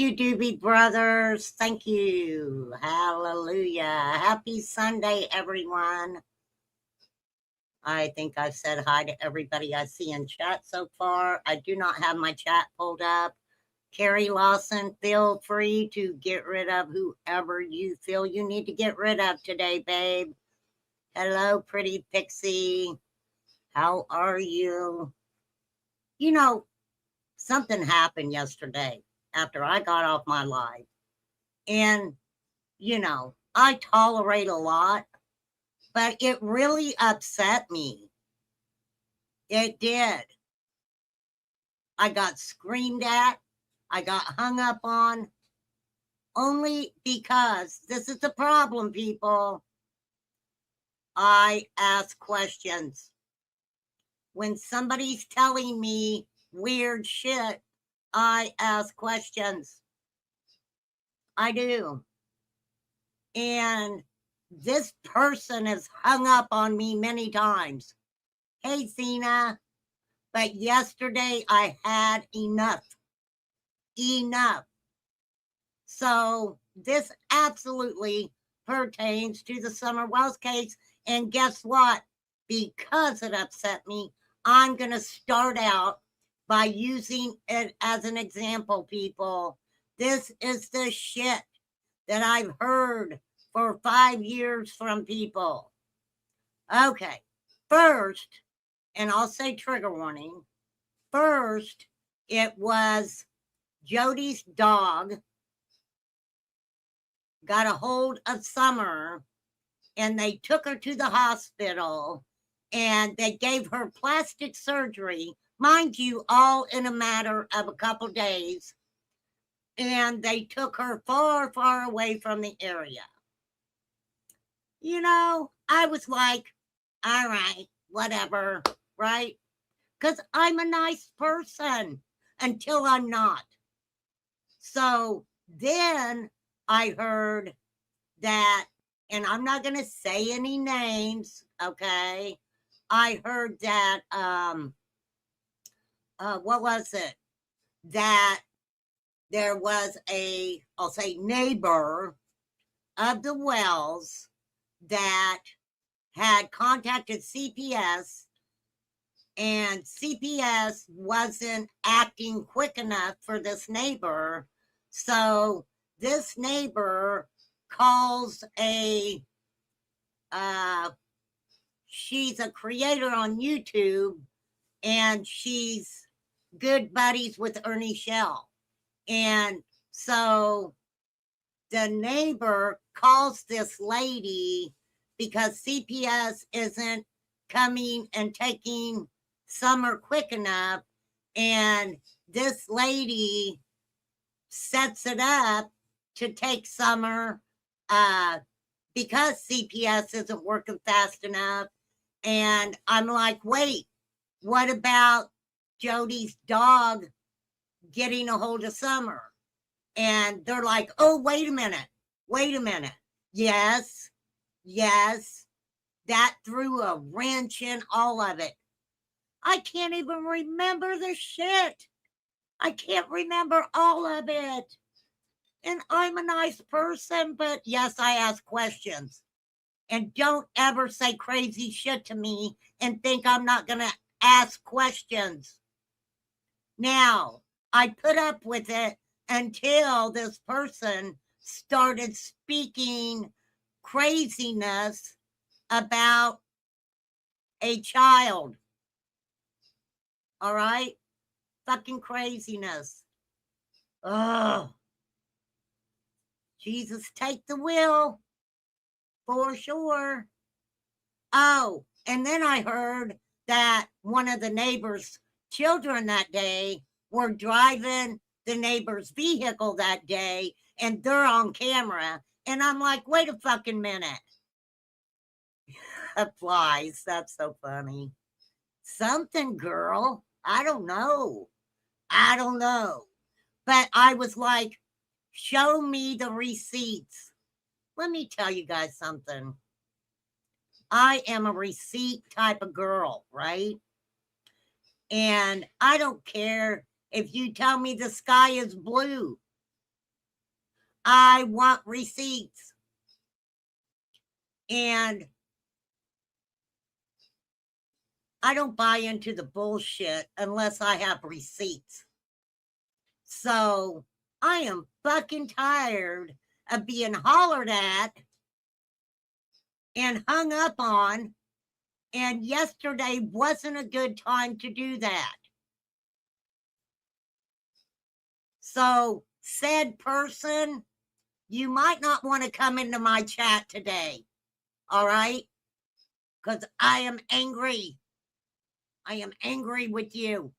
you, Doobie Brothers. Thank you. Hallelujah. Happy Sunday, everyone. I think I've said hi to everybody I see in chat so far. I do not have my chat pulled up. Carrie Lawson, feel free to get rid of whoever you feel you need to get rid of today, babe. Hello, pretty pixie. How are you? You know, something happened yesterday after I got off my live. And, I tolerate a lot, but it really upset me. It did. I got screamed at. I got hung up on only because this is the problem, people. I ask questions. When somebody's telling me weird shit, I ask questions. I do. And this person has hung up on me many times. Hey, Zena. But yesterday I had enough. Enough. So this absolutely pertains to the Summer Wells case. And guess what? Because it upset me, I'm going to start out by using it as an example, people. This is the shit that I've heard for 5 years from people. Okay, first, and I'll say trigger warning. First, it was Jody's dog got a hold of Summer and they took her to the hospital and they gave her plastic surgery, mind you, all in a matter of a couple days. And they took her far, far away from the area. I was like, all right, whatever, right? Because I'm a nice person until I'm not. So then I heard that, and I'm not going to say any names, okay? I heard that, what was it? That there was I'll say neighbor of the Wells that had contacted CPS, and CPS wasn't acting quick enough for this neighbor. So this neighbor calls she's a creator on YouTube, and she's good buddies with Ernie Shell. And so the neighbor calls this lady because CPS isn't coming and taking Summer quick enough. And this lady sets it up to take Summer because CPS isn't working fast enough. And I'm like, wait, what about Jody's dog getting a hold of Summer? And they're like, oh, wait a minute. Yes, that threw a wrench in all of it. I can't even remember the shit. I can't remember all of it. And I'm a nice person, but yes, I ask questions. And don't ever say crazy shit to me and think I'm not going to ask questions. Now, I put up with it until this person started speaking craziness about a child. All right? Fucking craziness. Ugh. Jesus, take the wheel. For sure. Oh, and then I heard that one of the neighbor's children that day were driving the neighbor's vehicle that day, and they're on camera. And I'm like, wait a fucking minute. Flies. That's so funny. Something, girl. I don't know. But I was like, show me the receipts. Let me tell you guys something. I am a receipt type of girl, right? And I don't care if you tell me the sky is blue. I want receipts. And I don't buy into the bullshit unless I have receipts. So I am fucking tired of being hollered at and hung up on. And yesterday wasn't a good time to do that. So, said person, you might not want to come into my chat today. All right? Because I am angry. I am angry with you.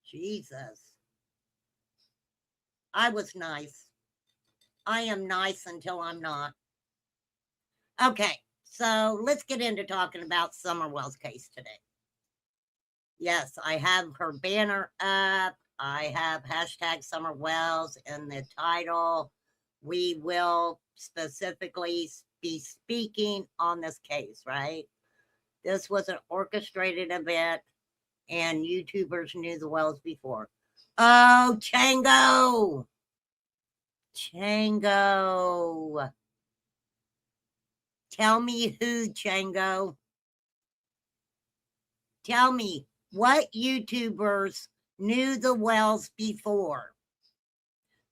Jesus. I was nice. I am nice until I'm not. Okay, so let's get into talking about Summerwell's case today. Yes, I have her banner up. I have hashtag Summerwells in the title. We will specifically be speaking on this case, right? This was an orchestrated event, and YouTubers knew the Wells before. Oh, Chango! Chango. Tell me who, Chango. Tell me what YouTubers knew the Wells before.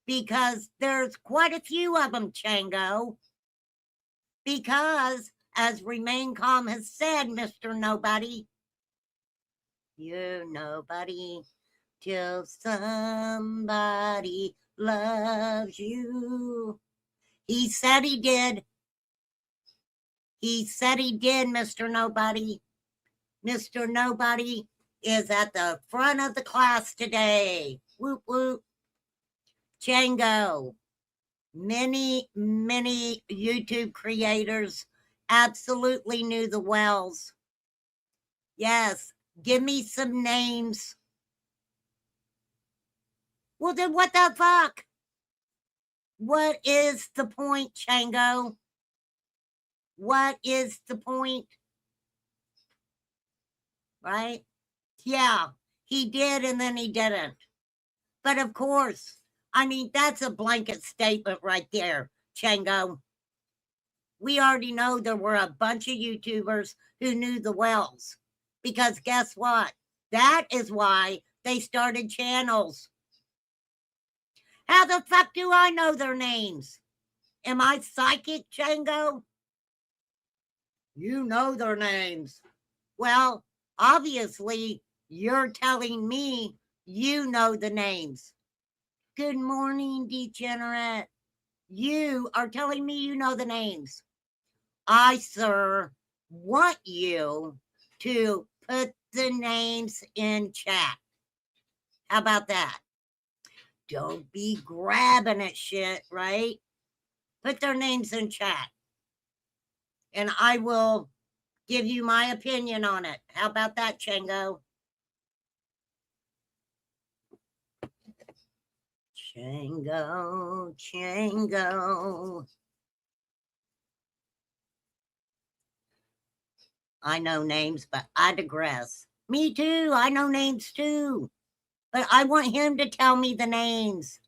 Because there's quite a few of them, Chango. Because, as Remain Calm has said, Mr. Nobody, you're nobody till somebody loves you. He said he did. He said he did, Mr. Nobody. Mr. Nobody is at the front of the class today. Whoop, whoop. Chango. Many YouTube creators absolutely knew the Wells. Yes, give me some names. Well, then what the fuck? What is the point, Chango? What is the point? Right? Yeah, he did and then he didn't. But of course, I mean, that's a blanket statement right there, Chango. We already know there were a bunch of YouTubers who knew the Wells. Because guess what? That is why they started channels. How the fuck do I know their names? Am I psychic, Chango? You know their names. Well, obviously, you're telling me you know the names. Good morning, degenerate. You are telling me you know the names. I, sir, want you to put the names in chat. How about that? Don't be grabbing at shit, right? Put their names in chat. And I will give you my opinion on it. How about that, Chango? Chango, Chango. I know names, but I digress. Me too. I know names too. But I want him to tell me the names.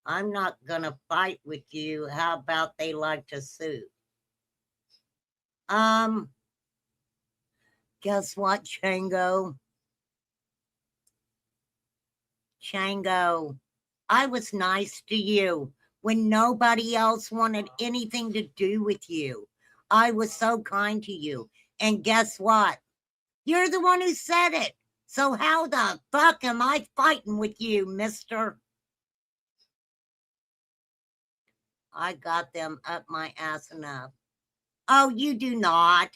I'm not going to fight with you. How about they like to sue? Guess what, Chango? Chango, I was nice to you when nobody else wanted anything to do with you. I was so kind to you. And guess what? You're the one who said it. So how the fuck am I fighting with you, mister? I got them up my ass enough. Oh, you do not.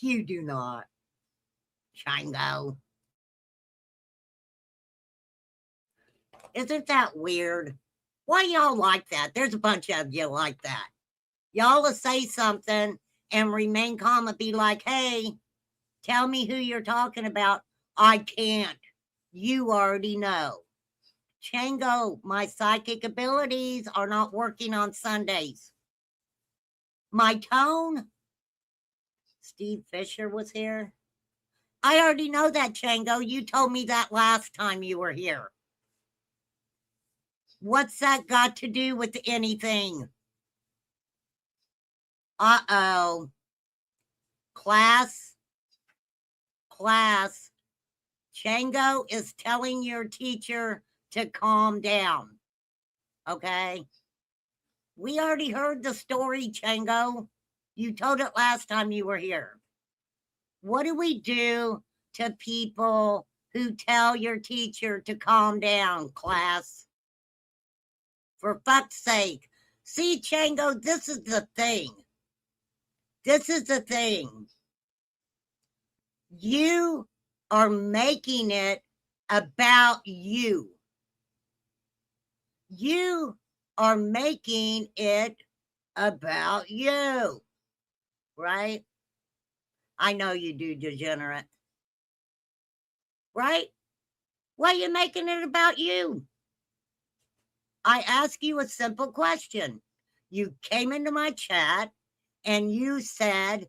You do not. Chango. Isn't that weird? Why y'all like that? There's a bunch of you like that. Y'all will say something and Remain Calm and be like, hey, tell me who you're talking about. I can't. You already know. Chango, my psychic abilities are not working on Sundays. My tone? Steve Fisher was here. I already know that, Chango. You told me that last time you were here. What's that got to do with anything? Uh-oh. Class. Chango is telling your teacher to calm down. Okay? We already heard the story, Chango. You told it last time you were here. What do we do to people who tell your teacher to calm down, class? For fuck's sake. See, Chango, this is the thing. You are making it about you. You are making it about you, right? I know you do, degenerate. Right? Why are you making it about you? I ask you a simple question. You came into my chat and you said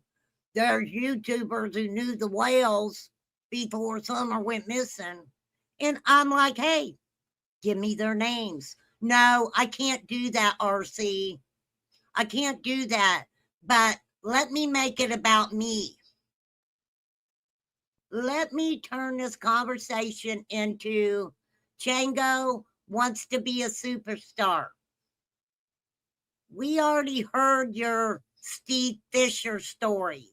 there's YouTubers who knew the whales before Summer went missing. And I'm like, hey, give me their names. No, I can't do that, RC. I can't do that. But let me make it about me. Let me turn this conversation into Chango wants to be a superstar. We already heard your Steve Fisher story.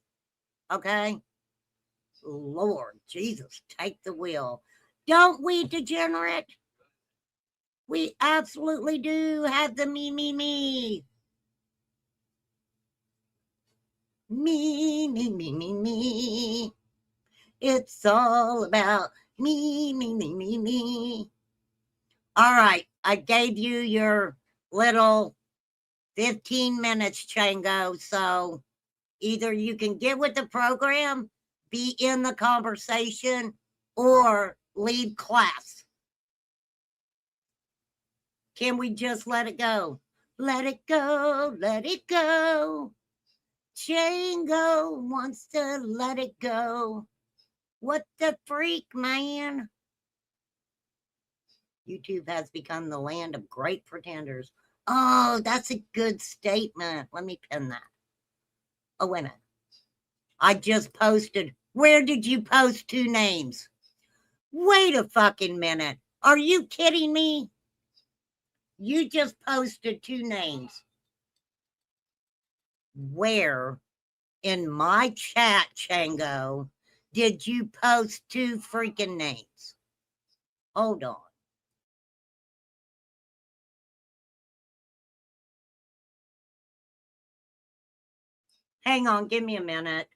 Okay? Lord Jesus, take the wheel. Don't we, degenerate? We absolutely do have the me. Me. It's all about me. All right, I gave you your little 15 minutes, Chango. So either you can get with the program, be in the conversation, or leave class. Can we just let it go? Let it go, let it go. Chango wants to let it go. What the freak, man? YouTube has become the land of great pretenders. Oh, that's a good statement. Let me pin that. Oh, wait a minute. I just posted. Where did you post 2 names? Wait a fucking minute. Are you kidding me? You just posted 2 names. Where in my chat, Chango, did you post 2 freaking names? Hold on. Hang on, give me a minute.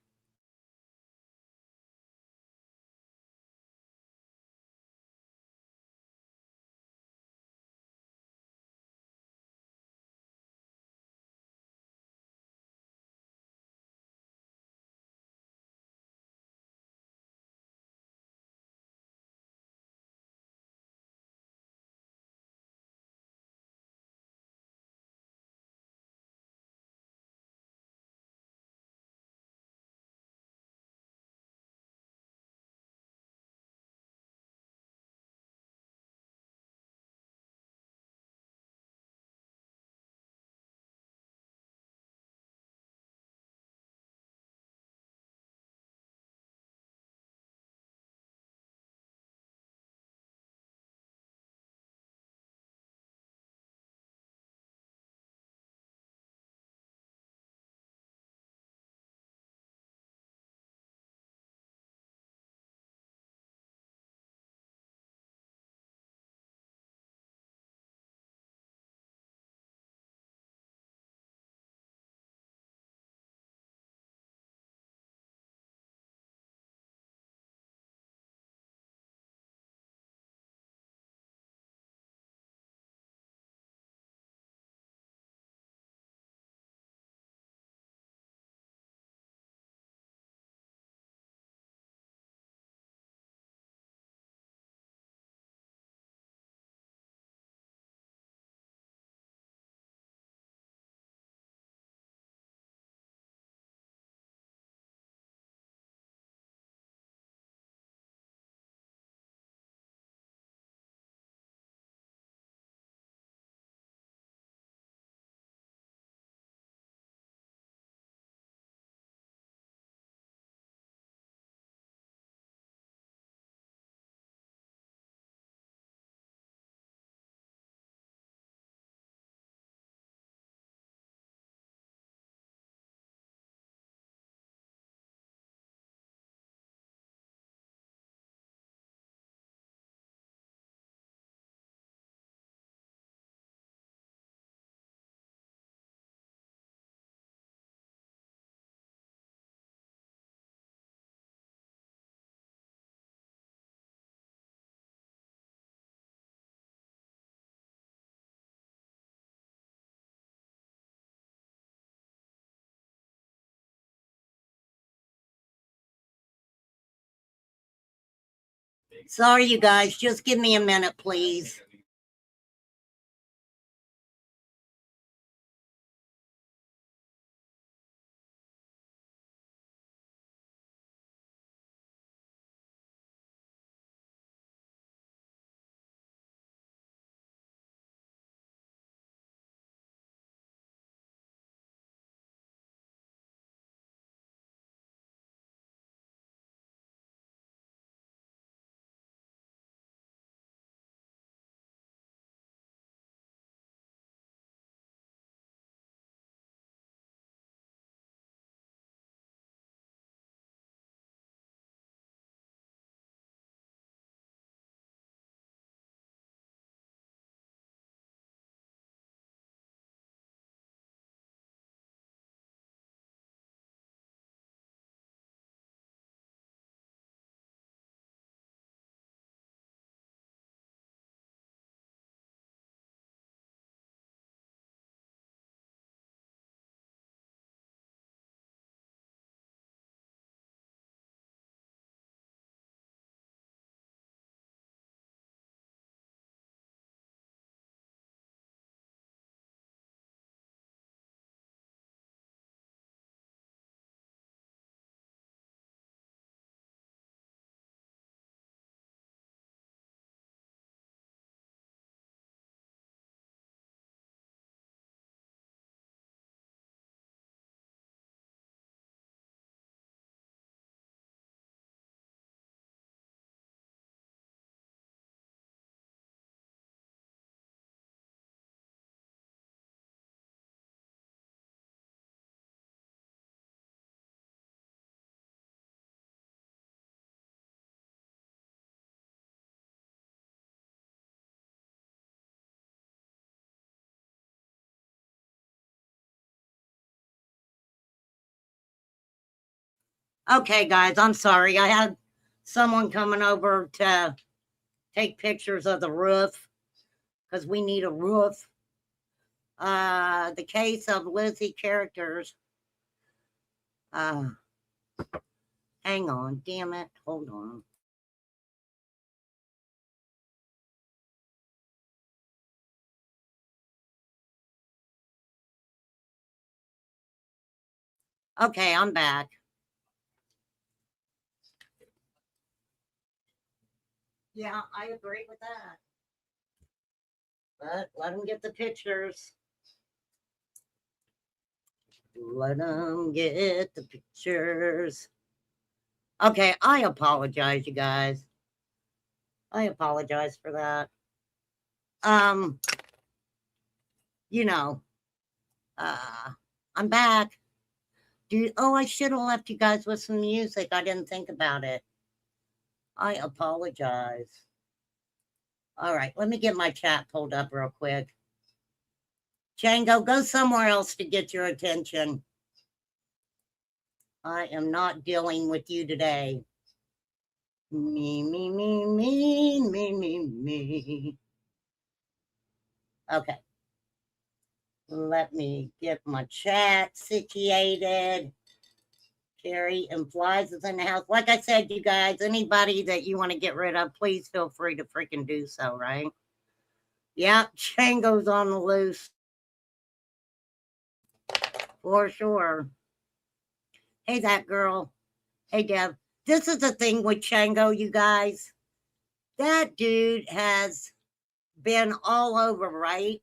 Sorry, you guys. Just give me a minute, please. Okay, guys, I'm sorry. I had someone coming over to take pictures of the roof because we need a roof. The case of Lizzie characters. Hang on, damn it. Hold on. Okay, I'm back. Yeah, I agree with that. But let them get the pictures. Let them get the pictures. Okay, I apologize, you guys. I apologize for that. Um, you know, I'm back. I should have left you guys with some music. I didn't think about it. I apologize. All right, let me get my chat pulled up real quick. Django, go somewhere else to get your attention. I am not dealing with you today. Me, me, me, me, me, me, me. Okay. Let me get my chat situated. Carrie and Flies is in the house. Like I said, you guys, anybody that you want to get rid of, please feel free to freaking do so, right? Yeah, Django's on the loose. For sure. Hey, that girl. Hey, Deb. This is the thing with Django, you guys. That dude has been all over, right?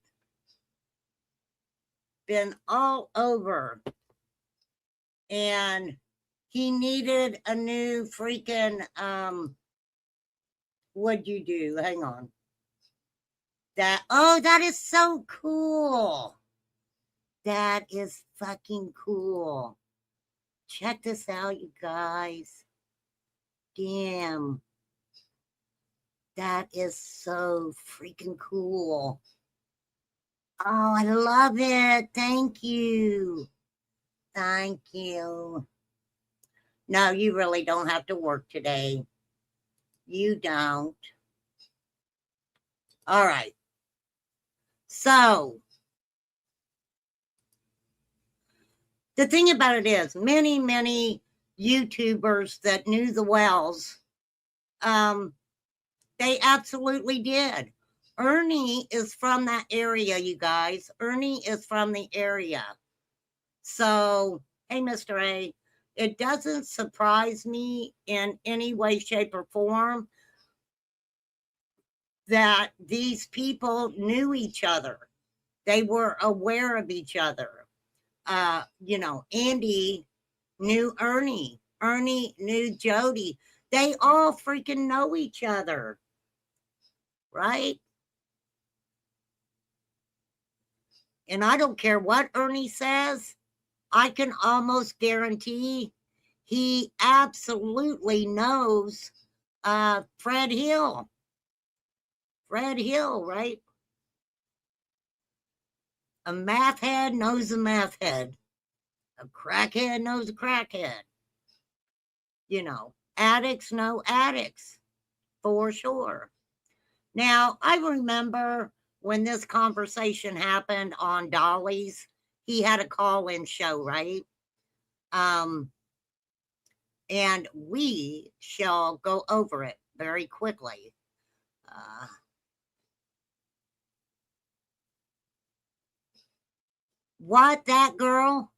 Been all over. And he needed a new freaking, what'd you do? Hang on. That is so cool. That is fucking cool. Check this out, you guys. Damn. That is so freaking cool. Oh, I love it. Thank you. Thank you. No, you really don't have to work today. You don't. All right. So, the thing about it is, many YouTubers that knew the Wells, They absolutely did. Ernie is from that area, you guys. Ernie is from the area. So, hey, Mr. A, it doesn't surprise me in any way, shape, or form that these people knew each other. They were aware of each other. You know, Andy knew Ernie. Ernie knew Jody. They all freaking know each other, right? And I don't care what Ernie says, I can almost guarantee he absolutely knows Fred Hill. Fred Hill, right? A math head knows a math head. A crackhead knows a crackhead. You know, addicts know addicts for sure. Now, I remember when this conversation happened on Dolly's, he had a call-in show, right? And we shall go over it very quickly. What, that girl?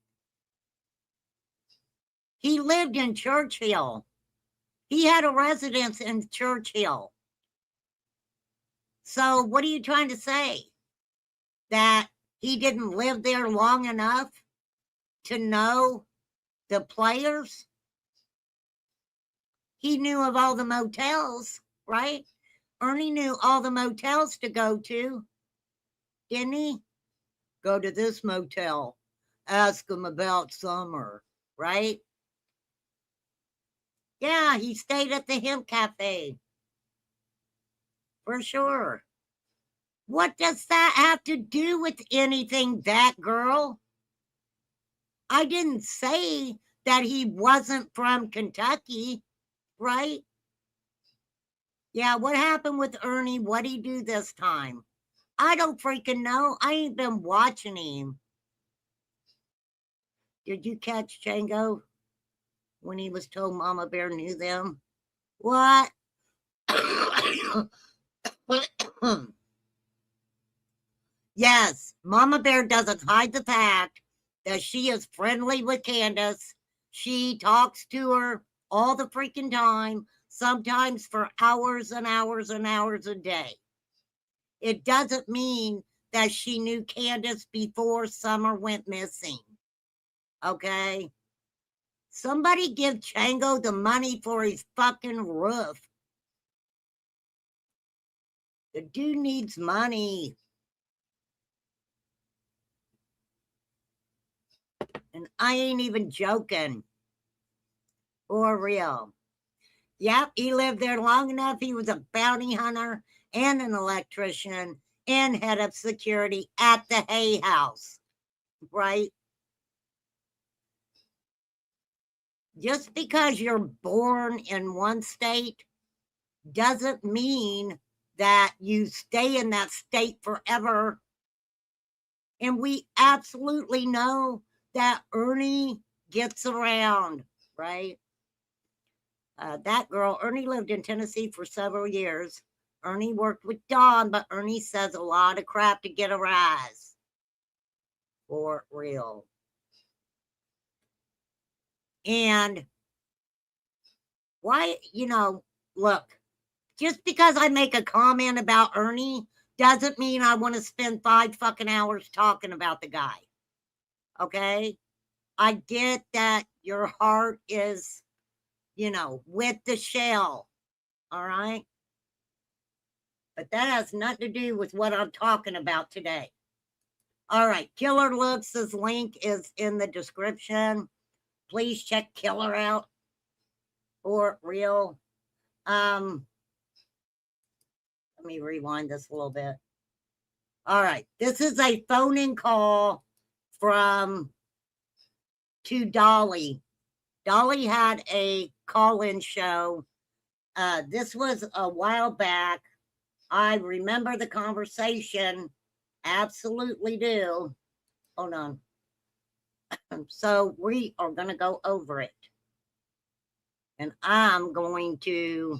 He lived in Churchill. He had a residence in Churchill. So what are you trying to say? That he didn't live there long enough to know the players? He knew of all the motels, right? Ernie knew all the motels to go to, didn't he? Go to this motel. Ask him about Summer, right? Yeah, he stayed at the Hemp Cafe. For sure. What does that have to do with anything, that girl? I didn't say that he wasn't from Kentucky, right? Yeah, what happened with Ernie? What'd he do this time? I don't freaking know. I ain't been watching him. Did you catch Django when he was told Mama Bear knew them? What? Yes, Mama Bear doesn't hide the fact that she is friendly with Candace. She talks to her all the freaking time, sometimes for hours and hours and hours a day. It doesn't mean that she knew Candace before Summer went missing. Okay? Somebody give Chango the money for his fucking roof. The dude needs money. And I ain't even joking. For real. Yep, he lived there long enough. He was a bounty hunter and an electrician and head of security at the Hay House, right? Just because you're born in one state doesn't mean that you stay in that state forever. And we absolutely know that Ernie gets around, right? That girl, Ernie lived in Tennessee for several years. Ernie worked with Don, but Ernie says a lot of crap to get a rise. For real. And why, look, just because I make a comment about Ernie doesn't mean I want to spend 5 fucking hours talking about the guy. Okay? I get that your heart is, with the shell. All right? But that has nothing to do with what I'm talking about today. All right. Killer Looks' link is in the description. Please check Killer out. For real. Let me rewind this a little bit. All right. This is a phone-in call to Dolly. Dolly had a call-in show. This was a while back. I remember the conversation. Absolutely do. Hold on. So we are going to go over it. And I'm going to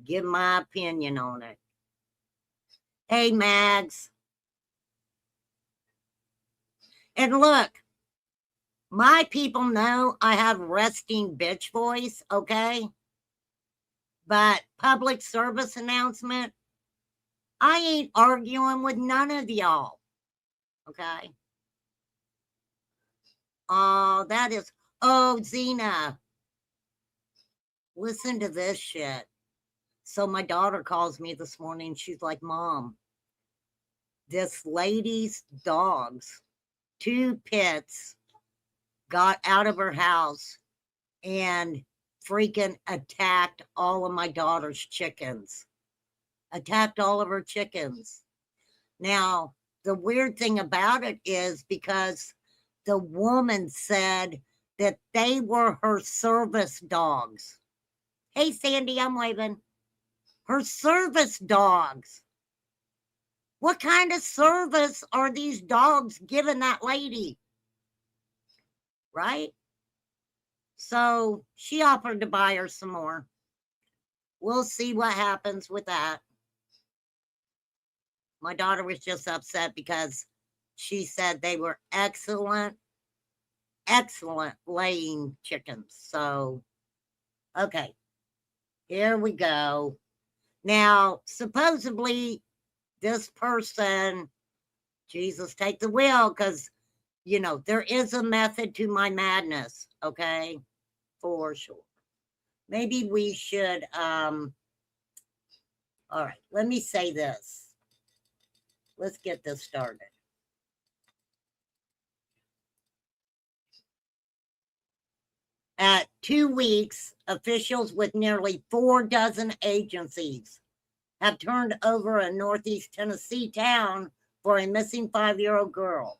give my opinion on it. Hey, Mags. And look, my people know I have resting bitch voice, okay? But public service announcement, I ain't arguing with none of y'all, okay? Oh, that is, oh, Zena, listen to this shit. So my daughter calls me this morning. She's like, Mom, this lady's dogs, 2 pits, got out of her house and freaking attacked all of my daughter's chickens. Attacked all of her chickens. Now, the weird thing about it is because the woman said that they were her service dogs. Hey, Sandy, I'm waving. Her service dogs. What kind of service are these dogs giving that lady? Right? So she offered to buy her some more. We'll see what happens with that. My daughter was just upset because she said they were excellent laying chickens. So, okay, here we go. Now, supposedly, this person, Jesus, take the wheel, because, you know, there is a method to my madness, okay? For sure. Maybe we should, all right, let me say this. Let's get this started. At 2 weeks, officials with nearly 4 dozen agencies have turned over a Northeast Tennessee town for a missing 5-year-old girl.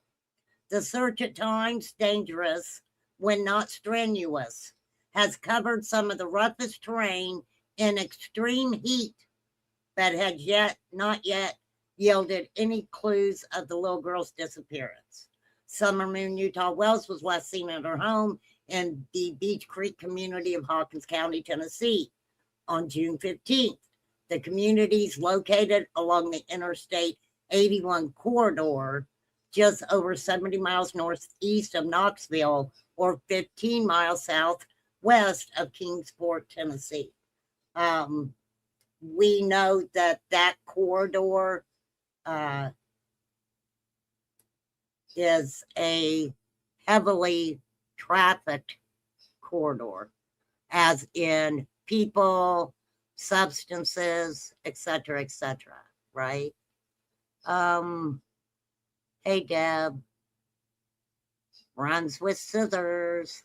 The search, at times dangerous when not strenuous, has covered some of the roughest terrain in extreme heat, but had not yet yielded any clues of the little girl's disappearance. Summer Moon Utah Wells was last seen at her home in the Beach Creek community of Hawkins County, Tennessee, on June 15th. The community is located along the Interstate 81 corridor, just over 70 miles northeast of Knoxville, or 15 miles southwest of Kingsport, Tennessee. We know that that corridor is a heavily trafficked corridor, as in people, substances, etc., right? Hey, Deb. Runs with scissors.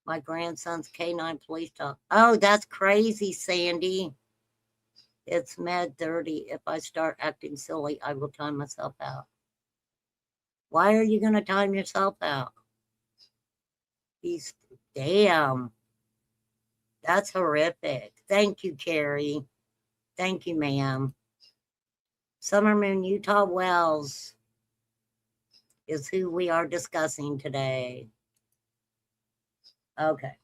My grandson's K9 police dog. Oh, that's crazy, Sandy. It's med 30. If I start acting silly, I will time myself out. Why are you going to time yourself out? Damn. That's horrific. Thank you, Carrie. Thank you, ma'am. Summer Moon Utah Wells is who we are discussing today. Okay.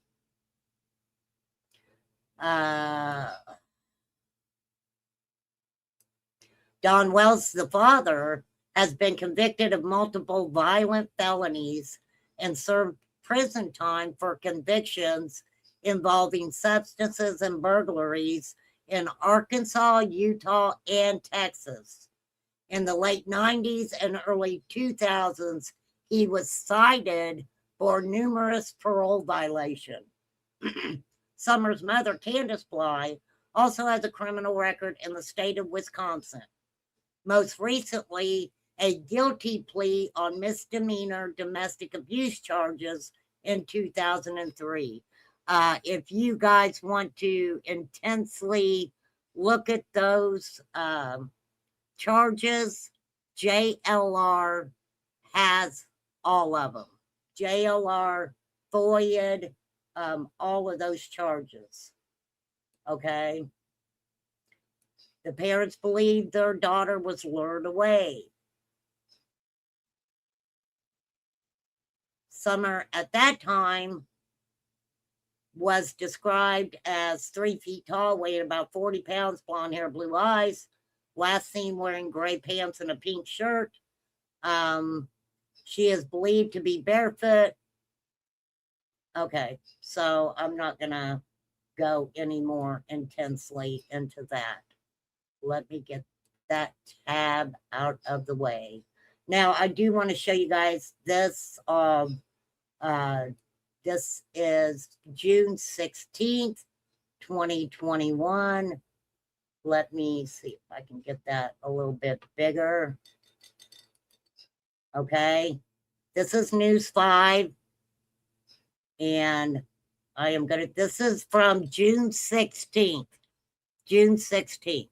Don Wells, the father, has been convicted of multiple violent felonies and served prison time for convictions involving substances and burglaries in Arkansas, Utah, and Texas. In the late 90s and early 2000s, he was cited for numerous parole violations. Summer's mother, Candace Bly, also has a criminal record in the state of Wisconsin. Most recently, a guilty plea on misdemeanor domestic abuse charges in 2003. If you guys want to intensely look at those charges, JLR has all of them. JLR, FOIA'd, all of those charges. Okay. The parents believed their daughter was lured away. Summer, at that time, was described as 3 feet tall, weighed about 40 pounds, blonde hair, blue eyes. Last seen wearing gray pants and a pink shirt. She is believed to be barefoot. Okay, so I'm not going to go any more intensely into that. Let me get that tab out of the way. Now, I do want to show you guys this. This is June 16th, 2021. Let me see if I can get that a little bit bigger. Okay. This is News 5. And I am going to, this is from June 16th. June 16th.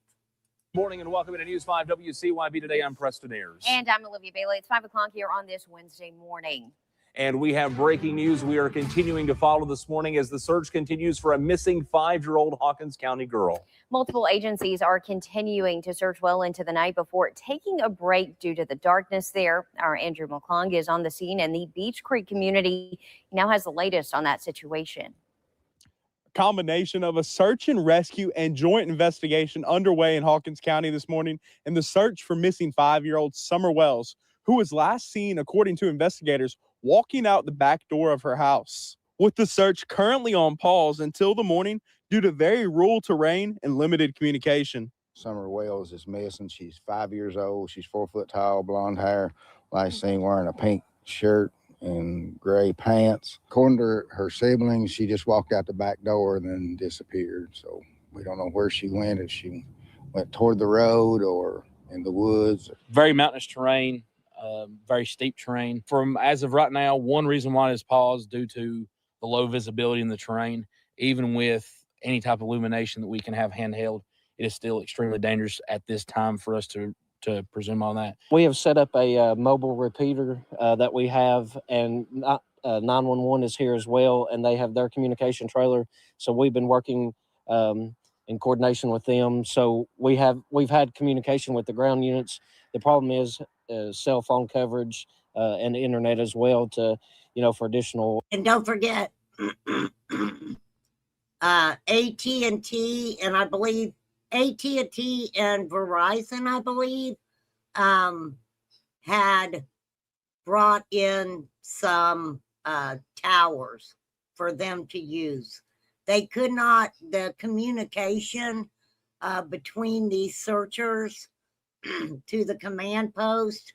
Morning and welcome to News 5 WCYB Today. I'm Preston Ayers. And I'm Olivia Bailey. It's 5 o'clock here on this Wednesday morning. And we have breaking news we are continuing to follow this morning as the search continues for a missing 5-year-old Hawkins County girl. Multiple agencies are continuing to search well into the night before taking a break due to the darkness there. Our Andrew McClung is on the scene, and the Beech Creek community now has the latest on that situation. Combination of a search and rescue and joint investigation underway in Hawkins County this morning in the search for missing 5-year-old Summer Wells, who was last seen, according to investigators, walking out the back door of her house. With the search currently on pause until the morning due to very rural terrain and limited communication. Summer Wells is missing. She's 5 years old. She's 4 foot tall, blonde hair. Last seen wearing a pink shirt and gray pants. According to her siblings, she just walked out the back door and then disappeared. So we don't know where she went, if she went toward the road or in the woods. Very mountainous terrain, very steep terrain. From as of right now, one reason why it is paused due to the low visibility in the terrain. Even with any type of illumination that we can have handheld, it is still extremely dangerous at this time for us to presume on that. We have set up a mobile repeater that we have, and 911 is here as well, and they have their communication trailer. So we've been working in coordination with them. So we've had communication with the ground units. The problem is cell phone coverage and internet as well to, for additional. And don't forget AT&T, and I believe AT&T and Verizon, I believe, had brought in some towers for them to use. They could not, the communication between these searchers to the command post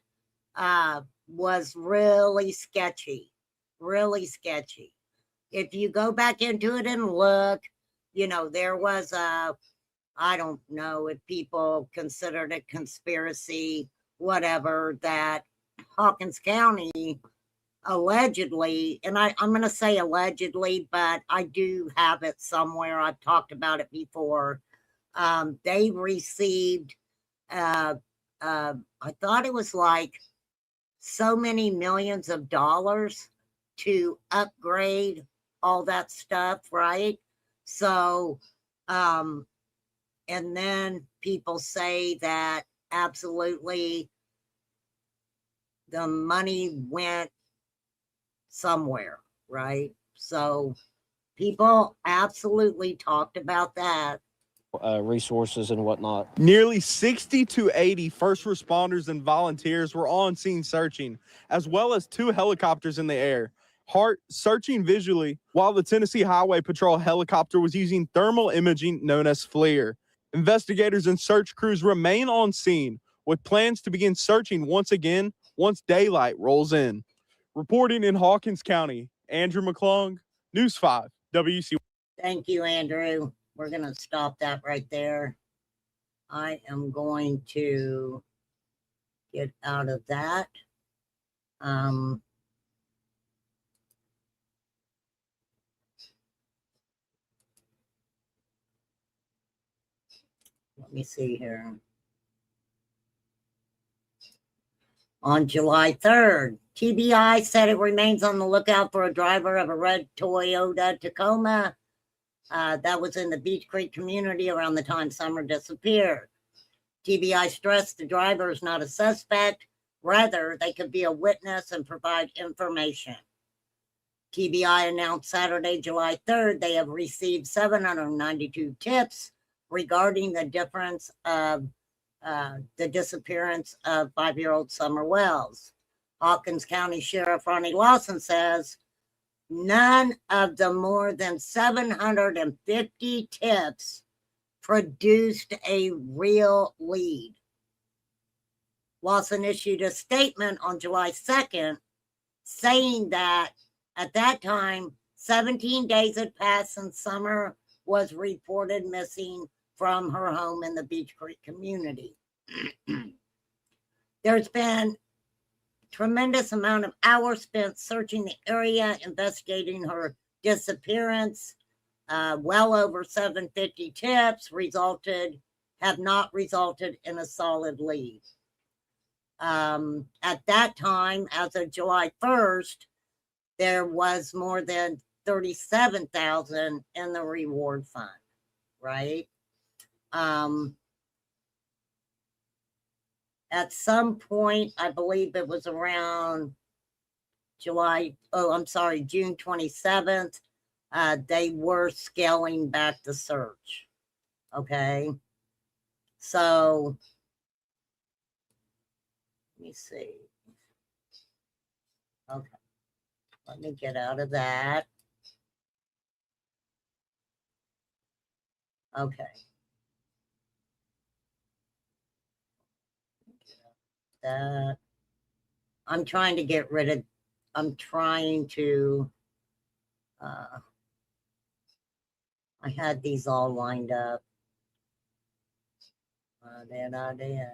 was really sketchy, really sketchy. If you go back into it and look, there was I don't know if people considered it conspiracy, whatever, that Hawkins County allegedly, and I'm going to say allegedly, but I do have it somewhere. I've talked about it before. They received, I thought it was like so many millions of dollars to upgrade all that stuff, right? So, and then people say that absolutely the money went somewhere, right? So people absolutely talked about that. Resources and whatnot. Nearly 60 to 80 first responders and volunteers were on scene searching, as well as 2 helicopters in the air. Hart searching visually while the Tennessee Highway Patrol helicopter was using thermal imaging known as FLIR. Investigators and search crews remain on scene with plans to begin searching once again once daylight rolls in. Reporting in Hawkins County, Andrew McClung, News 5, WC. Thank you, Andrew. We're going to stop that right there. I am going to get out of that. Let me see here. On July 3rd, TBI said it remains on the lookout for a driver of a red Toyota Tacoma that was in the Beech Creek community around the time Summer disappeared. TBI stressed the driver is not a suspect. Rather, they could be a witness and provide information. TBI announced Saturday, July 3rd, they have received 792 tips regarding the difference of the disappearance of 5-year-old Summer Wells. Hawkins County Sheriff Ronnie Lawson says none of the more than 750 tips produced a real lead. Lawson issued a statement on July 2nd saying that at that time, 17 days had passed since Summer was reported missing from her home in the Beech Creek community. There's been tremendous amount of hours spent searching the area, investigating her disappearance. Well over 750 tips have not resulted in a solid lead. At that time, as of July 1st, there was more than 37,000 in the reward fund, right? At some point, I believe it was around June 27th, they were scaling back the search. Okay. So, let me see. Okay. Let me get out of that. Okay. That. I'm trying to get rid of, I had these all lined up. I did.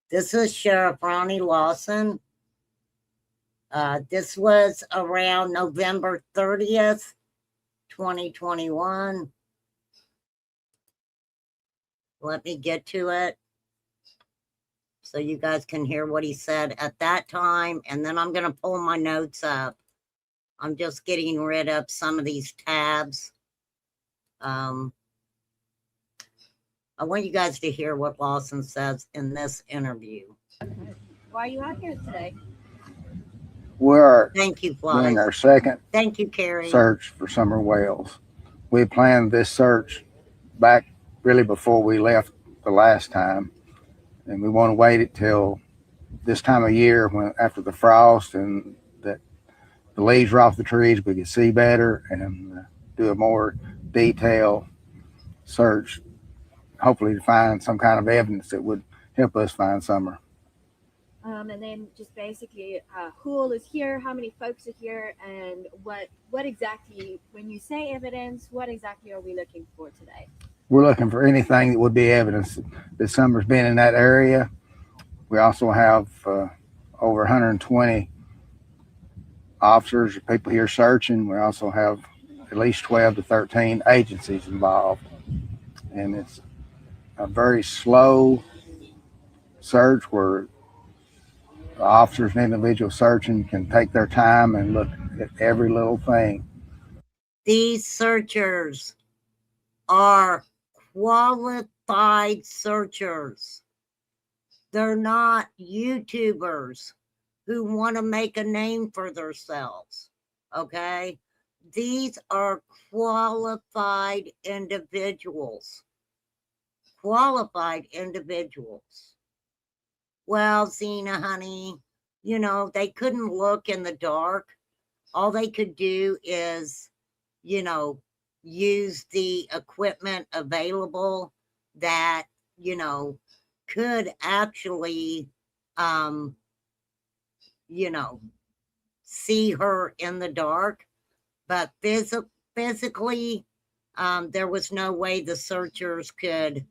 This is Sheriff Ronnie Lawson. This was around November 30th, 2021. Let me get to it so you guys can hear what he said at that time, and then I'm going to pull my notes up. I'm just getting rid of some of these tabs. I want you guys to hear what Lawson says in this interview. Why are you out here today? We're Thank you, doing Fly. our second Thank you, Carrie. search for Summer Wells. We planned this search back really before we left the last time, and we want to wait it till this time of year, when after the frost and that the leaves are off the trees, we can see better and do a more detailed search, hopefully to find some kind of evidence that would help us find Summer. And then just basically who all is here, how many folks are here, and what exactly, when you say evidence, what exactly are we looking for today? We're looking for anything that would be evidence that Summer's been in that area. We also have over 120 officers or people here searching. We also have at least 12 to 13 agencies involved. And it's a very slow search where the officers and individuals searching can take their time and look at every little thing. These searchers are qualified searchers. They're not YouTubers who want to make a name for themselves. Okay? These are qualified individuals. Qualified individuals. Well, Zena, honey, they couldn't look in the dark. All they could do is, use the equipment available that, could actually, see her in the dark. But physically, there was no way the searchers could,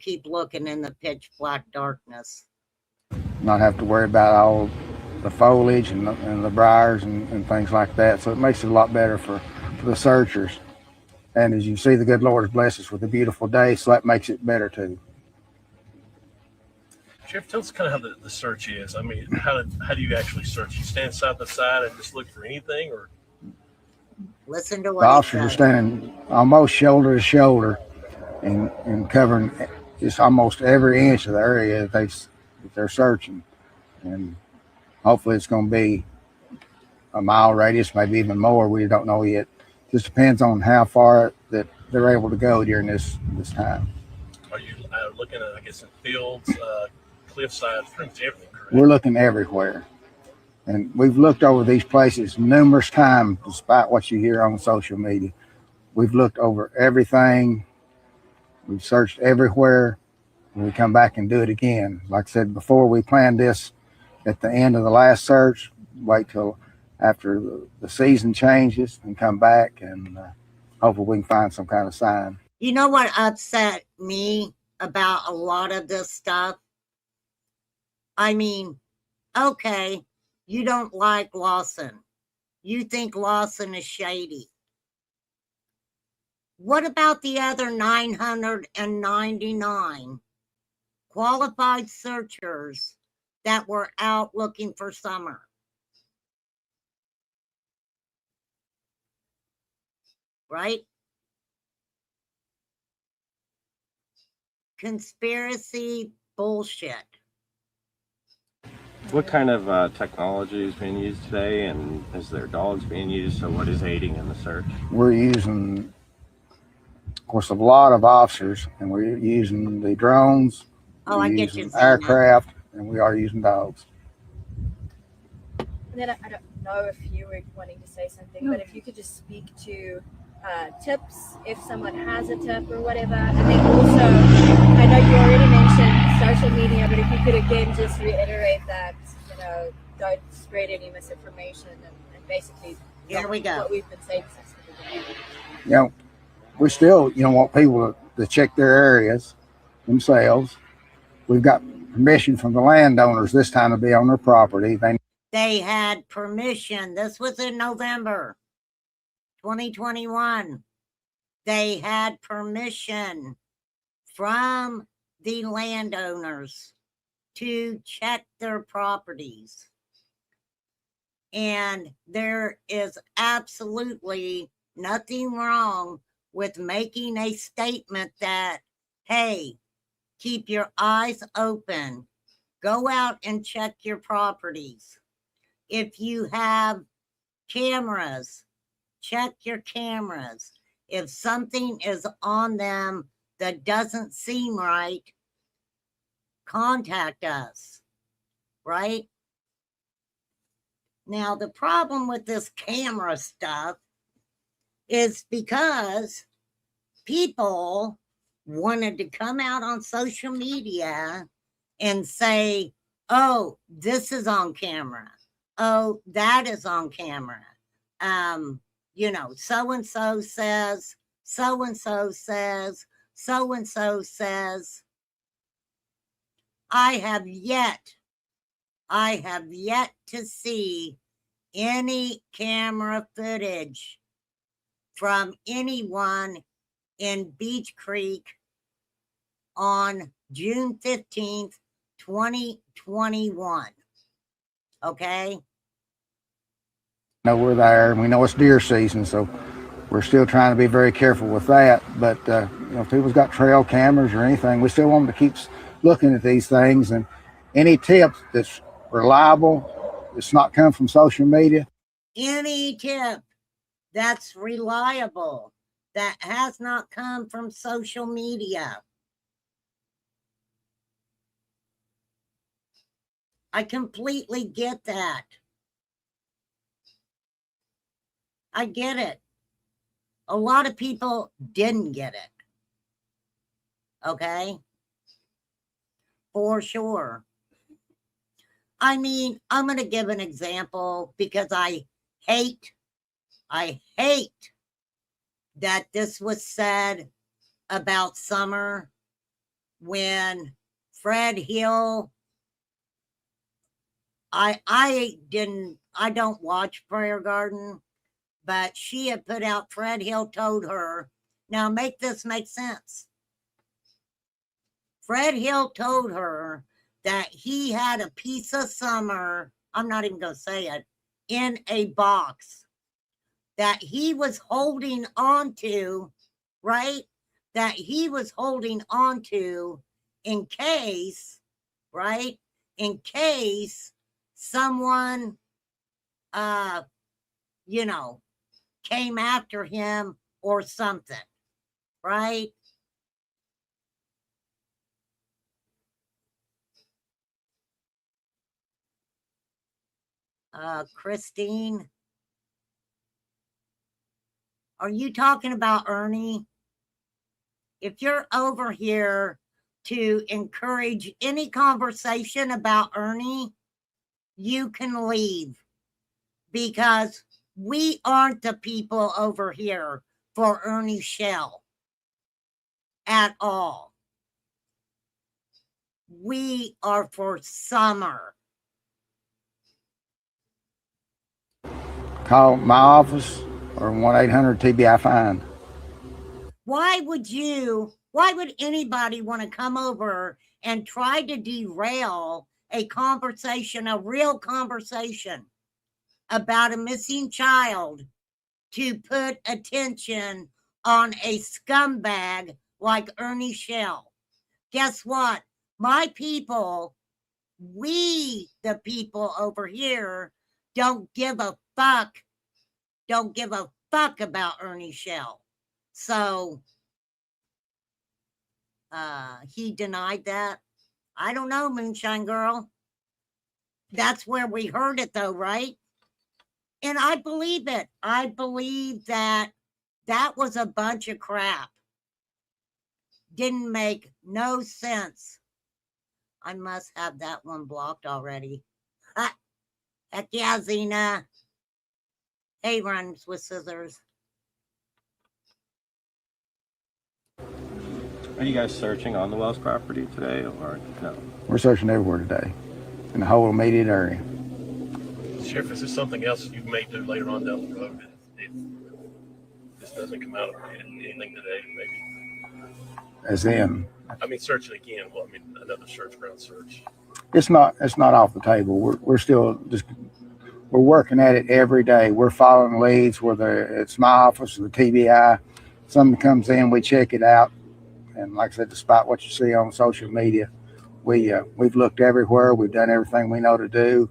keep looking in the pitch black darkness. Not have to worry about all the foliage and the briars and things like that. So it makes it a lot better for the searchers. And as you see, the good Lord has blessed us with a beautiful day, so that makes it better too. Sheriff, tell us kind of how the search is. I mean, how do you actually search? You stand side by side and just look for anything, or? Listen to what The officers are standing almost shoulder to shoulder, and covering just almost every inch of the area that they're searching. And hopefully it's going to be a mile radius, maybe even more. We don't know yet. Just depends on how far that they're able to go during this time. Are you looking at, I guess, in fields, cliffsides, pretty much everything, correct? We're looking everywhere. And we've looked over these places numerous times, despite what you hear on social media. We've looked over everything. We've searched everywhere. And we come back and do it again. Like I said before, we planned this at the end of the last search, wait till after the season changes and come back, and hopefully we can find some kind of sign. You know what upset me about a lot of this stuff? I mean, okay, you don't like Lawson. You think Lawson is shady. What about the other 999 qualified searchers that were out looking for summer? Right? Conspiracy bullshit. What kind of technology is being used today, and is there dogs being used? So what is aiding in the search? We're using, of course, a lot of officers, and we're using the drones, Oh, we're I get using you. aircraft, and we are using dogs. And then I don't know if you were wanting to say something, but if you could just speak to tips if someone has a tip or whatever. And then also, I know you already mentioned social media, but if you could again just reiterate that, don't spread any misinformation and basically Here we go. what we've been saying since the beginning. We still, want people to check their areas themselves. We've got permission from the landowners this time to be on their property. They had permission. This was in November 2021. They had permission from the landowners to check their properties. And there is absolutely nothing wrong with making a statement that, hey, keep your eyes open. Go out and check your properties. If you have cameras, check your cameras. If something is on them that doesn't seem right, contact us, right? Now, the problem with this camera stuff is because people wanted to come out on social media and say, oh, this is on camera. Oh, that is on camera. So-and-so says, so-and-so says, so-and-so says. I have yet to see any camera footage from anyone in Beech Creek on June 15th, 2021. Okay? We're there, and we know it's deer season, so we're still trying to be very careful with that. But if people's got trail cameras or anything, we still want them to keep looking at these things. And any tip that's reliable, it's not come from social media. Any tip that's reliable, that has not come from social media. I completely get that. I get it. A lot of people didn't get it. Okay? For sure. I mean, I'm going to give an example because I hate that this was said about summer when Fred Hill, I don't watch Prayer Garden, but she had put out, Fred Hill told her, now make this make sense. Fred Hill told her that he had a piece of summer, I'm not even going to say it, in a box that he was holding on to, right? that he was holding on to in case, right? In case someone, you know, came after him or something, right? Christine, are you talking about Ernie? If you're over here to encourage any conversation about Ernie, you can leave, because we aren't the people over here for Ernie Shell at all. We are for Summer. Call my office or 1-800-TBI-FIND. Why would anybody want to come over and try to derail a conversation, a real conversation about a missing child, to put attention on a scumbag like Ernie Shell? Guess what? My people, we, the people over here, don't give a fuck about Ernie Shell. So he denied that. I don't know, Moonshine Girl. That's where we heard it though, right? And I believe it. I believe that was a bunch of crap. Didn't make no sense. I must have that one blocked already. Heck yeah, Zena. Hey, Runs with Scissors. Are you guys searching on the Wells property today or no? We're searching everywhere today in the whole immediate area. Sheriff, is this something else you may do later on down the road if this doesn't come out of anything today, maybe? As in, I mean, search it again. Well, I mean, another search ground search. it's not off the table. We're still just, we're working at it every day. We're following leads, whether it's my office or the TBI. Something comes in, we check it out. And like I said, despite what you see on social media, we've looked everywhere. We've done everything we know to do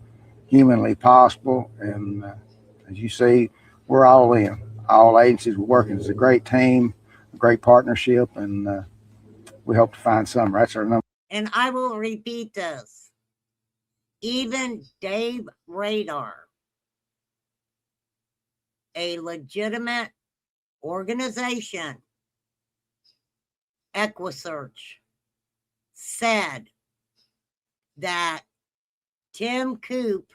humanly possible. And as you see, we're all in. All agencies were working as a great team, a great partnership, and we hope to find Summer. That's our number. And I will repeat this. Even Dave Radar, a legitimate organization, EquiSearch, said that Tim Coop,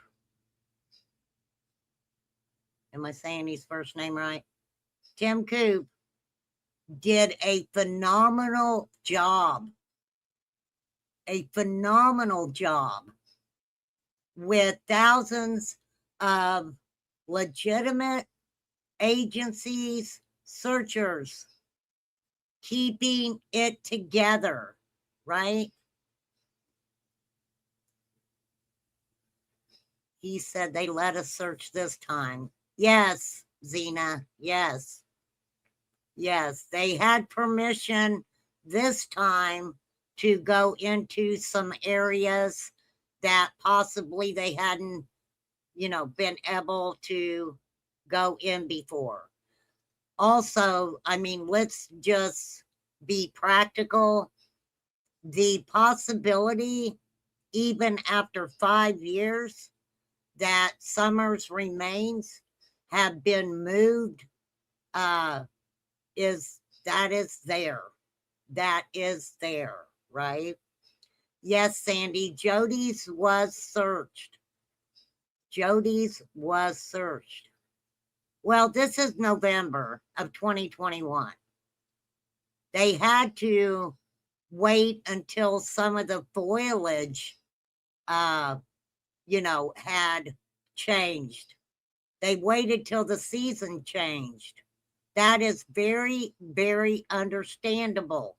am I saying his first name right? Tim Coop did a phenomenal job with thousands of legitimate agencies, searchers, keeping it together, right? He said they let us search this time. Yes, Zena, yes. Yes, they had permission this time to go into some areas that possibly they hadn't, been able to go in before. Also, I mean, let's just be practical. The possibility, even after 5 years, that Summer's remains have been moved, is there. That is there, right? Yes, Sandy, Jody's was searched. Well, this is November of 2021. They had to wait until some of the foliage, had changed. They waited till the season changed. That is very, very understandable.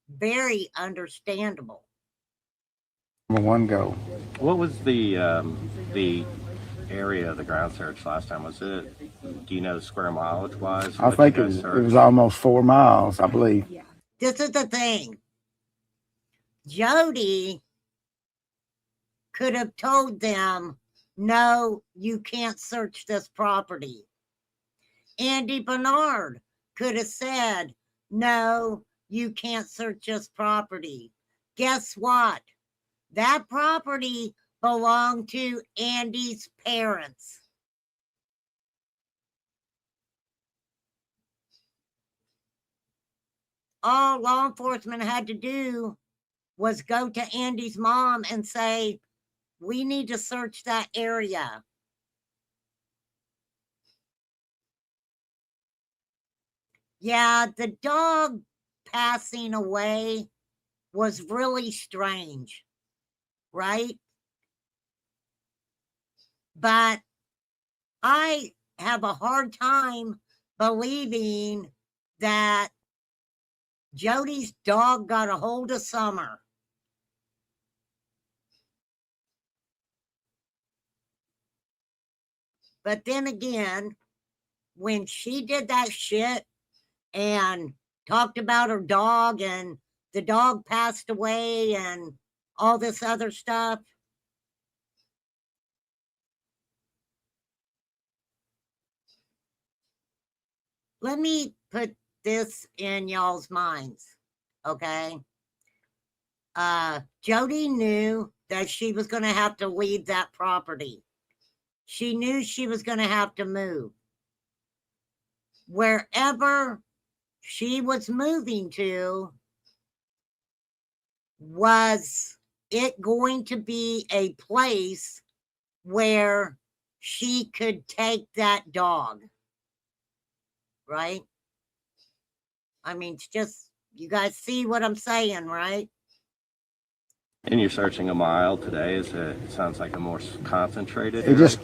Very understandable. Number one goal. What was the area of the ground search last time? Was it, do you know square mileage wise? I think it was almost 4 miles, I believe. This is the thing. Jody could have told them, no, you can't search this property. Andy Bernard could have said, no, you can't search this property. Guess what? That property belonged to Andy's parents. All law enforcement had to do was go to Andy's mom and say, we need to search that area. Yeah, the dog passing away was really strange, right? But I have a hard time believing that Jody's dog got a hold of Summer. But then again, when she did that shit and talked about her dog and the dog passed away and all this other stuff, let me put this in y'all's minds, okay? Jody knew that she was going to have to leave that property. She knew she was going to have to move. Wherever she was moving to, was it going to be a place where she could take that dog? Right? I mean, it's just, you guys see what I'm saying, right? And you're searching a mile today. It sounds like a more concentrated It area. just,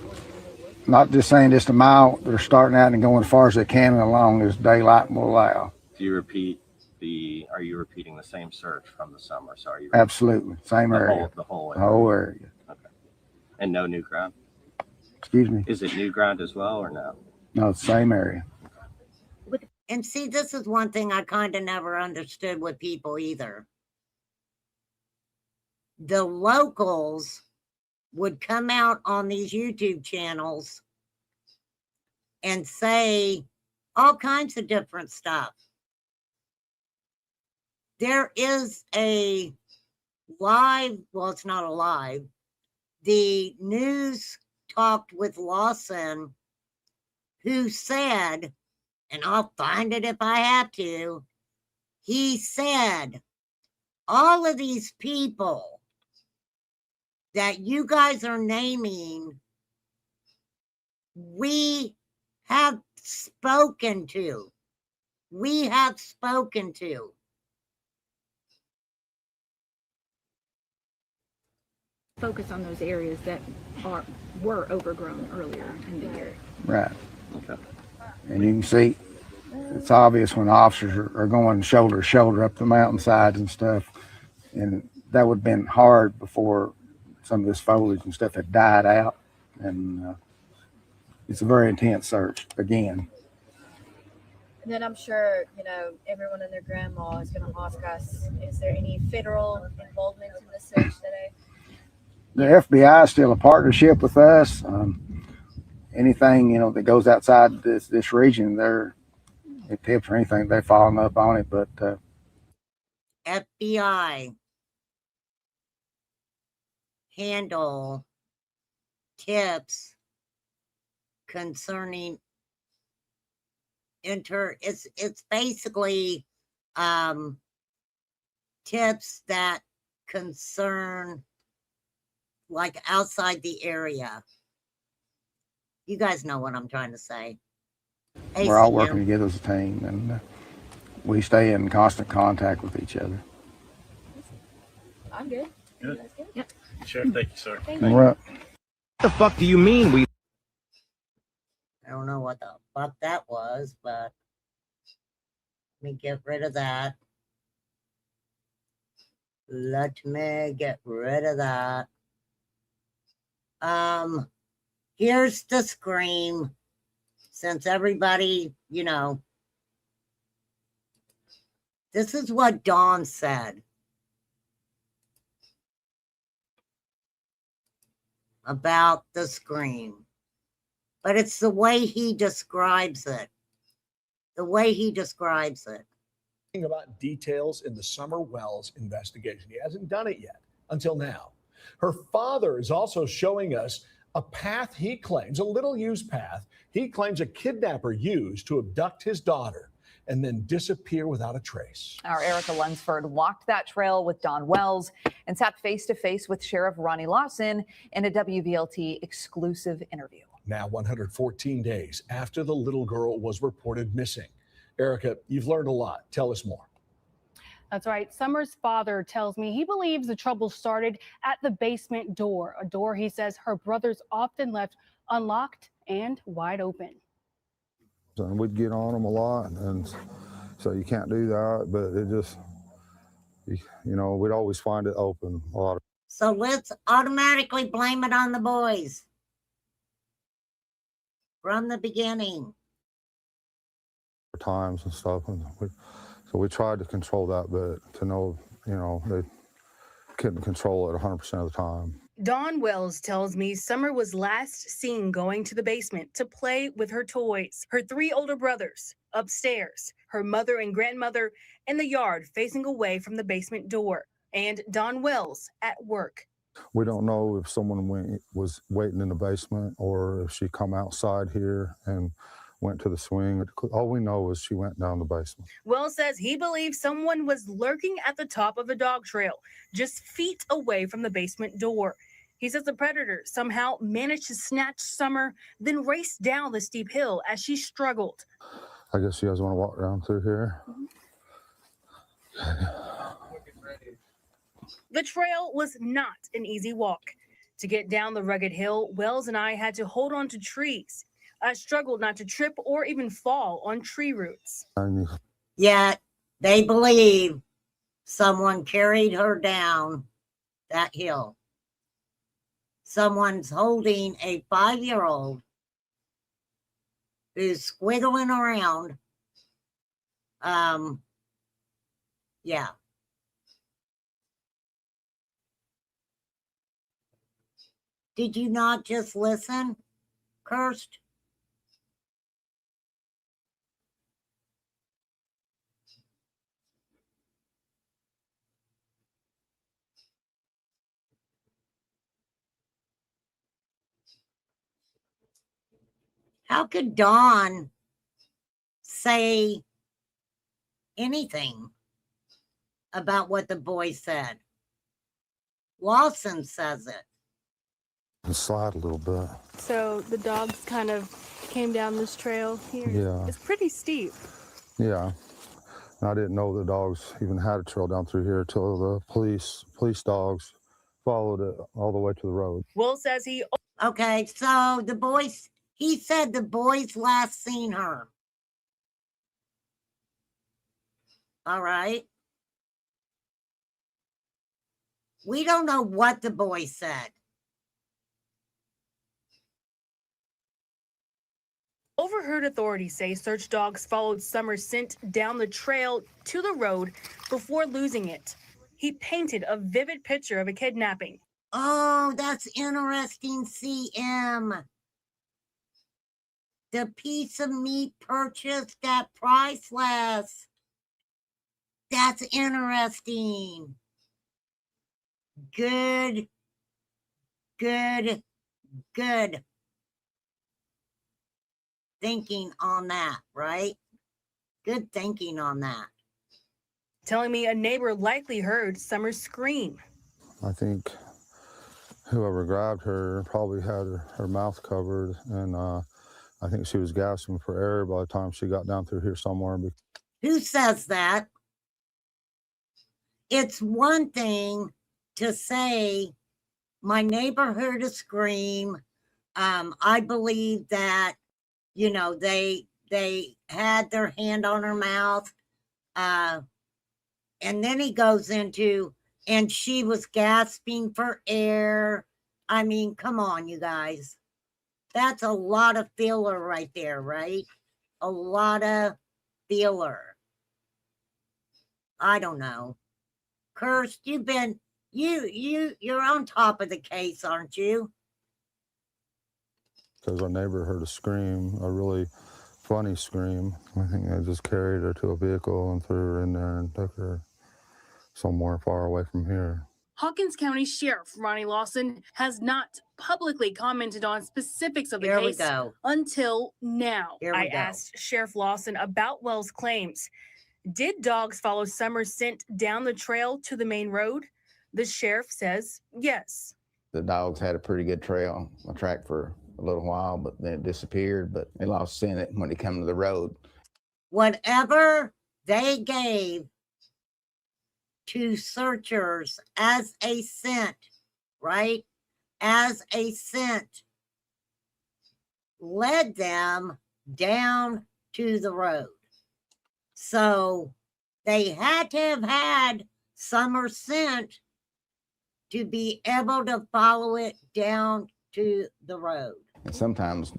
not just saying just a mile, they're starting out and going as far as they can and along as daylight will allow. Do you are you repeating the same search from the summer? So are you Absolutely, same area. The whole The area. whole area. Okay. And no new ground? Excuse me? Is it new ground as well or no? No, it's the same area. And see, this is one thing I kind of never understood with people either. The locals would come out on these YouTube channels and say all kinds of different stuff. There is a live, well, it's not a live, the news talked with Lawson, who said, and I'll find it if I have to, he said, all of these people that you guys are naming, we have spoken to. We have spoken to. Focus on those areas that were overgrown earlier in the year. Right. Okay. And you can see, it's obvious when officers are going shoulder to shoulder up the mountainsides and stuff. And that would have been hard before some of this foliage and stuff had died out. And it's a very intense search, again. And then I'm sure, everyone and their grandma is going to ask us, is there any federal involvement in the search today? The FBI is still a partnership with us. Anything, that goes outside this region, it tips or anything, they're following up on it. But FBI handle tips concerning it's basically tips that concern like outside the area. You guys know what I'm trying to say. Hey, we're all Sam. working together as a team, and we stay in constant contact with each other. I'm good. Good. You guys good? Yep. Sheriff, thank you, sir. Thank All you. right. What the fuck do you mean we? I don't know what the fuck that was, but let me get rid of that. Let me get rid of that. Here's the scream. Since everybody, you know, this is what Dawn said about the scream. But it's the way he describes it. The way he describes it. About details in the Summer Wells investigation. He hasn't done it yet until now. Her father is also showing us a path he claims, a little used path, he claims a kidnapper used to abduct his daughter and then disappear without a trace. Our Erica Lunsford walked that trail with Dawn Wells and sat face to face with Sheriff Ronnie Lawson in a WVLT exclusive interview. Now 114 days after the little girl was reported missing. Erica, you've learned a lot. Tell us more. That's right. Summer's father tells me he believes the trouble started at the basement door, a door he says her brothers often left unlocked and wide open. And we'd get on them a lot, and so you can't do that, but it just, you know, we'd always find it open a lot. So let's automatically blame it on the boys. From the beginning. Times and stuff, and so we tried to control that, but to know, you know, they couldn't control it 100% of the time. Dawn Wells tells me Summer was last seen going to the basement to play with her toys. Her 3 older brothers upstairs, her mother and grandmother in the yard facing away from the basement door, and Dawn Wells at work. We don't know if someone was waiting in the basement or if she come outside here and went to the swing. All we know is she went down the basement. Wells says he believes someone was lurking at the top of the dog trail, just feet away from the basement door. He says the predator somehow managed to snatch Summer, then raced down the steep hill as she struggled. I guess you guys want to walk down through here? The trail was not an easy walk. To get down the rugged hill, Wells and I had to hold on to trees. I struggled not to trip or even fall on tree roots. Yet they believe someone carried her down that hill. Someone's holding a 5-year-old who's squiggling around. Yeah. Did you not just listen, Cursed? How could Dawn say anything about what the boy said? Lawson says it. And slide a little bit. So the dogs kind of came down this trail here. Yeah. It's pretty steep. Yeah. I didn't know the dogs even had a trail down through here until the police dogs followed it all the way to the road. Will says he... Okay, so the boys... He said the boys last seen her. All right. We don't know what the boy said. Overheard authorities say search dogs followed Summer's scent down the trail to the road before losing it. He painted a vivid picture of a kidnapping. Oh, that's interesting, CM. The piece of meat purchased at priceless. That's interesting. Good. Thinking on that, right? Good thinking on that. Telling me a neighbor likely heard Summer scream. I think whoever grabbed her probably had her mouth covered, and I think she was gasping for air by the time she got down through here somewhere. Who says that? It's one thing to say, my neighbor heard a scream. I believe that, you know, they had their hand on her mouth. And then he goes into, and she was gasping for air. I mean, come on, you guys. That's a lot of filler right there, right? A lot of filler. I don't know. Kirst, you're on top of the case, aren't you? Because our neighbor heard a scream, a really funny scream. I think they just carried her to a vehicle and threw her in there and took her somewhere far away from here. Hawkins County Sheriff Ronnie Lawson has not publicly commented on specifics of the Here we case go. until now. Here we I go. asked Sheriff Lawson about Wells' claims. Did dogs follow Summer's scent down the trail to the main road? The sheriff says yes. The dogs had a pretty good trail, a track for a little while, but then it disappeared, but they lost scent it when they come to the road. Whatever they gave to searchers as a scent, right? As a scent, led them down to the road. So they had to have had Summer's scent to be able to follow it down to the road. And sometimes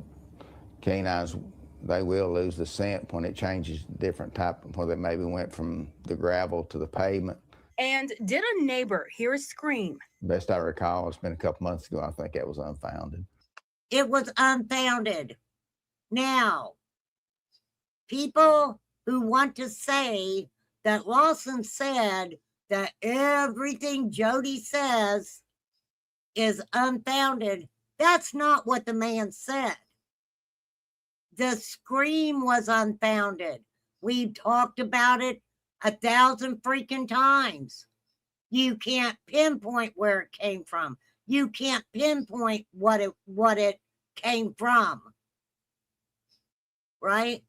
canines, they will lose the scent when it changes different type, where they maybe went from the gravel to the pavement. And did a neighbor hear a scream? Best I recall, it's been a couple months ago, I think that was unfounded. It was unfounded. Now, people who want to say that Lawson said that everything Jody says is unfounded, that's not what the man said. The scream was unfounded. We've talked about it 1,000 freaking times. You can't pinpoint where it came from. You can't pinpoint what it came from. Right?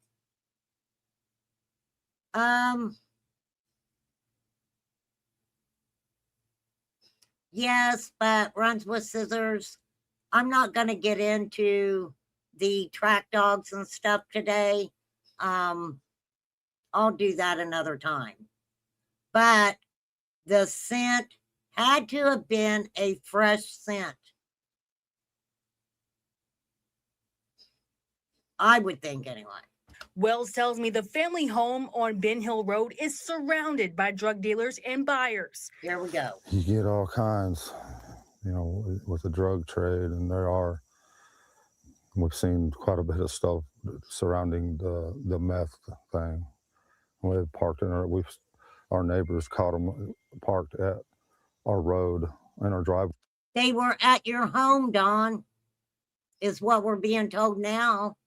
Yes, but runs with scissors. I'm not going to get into the track dogs and stuff today. I'll do that another time. But the scent had to have been a fresh scent. I would think anyway. Wells tells me the family home on Ben Hill Road is surrounded by drug dealers and buyers. Here we go. You get all kinds, with the drug trade, and we've seen quite a bit of stuff surrounding the meth thing. We've parked our neighbors caught them parked at our road in our driveway. They were at your home, Don, is what we're being told now.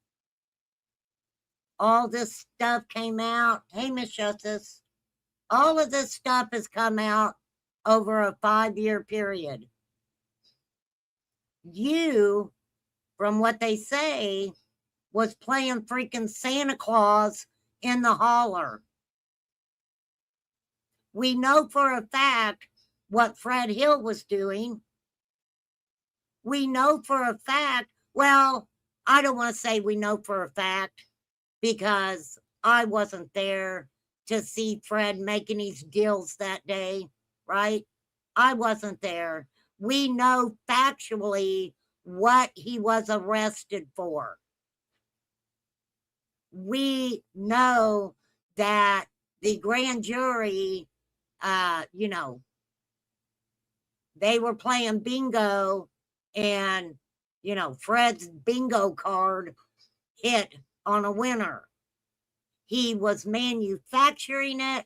All this stuff came out. Hey, Miss Justice. All of this stuff has come out over a 5-year period. You, from what they say, was playing freaking Santa Claus in the holler. We know for a fact what Fred Hill was doing. We know for a fact, well, I don't want to say we know for a fact, because I wasn't there to see Fred making these deals that day, right? I wasn't there. We know factually what he was arrested for. We know that the grand jury, they were playing bingo, and, Fred's bingo card hit on a winner. He was manufacturing it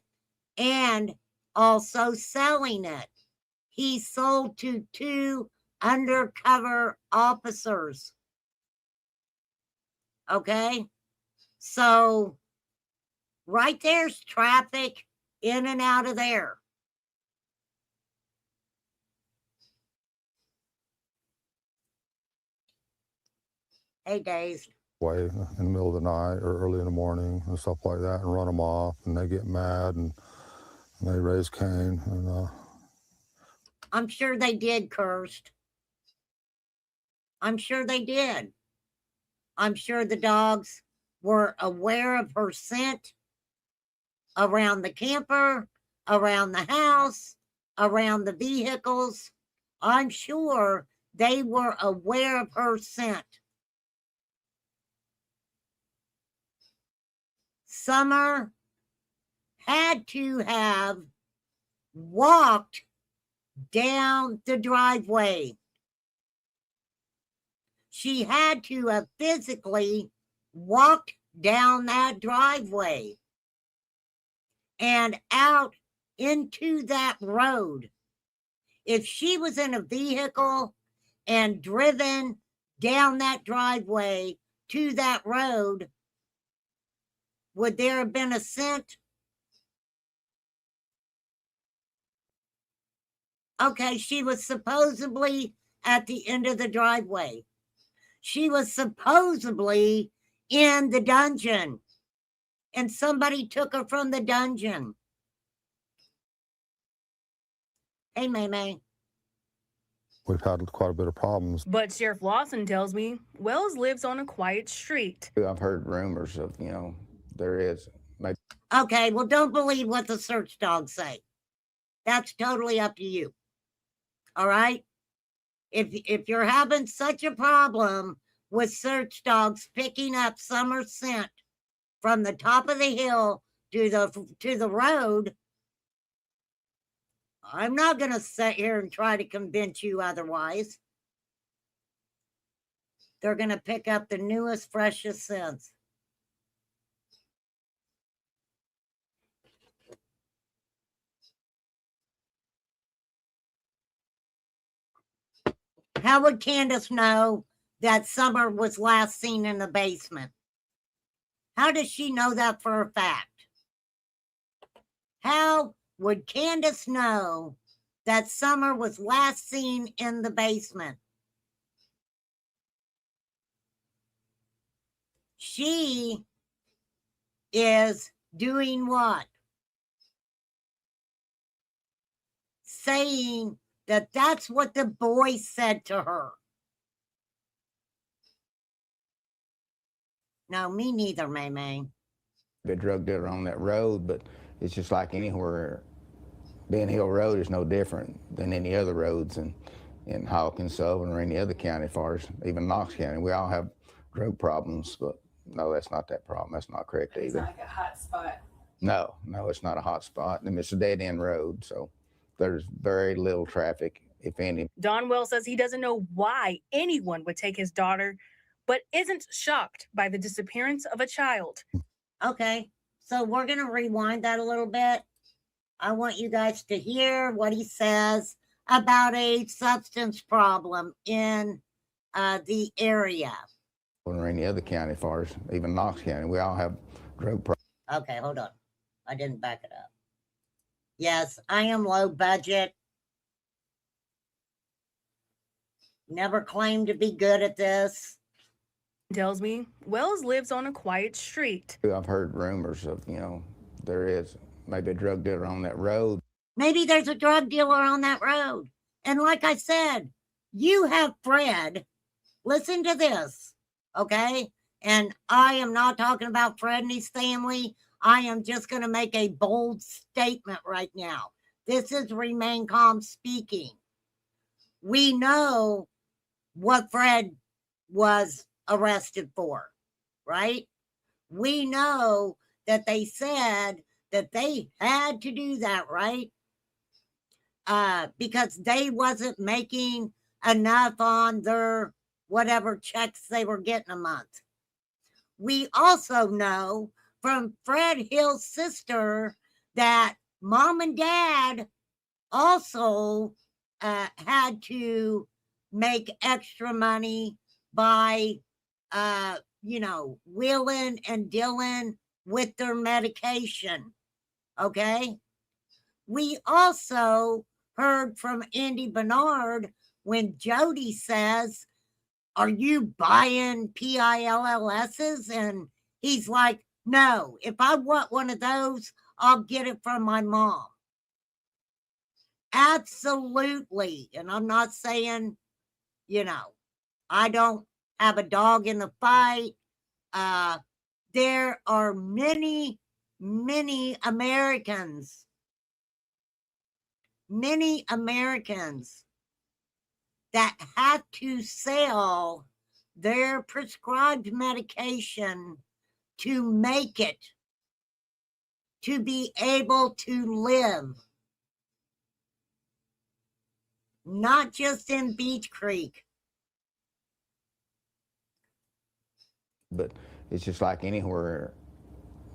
and also selling it. He sold to 2 undercover officers. Okay? So right there's traffic in and out of there. Hey, Days. Way in the middle of the night or early in the morning and stuff like that, and run them off, and they get mad and they raise Cain. And I'm sure they did, Kirst. I'm sure they did. I'm sure the dogs were aware of her scent around the camper, around the house, around the vehicles. I'm sure they were aware of her scent. Summer had to have walked down the driveway. She had to have physically walked down that driveway and out into that road. If she was in a vehicle and driven down that driveway to that road, would there have been a scent? Okay, she was supposedly at the end of the driveway. She was supposedly in the dungeon, and somebody took her from the dungeon. Hey, May. We've had quite a bit of problems. But Sheriff Lawson tells me Wells lives on a quiet street. I've heard rumors of, there is. Okay, well, don't believe what the search dogs say. That's totally up to you. All right? If you're having such a problem with search dogs picking up Summer scent from the top of the hill to the road, I'm not going to sit here and try to convince you otherwise. They're going to pick up the newest, freshest scents. How would Candace know that Summer was last seen in the basement? How does she know that for a fact? How would Candace know that Summer was last seen in the basement? She is doing what? Saying that that's what the boy said to her. No, me neither, May. The drug dealer on that road, but it's just like anywhere. Ben Hill Road is no different than any other roads in Hawkins, Sullivan, or any other county, as far as even Knox County. We all have drug problems, but no, that's not that problem. That's not correct either. It's not like a hot spot. No, it's not a hot spot. And it's a dead end road, so there's very little traffic, if any. Don Wells says he doesn't know why anyone would take his daughter, but isn't shocked by the disappearance of a child. Okay, so we're going to rewind that a little bit. I want you guys to hear what he says about a substance problem in the area. Or any other county, as far as even Knox County, we all have drug problems. Okay, hold on. I didn't back it up. Yes, I am low budget. Never claimed to be good at this. Tells me Wells lives on a quiet street. I've heard rumors of, there is maybe a drug dealer on that road. Maybe there's a drug dealer on that road. And like I said, you have Fred. Listen to this, okay? And I am not talking about Fred and his family. I am just going to make a bold statement right now. This is Remain Calm speaking. We know what Fred was arrested for, right? We know that they said that they had to do that, right? Because they wasn't making enough on their whatever checks they were getting a month. We also know from Fred Hill's sister that mom and dad also had to make extra money by, wheeling and dealing with their medication. Okay. We also heard from Andy Bernard when Jody says, "Are you buying PILLSs?" And he's like, "No, if I want one of those, I'll get it from my mom." Absolutely. And I'm not saying, I don't have a dog in the fight. There are many, many Americans that have to sell their prescribed medication to make it to be able to live. Not just in Beach Creek. But it's just like anywhere.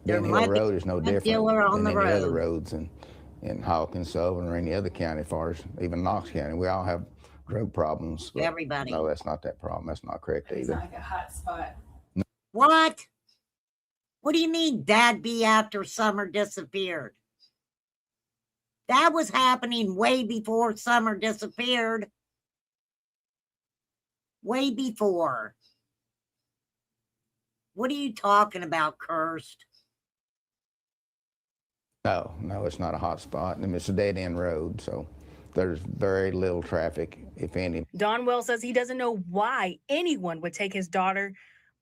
There Ben might Hill be Road is no a different dealer on than the any other road. roads in Hawkins, Sullivan, or any other county, as far as even Knox County. We all have drug problems. But Everybody. no, that's not that problem. That's not correct It's either. not like a hot spot. What? What do you mean Dad be after Summer disappeared? That was happening way before Summer disappeared. Way before. What are you talking about, Cursed? No, it's not a hot spot. And it's a dead end road, so there's very little traffic, if any. Donwell says he doesn't know why anyone would take his daughter,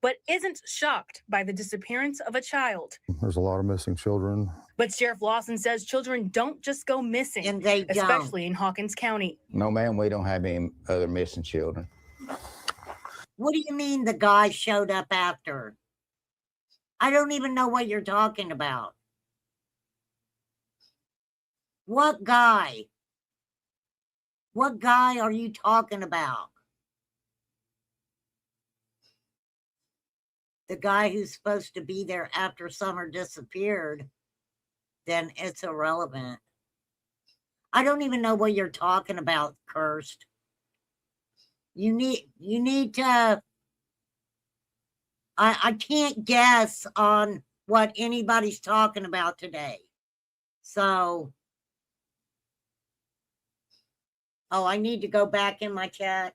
but isn't shocked by the disappearance of a child. There's a lot of missing children. But Sheriff Lawson says children don't just go missing, And they don't. especially in Hawkins County. No, ma'am, we don't have any other missing children. What do you mean the guy showed up after? I don't even know what you're talking about. What guy? What guy are you talking about? The guy who's supposed to be there after Summer disappeared, then it's irrelevant. I don't even know what you're talking about, Cursed. You need to, I can't guess on what anybody's talking about today. So, oh, I need to go back in my chat.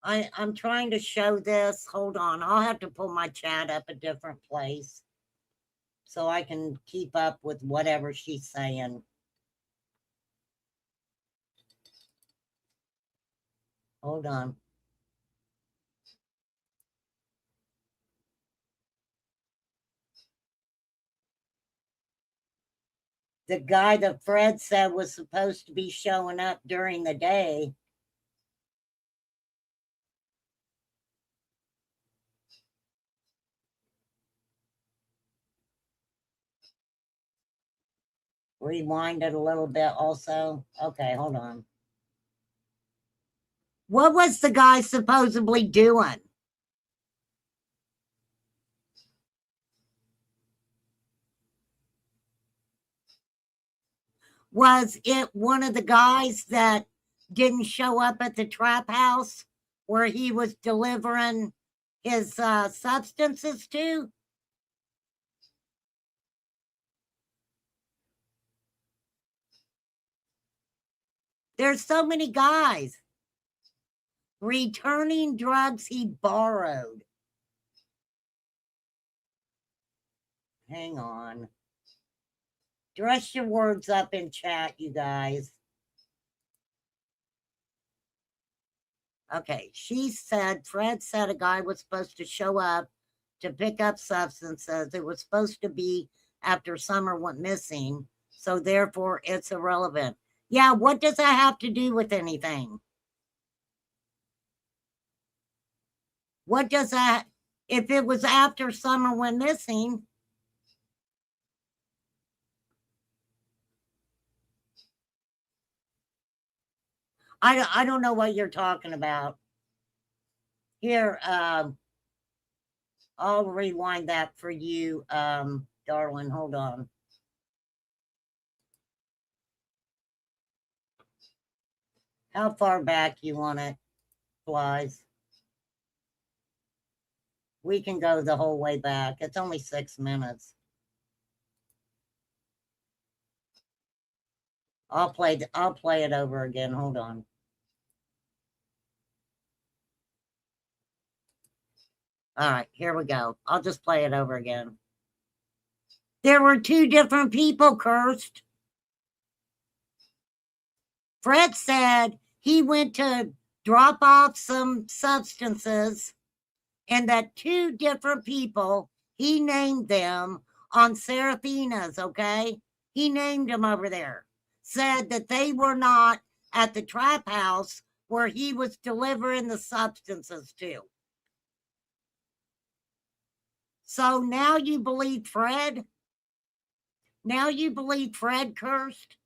I'm trying to show this. Hold on. I'll have to pull my chat up a different place so I can keep up with whatever she's saying. Hold on. The guy that Fred said was supposed to be showing up during the day. Rewind it a little bit also. Okay, hold on. What was the guy supposedly doing? Was it one of the guys that didn't show up at the trap house where he was delivering his substances to? There's so many guys returning drugs he borrowed. Hang on. Dress your words up in chat, you guys. Okay, she said, Fred said a guy was supposed to show up to pick up substances. It was supposed to be after Summer went missing, so therefore it's irrelevant. Yeah, what does that have to do with anything? What does that, if it was after Summer went missing? I don't know what you're talking about. Here, I'll rewind that for you, darling. Hold on. How far back you want it, Flies? We can go the whole way back. It's only 6 minutes. I'll play it over again. Hold on. All right, here we go. I'll just play it over again. There were 2 different people, Cursed. Fred said he went to drop off some substances and that 2 different people, he named them on Seraphina's, okay? He named them over there. Said that they were not at the trap house where he was delivering the substances to. So now you believe Fred? Now you believe Fred cursed?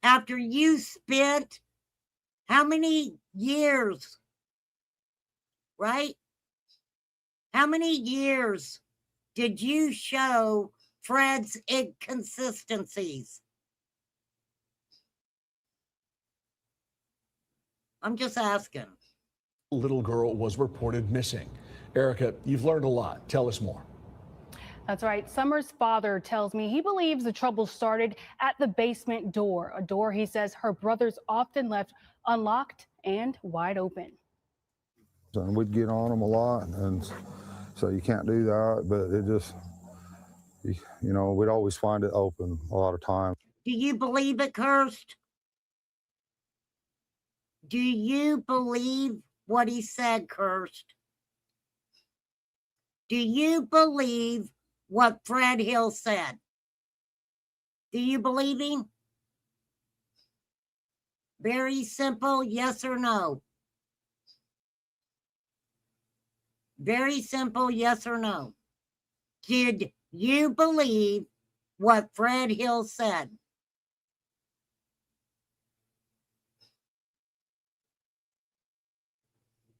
After you spent how many years, right? How many years did you show Fred's inconsistencies? I'm just asking. Little girl was reported missing. Erica, you've learned a lot. Tell us more. That's right. Summer's father tells me he believes the trouble started at the basement door, a door he says her brothers often left unlocked and wide open. And we'd get on them a lot, and so you can't do that, but it just, you know, we'd always find it open a lot of times. Do you believe it cursed? Do you believe what he said cursed? Do you believe what Fred Hill said? Do you believe him? Very simple, yes or no. Very simple, yes or no. Did you believe what Fred Hill said?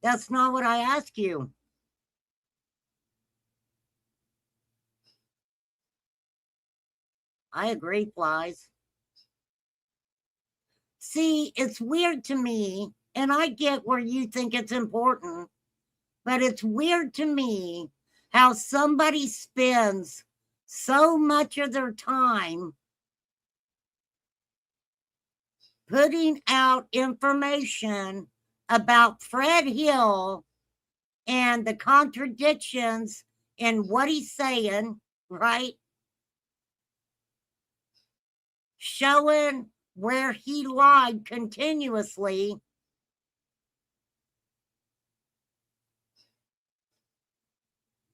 That's not what I asked you. I agree, Flies. See, it's weird to me, and I get where you think it's important, but it's weird to me how somebody spends so much of their time putting out information about Fred Hill and the contradictions in what he's saying, right? Showing where he lied continuously.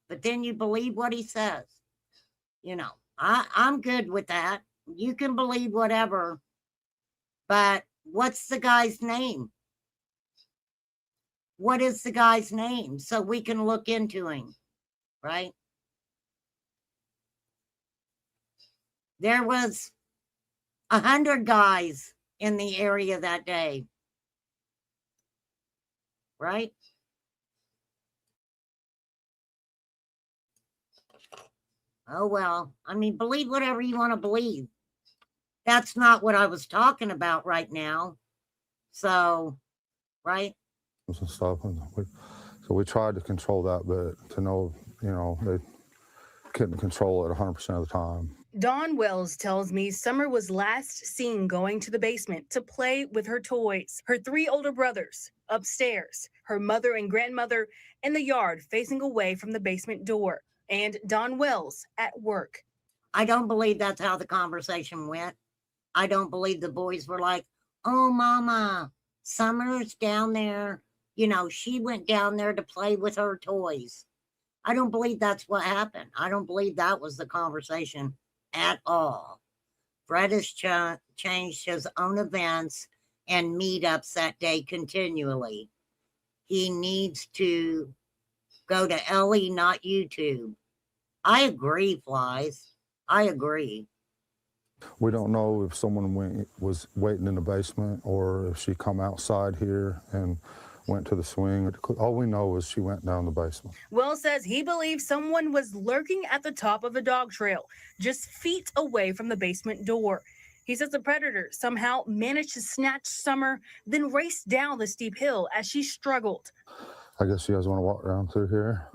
But then you believe what he says. You know, I'm good with that. You can believe whatever. But what's the guy's name? What is the guy's name? So we can look into him, right? There was 100 guys in the area that day, right? Oh, well, I mean, believe whatever you want to believe. That's not what I was talking about right now. So, right? And stuff, and so we tried to control that, but to know, you know, they couldn't control it 100% of the time. Dawn Wells tells me Summer was last seen going to the basement to play with her toys. Her 3 older brothers upstairs, her mother and grandmother in the yard facing away from the basement door, and Dawn Wells at work. I don't believe that's how the conversation went. I don't believe the boys were like, oh, Mama, Summer's down there. You know, she went down there to play with her toys. I don't believe that's what happened. I don't believe that was the conversation at all. Fred has changed his own events and meetups that day continually. He needs to go to Ellie, not YouTube. I agree, Flies. I agree. We don't know if someone was waiting in the basement or if she come outside here and went to the swing. All we know is she went down the basement. Wells says he believes someone was lurking at the top of the dog trail, just feet away from the basement door. He says the predator somehow managed to snatch Summer, then raced down the steep hill as she struggled. I guess you guys want to walk down through here?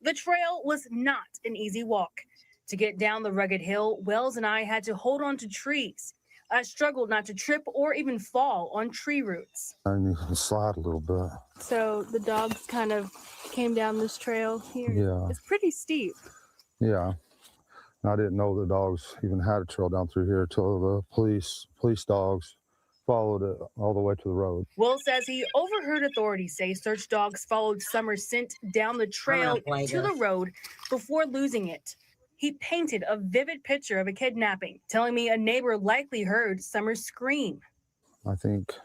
The trail was not an easy walk. To get down the rugged hill, Wells and I had to hold on to trees. I struggled not to trip or even fall on tree roots. And you can slide a little bit. So the dogs kind of came down this trail here. Yeah. It's pretty steep. Yeah. And I didn't know the dogs even had a trail down through here until the police dogs followed it all the way to the road. Will says he overheard authorities say search dogs followed Summer's scent down the trail to the road before losing it. He painted a vivid picture of a kidnapping, telling me a neighbor likely heard Summer scream. I think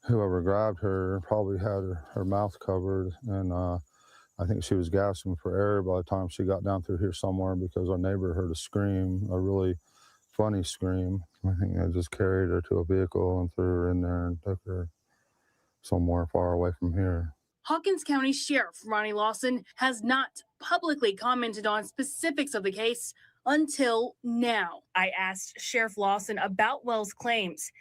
whoever grabbed her probably had her mouth covered, and I I think she was gasping for air by the time she got down through here somewhere because our neighbor heard a scream, a really funny scream. I think I just carried her to a vehicle and threw her in there and took her somewhere far away from here. Hawkins County Sheriff Ronnie Lawson has not publicly commented on specifics of the case until now. I asked Sheriff Lawson about Wells' claims.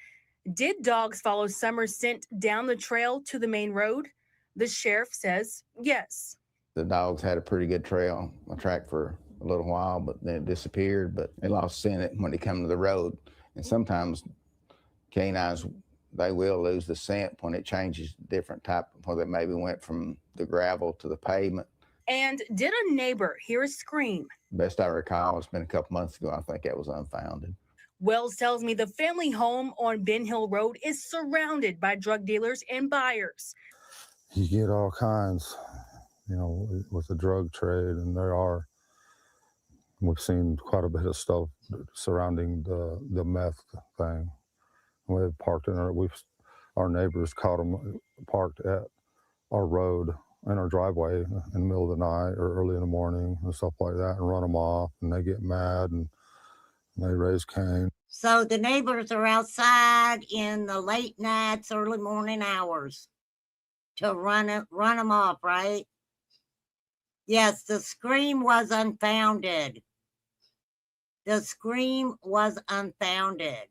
Did dogs follow Summer's scent down the trail to the main road? The sheriff says yes. The dogs had a pretty good trail, a track for a little while, but then it disappeared. But they lost scent when they come to the road. And sometimes canines, they will lose the scent when it changes different type, whether it maybe went from the gravel to the pavement. And did a neighbor hear a scream? Best I recall, it's been a couple months ago. I think that was unfounded. Wells tells me the family home on Ben Hill Road is surrounded by drug dealers and buyers. You get all kinds, with the drug trade, and we've seen quite a bit of stuff surrounding the meth thing. We've parked our neighbors caught them parked at our road in our driveway in the middle of the night or early in the morning and stuff like that, and run them off, and they get mad and they raise Cain. So the neighbors are outside in the late nights, early morning hours to run them off, right? Yes, the scream was unfounded. The scream was unfounded.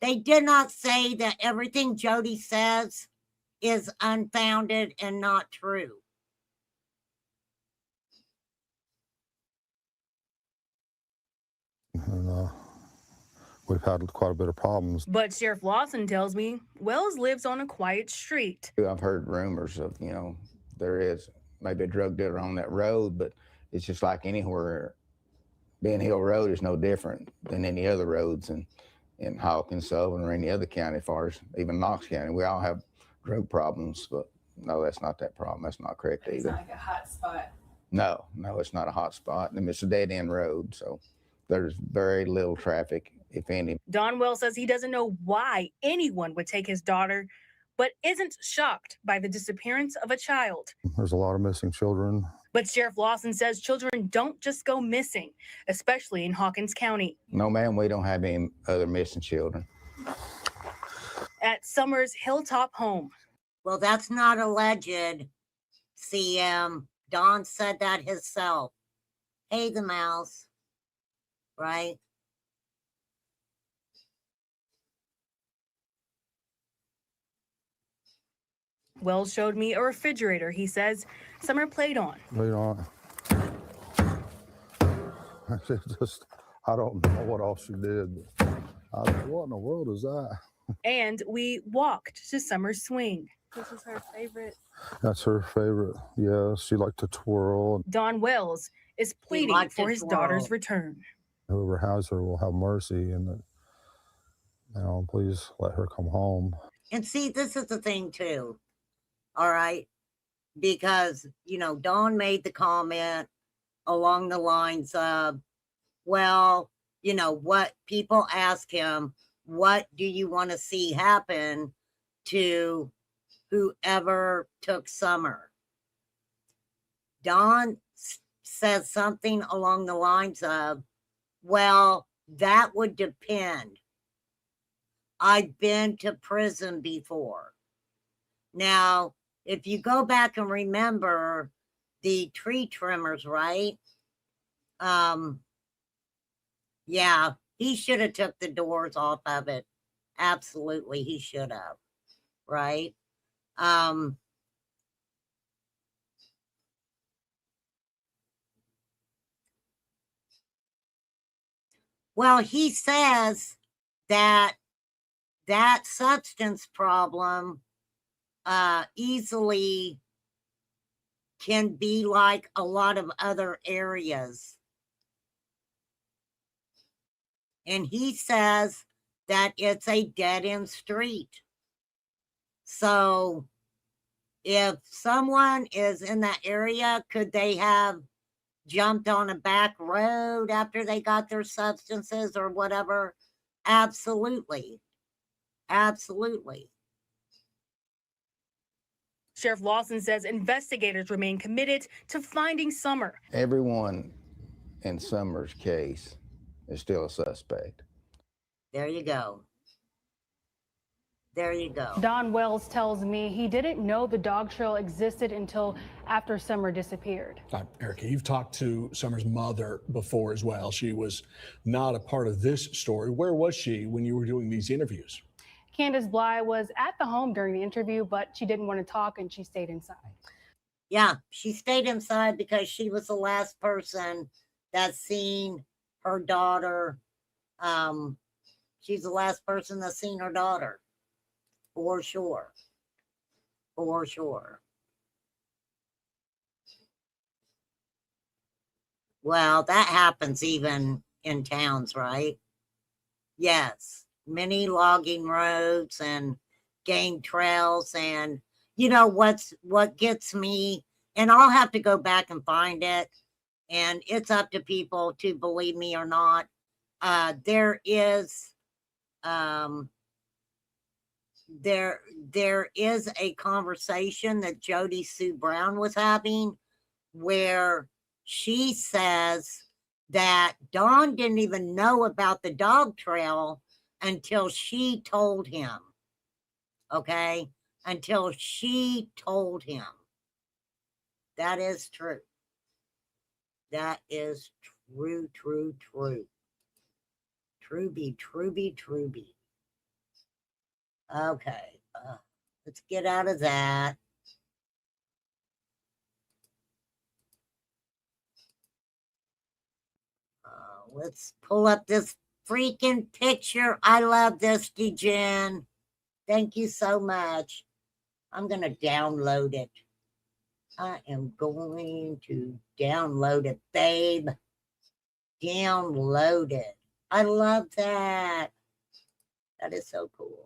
They did not say that everything Jody says is unfounded and not true. And we've had quite a bit of problems. But Sheriff Lawson tells me Wells lives on a quiet street. I've heard rumors of, there is maybe a drug dealer on that road, but it's just like anywhere. Ben Hill Road is no different than any other roads in Hawkins, Sullivan, or any other county, as far as even Knox County. We all have drug problems, but no, that's not that problem. That's not correct either. It's not like a hot spot. No, it's not a hot spot. And it's a dead end road, so there's very little traffic, if any. Don Wells says he doesn't know why anyone would take his daughter, but isn't shocked by the disappearance of a child. There's a lot of missing children. But Sheriff Lawson says children don't just go missing, especially in Hawkins County. No, ma'am, we don't have any other missing children. At Summer's Hilltop home. Well, that's not alleged, CM. Don said that himself. Hey, the mouse, right? Wells showed me a refrigerator he says Summer played on. I don't know what else she did. What in the world is that? And we walked to Summer's swing. This is her favorite. That's her favorite. Yeah, she liked to twirl. Don Wells is pleading for his daughter's return. Whoever has her will have mercy, and please let her come home. And see, this is the thing too. All right. Because, Don made the comment along the lines of, well, what people ask him, what do you want to see happen to whoever took Summer? Don says something along the lines of, well, that would depend. I've been to prison before. Now, if you go back and remember the tree trimmers, right? Yeah, he should have took the doors off of it. Absolutely, he should have, right? Well, he says that substance problem easily can be like a lot of other areas. And he says that it's a dead-end street. So if someone is in that area, could they have jumped on a back road after they got their substances or whatever? Absolutely. Absolutely. Sheriff Lawson says investigators remain committed to finding Summer. Everyone in Summer's case is still a suspect. There you go. There you go. Don Wells tells me he didn't know the dog trail existed until after Summer disappeared. Erica, you've talked to Summer's mother before as well. She was not a part of this story. Where was she when you were doing these interviews? Candace Bly was at the home during the interview, but she didn't want to talk and she stayed inside. Yeah, she stayed inside because she was the last person that seen her daughter. She's the last person that's seen her daughter. For sure. For sure. Well, that happens even in towns, right? Yes. Many logging roads and game trails. And you know what gets me, and I'll have to go back and find it. And it's up to people to believe me or not. There is a conversation that Jody Sue Brown was having where she says that Dawn didn't even know about the dog trail until she told him. Okay? Until she told him. That is true. That is true, true, true. True be, true be, true be. Okay, let's get out of that. Let's pull up this freaking picture. I love this, DeGen. Thank you so much. I'm going to download it. I am going to download it, babe. Download it. I love that. That is so cool.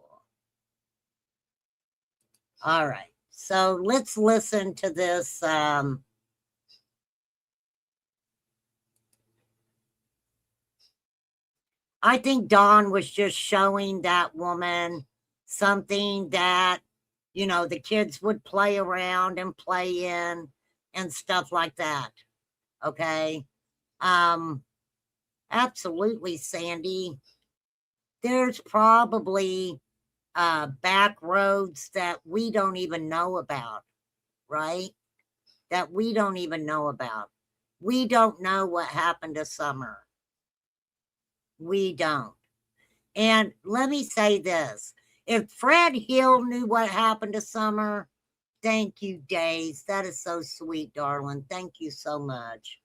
All right. So let's listen to this. I think Dawn was just showing that woman something that, you know, the kids would play around and play in and stuff like that. Okay. Absolutely, Sandy. There's probably back roads that we don't even know about, right? That we don't even know about. We don't know what happened to Summer. We don't. And let me say this. If Fred Hill knew what happened to Summer, thank you, Days. That is so sweet, darling. Thank you so much.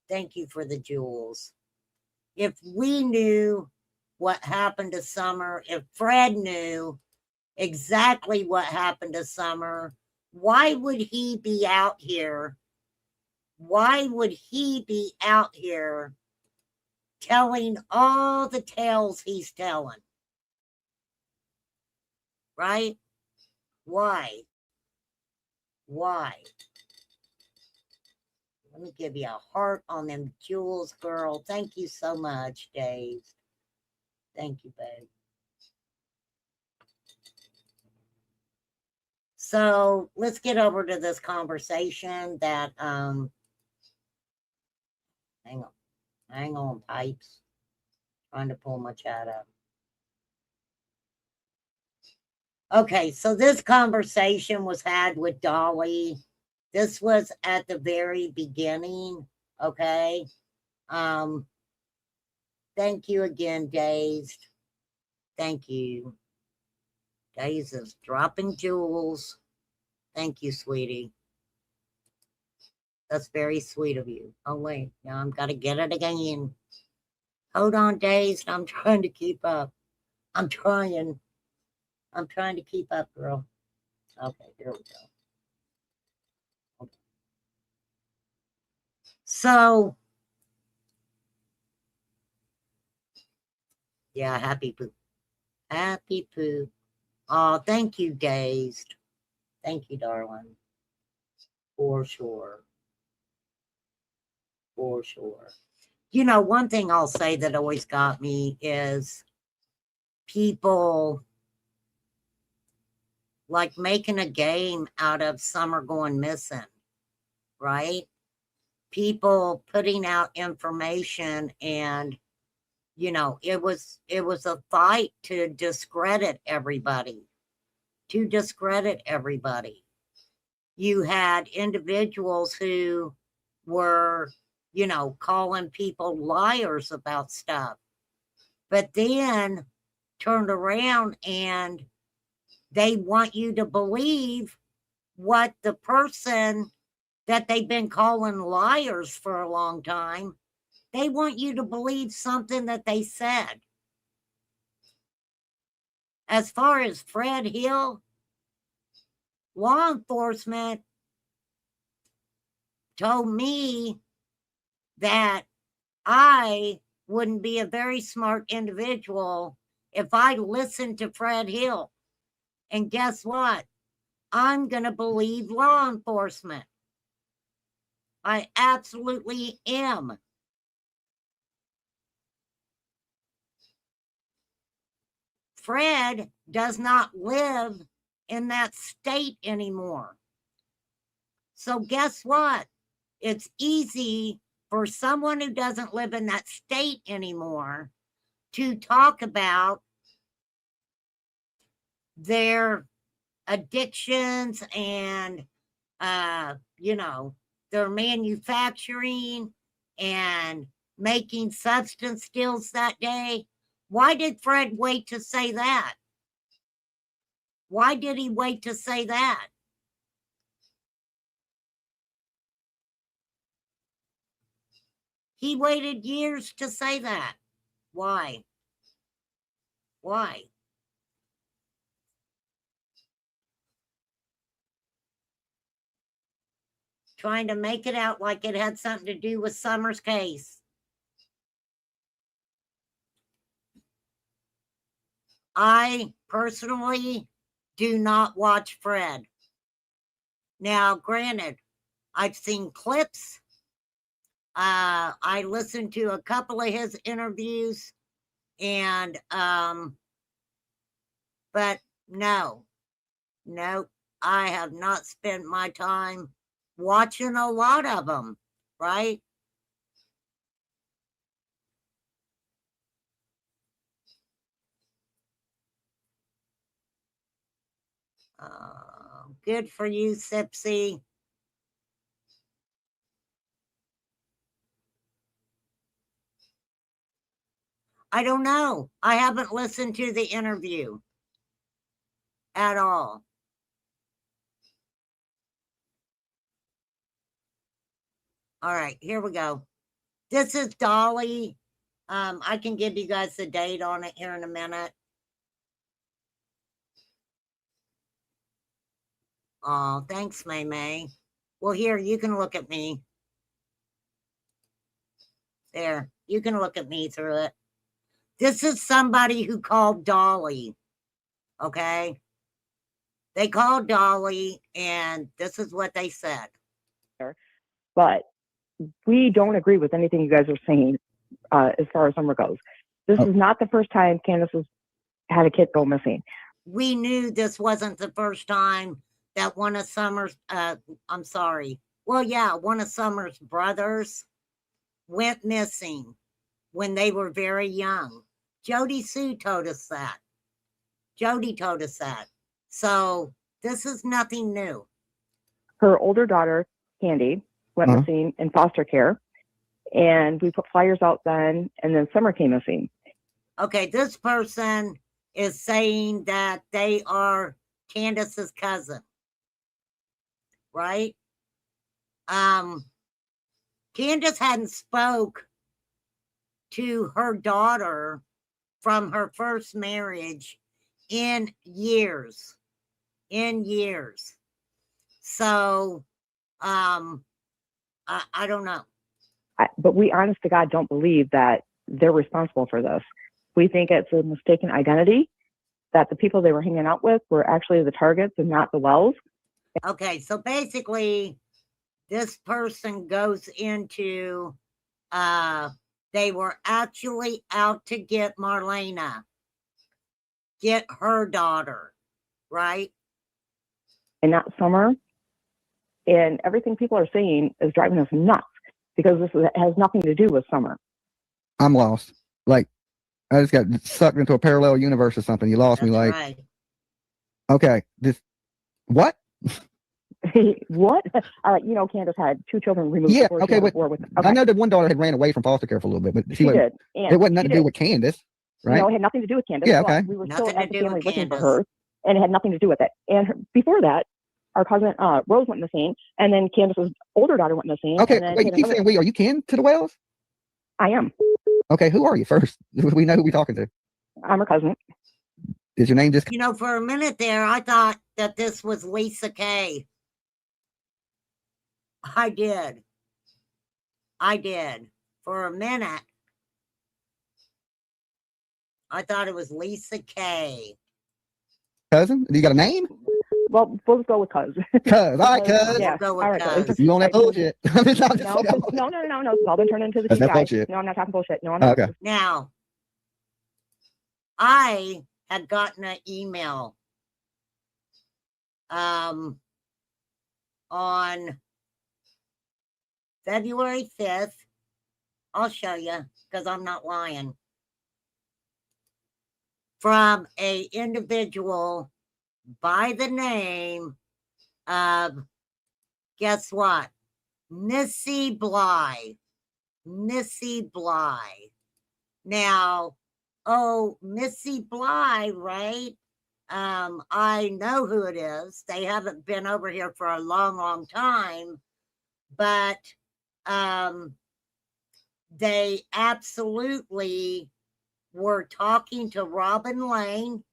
Thank you for the jewels. If we knew what happened to Summer, if Fred knew exactly what happened to Summer, why would he be out here? Why would he be out here telling all the tales he's telling? Right? Why? Why? Let me give you a heart on them jewels, girl. Thank you so much, Dave. Thank you, babe. So let's get over to this conversation that hang on, pipes. Trying to pull my chat up. Okay, so this conversation was had with Dolly. This was at the very beginning, okay? Thank you again, Dazed. Thank you. Dazed is dropping jewels. Thank you, sweetie. That's very sweet of you. Oh, wait. Now I've got to get it again. Hold on, Dazed. I'm trying to keep up. I'm trying to keep up, girl. Okay, here we go. Okay. So, yeah, happy poop. Happy poop. Oh, thank you, Dazed. Thank you, darling. For sure. For sure. You know, one thing I'll say that always got me is people like making a game out of Summer going missing, right? People putting out information, and you know, it was a fight to discredit everybody. You had individuals who were, you know, calling people liars about stuff, but then turned around and they want you to believe what the person that they've been calling liars for a long time, they want you to believe something that they said. As far as Fred Hill, law enforcement told me that I wouldn't be a very smart individual if I listened to Fred Hill. And guess what? I'm going to believe law enforcement. I absolutely am. Fred does not live in that state anymore. So guess what? It's easy for someone who doesn't live in that state anymore to talk about their addictions and, you know, their manufacturing and making substance deals that day. Why did Fred wait to say that? Why did he wait to say that? He waited years to say that. Why? Why? Trying to make it out like it had something to do with Summer's case. I personally do not watch Fred. Now, granted, I've seen clips. I listened to a couple of his interviews, and but no, I have not spent my time watching a lot of them, right? Good for you, Sipsy. I don't know. I haven't listened to the interview at all. All right, here we go. This is Dolly. I can give you guys the date on it here in a minute. Oh, thanks, May May. Well, here, you can look at me. There, you can look at me through it. This is somebody who called Dolly, okay? They called Dolly, and this is what they said. But we don't agree with anything you guys are saying as far as Summer goes. This is not the first time Candace has had a kid go missing. We knew this wasn't the first time that one of Summer's, one of Summer's brothers went missing when they were very young. Jody Sue told us that. Jody told us that. So this is nothing new. Her older daughter, Candy, went missing in foster care. And we put flyers out then, and then Summer came missing. Okay, this person is saying that they are Candace's cousin, right? Candace hadn't spoke to her daughter from her first marriage in years. So, I don't know. But we, honest to God, don't believe that they're responsible for this. We think it's a mistaken identity, that the people they were hanging out with were actually the targets and not the Wells. Okay, so basically, this person goes into, they were actually out to get Marlena, get her daughter, right? and not Summer. And everything people are saying is driving us nuts because has nothing to do with Summer. I'm lost. Like, I just got sucked into a parallel universe or something. You lost me. Like, Right. okay, what? What? Candace had 2 children removed. Yeah, before she okay, had but 4 with. I know that one daughter had ran away from foster care for a little bit, but She did. And it wasn't nothing she to do did. with Candace, right? No, it had nothing to do with Candace. Yeah, but okay. We were Nothing still to at the do family with looking for Candace. her, and it had nothing to do with it. And before that, our cousin Rose went missing, and then Candace's older daughter went missing. Okay, and then wait, you keep saying we. Are you kin to the Wells? I am. Okay, who are you first? We know who we're talking to. I'm her cousin. Is your name just? For a minute there, I thought that this was Lisa Kay. I did. For a minute, I thought it was Lisa Kay. Cousin? Do you got a name? Well, we'll go with cuz. Cuz, all right, cuz. Yeah. We'll go with all right, cuz. You on that bullshit? No, it's all been turned into the That's not TBI. bullshit. No, I'm not talking bullshit. No, I'm Oh, not. okay. Now, I had gotten an email on February 5th. I'll show you because I'm not lying. From a individual by the name of, guess what? Missy Bly. Missy Bly. Now, Missy Bly, right? I know who it is. They haven't been over here for a long, long time, but they absolutely were talking to Robin Lane.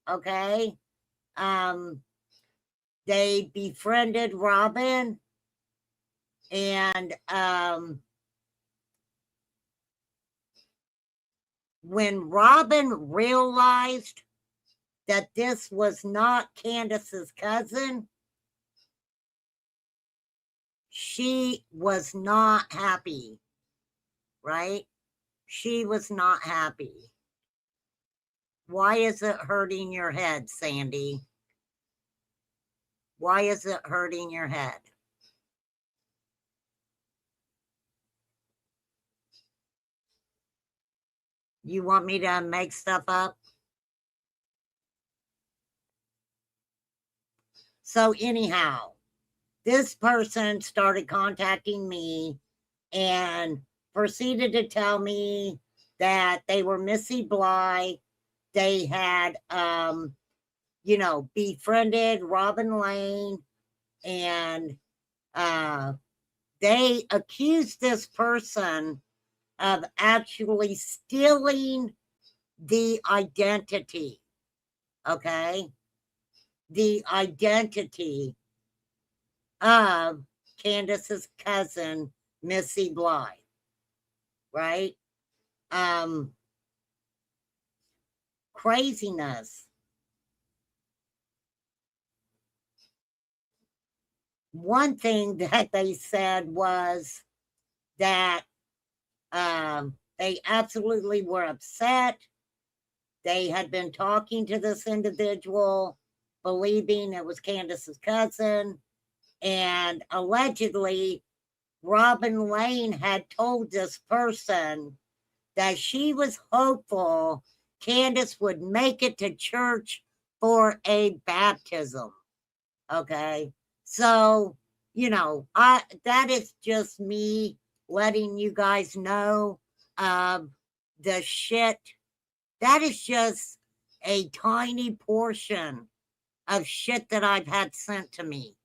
Okay. They befriended Robin, and when Robin realized that this was not Candace's cousin, she was not happy, right? She was not happy. Why is it hurting your head, Sandy? Why is it hurting your head? You want me to make stuff up? So anyhow, this person started contacting me and proceeded to tell me that they were Missy Bly. They had, befriended Robin Lane, and they accused this person of actually stealing the identity, okay? The identity of Candace's cousin, Missy Bly, right? Craziness. One thing that they said was that they absolutely were upset. They had been talking to this individual, believing it was Candace's cousin, and allegedly Robin Lane had told this person that she was hopeful Candace would make it to church for a baptism. Okay. So, that is just me letting you guys know the shit. That is just a tiny portion of shit that I've had sent to me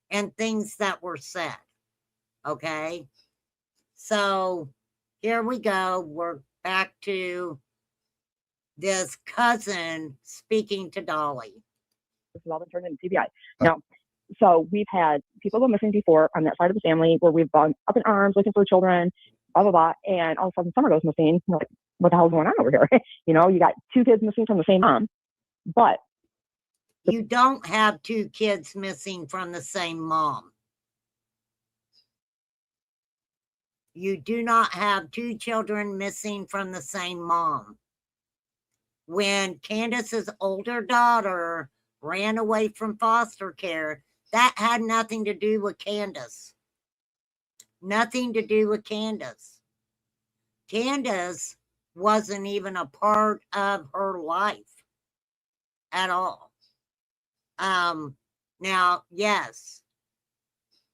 and things that were said. Okay. So here we go. We're back to this cousin speaking to Dolly. This has all been turned into TBI. Now, so we've had people go missing before on that side of the family where we've gone up in arms looking for children, blah, blah, blah. And all of a sudden Summer goes missing. We're like, what the hell's going on over here? You got 2 kids missing from the same mom, but you don't have 2 kids missing from the same mom. You do not have 2 children missing from the same mom. When Candace's older daughter ran away from foster care, That had nothing to do with Candace. Nothing to do with Candace. Candace wasn't even a part of her life at all. Now, yes,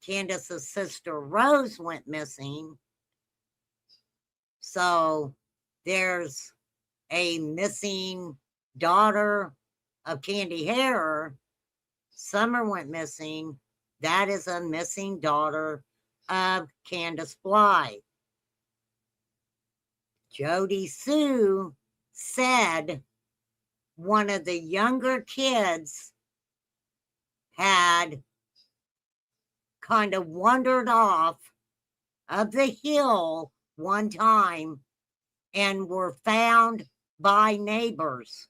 Candace's sister Rose went missing. So there's a missing daughter of Candy Harer. Summer went missing. That is a missing daughter of Candace Bly. Jody Sue said one of the younger kids had kind of wandered off of the hill one time and were found by neighbors.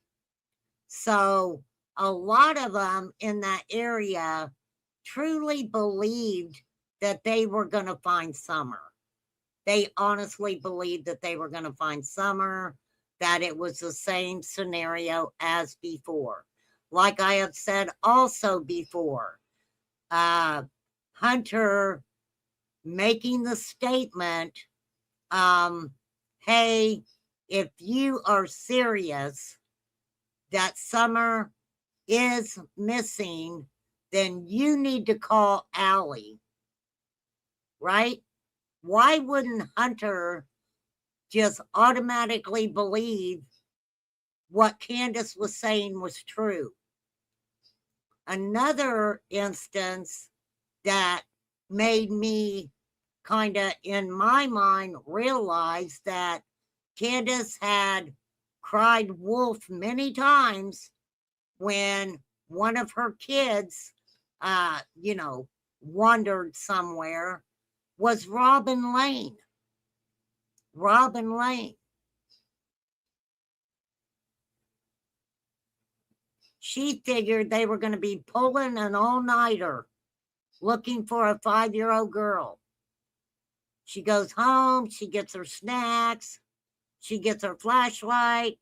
So a lot of them in that area truly believed that they were going to find Summer. They honestly believed that they were going to find Summer, that it was the same scenario as before. Like I have said also before, Hunter making the statement, hey, if you are serious that Summer is missing, then you need to call Allie, right? Why wouldn't Hunter just automatically believe what Candace was saying was true? Another instance that made me kind of, in my mind, realize that Candace had cried wolf many times when one of her kids, wandered somewhere, was Robin Lane. Robin Lane. She figured they were going to be pulling an all-nighter looking for a 5-year-old girl. She goes home, she gets her snacks, she gets her flashlight,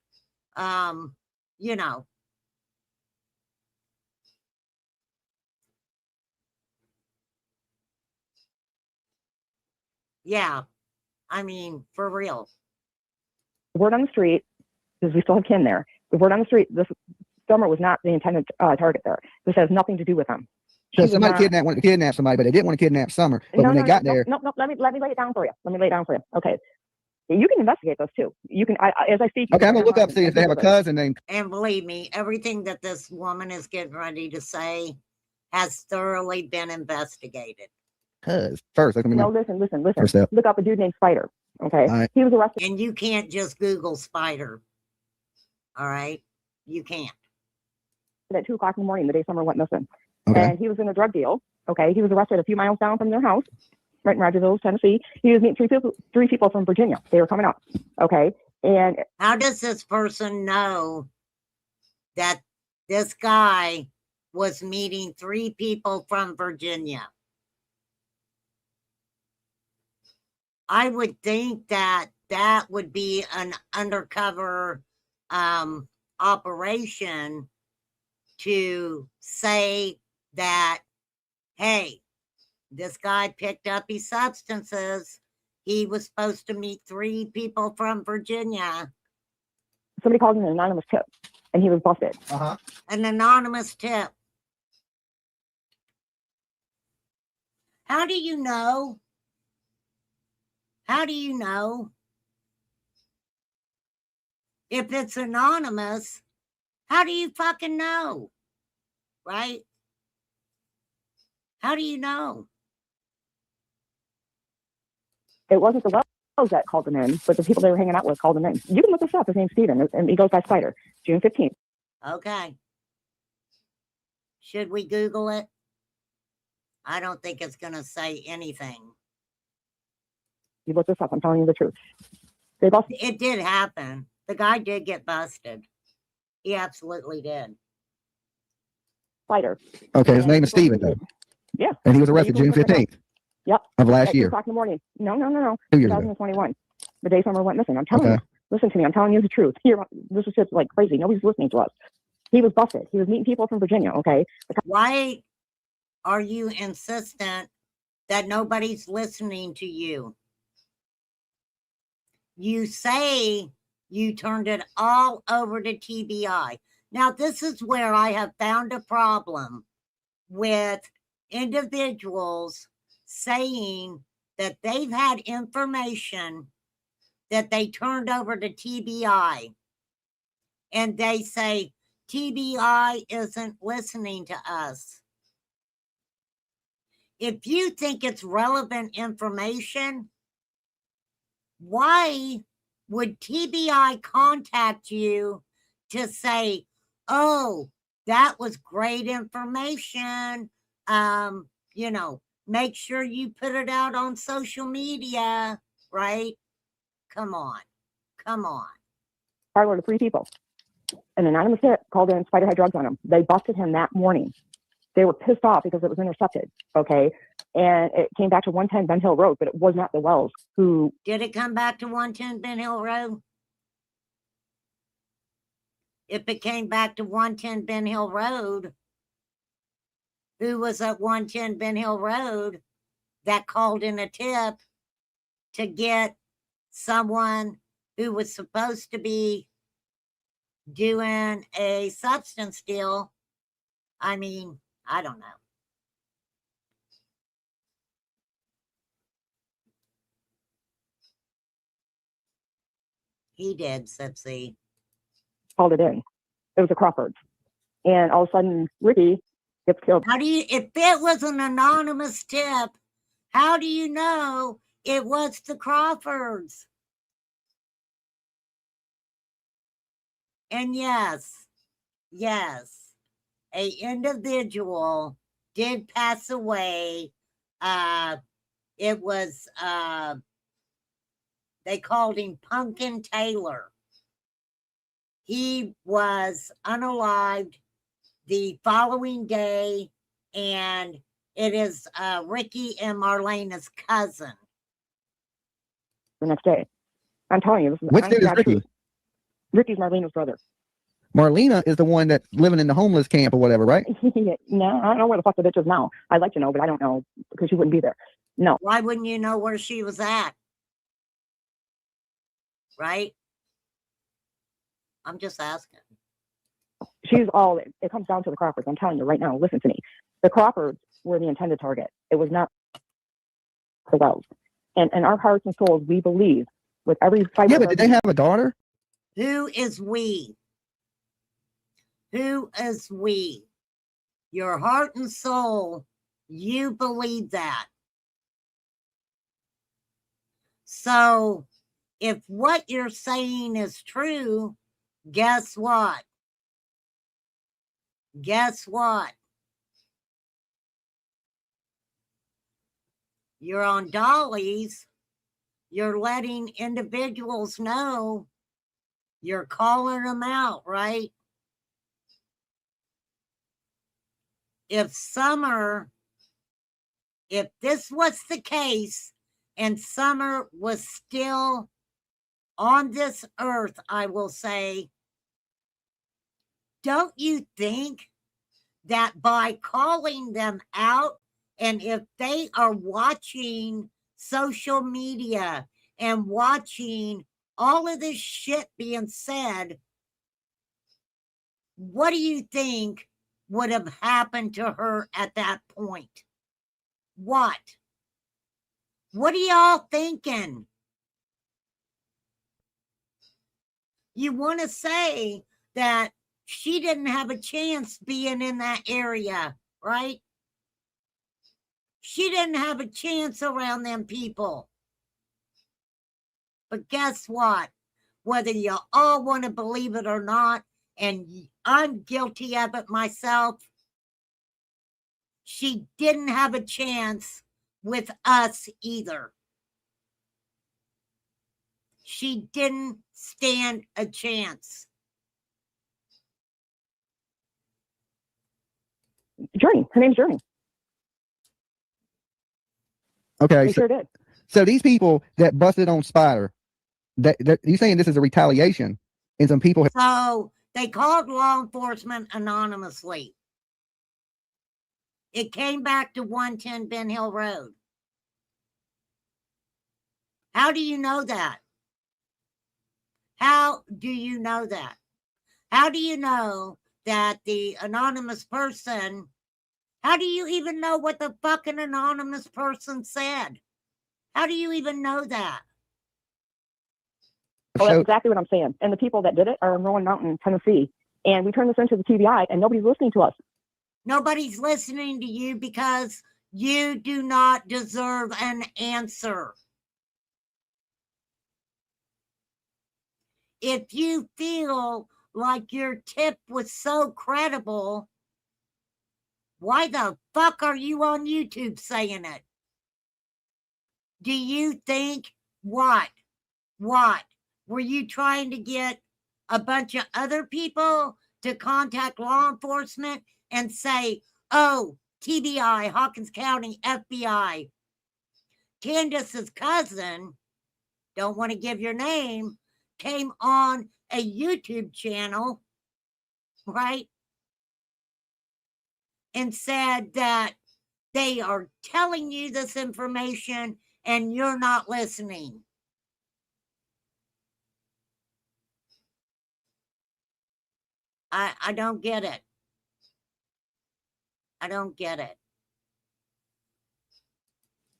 Yeah, I mean, for real. The word on the street, because we still have Ken there, the word on the street, this Summer was not the intended target there. This has nothing to do with them. So somebody wanted to kidnap somebody, but they didn't want to kidnap Summer. But when they got there, no, let me lay it down for you. Okay, you can investigate those too. You can, as I speak. Okay, I'm gonna look up see if they have a cousin named. And believe me, everything that this woman is getting ready to say has thoroughly been investigated. First, listen. Look up a dude named Spider. Okay, right. He was arrested. And you can't just Google Spider. All right, you can't. At 2 o'clock in the morning, the day Summer went missing. Okay. And he was in a drug deal. Okay, he was arrested a few miles down from their house, right in Rogersville, Tennessee. He was meeting three people from Virginia. They were coming up. Okay, and how does this person know that this guy was meeting 3 people from Virginia? I would think that that would be an undercover operation to say that, hey, this guy picked up his substances. He was supposed to meet 3 people from Virginia. Somebody called him an anonymous tip, and he was busted. An anonymous tip. How do you know? How do you know? If it's anonymous, how do you fucking know? Right? How do you know? It wasn't the Wells that called him in, but the people they were hanging out with called him in. You can look this up. His name's Steven, and he goes by Spider. June 15th. Okay. Should we Google it? I don't think it's going to say anything. You look this up. I'm telling you the truth. They busted. It did happen. The guy did get busted. He absolutely did. Spider. Okay, his name is Steven, though. Yeah. And he was arrested June 15th. Yep. Of last At year. 2 o'clock in the morning. No. 2 years ago. 2021. The day Summer went missing. I'm telling you. Listen to me. I'm telling you the truth. This is just like crazy. Nobody's listening to us. He was busted. He was meeting people from Virginia. Okay. Why are you insistent that nobody's listening to you? You say you turned it all over to TBI. Now, this is where I have found a problem with individuals saying that they've had information that they turned over to TBI, and they say TBI isn't listening to us. If you think it's relevant information, why would TBI contact you to say, oh, that was great information? You know, make sure you put it out on social media, right? Come on. Come on. Parlor to 3 people. An anonymous tip called in, Spider had drugs on him. They busted him that morning. They were pissed off because it was intercepted, okay? And it came back to 110 Ben Hill Road, but it was not the Wells who... Did it come back to 110 Ben Hill Road? If it came back to 110 Ben Hill Road, who was at 110 Ben Hill Road that called in a tip to get someone who was supposed to be doing a substance deal? I mean, I don't know. He did, Sipsy. Called it in. It was a Crawfords. And all of a sudden, Ricky gets killed. How do you, if it was an anonymous tip, how do you know it was the Crawfords? And yes, a individual did pass away. It was, they called him Pumpkin Taylor. He was unalived the following day, and it is Ricky and Marlena's cousin. The next day. I'm telling you, this is Which dude is Ricky? Ricky's Marlena's brother. Marlena is the one that's living in the homeless camp or whatever, right? No, I don't know where the fuck the bitch is now. I'd like to know, but I don't know because she wouldn't be there. No. Why wouldn't you know where she was at? Right? I'm just asking. She's all, it comes down to the Crawfords. I'm telling you right now, listen to me. The Crawfords were the intended target. It was not the Wells. And in our hearts and souls, we believe with every fiber. Yeah, but did they have a daughter? Who is we? Who is we? Your heart and soul, you believe that. So if what you're saying is true, guess what? Guess what? You're on dollies. You're letting individuals know. You're calling them out, right? If this was the case and Summer was still on this earth, I will say, don't you think that by calling them out, and if they are watching social media and watching all of this shit being said, what do you think would have happened to her at that point? What? What are y'all thinking? You want to say that she didn't have a chance being in that area, right? She didn't have a chance around them people. But guess what? Whether you all want to believe it or not, and I'm guilty of it myself, she didn't have a chance with us either. She didn't stand a chance. Journey. Her name's Journey. Okay. They sure did. So these people that busted on Spider, that you saying this is a retaliation, and some people. So they called law enforcement anonymously. It came back to 110 Ben Hill Road. How do you know that? How do you know that? How do you know that the anonymous person, how do you even know what the fucking anonymous person said? How do you even know that? Well, that's exactly what I'm saying. And the people that did it are in Rowan Mountain, Tennessee. And we turned this into the TBI, and nobody's listening to us. Nobody's listening to you because you do not deserve an answer. If you feel like your tip was so credible, why the fuck are you on YouTube saying it? Do you think what? What? Were you trying to get a bunch of other people to contact law enforcement and say, oh, TBI, Hawkins County, FBI, Candace's cousin, don't want to give your name, came on a YouTube channel, right? And said that they are telling you this information and you're not listening. I don't get it. I don't get it.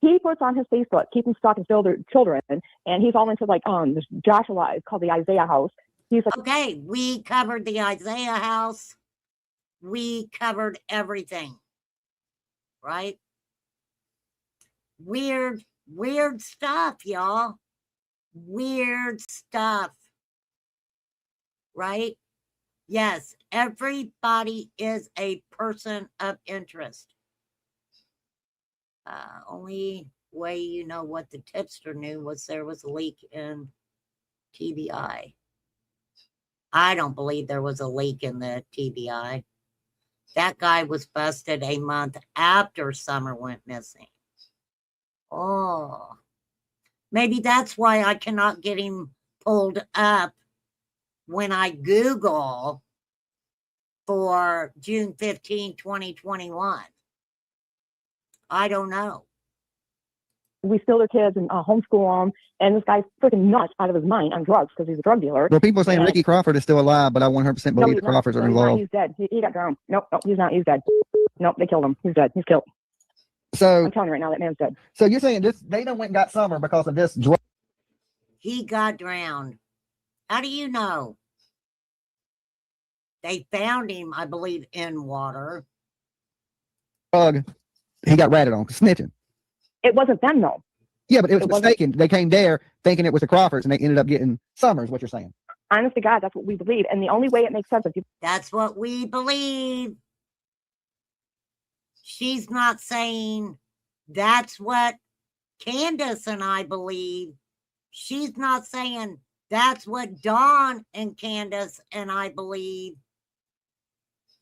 He puts on his Facebook, keeping stock and children, and he's all into like this Joshua, it's called the Isaiah House. He's like, okay, we covered the Isaiah House. We covered everything, right? Weird stuff, y'all. Weird stuff, right? Yes, everybody is a person of interest. Only way you know what the tipster knew was there was a leak in TBI. I don't believe there was a leak in the TBI. That guy was busted a month after Summer went missing. Oh, maybe that's why I cannot get him pulled up when I Google for June 15, 2021. I don't know. We steal their kids and homeschool them, and this guy's freaking nuts out of his mind on drugs because he's a drug dealer. Well, people are saying Ricky Crawford is still alive, but I 100% believe the Crawfords are involved. He's dead. He got drowned. Nope, he's not. He's dead. Nope, they killed him. He's dead. He's killed. So I'm telling you right now, that man's dead. So you're saying this? They done went and got Summer because of this drug? He got drowned. How do you know? They found him, I believe, in water. Drug. He got ratted on snitching. It wasn't them though. Yeah, but it was mistaken. They came there thinking it was the Crawfords, and they ended up getting Summers. What you're saying? Honest to God, that's what we believe, and the only way it makes sense is That's what we believe. She's not saying that's what Candace and I believe. She's not saying that's what Dawn and Candace and I believe.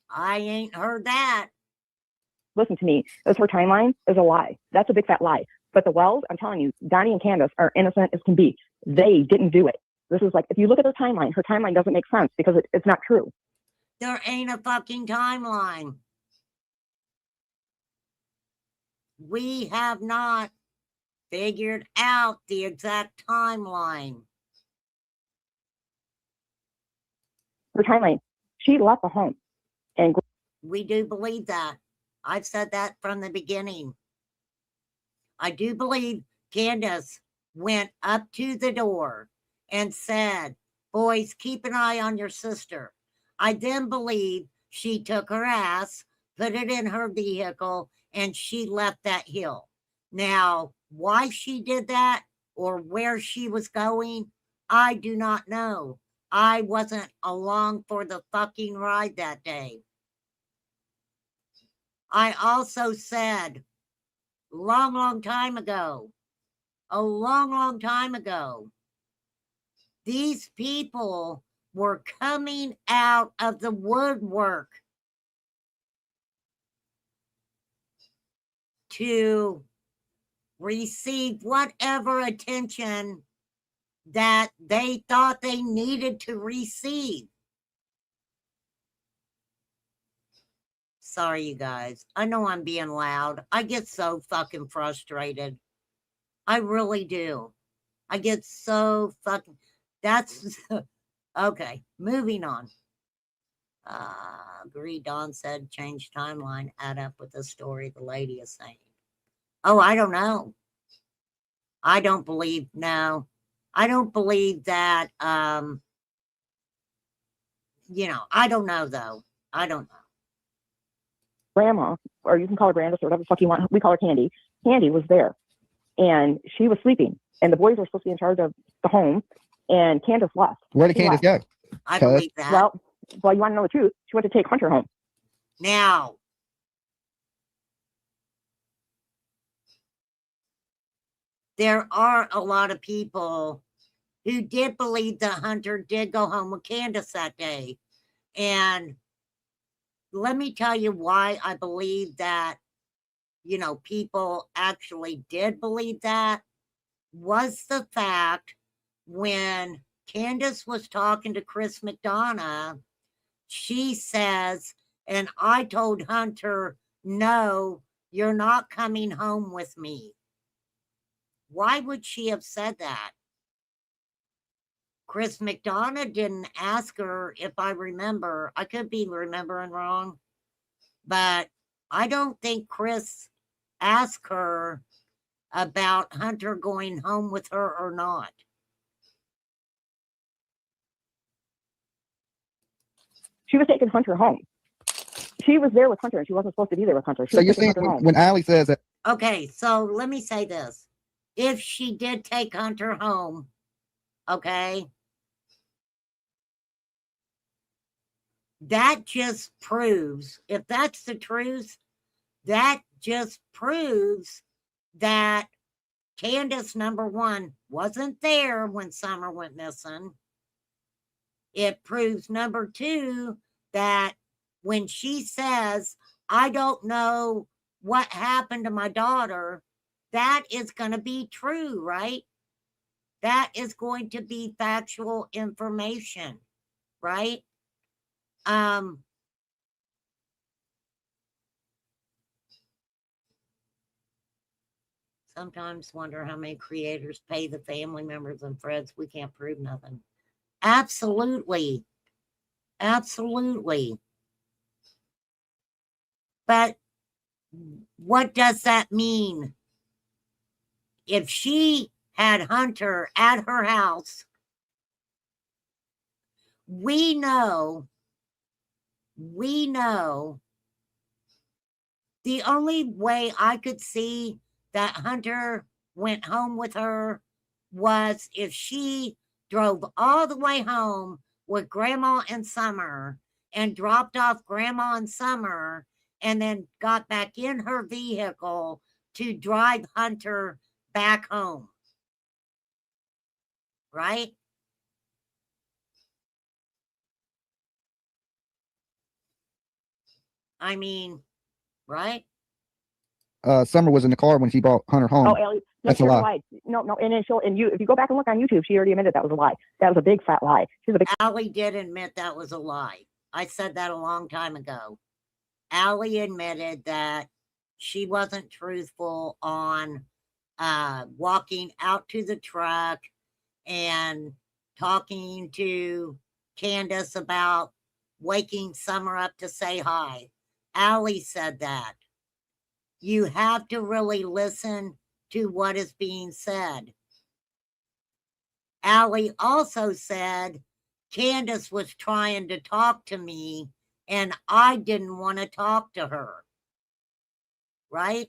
I ain't heard that. Listen to me. This her timeline is a lie. That's a big fat lie. But the Wells, I'm telling you, Donnie and Candace are innocent as can be. They didn't do it. This is like, if you look at her timeline doesn't make sense because it's not true. There ain't a fucking timeline. We have not figured out the exact timeline. Her timeline, she left the home. And we do believe that. I've said that from the beginning. I do believe Candace went up to the door and said, boys, keep an eye on your sister. I then believe she took her ass, put it in her vehicle, and she left that hill. Now, why she did that or where she was going, I do not know. I wasn't along for the fucking ride that day. I also said a long time ago, these people were coming out of the woodwork to receive whatever attention that they thought they needed to receive. Sorry, you guys. I know I'm being loud. I get so fucking frustrated. I really do. I get so fucking. That's okay. Moving on. Agree. Don said change timeline. Add up with the story the lady is saying. Oh, I don't know. I don't believe. No, I don't believe that. You know, I don't know though. I don't know. Grandma, or you can call her Grandis or whatever the fuck you want. We call her Candy. Candy was there, and she was sleeping, and the boys were supposed to be in charge of the home, and Candace left. Where did She Candace left. go? I Cuz. believe that. Well, you want to know the truth? She went to take Hunter home. Now, there are a lot of people who did believe that Hunter did go home with Candace that day. And let me tell you why I believe that, you know, people actually did believe that was the fact when Candace was talking to Chris McDonough, she says, and I told Hunter, no, you're not coming home with me. Why would she have said that? Chris McDonough didn't ask her, if I remember. I could be remembering wrong, but I don't think Chris asked her about Hunter going home with her or not. She was taking Hunter home. She was there with Hunter, and she wasn't supposed to be there with Hunter. She So was you're taking saying Hunter home. when Allie says that, Okay, so let me say this. If she did take Hunter home, okay, that just proves, if that's the truth, that just proves that Candace, number one, wasn't there when Summer went missing. It proves, number two, that when she says, I don't know what happened to my daughter, that is going to be true, right? That is going to be factual information, right? Sometimes wonder how many creators pay the family members and friends. We can't prove nothing. Absolutely. Absolutely. But what does that mean? If she had Hunter at her house, we know the only way I could see that Hunter went home with her was if she drove all the way home with Grandma and Summer and dropped off Grandma and Summer and then got back in her vehicle to drive Hunter back home. Right? I mean, right? Summer was in the car when she brought Hunter home. Oh, Ellie, That's a she lie. lied. No, and then if you go back and look on YouTube, she already admitted that was a lie. That was a big fat lie. She's a big. Allie did admit that was a lie. I said that a long time ago. Allie admitted that she wasn't truthful on walking out to the truck and talking to Candace about waking Summer up to say hi. Allie said that. You have to really listen to what is being said. Allie also said Candace was trying to talk to me and I didn't want to talk to her. Right?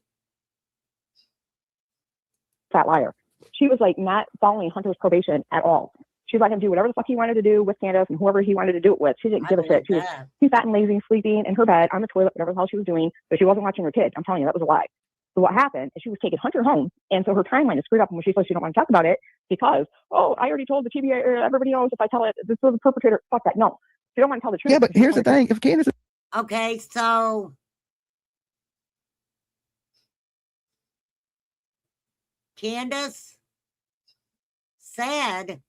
Fat liar. She was like not following Hunter's probation at all. She let him do whatever the fuck he wanted to do with Candace and whoever he wanted to do it with. She didn't give a shit. She was too fat and lazy, sleeping in her bed on the toilet, whatever the hell she was doing, but she wasn't watching her kid. I'm telling you, that was a lie. So what happened is she was taking Hunter home, and so her timeline is screwed up. And when she says she don't want to talk about it because, oh, I already told the TBA, or everybody knows if I tell it, this was the perpetrator. Fuck that. No, she don't want to tell the truth. Yeah, but here's the thing: if Candace, okay, so Candace said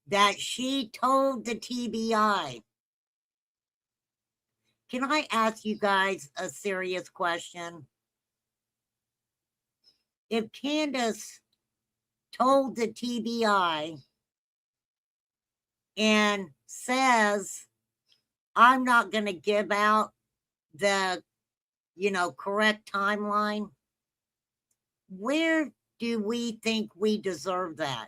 that she told the TBI Can I ask you guys a serious question? If Candace told the TBI and says, I'm not going to give out the, correct timeline, where do we think we deserve that?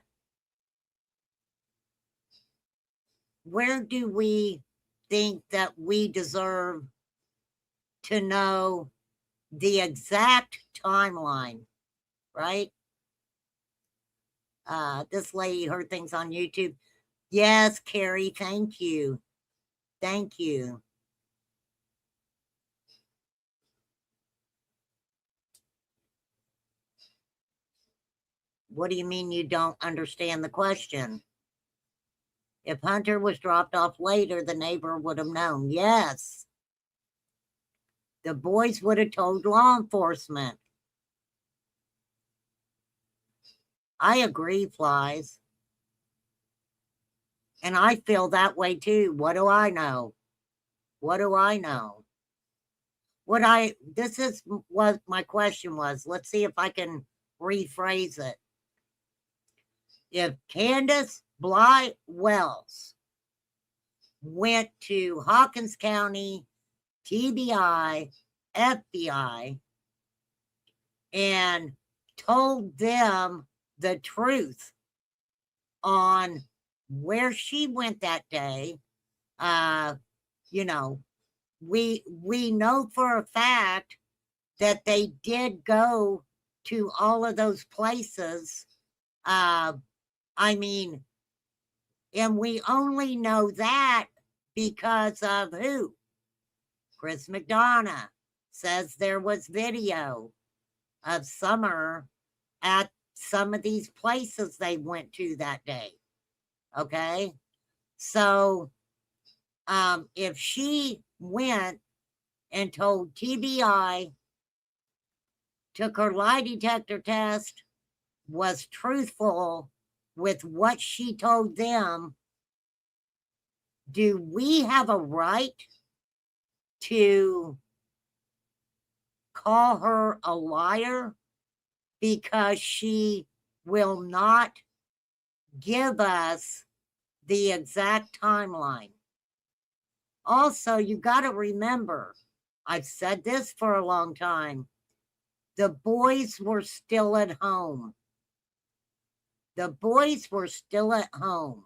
Where do we think that we deserve to know the exact timeline, right? This lady heard things on YouTube. Yes, Carrie, thank you. Thank you. What do you mean you don't understand the question? If Hunter was dropped off later, the neighbor would have known. Yes. The boys would have told law enforcement. I agree, Flies. And I feel that way too. What do I know? What do I know? This is what my question was. Let's see if I can rephrase it. If Candace Bly Wells went to Hawkins County, TBI, FBI, and told them the truth on where she went that day, we know for a fact that they did go to all of those places. And we only know that because of who? Chris McDonough says there was video of Summer at some of these places they went to that day. Okay? So, if she went and told TBI, took her lie detector test, was truthful with what she told them, do we have a right to call her a liar because she will not give us the exact timeline? Also, you got to remember, I've said this for a long time, the boys were still at home. The boys were still at home.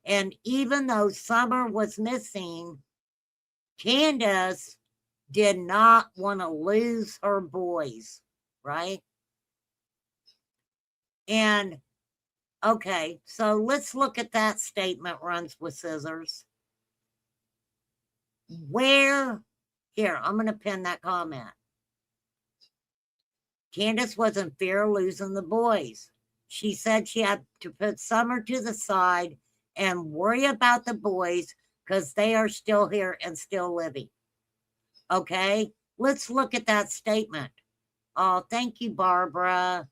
And even though Summer was missing, Candace did not want to lose her boys, right? And, okay, so let's look at that statement, Runs with Scissors. Here, I'm going to pin that comment. Candace was in fear of losing the boys. She said she had to put Summer to the side and worry about the boys because they are still here and still living. Okay, let's look at that statement. Oh, thank you, Barbara.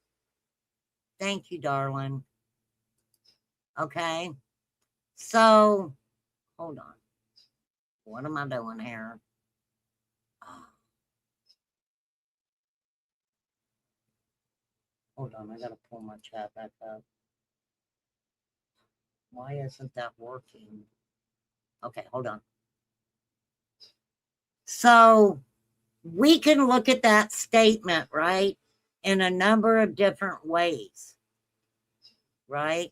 Thank you, darling. Okay, so hold on. What am I doing here? Hold on, I gotta pull my chat back up. Why isn't that working? Okay, hold on. So we can look at that statement, right, in a number of different ways, right?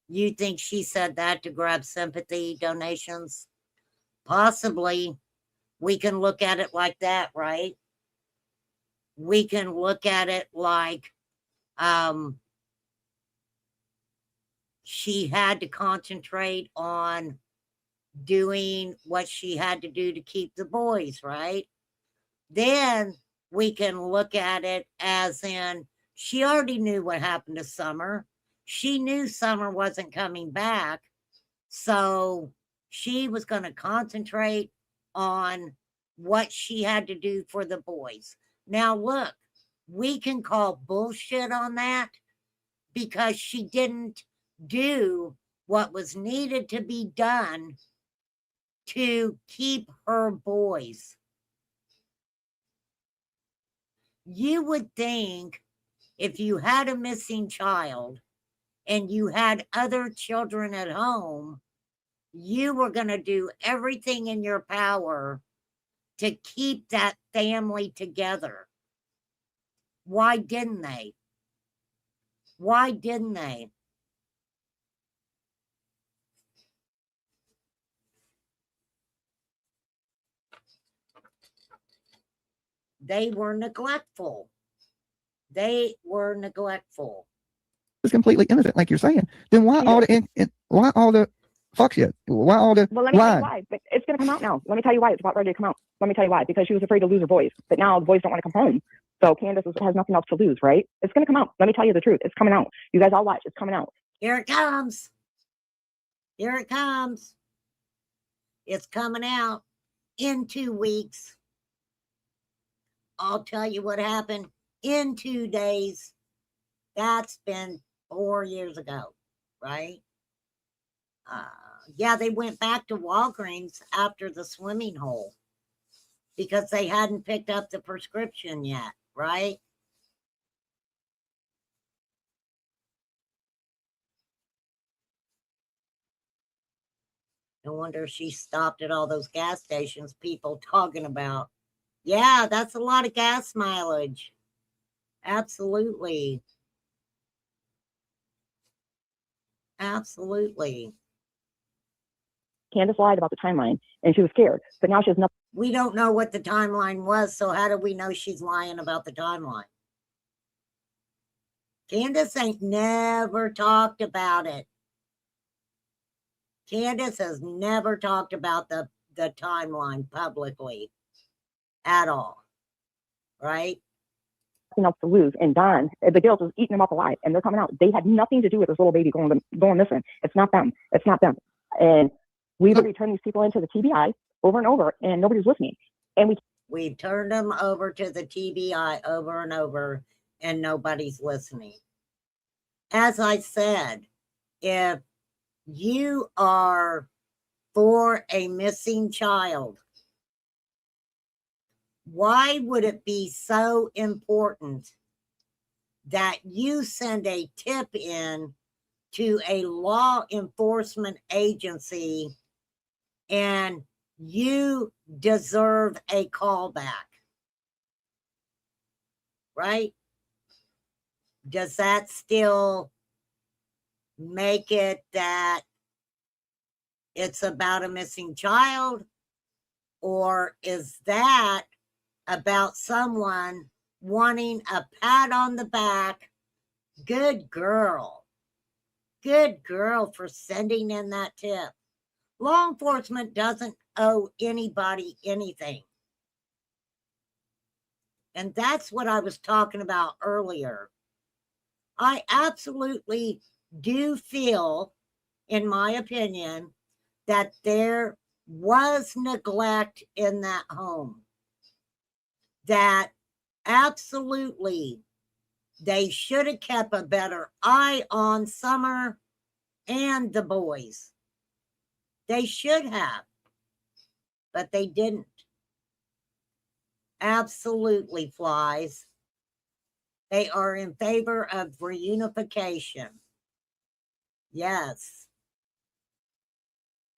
You think she said that to grab sympathy donations? Possibly. We can look at it like that, right? We can look at it like she had to concentrate on doing what she had to do to keep the boys, right? Then we can look at it as in she already knew what happened to Summer. She knew Summer wasn't coming back. So she was going to concentrate on what she had to do for the boys. Now, look, we can call bullshit on that because she didn't do what was needed to be done to keep her boys. You would think if you had a missing child and you had other children at home, you were going to do everything in your power to keep that family together. Why didn't they? Why didn't they? They were neglectful. They were neglectful. It's completely innocent, like you're saying. Then why all the fuck shit? Why all the Well, let me tell you lies? why. But it's going to come out now. Let me tell you why it's about ready to come out. Let me tell you why. Because she was afraid to lose her boys. But now the boys don't want to come home. So Candace has nothing else to lose, right? It's going to come out. Let me tell you the truth. It's coming out. You guys all watch. It's coming out. Here it comes. Here it comes. It's coming out in 2 weeks. I'll tell you what happened in 2 days. That's been 4 years ago, right? Yeah, they went back to Walgreens after the swimming hole because they hadn't picked up the prescription yet, right? No wonder she stopped at all those gas stations people talking about. Yeah, that's a lot of gas mileage. Absolutely. Absolutely. Candace lied about the timeline and she was scared. But now she has nothing. We don't know what the timeline was, so how do we know she's lying about the timeline? Candace ain't never talked about it. Candace has never talked about the timeline publicly at all, right? Nothing else to lose. And Don, the girls was eating them up alive, and they're coming out. They had nothing to do with this little baby going missing. It's not them. It's not them. And we've returned these people into the TBI over and over, and nobody's listening. And we've turned them over to the TBI over and over, and nobody's listening. As I said, if you are for a missing child, why would it be so important that you send a tip in to a law enforcement agency and you deserve a callback? Right? Does that still make it that it's about a missing child? Or is that about someone wanting a pat on the back? Good girl. Good girl for sending in that tip. Law enforcement doesn't owe anybody anything. And that's what I was talking about earlier. I absolutely do feel, in my opinion, that there was neglect in that home. That absolutely they should have kept a better eye on Summer and the boys. They should have, but they didn't. Absolutely, Flies. They are in favor of reunification. Yes.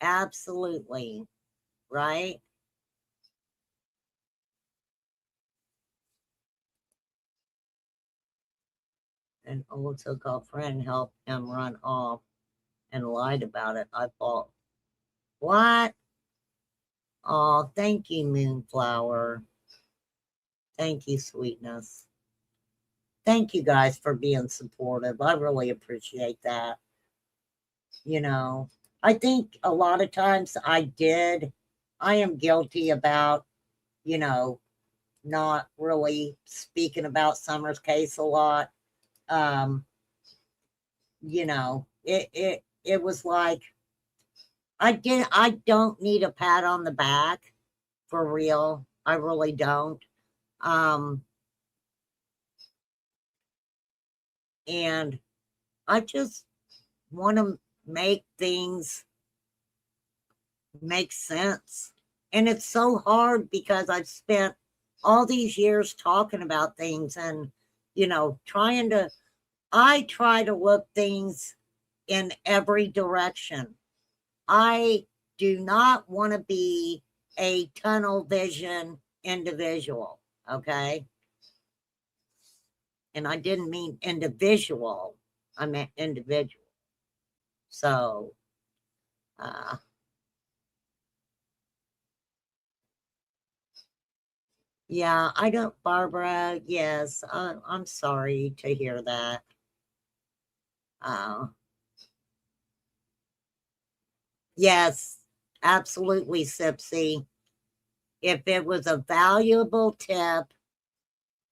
Absolutely. Right? An old so-called friend helped him run off and lied about it. I thought, what? Oh, thank you, Moonflower. Thank you, Sweetness. Thank you guys for being supportive. I really appreciate that. You know, I think a lot of times I am guilty about, you know, not really speaking about Summer's case a lot. You know, it was like, I don't need a pat on the back, for real. I really don't. And I just want to make things makes sense. And it's so hard because I've spent all these years talking about things and, you know, I try to look things in every direction. I do not want to be a tunnel vision individual, okay? And I didn't mean individual, I meant individual. So, yeah, I don't, Barbara, yes, I'm sorry to hear that. Yes, absolutely, Sipsy. If it was a valuable tip,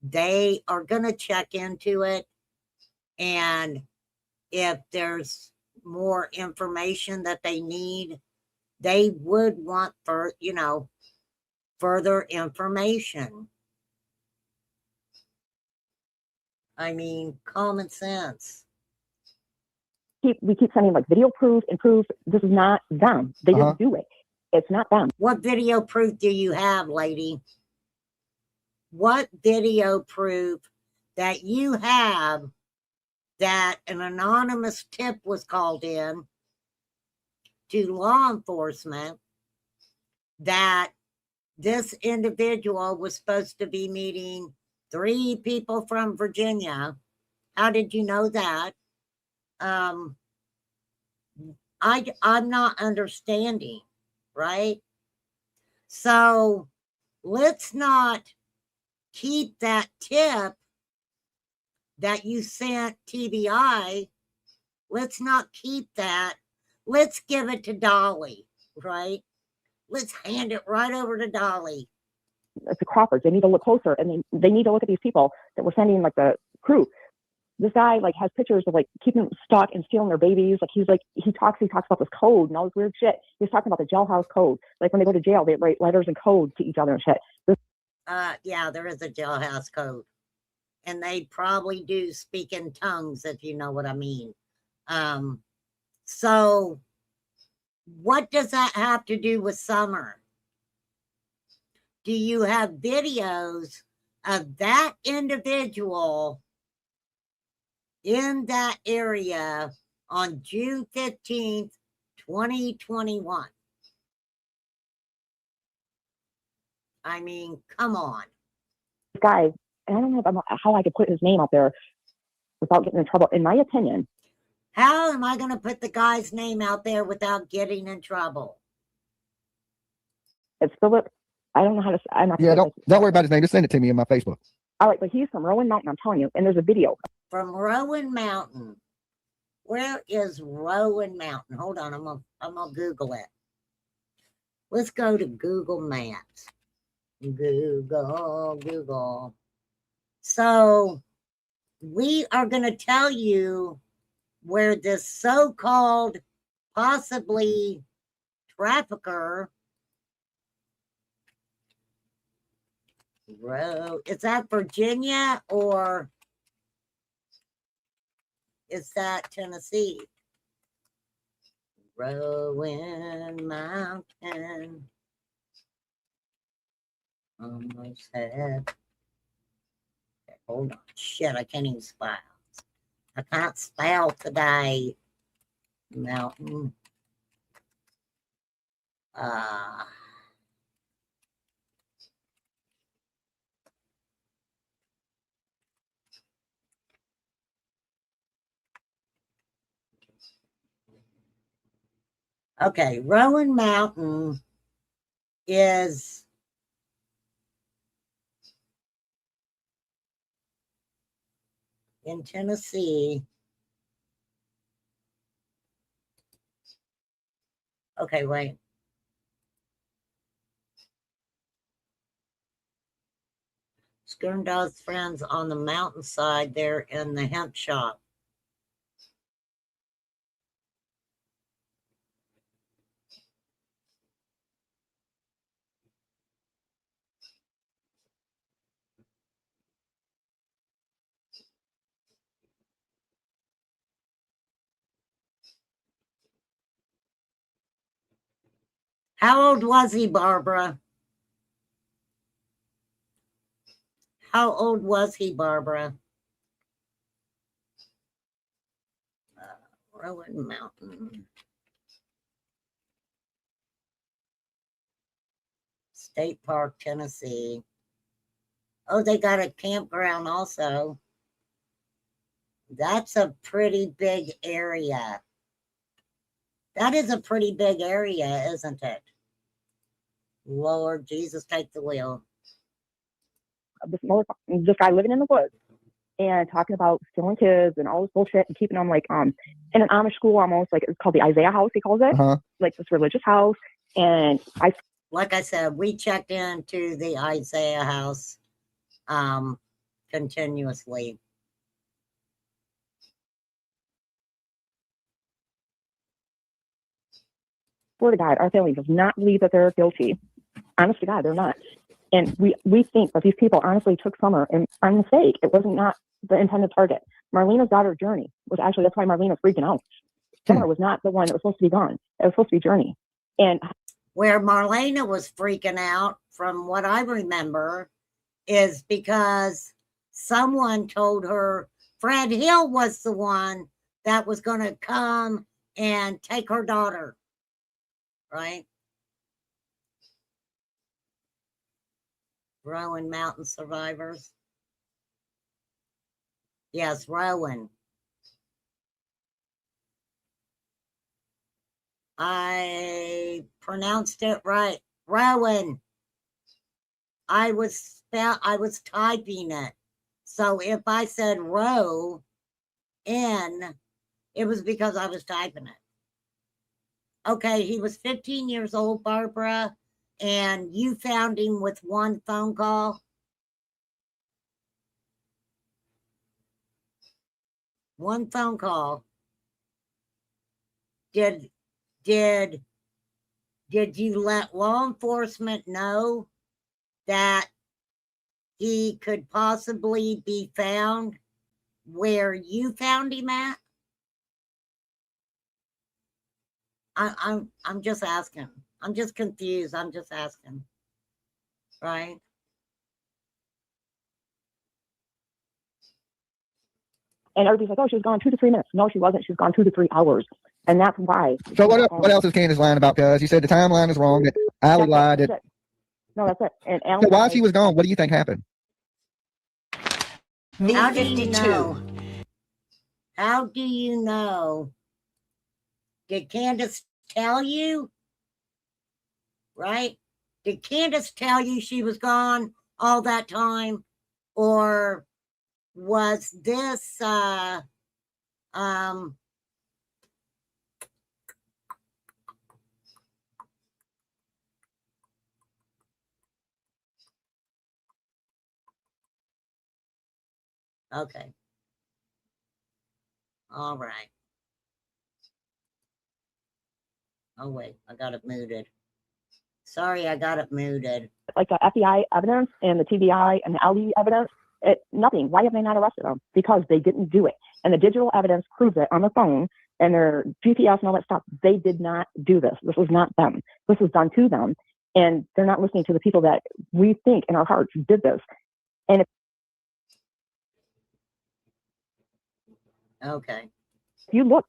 they are going to check into it. And if there's more information that they need, they would want for, you know, further information. I mean, common sense. We keep sending like video proof and proof. This is not them. They didn't do it. It's not them. What video proof do you have, lady? What video proof that you have that an anonymous tip was called in to law enforcement that this individual was supposed to be meeting 3 people from Virginia? How did you know that? I'm not understanding, right? So let's not keep that tip that you sent TBI. Let's not keep that. Let's give it to Dolly, right? Let's hand it right over to Dolly. It's the Crawfords. They need to look closer, and they need to look at these people that were sending like the crew. This guy like has pictures of like keeping them stuck and stealing their babies. Like he talks about this code and all this weird shit. He's talking about the jailhouse code. Like when they go to jail, they write letters and code to each other and shit. Yeah, there is a jailhouse code. And they probably do speak in tongues, if you know what I mean. So what does that have to do with Summer? Do you have videos of that individual in that area on June 15th, 2021? I mean, come on. This guy, and I don't know how I could put his name out there without getting in trouble. In my opinion, how am I going to put the guy's name out there without getting in trouble? It's Philip. I don't know how to. I'm not. Yeah, don't worry about his name. Just send it to me in my Facebook. All right, but he's from Rowan Mountain. I'm telling you, and there's a video from Rowan Mountain. Where is Rowan Mountain? Hold on, I'm gonna Google it. Let's go to Google Maps. Google. So we are going to tell you where this so-called possibly trafficker, is that Virginia or is that Tennessee? Rowan Mountain. Almost had. Okay, hold on. Shit, I can't even spell. I can't spell today. Mountain. Okay, Rowan Mountain is in Tennessee. Okay, wait. Skirndall's friends on the mountainside there in the hemp shop. How old was he, Barbara? How old was he, Barbara? Rowan Mountain State Park, Tennessee. Oh, they got a campground also. That's a pretty big area. That is a pretty big area, isn't it? Lord Jesus, take the wheel. This guy living in the woods and talking about stealing kids and all this bullshit and keeping them like in an Amish school almost, like it's called the Isaiah House, he calls it, like this religious house. And like I said, we checked into the Isaiah House continuously. Swear to God, our family does not believe that they're guilty. Honest to God, they're not. And we think that these people honestly took Summer and by mistake. It wasn't not the intended target. Marlena's daughter, Journey, was actually, that's why Marlena was freaking out. Summer was not the one that was supposed to be gone. It was supposed to be Journey. And where Marlena was freaking out, from what I remember, is because someone told her Fred Hill was the one that was going to come and take her daughter. Right? Rowan Mountain survivors. Yes, Rowan. I pronounced it right. Rowan. I was typing it. So if I said row N, it was because I was typing it. Okay, he was 15 years old, Barbara, and you found him with one phone call. One phone call. Did you let law enforcement know that he could possibly be found where you found him at? I'm just asking. I'm just confused. I'm just asking. Right? And everybody's like, oh, she was gone 2 to 3 minutes. No, she wasn't. She was gone 2 to 3 hours. And that's why. So what else is Candace lying about? Because you said the timeline is wrong, that Allie lied. No, that's it. And so while she was gone, what do you think happened? How did you know? How do you know? Did Candace tell you? Right? Did Candace tell you she was gone all that time? Or was this okay. All right. Oh, wait, I got it muted. Sorry, I got it muted. Like the FBI evidence and the TBI and the LE evidence, nothing. Why have they not arrested them? Because they didn't do it. And the digital evidence proves it on the phone and their GPS and all that stuff. They did not do this. This was not them. This was done to them. And they're not listening to the people that we think in our hearts did this. And okay. You look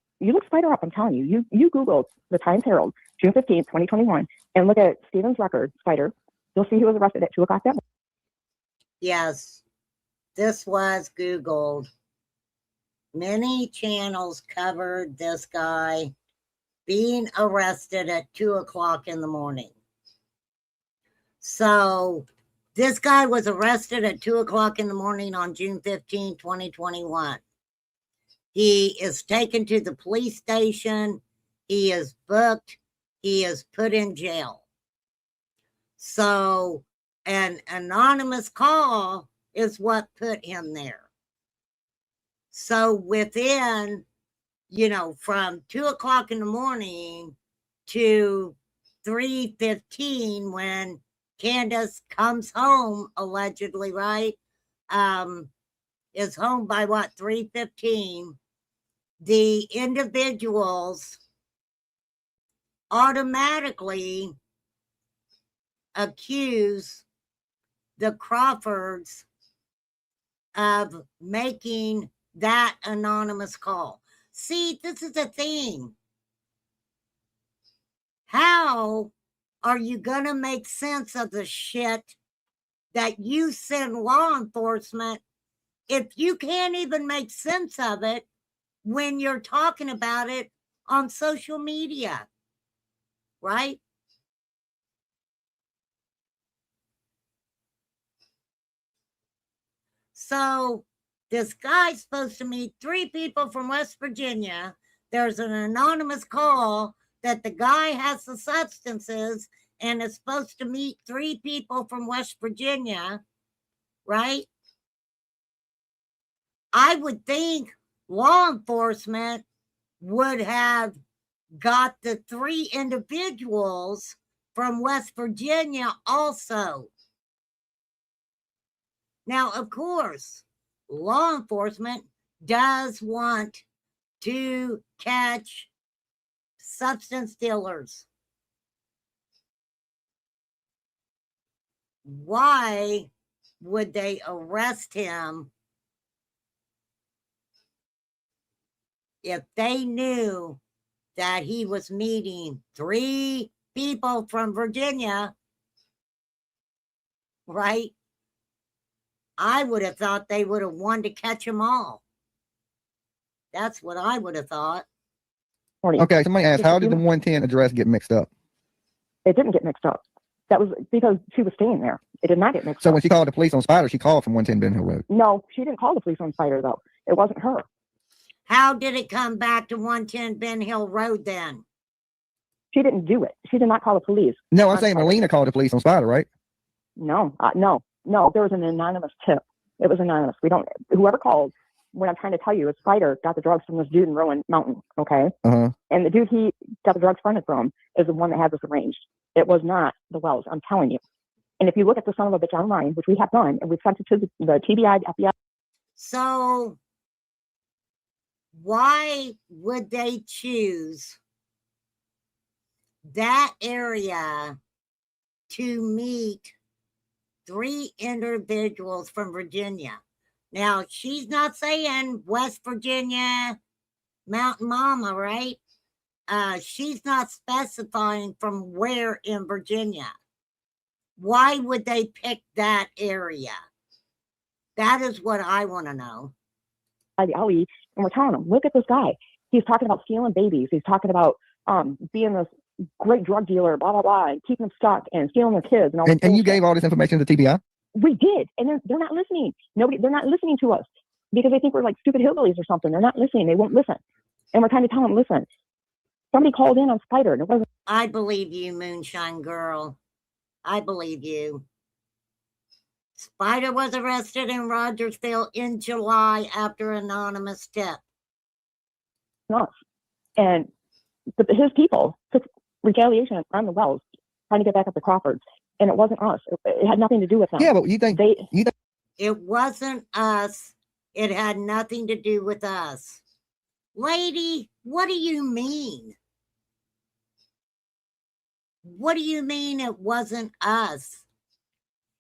Spider up, I'm telling you. You Google the Times Herald, June 15th, 2021, and look at Stephen's record, Spider. You'll see he was arrested at 2 o'clock that morning. Yes, this was Googled. Many channels covered this guy being arrested at 2 o'clock in the morning. So this guy was arrested at 2 o'clock in the morning on June 15, 2021. He is taken to the police station. He is booked. He is put in jail. So an anonymous call is what put him there. So within, from 2 o'clock in the morning to 3:15, when Candace comes home, allegedly, right? Is home by 3:15. The individuals automatically accuse the Crawfords of making that anonymous call. See, this is the thing. How are you going to make sense of the shit that you send law enforcement if you can't even make sense of it when you're talking about it on social media, right? So this guy's supposed to meet 3 people from West Virginia. There's an anonymous call that the guy has the substances and is supposed to meet 3 people from West Virginia, right? I would think law enforcement would have got the 3 individuals from West Virginia also. Now, of course, law enforcement does want to catch substance dealers. Why would they arrest him if they knew that he was meeting 3 people from Virginia, right? I would have thought they would have wanted to catch them all. That's what I would have thought. Okay, somebody asked, how did the 110 address get mixed up? It didn't get mixed up. That was because she was staying there. It did not get mixed So up. when she called the police on Spider, she called from 110 Ben Hill Road. No, she didn't call the police on Spider, though. It wasn't her. How did it come back to 110 Ben Hill Road then? She didn't do it. She did not call the police. No, I'm saying Melina called the police on Spider, right? No, no. There was an anonymous tip. It was anonymous. Whoever called, what I'm trying to tell you is Spider got the drugs from this dude in Rowan Mountain, okay? Uh-huh. And the dude he got the drugs funded from is the one that had this arranged. It was not the Wells, I'm telling you. And if you look at the son of a bitch online, which we have done, and we've sent it to the TBI, the FBI. So why would they choose that area to meet 3 individuals from Virginia? Now, she's not saying West Virginia, Mountain Mama, right? She's not specifying from where in Virginia. Why would they pick that area? That is what I want to know. The alley, and we're telling them, look at this guy. He's talking about stealing babies. He's talking about being this great drug dealer, blah, blah, blah, and keeping them stuck and stealing their kids. And you gave all this information to TBI? We did, and they're not listening. They're not listening to us because they think we're like stupid hillbillies or something. They're not listening. They won't listen. And we're trying to tell them, listen, somebody called in on Spider. And it wasn't. I believe you, Moonshine Girl. I believe you. Spider was arrested in Rogersville in July after anonymous tip. Us. And his people took retaliation on the Wells, trying to get back at the Crawfords. And it wasn't us. It had nothing to do with them. Yeah, but you think it wasn't us. It had nothing to do with us. Lady, what do you mean? What do you mean it wasn't us?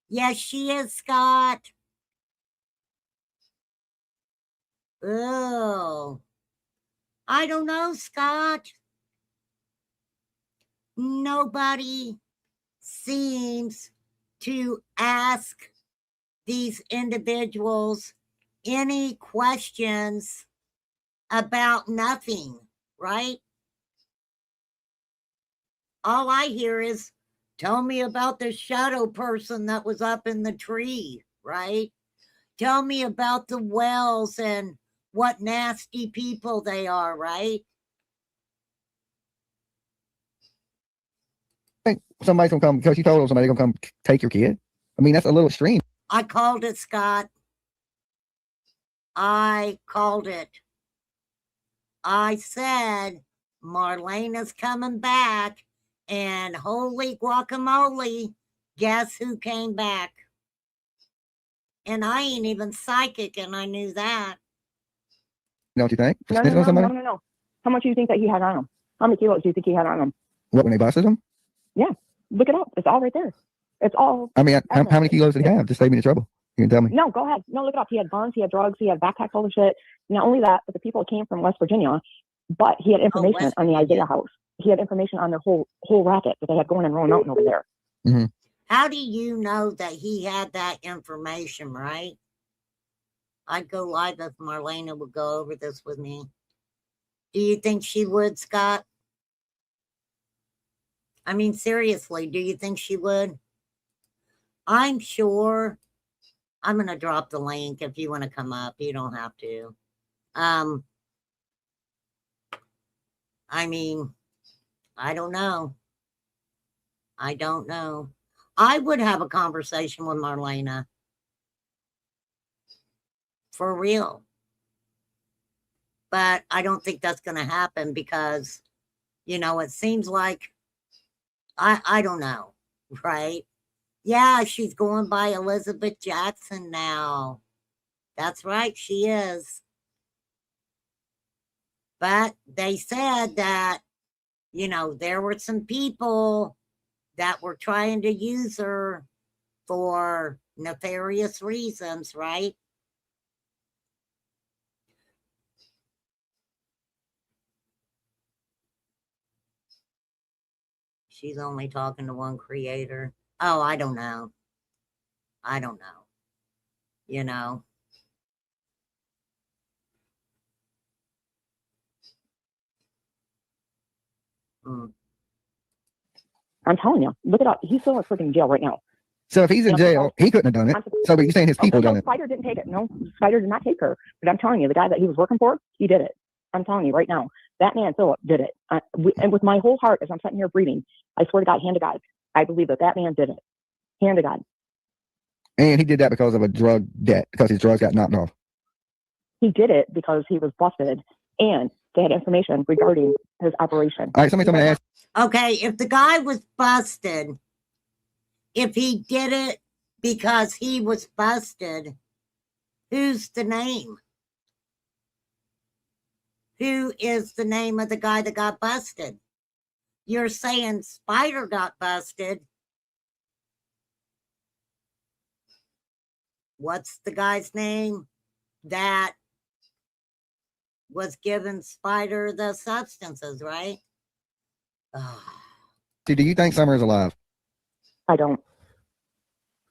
Yes, she is, Scott. Oh, I don't know, Scott. Nobody seems to ask these individuals any questions about nothing, right? All I hear is, tell me about the shadow person that was up in the tree, right? Tell me about the Wells and what nasty people they are, right? Somebody's gonna come because you told them somebody's gonna come take your kid. I mean, that's a little extreme. I called it, Scott. I called it. I said Marlena's coming back, and holy guacamole, guess who came back? And I ain't even psychic, and I knew that. Don't you think? For No. snitching on somebody? No. How much do you think that he had on him? How many kilos do you think he had on him? What, when they busted him? Yeah. Look it up. It's all right there. It's all. I mean, how many evidence. kilos did he have? Just save me the trouble. You can tell me. No, go ahead. No, look it up. He had guns, he had drugs, he had backpacks, all the shit. Not only that, but the people came from West Virginia, but he had information West on the Virginia. Isaiah house. He had information on their whole racket that they had going in Rowan Mountain over there. Mm-hmm. How do you know that he had that information, right? I'd go live if Marlena would go over this with me. Do you think she would, Scott? I mean, seriously, do you think she would? I'm sure. I'm going to drop the link if you want to come up. You don't have to. I mean, I don't know. I don't know. I would have a conversation with Marlena. For real. But I don't think that's going to happen because, you know, it seems like, I don't know, right? Yeah, she's going by Elizabeth Jackson now. That's right, she is. But they said that, you know, there were some people that were trying to use her for nefarious reasons, right? She's only talking to one creator. Oh, I don't know. I don't know. You know. I'm telling you, look it up. He's still in freaking jail right now. So if he's in jail, he couldn't have done it. So, but you're saying his people done No, it? Spider didn't take it. No, Spider did not take her. But I'm telling you, the guy that he was working for, he did it. I'm telling you right now, that man Philip did it. And with my whole heart, as I'm sitting here breathing, I swear to God, hand to God, I believe that man did it. Hand to God. And he did that because of a drug debt, because his drugs got knocked off. He did it because he was busted, and they had information regarding his operation. All right, somebody ask. Okay, if the guy was busted, if he did it because he was busted, who's the name? Who is the name of the guy that got busted? You're saying Spider got busted. What's the guy's name that was giving Spider the substances, right? Do you think Summer is alive? I don't.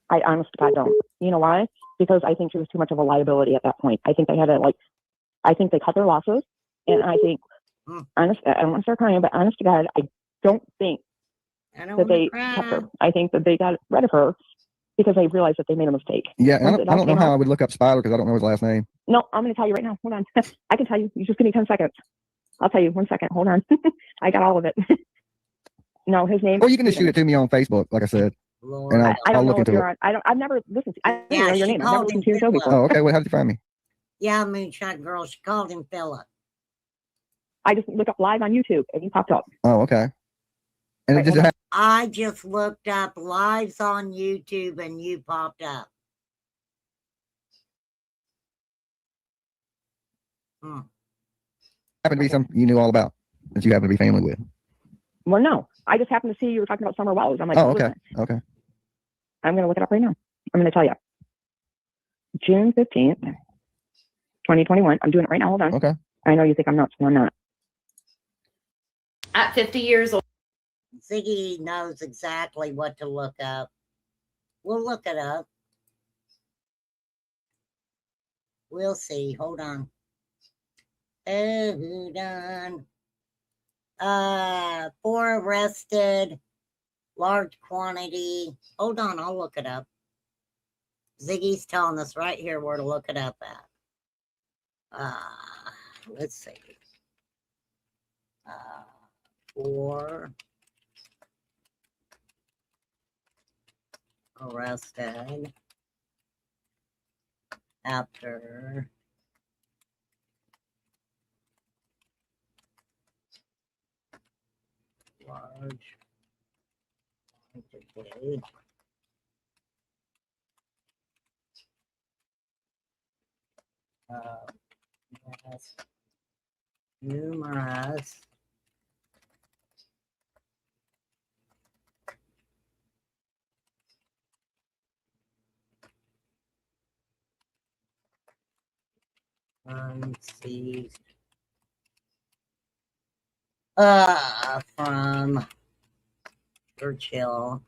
I honestly, I don't. You know why? Because I think she was too much of a liability at that point. I think they had to I think they cut their losses, and I think, honest, I don't want to start crying, but honest to God, I don't think that they kept her. I think that they got rid of her because they realized that they made a mistake. Yeah, I don't know how I would look up Spider because I don't know his last name. No, I'm going to tell you right now. Hold on. I can tell you. You just give me 10 seconds. I'll tell you. 1 second. Hold on. I got all of it. No, his name. Or you can just shoot it to me on Facebook, like I said. And I don't know look if into you're it. on. I've never listened to. I don't know your name. I've never listened to your show before. Oh, okay. Well, how did you find me? Yeah, Moonshine Girl. She called him Philip. I just looked up live on YouTube and he popped up. Oh, okay. And it just I just looked up lives on YouTube and you popped up. happened to be something you knew all about that you happen to be family with. Well, no, I just happened to see you were talking about Summer Wells. I'm like, oh, okay, listen, okay. I'm going to look it up right now. I'm going to tell you. June 15th, 2021. I'm doing it right now. Hold on. Okay. I know you think I'm nuts, but I'm not. At 50 years old. Ziggy knows exactly what to look up. We'll look it up. We'll see. Hold on. Hold on. 4 arrested, large quantity. Hold on, I'll look it up. Ziggy's telling us right here where to look it up at. Let's see. 4 arrested after large quantity numerous Unseized. From Churchill.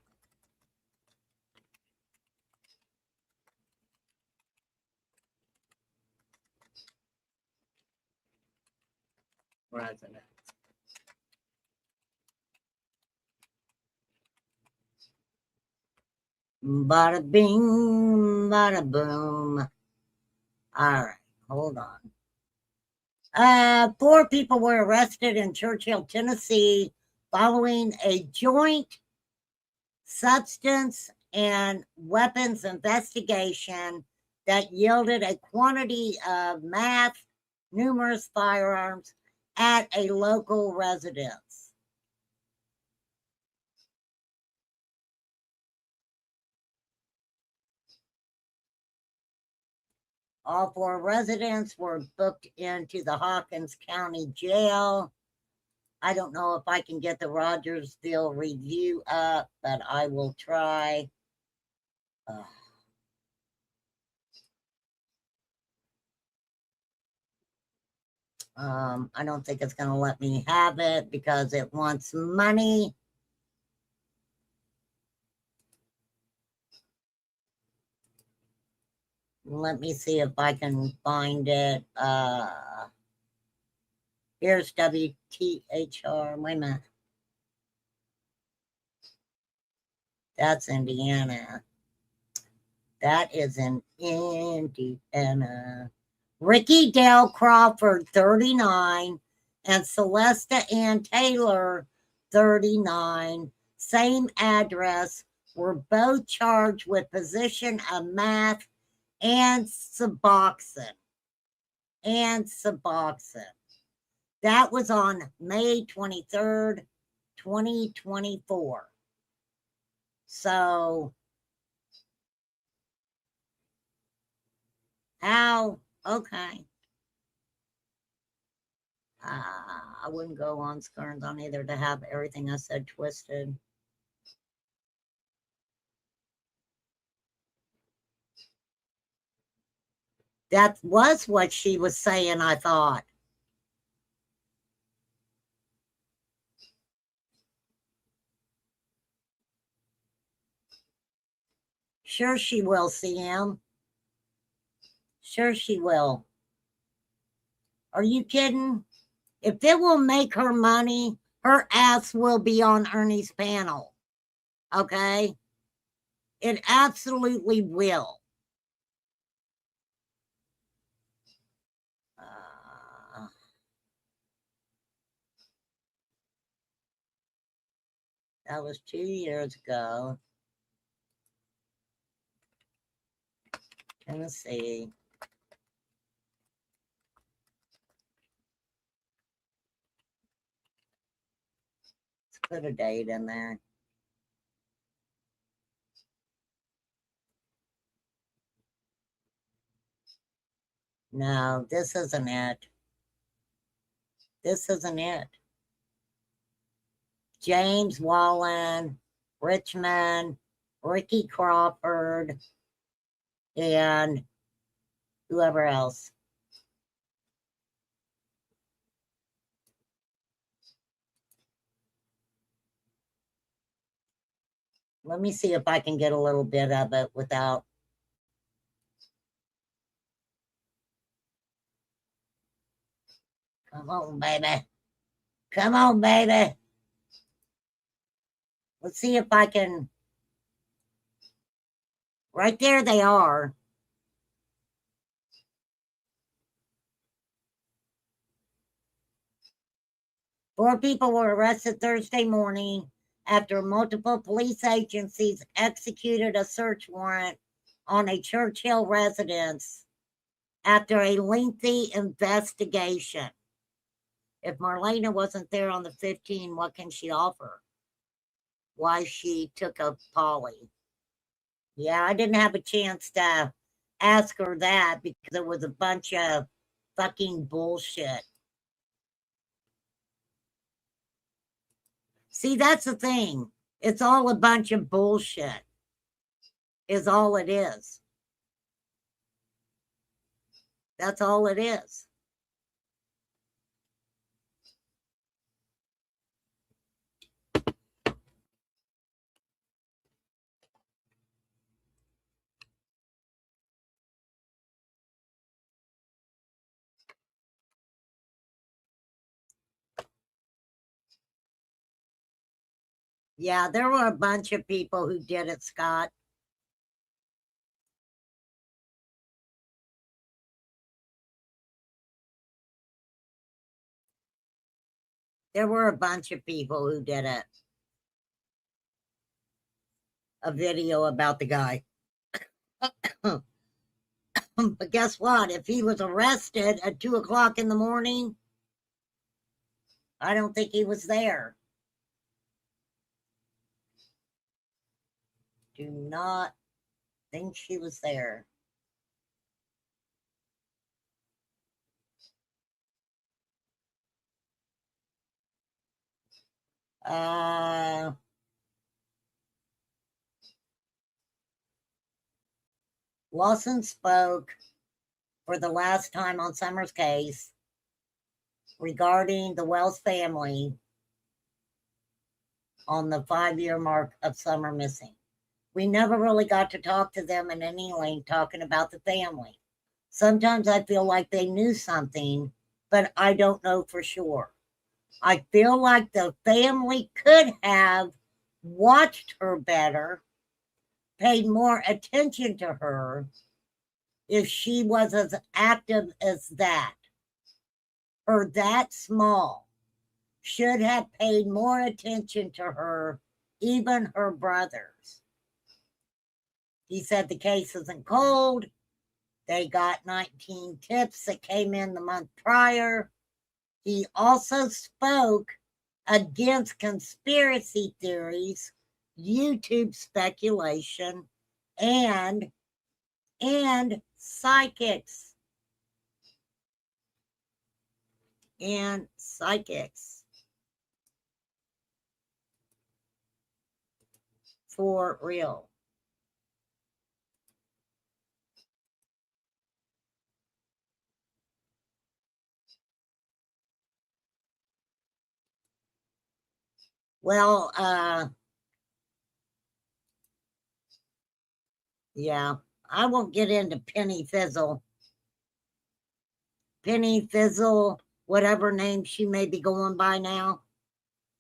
Resident. Bada bing, bada boom. All right, hold on. 4 people were arrested in Churchill, Tennessee, following a joint substance and weapons investigation that yielded a quantity of meth, numerous firearms at a local residence. All 4 residents were booked into the Hawkins County Jail. I don't know if I can get the Rogersville review up, but I will try. I don't think it's going to let me have it because it wants money. Let me see if I can find it. Here's WTHR. Wait a minute. That's Indiana. That is in Indiana. Ricky Dale Crawford, 39, and Celesta Ann Taylor, 39, same address, were both charged with possession of meth and Suboxone. That was on May 23rd, 2024. So, how? Okay. I wouldn't go on Skearns on either to have everything I said twisted. That was what she was saying, I thought. Sure she will, CM. Sure she will. Are you kidding? If it will make her money, her ass will be on Ernie's panel. Okay? It absolutely will. That was 2 years ago. Tennessee. Let's put a date in there. No, this isn't it. This isn't it. James Wallen, Richmond, Ricky Crawford, and whoever else. Let me see if I can get a little bit of it without. Come on, baby. Come on, baby. Let's see if I can. Right there they are. Four people were arrested Thursday morning after multiple police agencies executed a search warrant on a Churchill residence after a lengthy investigation. If Marlena wasn't there on the 15, what can she offer? Why she took a Polly? Yeah, I didn't have a chance to ask her that because it was a bunch of fucking bullshit. See, that's the thing. It's all a bunch of bullshit, is all it is. That's all it is. Yeah, there were a bunch of people who did it, Scott. There were a bunch of people who did it. A video about the guy. But guess what? If he was arrested at 2 o'clock in the morning, I don't think he was there. Do not think she was there. Lawson spoke for the last time on Summer's case regarding the Wells family on the 5-year mark of Summer missing. We never really got to talk to them in any length talking about the family. Sometimes I feel like they knew something, but I don't know for sure. I feel like the family could have watched her better, paid more attention to her if she was as active as that, or that small. Should have paid more attention to her, even her brothers. He said the case isn't cold. They got 19 tips that came in the month prior. He also spoke against conspiracy theories, YouTube speculation, and psychics. And psychics. For real. Well, yeah, I won't get into Penny Fizzle. Penny Fizzle, whatever name she may be going by now,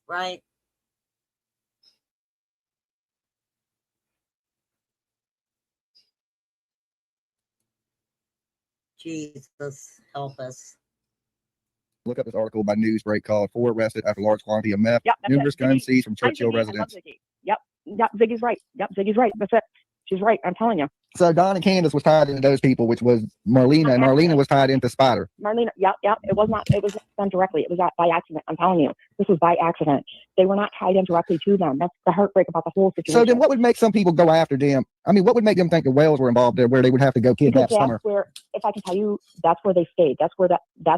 right? Jesus, help us. Look up this article by Newsbreak called 4 Arrested After Large Quantity of Meth. Yep, that's Numerous it. guns Ziggy. seized from I'm Churchill Ziggy. I love residence. Ziggy. Yep, Ziggy's right. Yep, Ziggy's right. That's it. She's right. I'm telling you. So Don and Candace was tied into those people, which was Marlena, and Marlena was tied into Spider. Marlena, yep. It was not done directly. It was by accident. I'm telling you. This was by accident. They were not tied in directly to them. That's the heartbreak about the whole situation. So then what would make some people go after them? I mean, what would make them think the Wells were involved there, where they would have to go kidnap Because Summer? that's where, if I can tell you, that's where they stayed. That's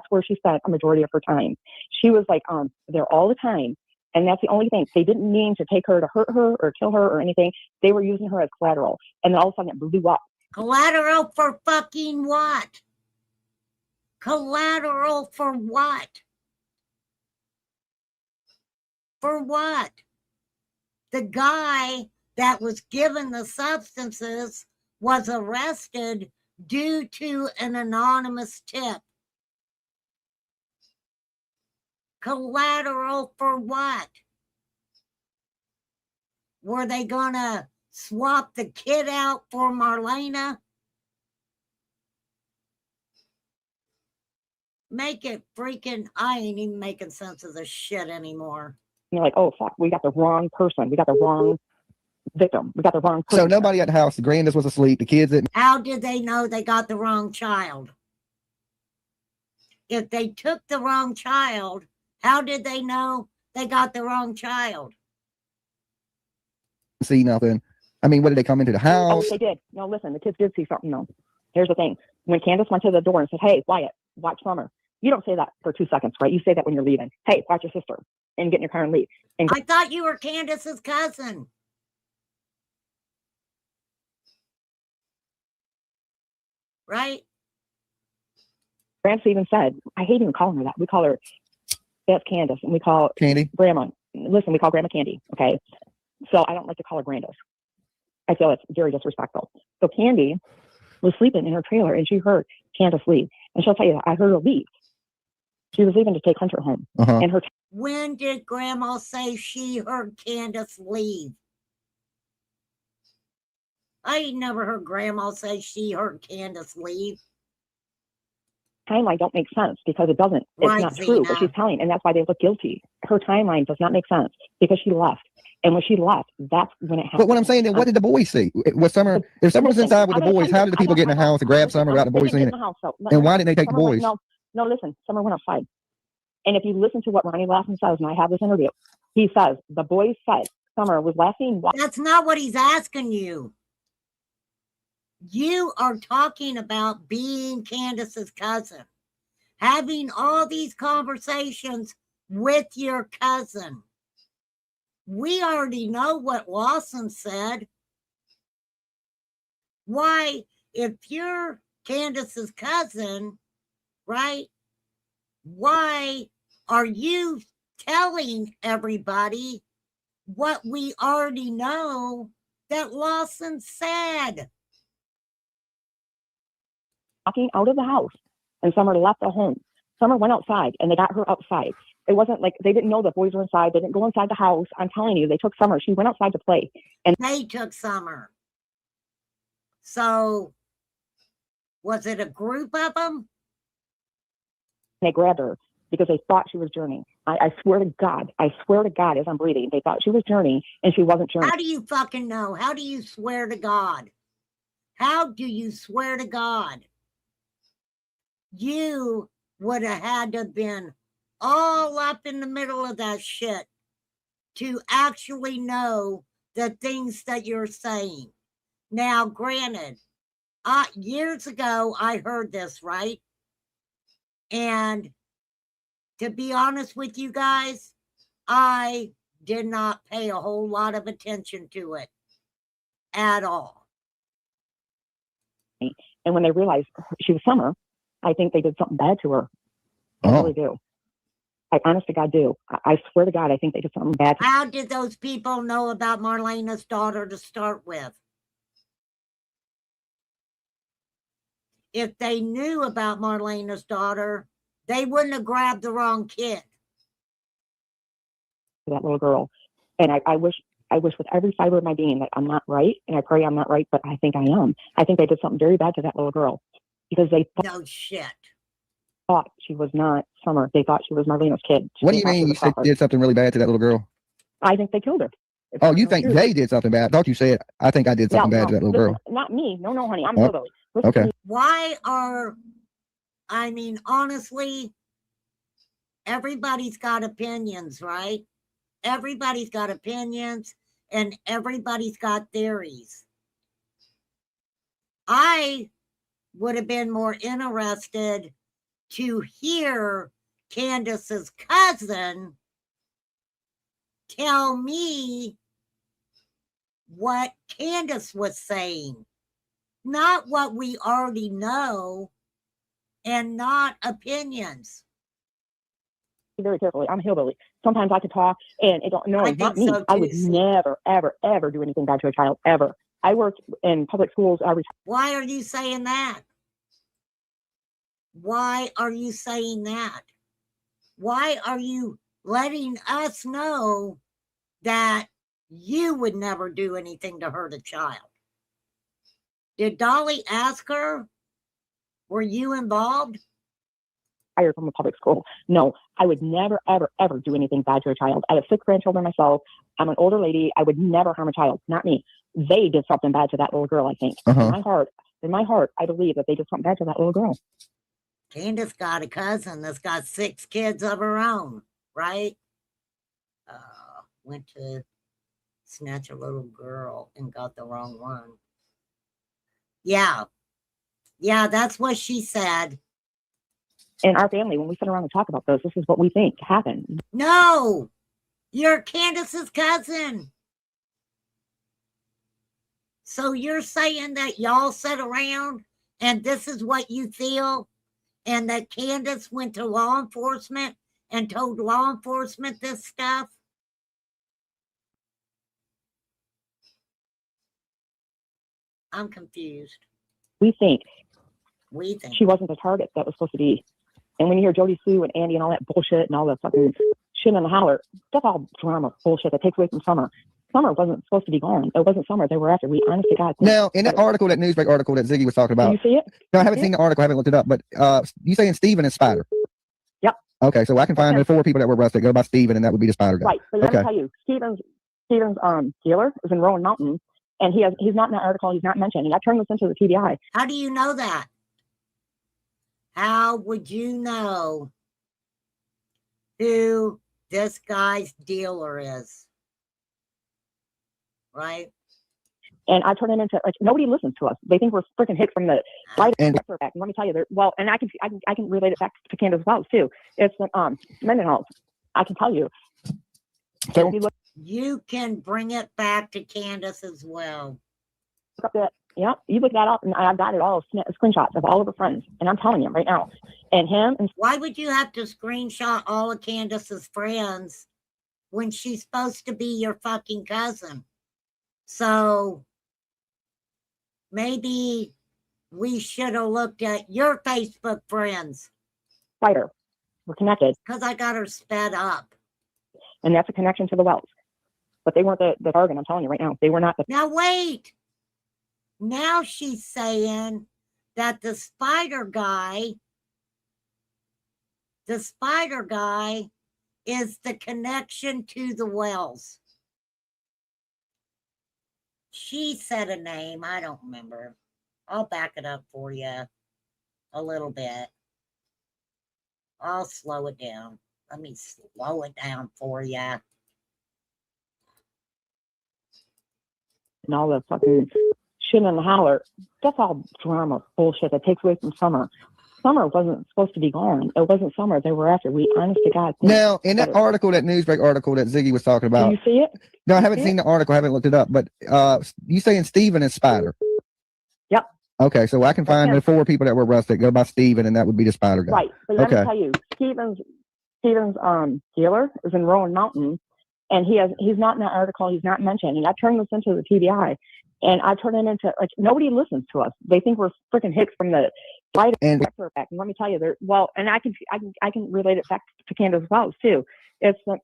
where she spent a majority of her time. She was like there all the time. And that's the only thing. They didn't mean to take her to hurt her or kill her or anything. They were using her as collateral. And then all of a sudden it blew up. Collateral for fucking what? Collateral for what? For what? The guy that was given the substances was arrested due to an anonymous tip. Collateral for what? Were they gonna swap the kid out for Marlena? Make it freaking, I ain't even making sense of this shit anymore. And you're like, oh, fuck, we got the wrong person. We got the wrong victim. We got the wrong person. So nobody at the house. The Grandis was asleep. The kids didn't. How did they know they got the wrong child? If they took the wrong child, how did they know they got the wrong child? See nothing. I mean, what did they come into the Oh, house? they did. No, listen, the kids did see something, though. Here's the thing. When Candace went to the door and said, hey, Wyatt, watch Summer. You don't say that for 2 seconds, right? You say that when you're leaving. Hey, watch your sister. And get in your car and leave. And I thought you were Candace's cousin. Right? Gramps even said, I hate even calling her that. We call her, that's Candace, and we call Candy. Grandma. Listen, we call Grandma Candy, okay? So I don't like to call her Grandis. I feel it's very disrespectful. So Candy was sleeping in her trailer, and she heard Candace leave. And she'll tell you, I heard her leave. She was leaving to take Hunter home. And her When did Grandma say she heard Candace leave? I ain't never heard Grandma say she heard Candace leave. timeline don't make sense because it doesn't. It's Right, not true, but Zena. she's telling, and that's why they look guilty. Her timeline does not make sense because she left. And when she left, that's when it happened. But what I'm saying, then, what did the boys see? Was Summer, if Summer was inside with the boys, how did the people get in the house and grab Summer without the boys seeing it? And why didn't they take the boys? No, listen, Summer went outside. And if you listen to what Ronnie Lawson says, and I have this interview, he says, the boys said Summer was last seen. That's not what he's asking you. You are talking about being Candace's cousin, having all these conversations with your cousin. We already know what Lawson said. Why, if you're Candace's cousin, right? Why are you telling everybody what we already know that Lawson said? Walking out of the house, and Summer left the home. Summer went outside, and they got her outside. It wasn't like they didn't know the boys were inside. They didn't go inside the house. I'm telling you, they took Summer. She went outside to play. And they took Summer. So, was it a group of them? They grabbed her because they thought she was Journey. I swear to God, as I'm breathing, they thought she was Journey, and she wasn't Journey. How do you fucking know? How do you swear to God? How do you swear to God? You would have had to have been all up in the middle of that shit to actually know the things that you're saying. Now, granted, years ago, I heard this, right? And to be honest with you guys, I did not pay a whole lot of attention to it at all. And when they realized she was Summer, I think they did something bad to her. I really do. I honest to God do. I swear to God, I think they did something bad. How did those people know about Marlena's daughter to start with? If they knew about Marlena's daughter, they wouldn't have grabbed the wrong kid. That little girl. And I wish with every fiber of my being that I'm not right, and I pray I'm not right, but I think I am. I think they did something very bad to that little girl because they no shit. Thought she was not Summer. They thought she was Marlena's kid. What do you mean you said did something really bad to that little girl? I think they killed her. Oh, you think they did something bad? I thought you said, I think I did something bad to that little girl. Not me. No, honey. I'm Oh, okay. Why are, I mean, honestly, everybody's got opinions, right? Everybody's got opinions and everybody's got theories. I would have been more interested to hear Candace's cousin tell me what Candace was saying, not what we already know and not opinions. Very carefully. I'm hillbilly. Sometimes I could talk and it don't, no, I not think me. so I too, would see. never, ever do anything bad to a child, ever. I worked in public schools. Why are you saying that? Why are you saying that? Why are you letting us know that you would never do anything to hurt a child? Did Dolly ask her? Were you involved? Hired from a public school. No, I would never, ever do anything bad to a child. I have 6 grandchildren myself. I'm an older lady. I would never harm a child. Not me. They did something bad to that little girl, I think. In my heart, I believe that they did something bad to that little girl. Candace got a cousin that's got 6 kids of her own, right? Went to snatch a little girl and got the wrong one. Yeah, that's what she said. In our family, when we sit around and talk about this is what we think happened. No, you're Candace's cousin. So you're saying that y'all sit around and this is what you feel? and that Candace went to law enforcement and told law enforcement this stuff? I'm confused. We think She wasn't the target that was supposed to be. And when you hear Jody Sue and Andy and all that bullshit and all the fucking shit in the holler, that's all drama bullshit that takes away from Summer. Summer wasn't supposed to be gone. It wasn't Summer they were after. We honest to God. Now, in that article, that Newsbreak article that Ziggy was talking about. Do you see it? No, I haven't seen the article. I haven't looked it up. But you saying Steven is Spider? Yep. Okay, so I can find the 4 people that were arrested. Go by Steven, and that would be the Spider guy. Right. But let Okay. me tell you, Steven's dealer is in Rowan Mountain, and he's not in that article. He's not mentioned. And I turned this into the TBI. How do you know that? How would you know who this guy's dealer is? Right? And I turn it into, like, nobody listens to us. They think we're freaking hit from the right And- back. And let me tell you, and I can relate it back to Candace Wells too. It's Mendenhall. I can tell you. So- If you look You can bring it back to Candace as well. up that, yeah, you look that up, and I've got it all screenshots of all of her friends, and I'm telling you right now. And him and Why would you have to screenshot all of Candace's friends when she's supposed to be your fucking cousin? So maybe we should have looked at your Facebook friends, Spider were connected, because I got her sped up. and that's a connection to the Wells. But they weren't the target. I'm telling you right now, they were not the. Now wait. Now she's saying that the spider guy is the connection to the Wells. She said a name. I don't remember. I'll back it up for you a little bit. I'll slow it down. Let me slow it down for you. And all the fucking shit in the holler, that's all drama bullshit that takes away from Summer. Summer wasn't supposed to be gone. It wasn't Summer they were after. We honest to God. Now, in that article, that Newsbreak article that Ziggy was talking about. Do you see it? No, I haven't seen the article. I haven't looked it up. But you saying Steven is Spider? Yep. Okay, so I can find him. the 4 people that were arrested. Go by Steven, and that would be the Spider guy. Right. But let me Okay. tell you, Steven's dealer is in Rowan Mountain, and he's not in that article. He's not mentioned. And I turned this into the TBI, and I turned it into, like, nobody listens to us. They think we're freaking hicks from the right And- back. And let me tell you, and I can relate it back to Candace Wells too. It's the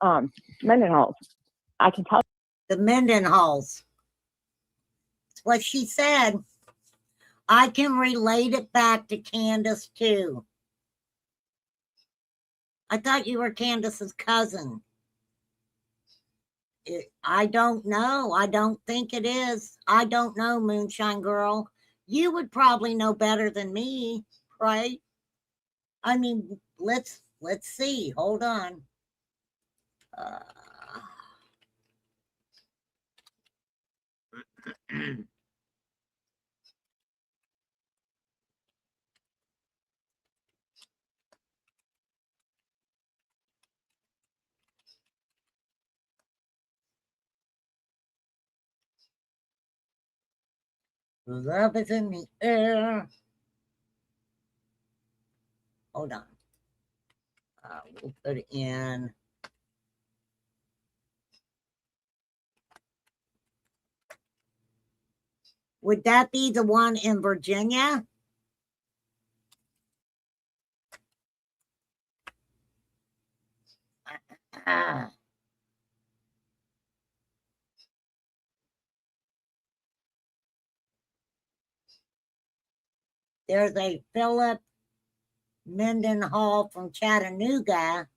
Mendenhalls. I can tell. The Mendenhalls. It's what she said. I can relate it back to Candace too. I thought you were Candace's cousin. I don't know. I don't think it is. I don't know, Moonshine Girl. You would probably know better than me, right? I mean, let's see. Hold on. Love is in the air. Hold on. We'll put it in. Would that be the one in Virginia? Ah. There's a Philip Mendenhall from Chattanooga.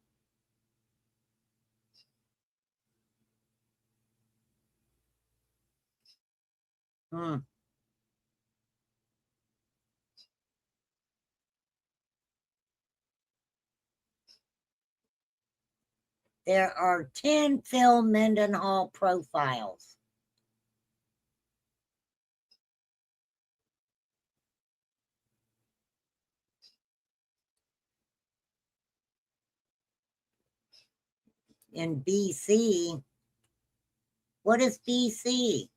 There are 10 Phil Mendenhall profiles. In BC. What is BC?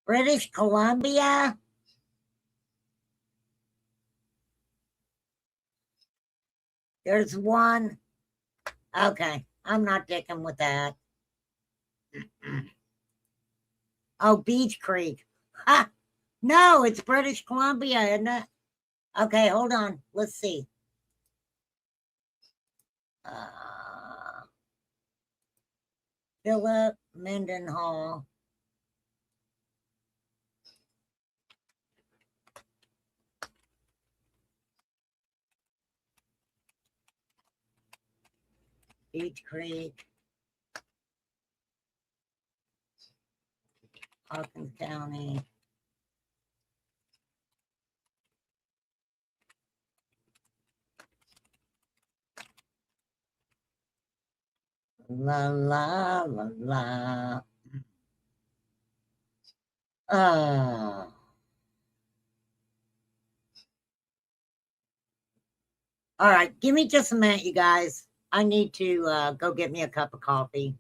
British Columbia? There's one. Okay, I'm not dicking with that. Oh, Beach Creek. Ha! No, it's British Columbia, isn't it? Okay, hold on. Let's see. Philip Mendenhall. Beach Creek. Hawkins County. La la la la. All right, give me just a minute, you guys. I need to go get me a cup of coffee.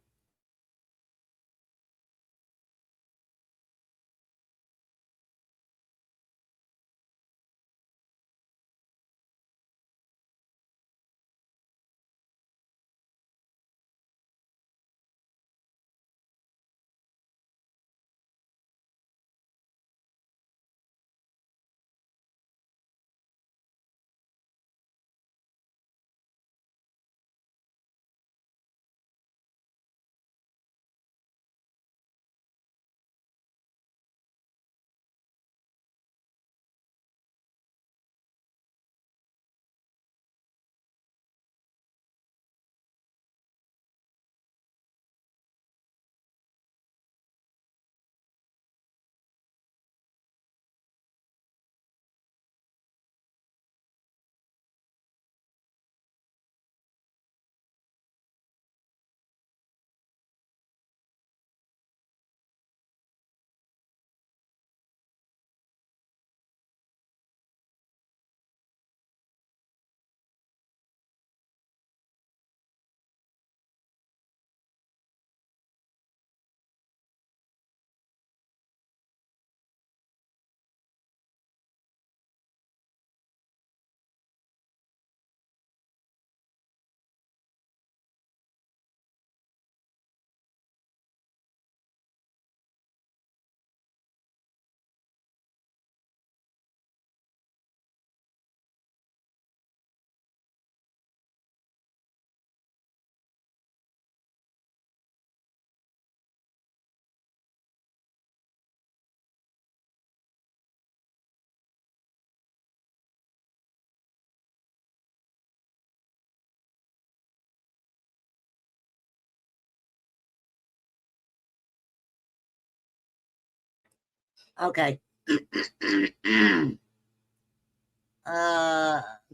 Okay.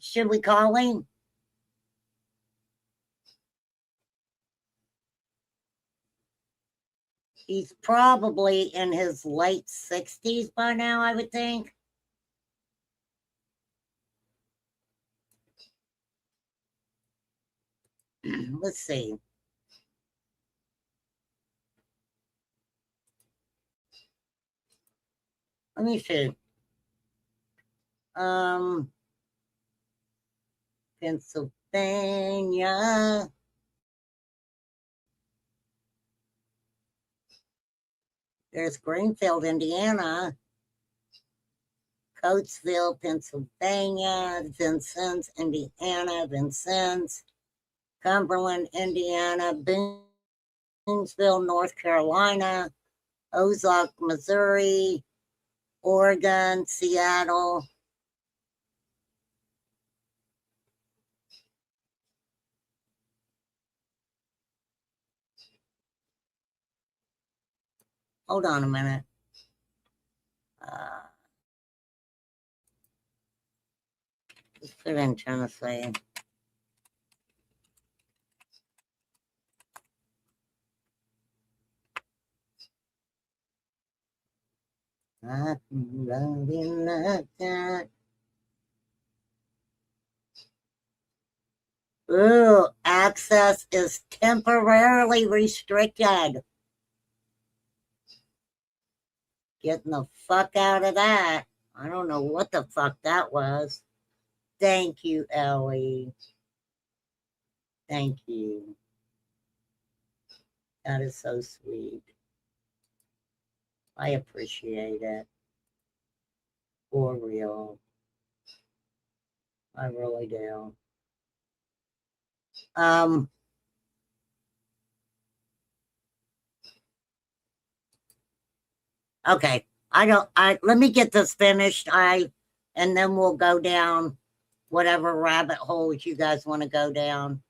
Should we call him? He's probably in his late 60s by now, I would think. Let's see. Let me see. Pennsylvania. There's Greenfield, Indiana. Coatesville, Pennsylvania. Vincennes, Indiana. Vincennes. Cumberland, Indiana. Boonsville, North Carolina. Ozark, Missouri. Oregon, Seattle. Hold on a minute. Let's put in Tennessee. I can love you like that. Ooh, access is temporarily restricted. Getting the fuck out of that. I don't know what the fuck that was. Thank you, Ellie. Thank you. That is so sweet. I appreciate it. For real. I really do. Okay. Let me get this finished. And then we'll go down whatever rabbit holes you guys want to go down.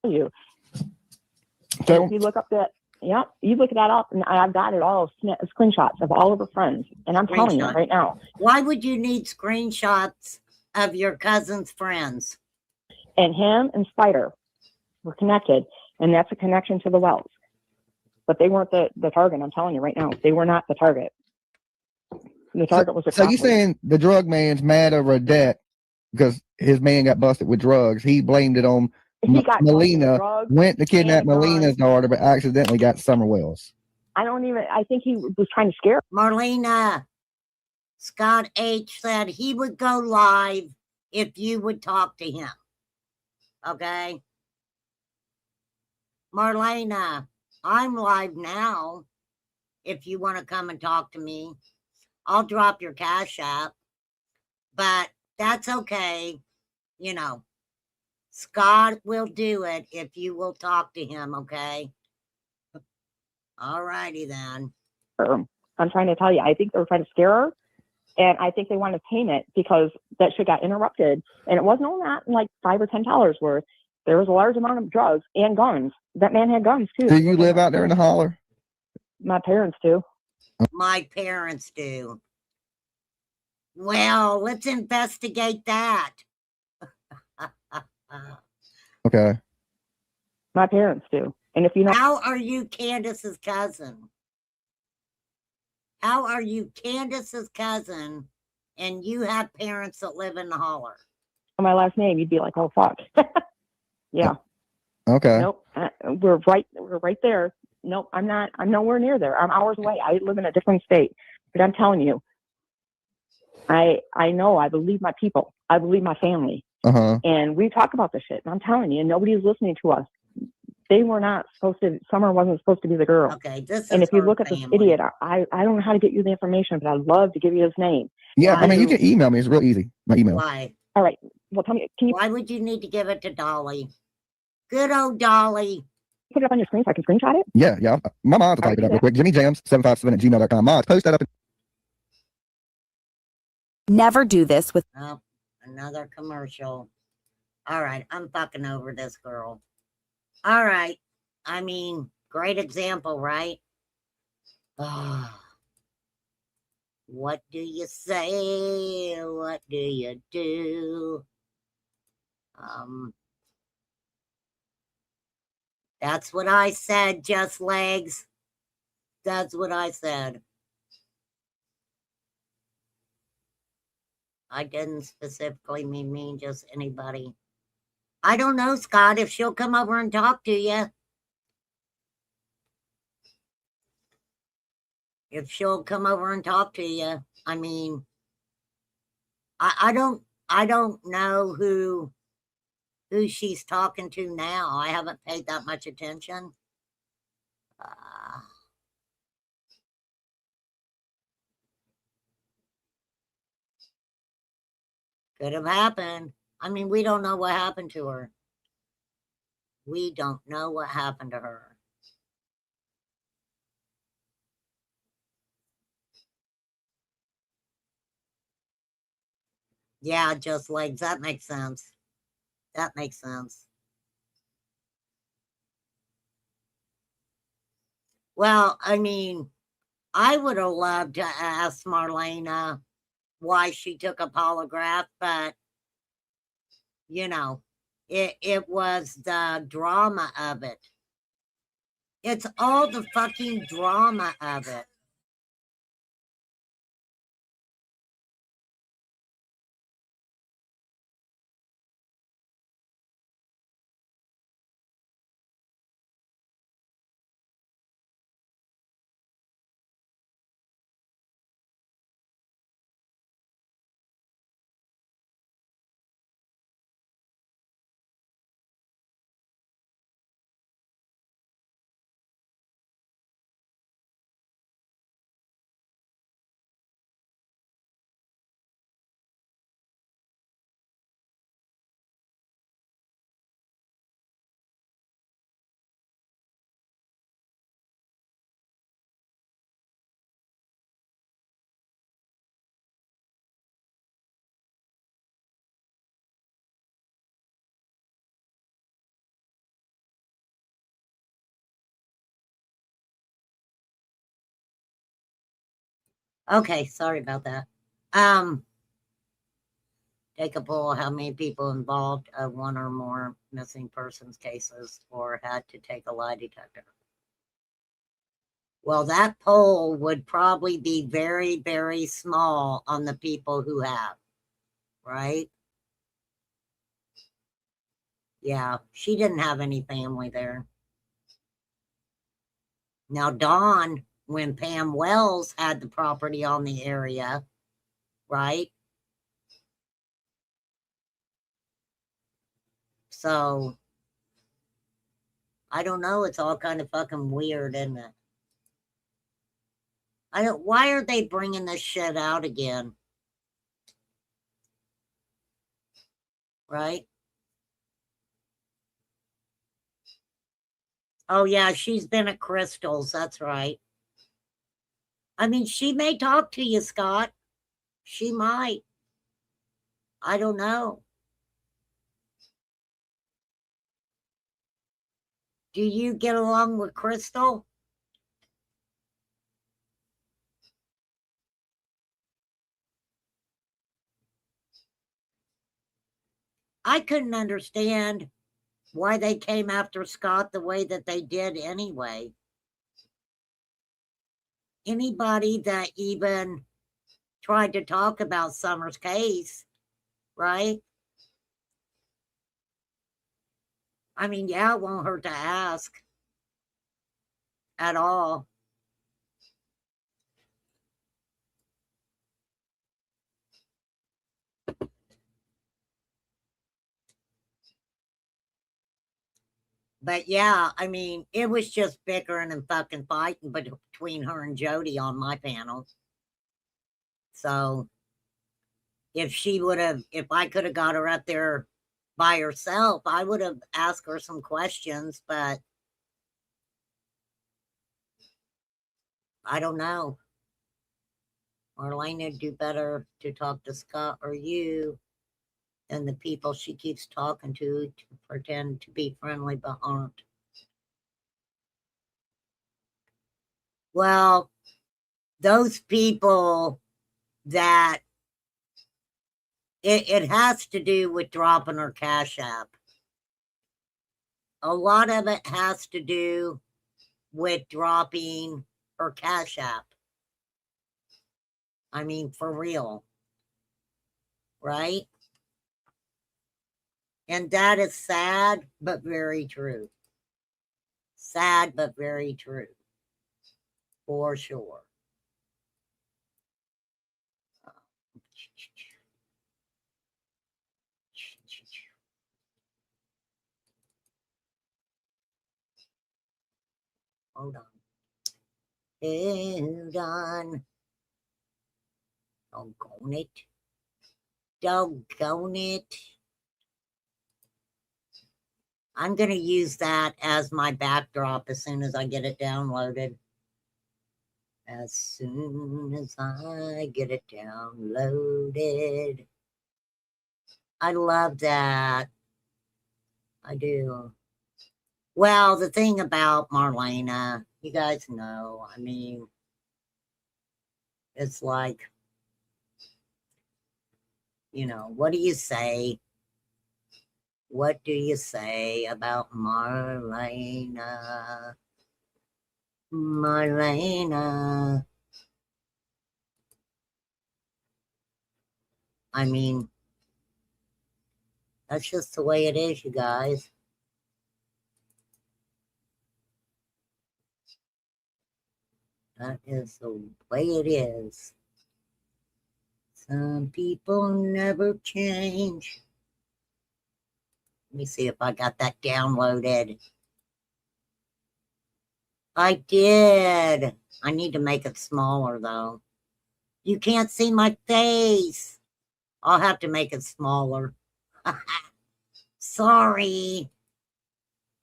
You. So if you look up that, yeah, you look that up, and I've got it all screenshots of all of her friends, and I'm telling you right now. Why would you need screenshots of your cousin's friends? And him and Spider were connected, and that's a connection to the Wells. But they weren't the target. I'm telling you right now, they were not the target. The target was a So you saying the drug man's mad over a debt because his man got busted with drugs? He blamed it on Melina, went to kidnap Melina's daughter, but accidentally got Summer Wells. I think he was trying to scare Marlena. Scott H. said he would go live if you would talk to him. Okay? Marlena, I'm live now. If you want to come and talk to me, I'll drop your Cash App. But that's okay. You know, Scott will do it if you will talk to him, okay? All righty then. I'm trying to tell you, I think they were trying to scare her, and I think they wanted payment because that shit got interrupted, and it wasn't only that like $5 or $10 worth. There was a large amount of drugs and guns. That man had guns too. Do you live out there in the holler? My parents do. My parents do. Well, let's investigate that. Okay. My parents do. And if you know, how are you Candace's cousin? How are you Candace's cousin and you have parents that live in the holler? My last name, you'd be like, oh fuck. Yeah. Okay. Nope. We're right there. Nope. I'm nowhere near there. I'm hours away. I live in a different state. But I'm telling you, I know. I believe my people. I believe my family. And we talk about this shit. And I'm telling you, nobody's listening to us. They were not supposed to. Summer wasn't supposed to be the girl. Okay. And if you look at this idiot, I don't know how to get you the information, but I'd love to give you his name. Yeah, I mean, you can email me. It's real easy. My email. Why? All right. Well, tell me. Can you? Why would you need to give it to Dolly? Good old Dolly. Put it up on your screen so I can screenshot it? Yeah. My mom to type it up real quick. JimmyJams757@gmail.com. Mom, post that up. Never do this with. Oh, another commercial. All right. I'm fucking over this girl. All right. I mean, great example, right? What do you say? What do you do? That's what I said, Just Legs. That's what I said. I didn't specifically mean just anybody. I don't know, Scott, if she'll come over and talk to you. If she'll come over and talk to you. I mean, I don't know who she's talking to now. I haven't paid that much attention. Could have happened. I mean, we don't know what happened to her. We don't know what happened to her. Yeah, Just Legs. That makes sense. That makes sense. Well, I mean, I would have loved to ask Marlena why she took a polygraph, but, you know, it was the drama of it. It's all the fucking drama of it. Okay, sorry about that. Take a poll. How many people involved of one or more missing persons cases or had to take a lie detector? Well, that poll would probably be very, very small on the people who have, right? Yeah, she didn't have any family there. Now, Dawn, when Pam Wells had the property on the area, right? So, I don't know. It's all kind of fucking weird, isn't it? Why are they bringing this shit out again? Right? Oh, yeah, she's been at Crystal's. That's right. I mean, she may talk to you, Scott. She might. I don't know. Do you get along with Crystal? I couldn't understand why they came after Scott the way that they did anyway. Anybody that even tried to talk about Summer's case, right? I mean, yeah, it won't hurt to ask at all. But yeah, I mean, it was just bickering and fucking fighting between her and Jody on my panel. So if I could have got her up there by herself, I would have asked her some questions, but I don't know. Marlena would do better to talk to Scott or you than the people she keeps talking to pretend to be friendly but aren't. Well, those people that it has to do with dropping her Cash App. A lot of it has to do with dropping her Cash App. I mean, for real. Right? And that is sad, but very true. Sad, but very true. For sure. Hold on. Hold on. Doggone it. Doggone it. I'm going to use that as my backdrop as soon as I get it downloaded. As soon as I get it downloaded. I love that. I do. Well, the thing about Marlena, you guys know, I mean, it's like, you know, what do you say? What do you say about Marlena? Marlena. I mean, that's just the way it is, you guys. That is the way it is. Some people never change. Let me see if I got that downloaded. I did. I need to make it smaller, though. You can't see my face. I'll have to make it smaller. Sorry.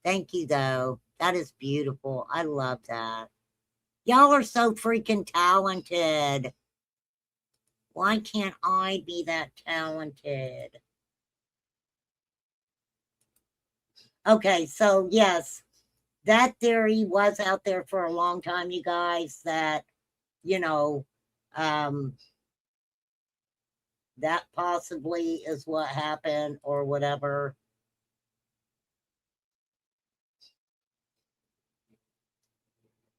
Thank you, though. That is beautiful. I love that. Y'all are so freaking talented. Why can't I be that talented? Okay, so yes, that theory was out there for a long time, you guys, that, you know, That possibly is what happened or whatever.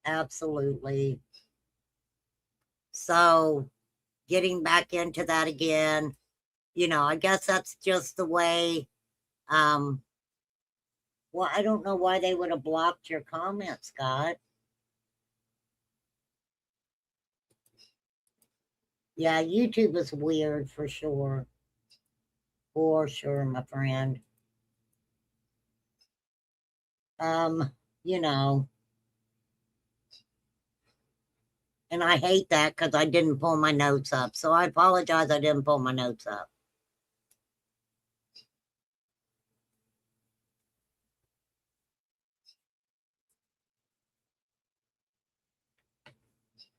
Absolutely. So getting back into that again, you know, I guess that's just the way. Well, I don't know why they would have blocked your comments, Scott. Yeah, YouTube is weird for sure. For sure, my friend. You know. And I hate that because I didn't pull my notes up. So I apologize I didn't pull my notes up.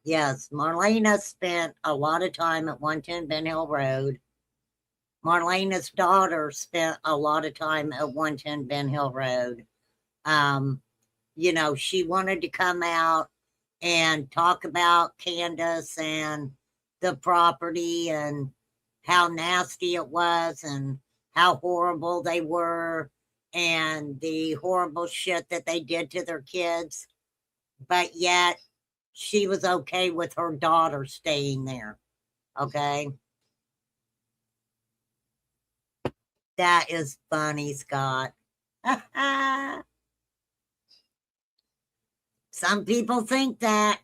Yes, Marlena spent a lot of time at 110 Ben Hill Road. Marlena's daughter spent a lot of time at 110 Ben Hill Road. You know, she wanted to come out and talk about Candace and the property and how nasty it was and how horrible they were and the horrible shit that they did to their kids. But yet she was okay with her daughter staying there. Okay. That is funny, Scott. Some people think that.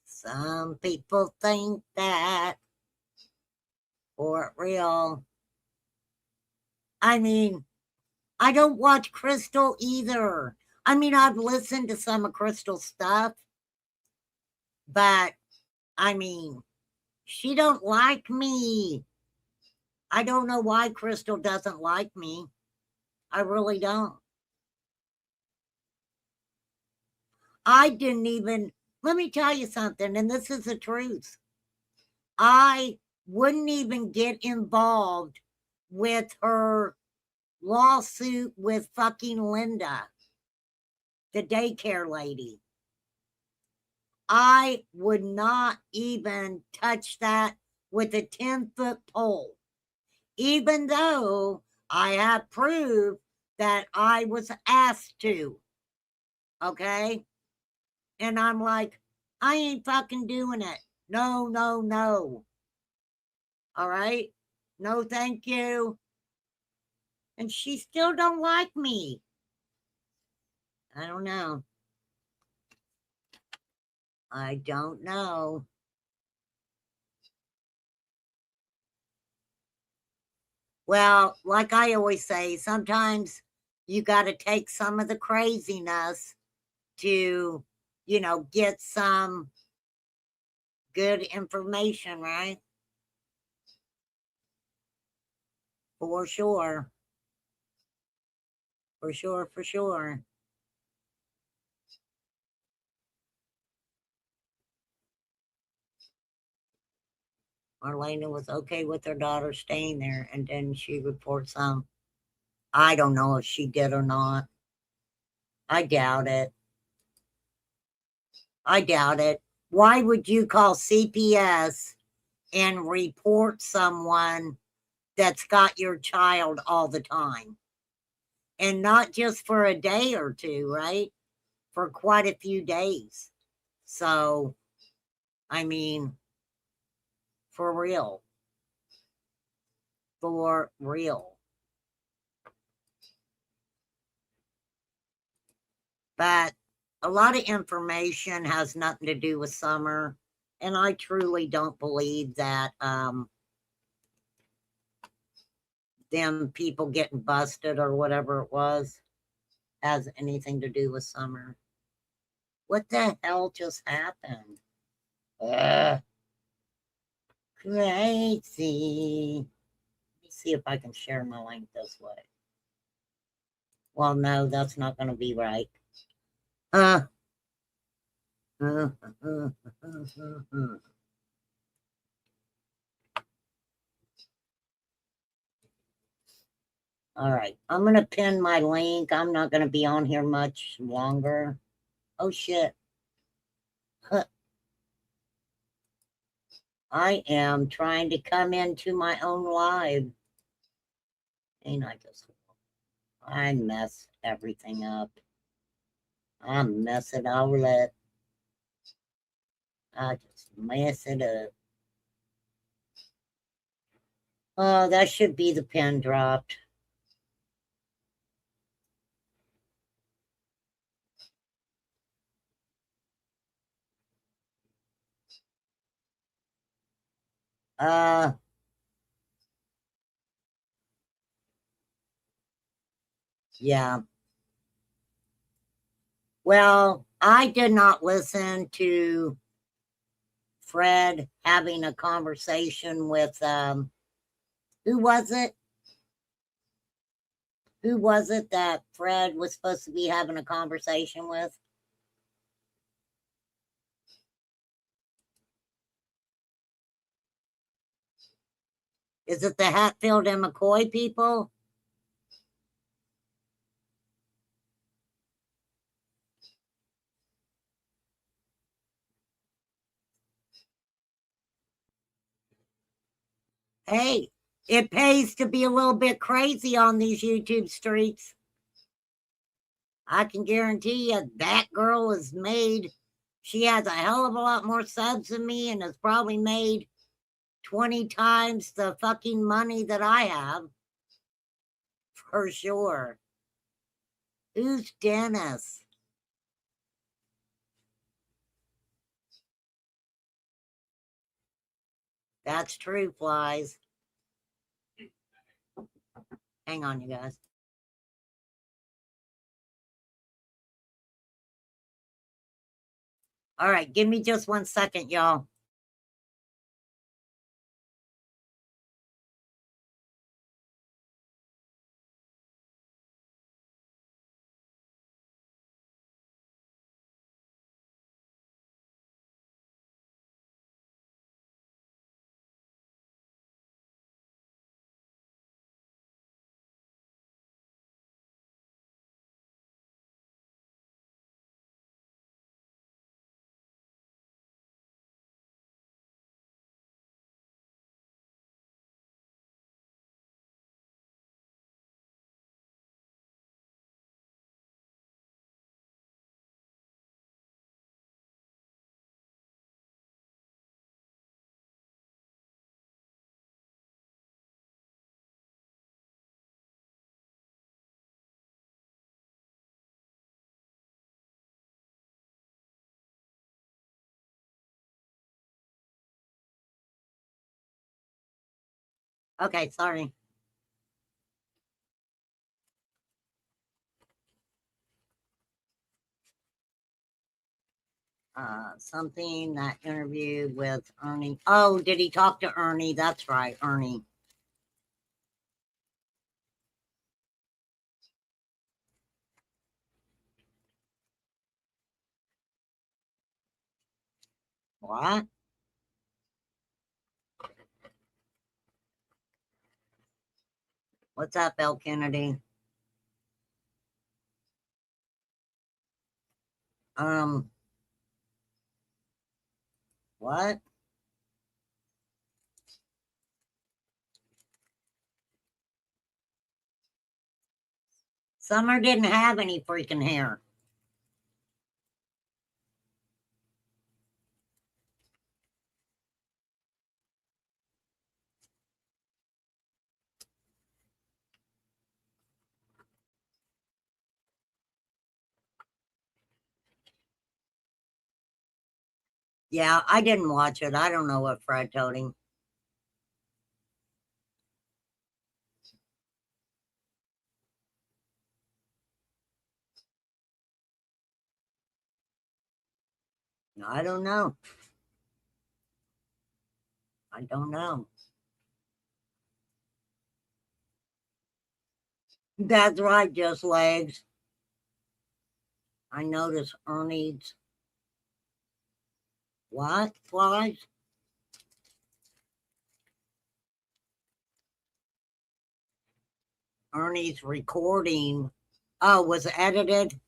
Some people think that. For real. I mean, I don't watch Crystal either. I mean, I've listened to some of Crystal's stuff, but I mean, she don't like me. I don't know why Crystal doesn't like me. I really don't. I didn't even, let me tell you something, and this is the truth. I wouldn't even get involved with her lawsuit with fucking Linda, the daycare lady. I would not even touch that with a 10-foot pole, even though I have proof that I was asked to. Okay? And I'm like, I ain't fucking doing it. No, no, no. All right? No, thank you. And she still don't like me. I don't know. I don't know. Well, like I always say, sometimes you got to take some of the craziness to, you know, get some good information, right? For sure. For sure, for sure. Marlena was okay with her daughter staying there, and then she reports some. I don't know if she did or not. I doubt it. I doubt it. Why would you call CPS and report someone that's got your child all the time? And not just for a day or two, right? For quite a few days. So, I mean, for real. For real. But a lot of information has nothing to do with Summer. And I truly don't believe that them people getting busted or whatever it was has anything to do with Summer. What the hell just happened? Crazy. Let me see if I can share my link this way. Well, no, that's not going to be right. All right, I'm going to pin my link. I'm not going to be on here much longer. Oh, shit. I am trying to come into my own live. Ain't I just? I mess everything up. I mess it all up. I just mess it up. Oh, that should be the pin dropped. Yeah. Well, I did not listen to Fred having a conversation with, who was it? Who was it that Fred was supposed to be having a conversation with? Is it the Hatfield and McCoy people? Hey, it pays to be a little bit crazy on these YouTube streets. I can guarantee you that girl has made, she has a hell of a lot more subs than me and has probably made 20 times the fucking money that I have. For sure. Who's Dennis? That's true, Flies. Hang on, you guys. All right, give me just 1 second, y'all. Okay, sorry. Something, that interview with Ernie. Oh, did he talk to Ernie? That's right, Ernie. What? What's up, Bill Kennedy? What? Summer didn't have any freaking hair. Yeah, I didn't watch it. I don't know what Fred told him. I don't know. I don't know. That's right, Just Legs. I noticed Ernie's. What? Flies? Ernie's recording. Oh, was edited?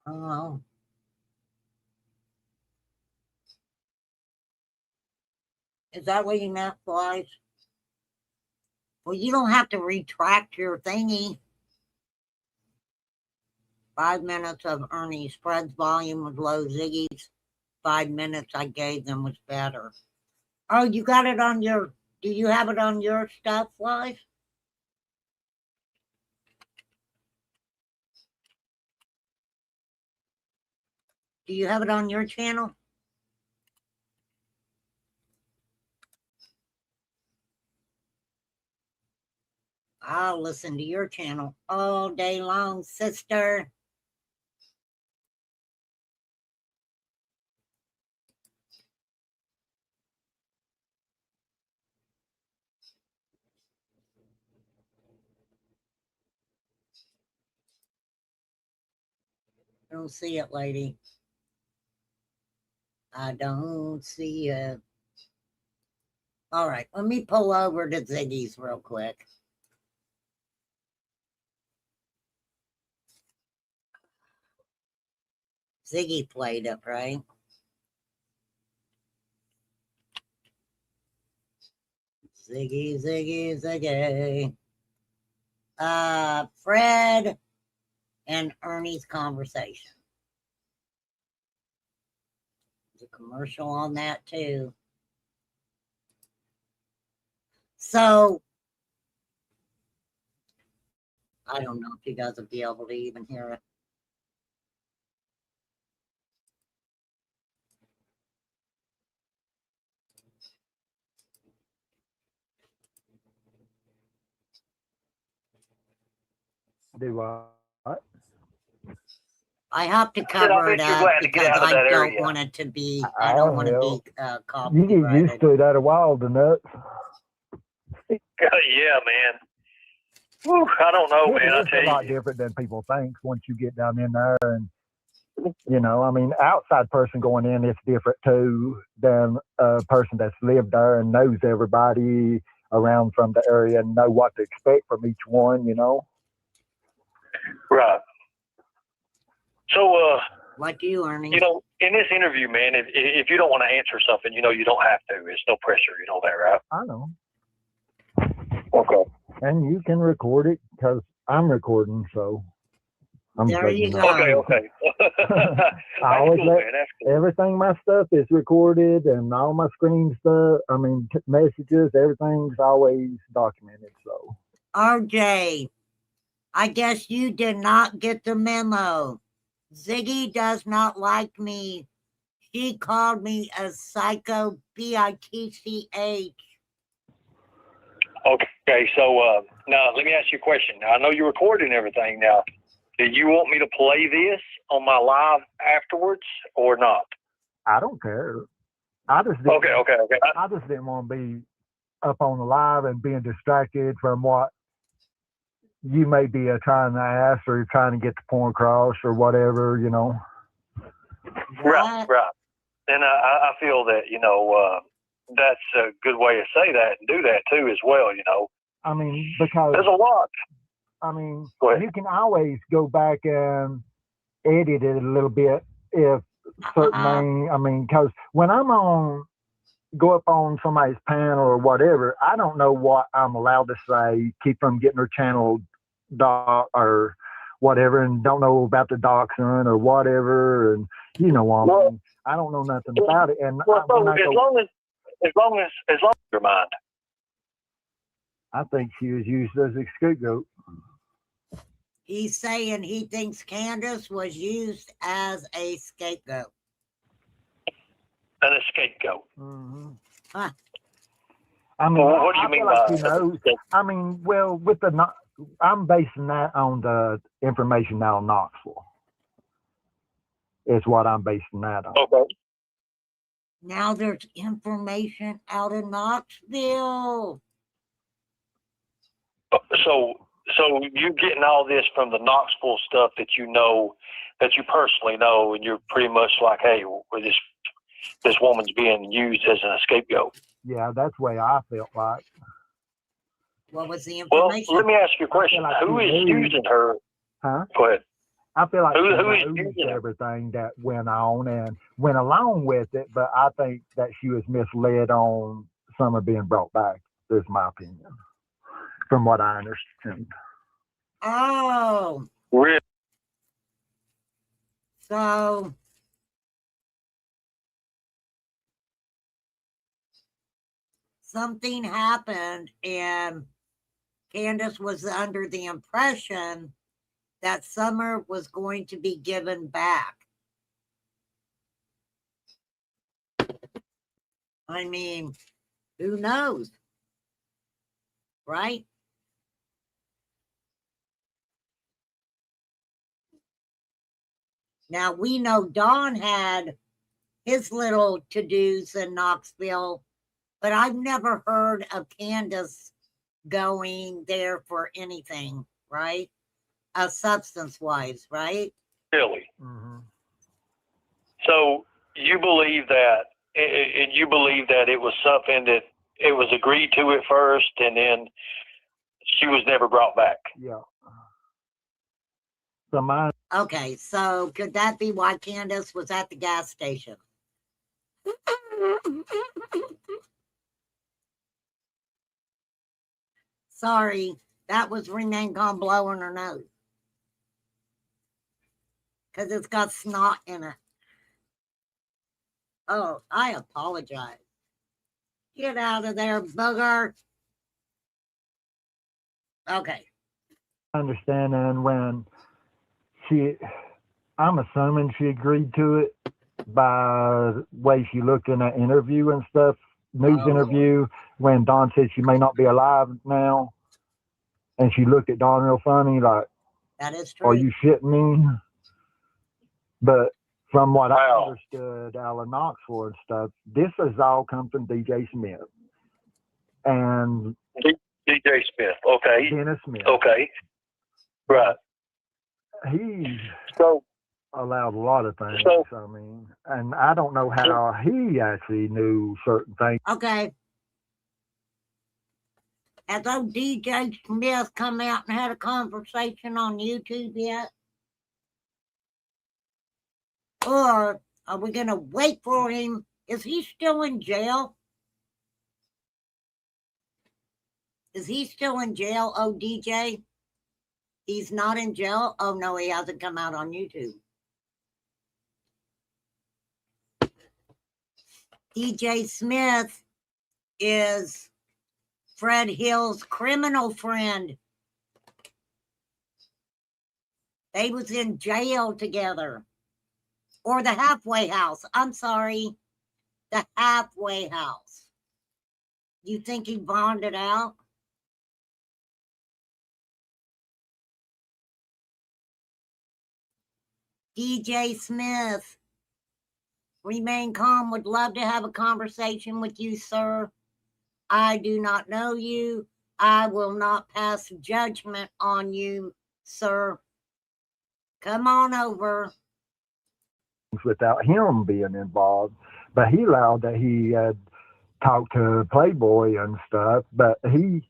Oh. Is that what you meant, Flies? Well, you don't have to retract your thingy. 5 minutes of Ernie Spread's volume was low. Ziggy's 5 minutes I gave them was better. Oh, you got it on your, do you have it on your stuff, Flies? Do you have it on your channel? I'll listen to your channel all day long, sister. I don't see it, lady. I don't see it. All right, let me pull over to Ziggy's real quick. Ziggy played it, right? Ziggy, Ziggy, Ziggy. Fred and Ernie's conversation. There's a commercial on that too. So, I don't know if you guys will be able to even hear it. Do what? I have to cover it up because I don't want it to be, I don't want to be You get used copyrighted. to it out of wild to nuts. Yeah, man. Whew, I don't know, man. I It's tell a lot you. different than people think once you get down in there. And, you know, I mean, outside person going in, it's different too than a person that's lived there and knows everybody around from the area and know what to expect from each one, you know? Right. So, like you, Ernie. You know, in this interview, man, if you don't want to answer something, you know, you don't have to. It's no pressure. You know that, right? I know. Okay. And you can record it because I'm recording, so I'm There you letting go. know. Okay. I always cool, let man. That's cool. everything, my stuff is recorded and all my screen stuff, I mean, messages, everything's always documented, so. RJ, I guess you did not get the memo. Ziggy does not like me. She called me a psycho, bitch. Okay, so now let me ask you a question. Now, I know you're recording everything now. Do you want me to play this on my live afterwards or not? I don't care. I just didn't, Okay. I just didn't want to be up on the live and being distracted from what you may be trying to ask or trying to get the point across or whatever, you know. Right. And I feel that, you know, that's a good way to say that and do that too as well, you know. I mean, because there's a lot. I mean, you can always go back and edit it a little bit if certain thing. I mean, because when go up on somebody's panel or whatever, I don't know what I'm allowed to say, keep from getting their channel doc or whatever, and don't know about the doxing or whatever, and you know what I mean. I don't know nothing about it, and Well, as long as your mind. I think she was used as a scapegoat. He's saying he thinks Candace was used as a scapegoat. An scapegoat. Mm-hmm. Huh. I mean, well, what do you mean by you know? I mean, well, with I'm basing that on the information out of Knoxville. Is what I'm basing that on. Okay. Now there's information out of Knoxville. So you getting all this from the Knoxville stuff that you know, that you personally know, and you're pretty much like, hey, this woman's being used as an scapegoat. Yeah, that's the way I felt like. What was the Well, information? let me ask you a question. Like Who is using her? Huh? Go ahead. I feel like Who she is knows using it? everything that went on and went along with it, but I think that she was misled on Summer being brought back, is my opinion, from what I understand. Oh, Really? so something happened and Candace was under the impression that Summer was going to be given back. I mean, who knows? Right? Now we know Don had his little to-dos in Knoxville, but I've never heard of Candace going there for anything, right? Substance-wise, right? Really? Mm-hmm. So you believe that, and you believe that it was something that it was agreed to at first, and then she was never brought back. Yeah. So my Okay, so could that be why Candace was at the gas station? Sorry, that was Remain Calm blowing her nose. Because it's got snot in it. Oh, I apologize. Get out of there, booger. Okay. understanding when I'm assuming she agreed to it by the way she looked in that interview and stuff, news interview, when Don said she may not be alive now. And she looked at Don real funny, like, that is true. Are you shitting me? But from what I understood out of Knoxville and stuff, this has all come from DJ Smith. And DJ Smith, okay. Dennis Smith. Okay. Right. He so allowed a lot of things. So, I mean, and I don't know how he actually knew certain things. Okay. Has old DJ Smith come out and had a conversation on YouTube yet? Or are we going to wait for him? Is he still in jail? Is he still in jail, oh DJ? He's not in jail? Oh no, he hasn't come out on YouTube. DJ Smith is Fred Hill's criminal friend. They was in jail together. Or the halfway house. I'm sorry. The halfway house. You think he bonded out? DJ Smith, Remain Calm would love to have a conversation with you, sir. I do not know you. I will not pass judgment on you, sir. Come on over. Without him being involved, but he allowed that he had talked to Playboy and stuff, but he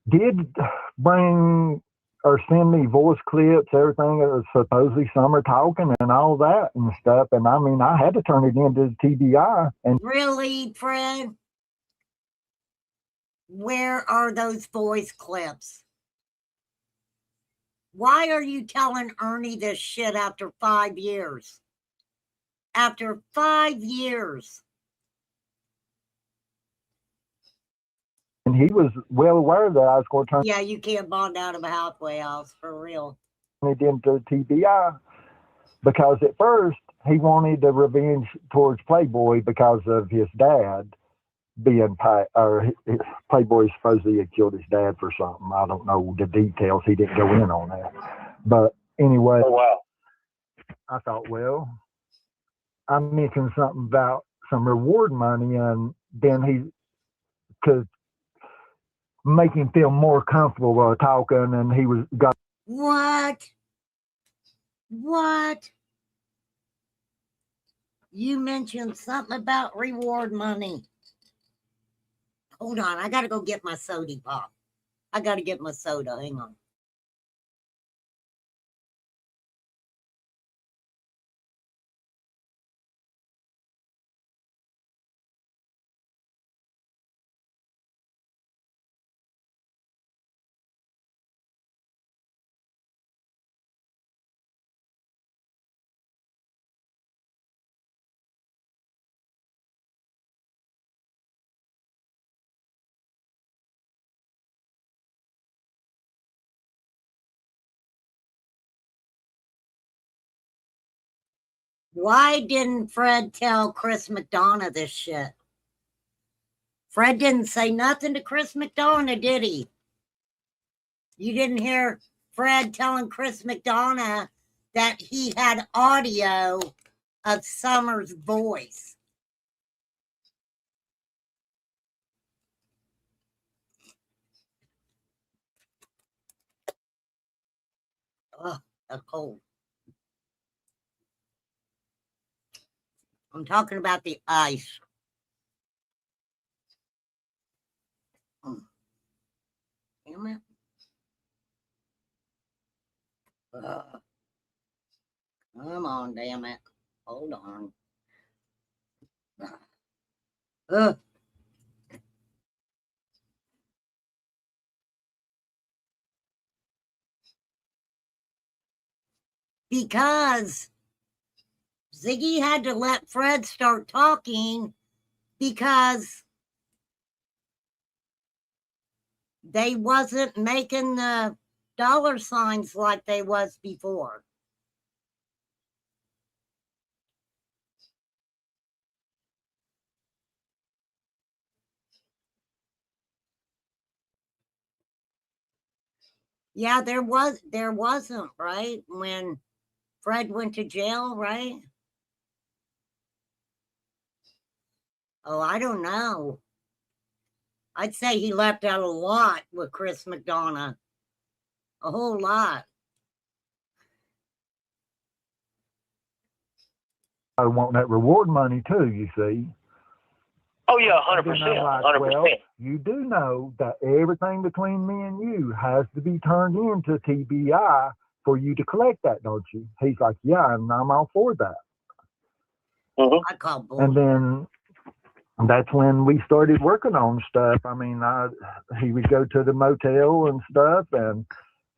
did bring or send me voice clips, everything that was supposedly Summer talking and all that and stuff. And I mean, I had to turn it into TBI. And really, Fred? Where are those voice clips? Why are you telling Ernie this shit after 5 years? After 5 years. And he was well aware that I was going to turn Yeah, you can't bond out of a halfway house, for real. it into TBI. Because at first, he wanted the revenge towards Playboy because of his dad being, Playboy supposedly had killed his dad for something. I don't know the details. He didn't go in on that. But anyway, I thought, well, I mentioned something about some reward money, and then he could make him feel more comfortable talking, and he was got. What? What? You mentioned something about reward money. Hold on, I gotta go get my soda pop. I gotta get my soda. Hang on. Why didn't Fred tell Chris McDonough this shit? Fred didn't say nothing to Chris McDonough, did he? You didn't hear Fred telling Chris McDonough that he had audio of Summer's voice. Ugh, that's cold. I'm talking about the ice. Damn it. Come on, damn it. Hold on. Because Ziggy had to let Fred start talking because they wasn't making the dollar signs like they was before. Yeah, there wasn't, right? When Fred went to jail, right? Oh, I don't know. I'd say he left out a lot with Chris McDonough. A whole lot. I want that reward money too, you see. Oh yeah, 100%. And then I'm like, 100%. well, you do know that everything between me and you has to be turned into TBI for you to collect that, don't you? He's like, yeah, and I'm all for that. I call bullshit. And then that's when we started working on stuff. I mean, he would go to the motel and stuff, and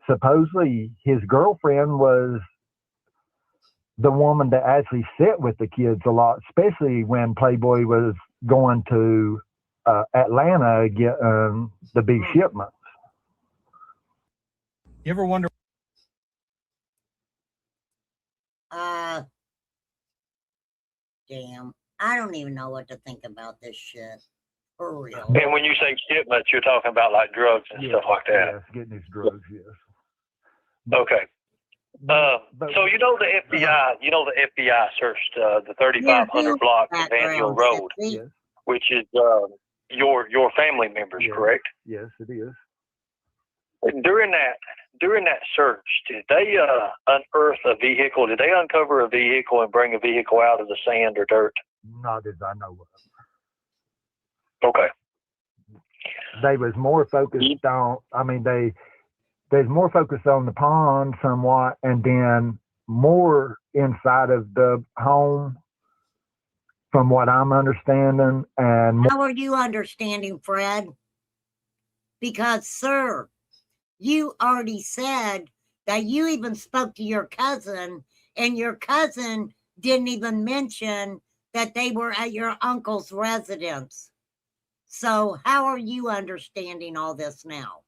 supposedly his girlfriend was the woman that actually sat with the kids a lot, especially when Playboy was going to Atlanta get the big shipments. You ever wonder? Damn. I don't even know what to think about this shit. For real. And when you say shipments, you're talking about like drugs and stuff like that. Yes, getting his drugs, yes. Okay. So you know the FBI searched the 3500 block of Van Hill Road, which is your family members, correct? Yes, it is. During that search, did they unearth a vehicle? Did they uncover a vehicle and bring a vehicle out of the sand or dirt? Not as I know of. Okay. They was more focused on. I mean, there's more focused on the pond somewhat, and then more inside of the home, from what I'm understanding. And how are you understanding, Fred? Because, sir, you already said that you even spoke to your cousin, and your cousin didn't even mention that they were at your uncle's residence. So how are you understanding all this now?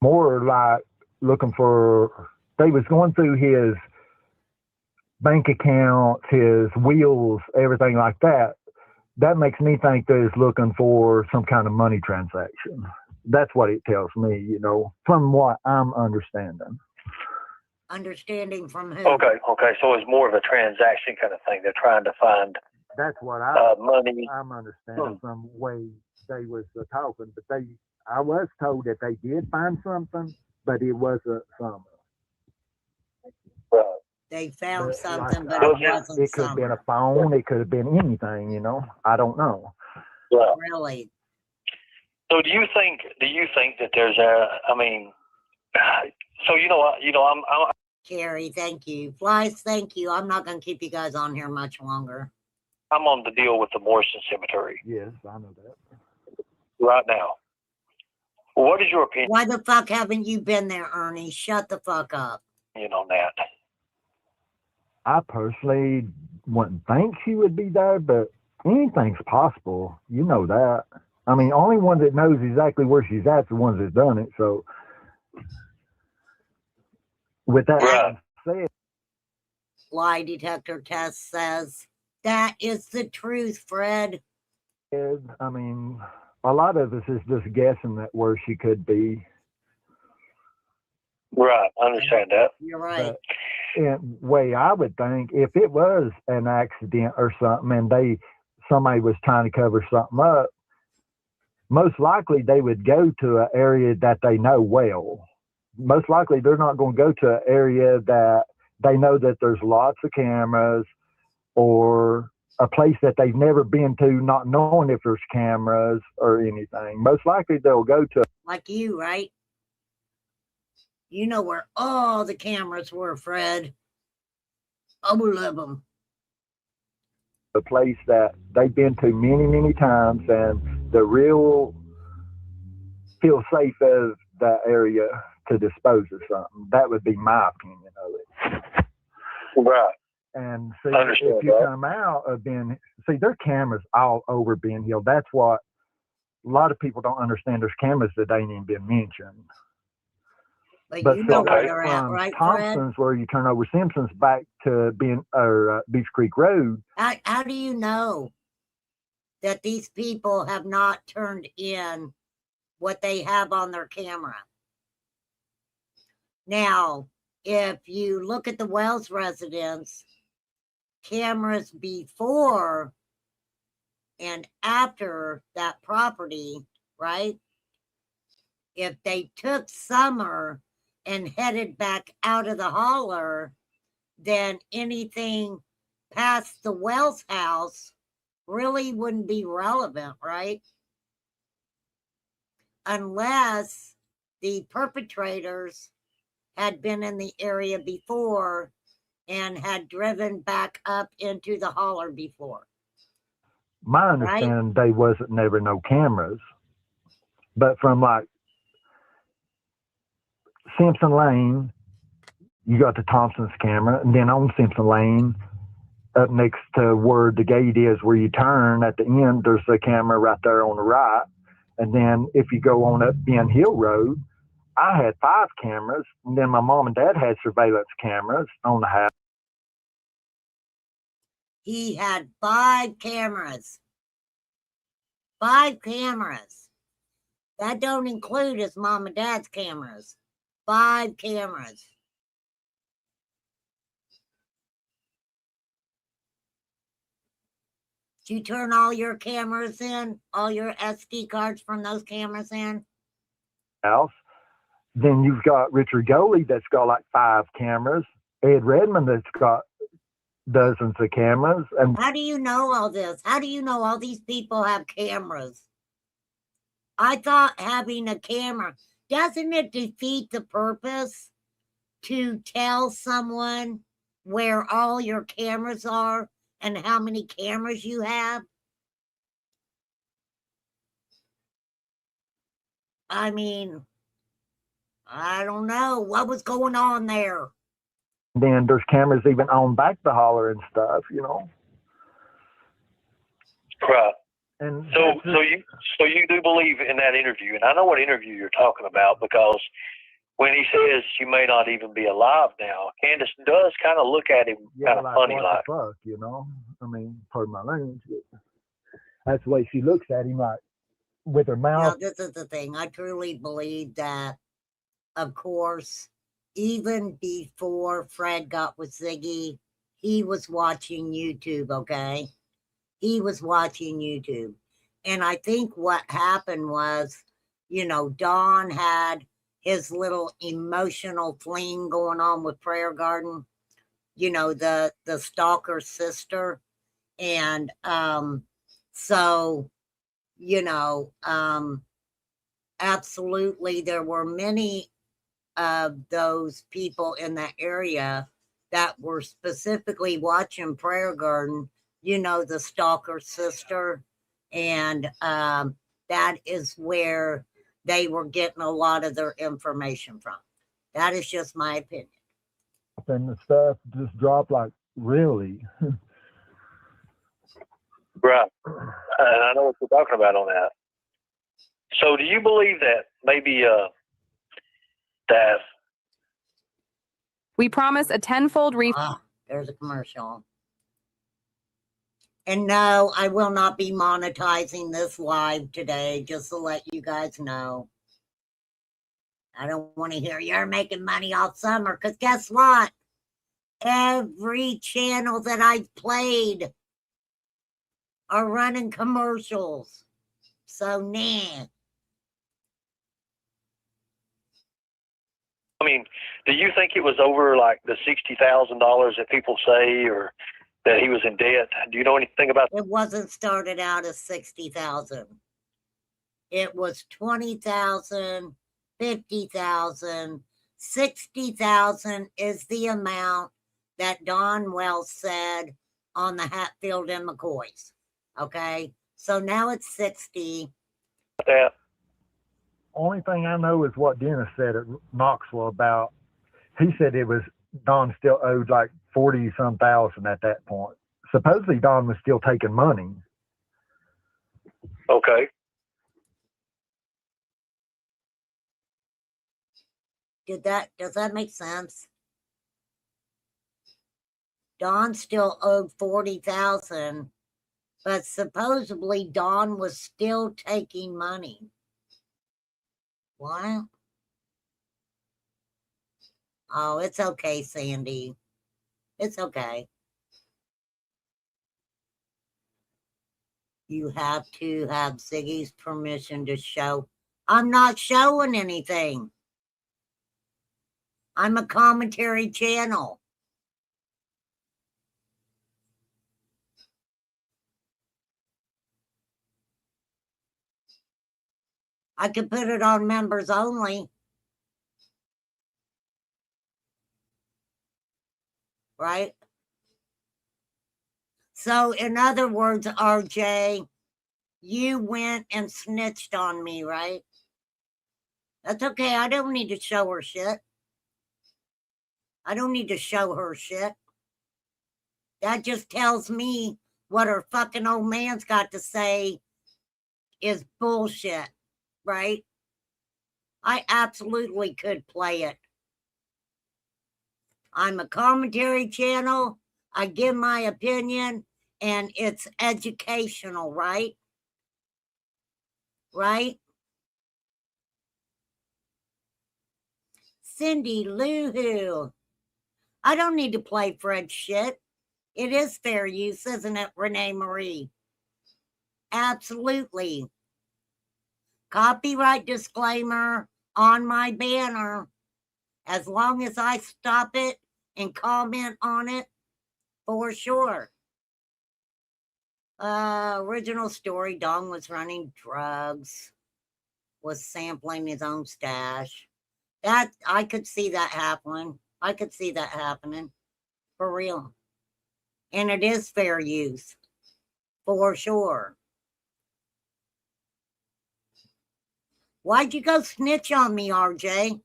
More like looking for, they was going through his bank accounts, his wheels, everything like that. That makes me think they're looking for some kind of money transaction. That's what it tells me, you know, from what I'm understanding. Understanding from who? Okay. So it's more of a transaction kind of thing. They're trying to find that's what money. I'm understanding from the way they was talking, but I was told that they did find something, but it wasn't something. They found something, but it wasn't. It could have been a phone. It could have been anything, you know. I don't know. Really? So do you think that there's I'm Carrie, thank you. Flies, thank you. I'm not going to keep you guys on here much longer. I'm on the deal with the Morrison Cemetery. Yes, I know that. Right now. What is your opinion? Why the fuck haven't you been there, Ernie? Shut the fuck up. On that. I personally wouldn't think she would be there, but anything's possible. You know that. I mean, only one that knows exactly where she's at, the ones that done it. So, with that said, lie detector test says. That is the truth, Fred. I mean, a lot of us is just guessing at where she could be. Right, I understand that. You're right. But in way I would think, if it was an accident or something, and somebody was trying to cover something up, most likely they would go to an area that they know well. Most likely they're not going to go to an area that they know that there's lots of cameras, or a place that they've never been to, not knowing if there's cameras or anything. Most likely they'll go to, like you, right? You know where all the cameras were, Fred. All of them. a place that they've been to many, many times, and the real feel safe as that area to dispose of something. That would be my opinion of it. Right. And see, if you come out of there are cameras all over Ben Hill. That's what a lot of people don't understand. There's cameras that ain't even been mentioned. But you know where they're at, from right, Thompson's, where you turn over Simpson's back to Beach Creek Road. How do you know that these people have not turned in what they have on their camera? Now, if you look at the Wells residence, cameras before and after that property, right? If they took Summer and headed back out of the holler, then anything past the Wells house really wouldn't be relevant, right? Unless the perpetrators had been in the area before and had driven back up into the holler before. My understanding, they wasn't never no cameras, but from like Simpson Lane, you got the Thompson's camera, and then on Simpson Lane, up next to where the gate is, where you turn at the end, there's a camera right there on the right. And then if you go on up Ben Hill Road, I had 5 cameras, and then my mom and dad had surveillance cameras on the house. He had 5 cameras. 5 cameras. That don't include his mom and dad's cameras. 5 cameras. Did you turn all your cameras in? All your SD cards from those cameras in? House. Then you've got Richard Goley that's got like 5 cameras. Ed Redmond that's got dozens of cameras. And how do you know all this? How do you know all these people have cameras? I thought having a camera, doesn't it defeat the purpose to tell someone where all your cameras are and how many cameras you have? I mean, I don't know what was going on there. Then there's cameras even on back the holler and stuff, you know. Right. And so you do believe in that interview, and I know what interview you're talking about, because when he says you may not even be alive now, Candace does kind of look at him kind of funny, what like. The fuck, you know? I mean, pardon my language, but that's the way she looks at him, like with her mouth. Now, this is the thing. I truly believe that, of course, even before Fred got with Ziggy, he was watching YouTube, okay? He was watching YouTube. And I think what happened was, you know, Don had his little emotional fling going on with Prayer Garden, you know, the stalker sister. And so, you know, absolutely there were many of those people in that area that were specifically watching Prayer Garden, you know, the stalker sister. And that is where they were getting a lot of their information from. That is just my opinion. And the stuff just dropped like really. Right. And I know what you're talking about on that. So do you believe that maybe that we promise a tenfold refund. There's a commercial. And no, I will not be monetizing this live today, just to let you guys know. I don't want to hear you're making money all summer, because guess what? Every channel that I've played are running commercials. So, nah. I mean, do you think it was over like the $60,000 that people say, or that he was in debt? Do you know anything about that? It wasn't started out as 60,000. It was 20,000, 50,000, 60,000 is the amount that Don Wells said on the Hatfield and McCoys. Okay, so now it's 60. Yeah. Only thing I know is what Dennis said at Knoxville about. He said it was Don still owed like 40-some thousand at that point. Supposedly Don was still taking money. Okay. Does that make sense? Don still owed 40,000, but supposedly Don was still taking money. What? Oh, it's okay, Sandy. It's okay. You have to have Ziggy's permission to show. I'm not showing anything. I'm a commentary channel. I could put it on members only. Right? So, in other words, RJ, you went and snitched on me, right? That's okay. I don't need to show her shit. I don't need to show her shit. That just tells me what her fucking old man's got to say is bullshit, right? I absolutely could play it. I'm a commentary channel. I give my opinion, and it's educational, right? Right? Cindy Lou Who. I don't need to play Fred's shit. It is fair use, isn't it, Renee Marie? Absolutely. Copyright disclaimer on my banner. As long as I stop it and comment on it, for sure. Original story, Don was running drugs, was sampling his own stash. That, I could see that happening. I could see that happening. For real. And it is fair use. For sure. Why'd you go snitch on me, RJ?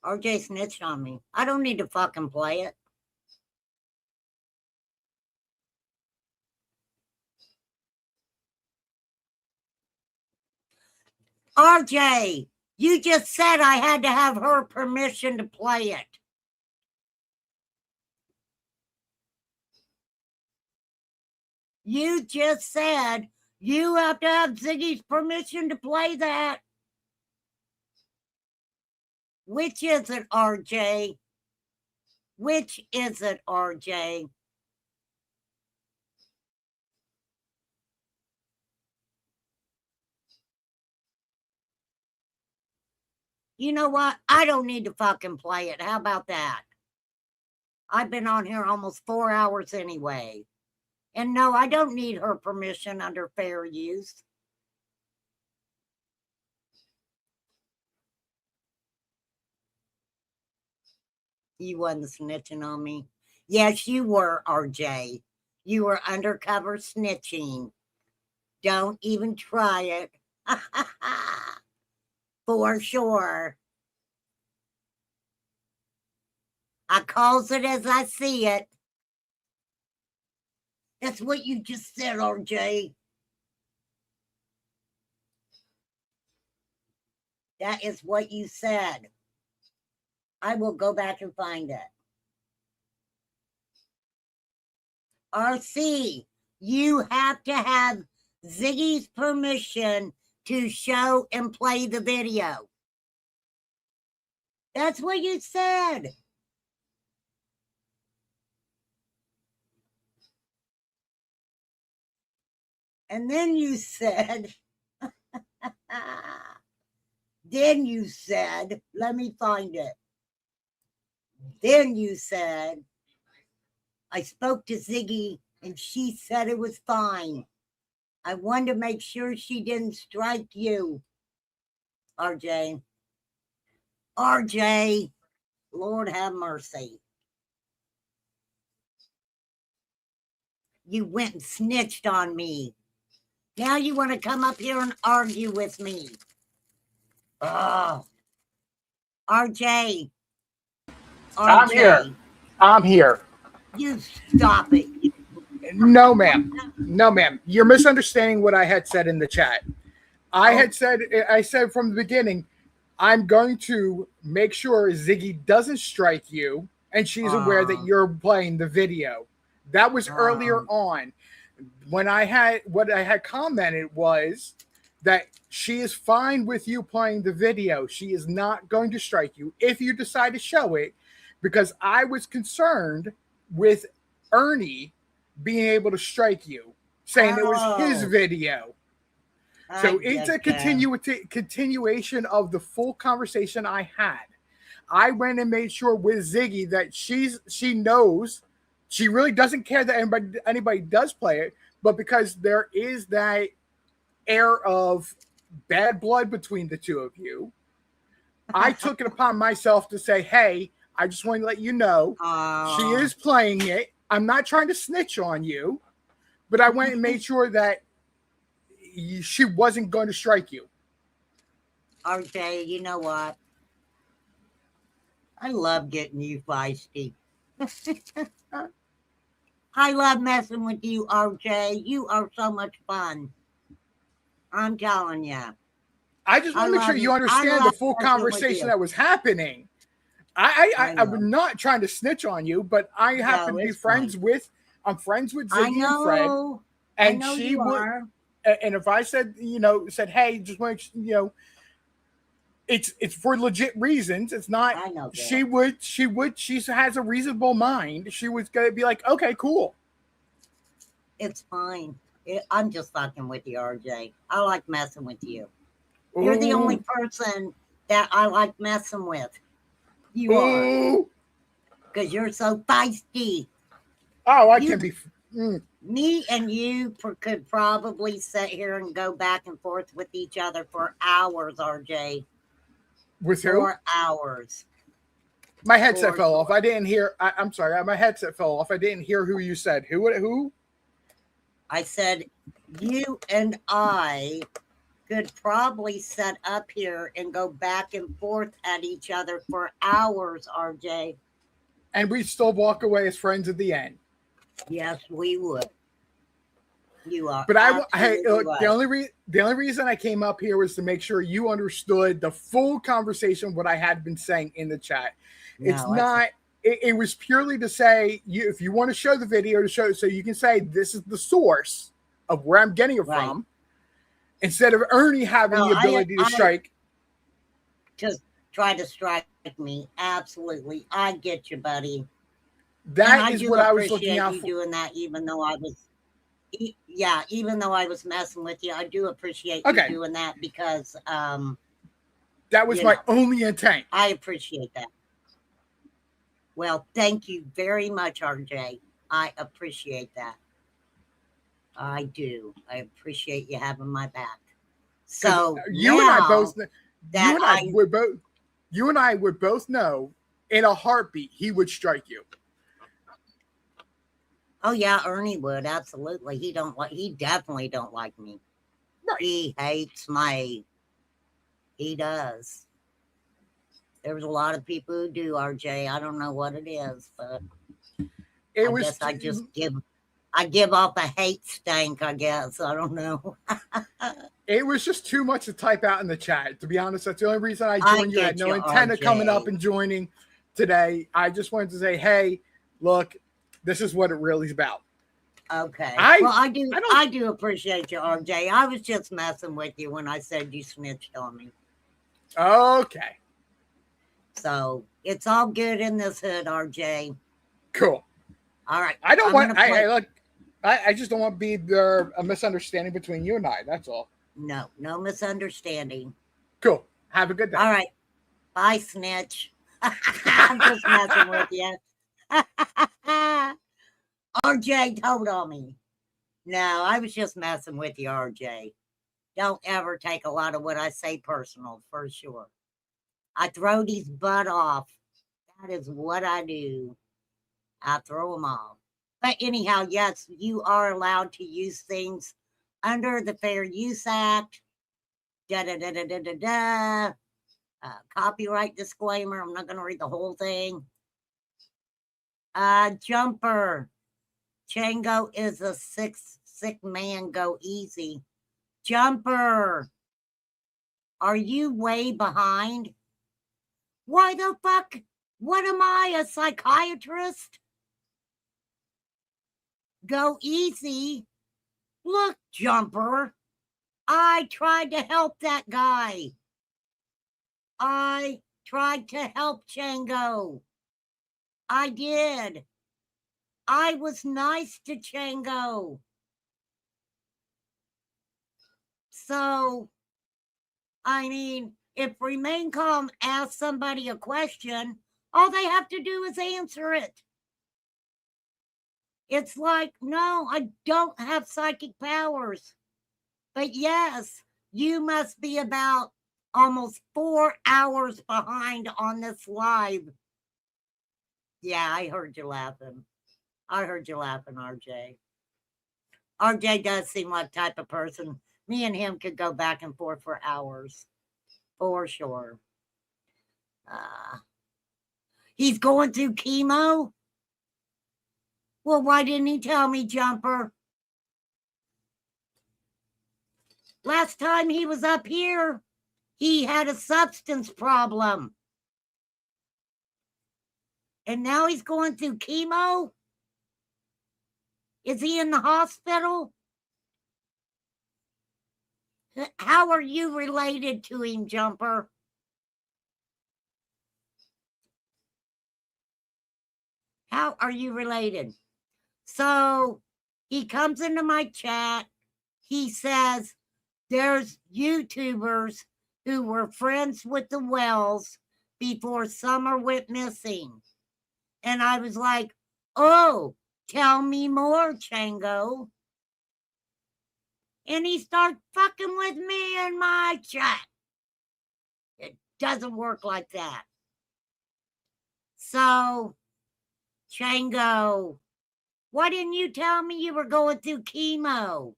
RJ snitched on me. I don't need to fucking play it. RJ, you just said I had to have her permission to play it. You just said you have to have Ziggy's permission to play that. Which is it, RJ? Which is it, RJ? You know what? I don't need to fucking play it. How about that? I've been on here almost 4 hours anyway. And no, I don't need her permission under fair use. You wasn't snitching on me. Yes, you were, RJ. You were undercover snitching. Don't even try it. For sure. I calls it as I see it. That's what you just said, RJ. That is what you said. I will go back and find it. RC, you have to have Ziggy's permission to show and play the video. That's what you said. And then you said, let me find it. Then you said, I spoke to Ziggy and she said it was fine. I wanted to make sure she didn't strike you. RJ. RJ, Lord have mercy. You went and snitched on me. Now you want to come up here and argue with me. Oh. RJ. I'm here. I'm here. You stop it. No, ma'am. No, ma'am. You're misunderstanding what I had said in the chat. I said from the beginning, I'm going to make sure Ziggy doesn't strike you, and she's aware that you're playing the video. That was earlier on. What I had commented was that she is fine with you playing the video. She is not going to strike you if you decide to show it, because I was concerned with Ernie being able to strike you, saying it was his video. So it's a continuation of the full conversation I had. I went and made sure with Ziggy that she knows she really doesn't care that anybody does play it, but because there is that air of bad blood between the two of you, I took it upon myself to say, hey, I just want to let you know she is playing it. I'm not trying to snitch on you, but I went and made sure that she wasn't going to strike you. RJ, you know what? I love getting you feisty. I love messing with you, RJ. You are so much fun. I'm telling you. I just want to make sure you understand the full conversation that was happening. I'm not trying to snitch on you, but I happen to be friends with. I'm friends with Ziggy and Fred, and she would. And if I said, hey, just want to, it's for legit reasons. It's not. I know. She has a reasonable mind. She was gonna be like, okay, cool. It's fine. I'm just fucking with you, RJ. I like messing with you. You're the only person that I like messing with. You are. Because you're so feisty. Oh, I can be. Me and you could probably sit here and go back and forth with each other for hours, RJ. With who? 4 hours. My headset fell off. I didn't hear. I'm sorry. My headset fell off. I didn't hear who you said. Who? I said you and I could probably set up here and go back and forth at each other for hours, RJ. And we'd still walk away as friends at the end. Yes, we would. You are. But the only reason I came up here was to make sure you understood the full conversation, what I had been saying in the chat. It was purely to say, if you want to show the video, to show so you can say this is the source of where I'm getting it from, instead of Ernie having the ability to strike. Just try to strike me. Absolutely. I get you, buddy. That is what I was looking out for. Doing that, even though I was messing with you, I do appreciate you doing that because that was my only intent. I appreciate that. Well, thank you very much, RJ. I appreciate that. I do. I appreciate you having my back. So you and I would both know in a heartbeat he would strike you. Oh yeah, Ernie would absolutely. He definitely don't like me. Right. He hates me. He does. There's a lot of people who do, RJ. I don't know what it is, but I I give off a hate stank, I guess. I don't know. It was just too much to type out in the chat. To be honest, that's the only reason I I joined you. I had get no you, intent of coming up RJ. and joining today. I just wanted to say, hey, look, this is what it really is about. Okay. I do appreciate you, RJ. I was just messing with you when I said you snitched on me. Okay. So it's all good in this hood, RJ. Cool. All right. I don't I'm want. gonna play- I just don't want to be there a misunderstanding between you and I. That's all. No misunderstanding. Cool. Have a good day. All right. Bye, snitch. I'm just messing with you. RJ told on me. No, I was just messing with you, RJ. Don't ever take a lot of what I say personal, for sure. I throw these butt off. That is what I do. I throw them off. But anyhow, yes, you are allowed to use things under the Fair Use Act. Copyright disclaimer. I'm not going to read the whole thing. Jumper. Chango is a sick man. Go easy. Jumper. Are you way behind? Why the fuck? What am I, a psychiatrist? Go easy. Look, Jumper. I tried to help that guy. I tried to help Chango. I did. I was nice to Chango. So, I mean, if Remain Calm asks somebody a question, all they have to do is answer it. It's like, no, I don't have psychic powers. But yes, you must be about almost 4 hours behind on this live. Yeah, I heard you laughing. RJ. RJ does seem like the type of person. Me and him could go back and forth for hours. For sure. He's going through chemo? Well, why didn't he tell me, Jumper? Last time he was up here, he had a substance problem. And now he's going through chemo? Is he in the hospital? How are you related to him, Jumper? How are you related? So he comes into my chat. He says there's YouTubers who were friends with the Wells before Summer went missing. And I was like, oh, tell me more, Chango. And he started fucking with me in my chat. It doesn't work like that. So, Chango, why didn't you tell me you were going through chemo?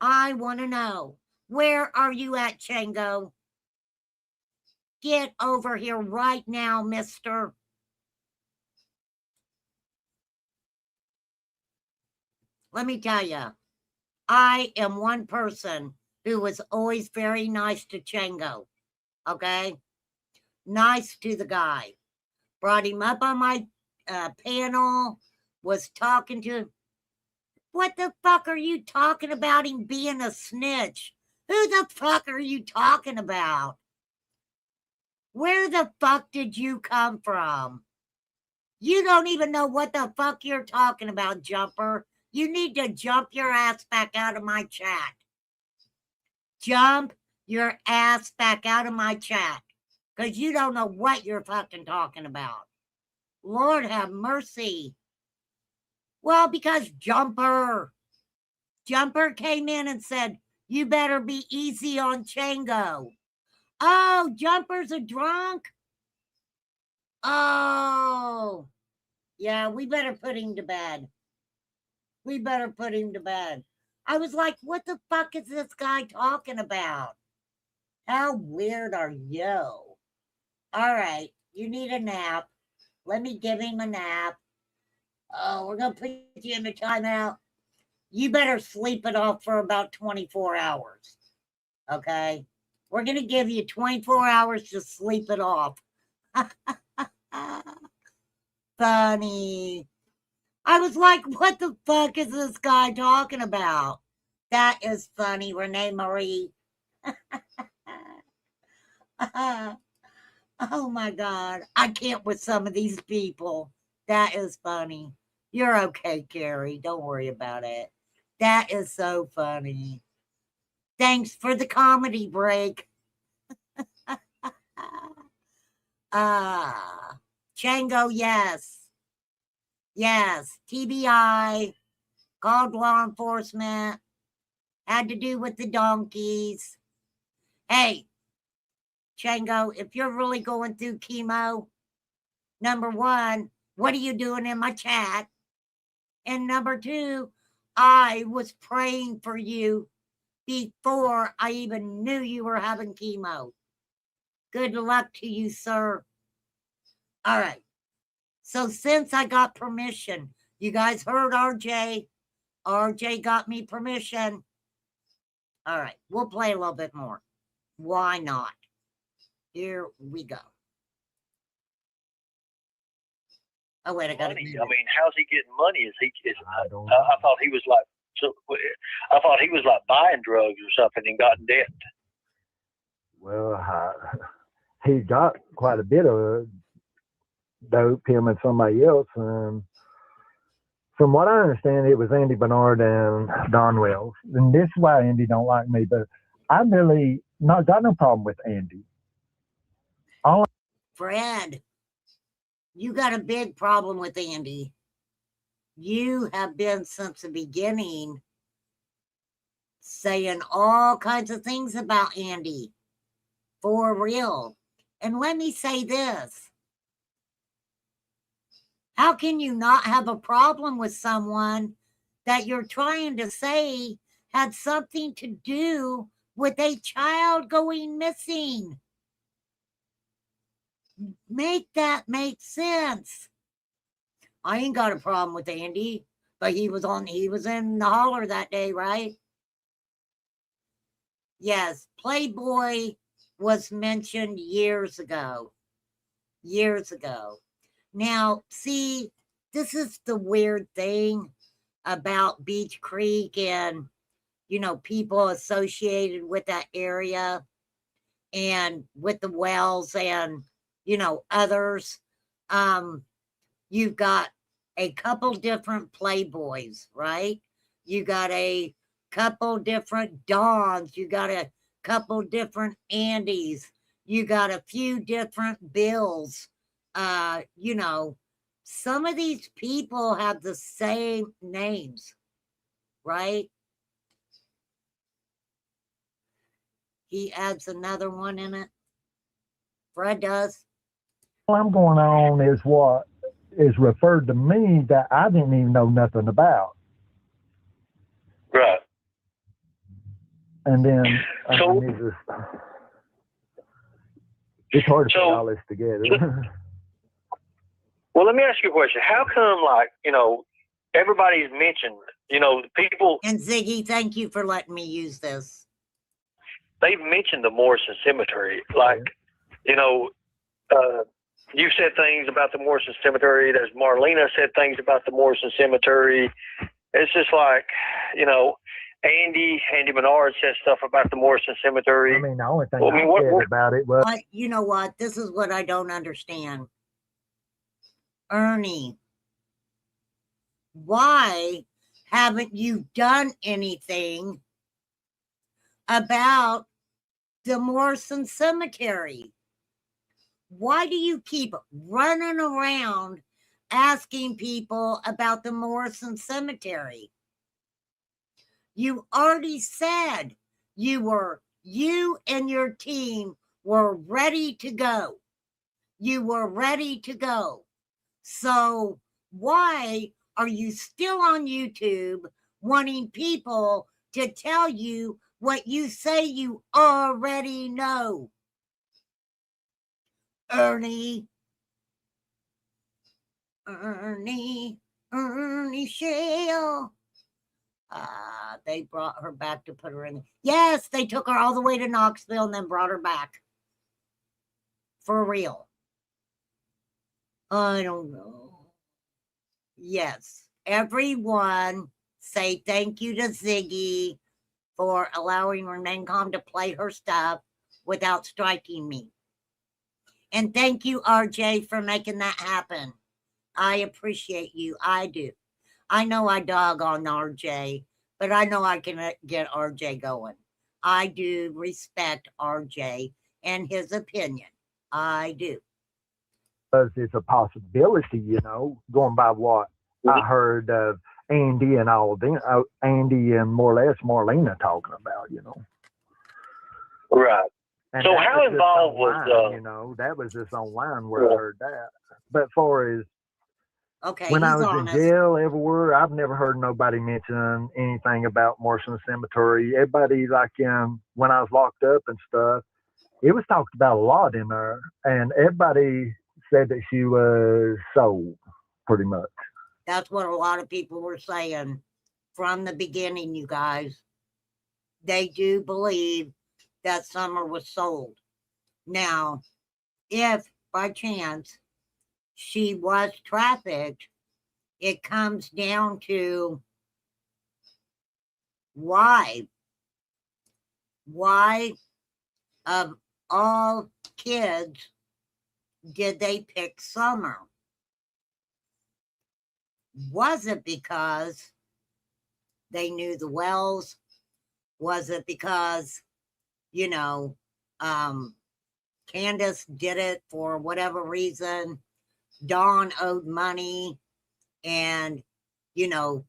I want to know. Where are you at, Chango? Get over here right now, mister. Let me tell you, I am one person who was always very nice to Chango, okay? Nice to the guy. Brought him up on my panel, was talking to him. What the fuck are you talking about him being a snitch? Who the fuck are you talking about? Where the fuck did you come from? You don't even know what the fuck you're talking about, Jumper. You need to jump your ass back out of my chat. Jump your ass back out of my chat. Because you don't know what you're fucking talking about. Lord have mercy. Well, because Jumper came in and said, you better be easy on Chango. Oh, Jumper's a drunk? Oh. Yeah, we better put him to bed. I was like, what the fuck is this guy talking about? How weird are you? All right, you need a nap. Let me give him a nap. Oh, we're going to put you in the timeout. You better sleep it off for about 24 hours. Okay? We're going to give you 24 hours to sleep it off. Funny. I was like, what the fuck is this guy talking about? That is funny, Renee Marie. Oh my God. I can't with some of these people. That is funny. You're okay, Carrie. Don't worry about it. That is so funny. Thanks for the comedy break. Chango, yes. Yes. TBI. Called law enforcement. Had to do with the donkeys. Hey, Chango, if you're really going through chemo, number one, what are you doing in my chat? And number two, I was praying for you before I even knew you were having chemo. Good luck to you, sir. All right. So since I got permission, you guys heard RJ. RJ got me permission. All right. We'll play a little bit more. Why not? Here we go. Oh wait, I got money. I mean, how's he getting money? I thought he was like, I thought he was like buying drugs or something and got in debt. Well, he got quite a bit of dope, him and somebody else. And from what I understand, it was Andy Bernard and Don Wells. And this is why Andy don't like me, but I really not got no problem with Andy. Fred, you got a big problem with Andy. You have been since the beginning saying all kinds of things about Andy. For real. And let me say this. How can you not have a problem with someone that you're trying to say had something to do with a child going missing? Make that make sense. I ain't got a problem with Andy, but he was in the holler that day, right? Yes, Playboy was mentioned years ago. Years ago. Now, see, this is the weird thing about Beach Creek and, you know, people associated with that area and with the Wells and, you know, others. You've got a couple different Playboys, right? You got a couple different Dons. You got a couple different Andys. You got a few different Bills. You know, some of these people have the same names, right? He adds another one in it. Fred does. What I'm going on is what is referred to me that I didn't even know nothing about. Right. And then it's hard to put all this together. Well, let me ask you a question. How come, like, you know, everybody's mentioned, you know, people. And Ziggy, thank you for letting me use this. They've mentioned the Morrison Cemetery. Like, you know, you said things about the Morrison Cemetery. There's Marlena said things about the Morrison Cemetery. It's just like, you know, Andy Bernard said stuff about the Morrison Cemetery. I mean, the only thing I said about it was... But you know what? This is what I don't understand. Ernie, why haven't you done anything about the Morrison Cemetery? Why do you keep running around asking people about the Morrison Cemetery? You already said you and your team were ready to go. You were ready to go. So why are you still on YouTube wanting people to tell you what you say you already know? Ernie. Ernie Shale. They brought her back to put her in. Yes, they took her all the way to Knoxville and then brought her back. For real. I don't know. Yes, everyone say thank you to Ziggy for allowing Renencom to play her stuff without striking me. And thank you, RJ, for making that happen. I appreciate you. I do. I know I dog on RJ, but I know I can get RJ going. I do respect RJ and his opinion. I do. Because it's a possibility, you know, going by what I heard of Andy and all of them, Andy and more or less Marlena talking about, you know. Right. And So that how was just involved online, was you know, that was just online where I heard that. But far as okay, when I he's was honest. in jail everywhere, I've never heard nobody mention anything about Morrison Cemetery. Everybody, like when I was locked up and stuff, it was talked about a lot in there, and everybody said that she was sold, pretty much. That's what a lot of people were saying from the beginning, you guys. They do believe that Summer was sold. Now, if by chance she was trafficked, it comes down to why of all kids did they pick Summer? Was it because they knew the Wells? Was it because, you know, Candace did it for whatever reason? Dawn owed money, and, you know,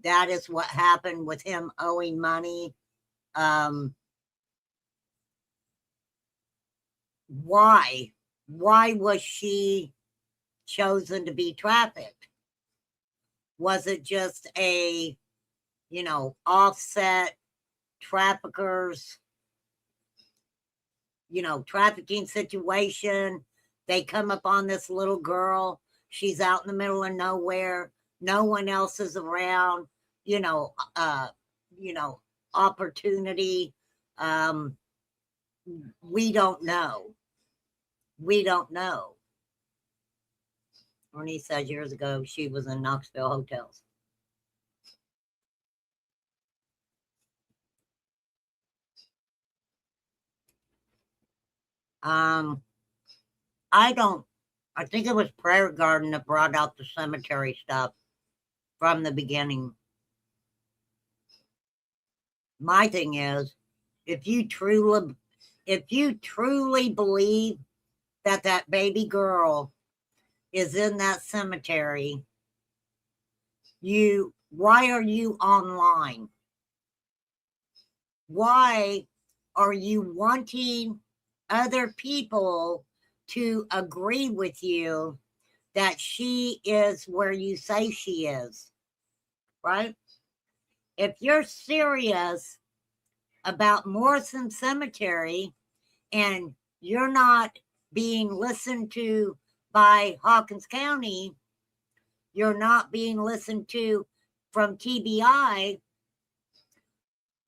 that is what happened with him owing money. Why was she chosen to be trafficked? Was it just a, you know, offset traffickers, you know, trafficking situation? They come upon this little girl. She's out in the middle of nowhere. No one else is around, you know, opportunity. We don't know. We don't know. Ernie says years ago she was in Knoxville hotels. I think it was Prayer Garden that brought out the cemetery stuff from the beginning. My thing is, if you truly believe that that baby girl is in that cemetery, why are you online? Why are you wanting other people to agree with you that she is where you say she is, right? If you're serious about Morrison Cemetery and you're not being listened to by Hawkins County, you're not being listened to from TBI,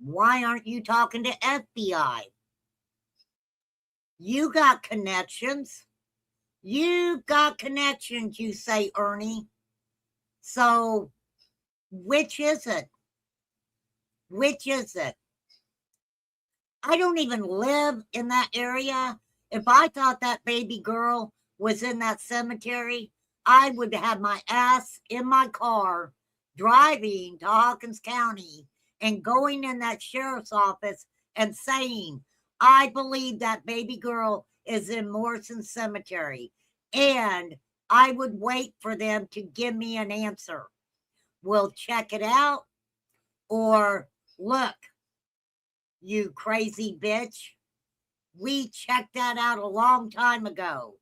why aren't you talking to FBI? You got connections. You got connections, you say, Ernie. So, which is it? Which is it? I don't even live in that area. If I thought that baby girl was in that cemetery, I would have my ass in my car driving to Hawkins County and going in that sheriff's office and saying, I believe that baby girl is in Morrison Cemetery. And I would wait for them to give me an answer. We'll check it out. Or, look, you crazy bitch, we checked that out a long time ago.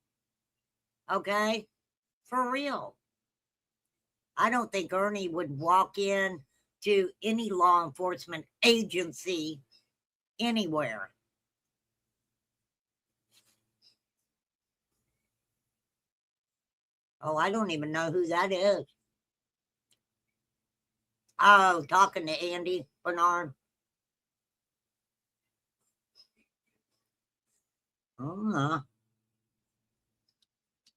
Okay? For real. I don't think Ernie would walk in to any law enforcement agency anywhere. Oh, I don't even know who that is. Oh, talking to Andy Bernard. Oh,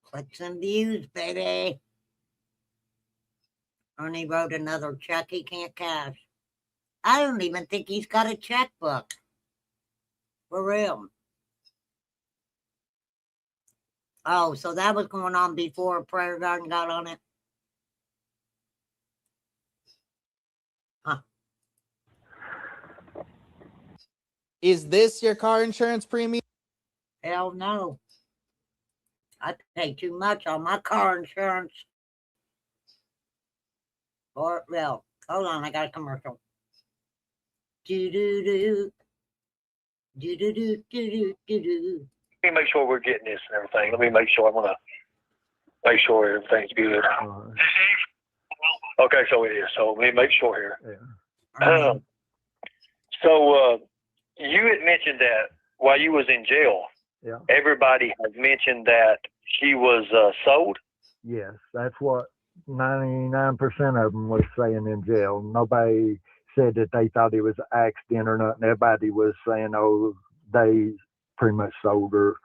clicks and views, baby. Ernie wrote another check he can't cash. I don't even think he's got a checkbook. For real. Oh, so that was going on before Prayer Garden got on it? Huh. Is this your car insurance premium? Hell no. I pay too much on my car insurance. For real. Hold on, I got a commercial. Do-do-do. Do-do-do-do-do-do-do. Let me make sure we're getting this and everything. Let me make sure. I want to make sure everything's good. Okay, so it is. So let me make sure here. You had mentioned that while you was in jail, everybody has mentioned that she was sold. Yes, that's what 99% of them was saying in jail. Nobody said that they thought it was an accident or nothing. Everybody was saying, oh, they pretty much sold her.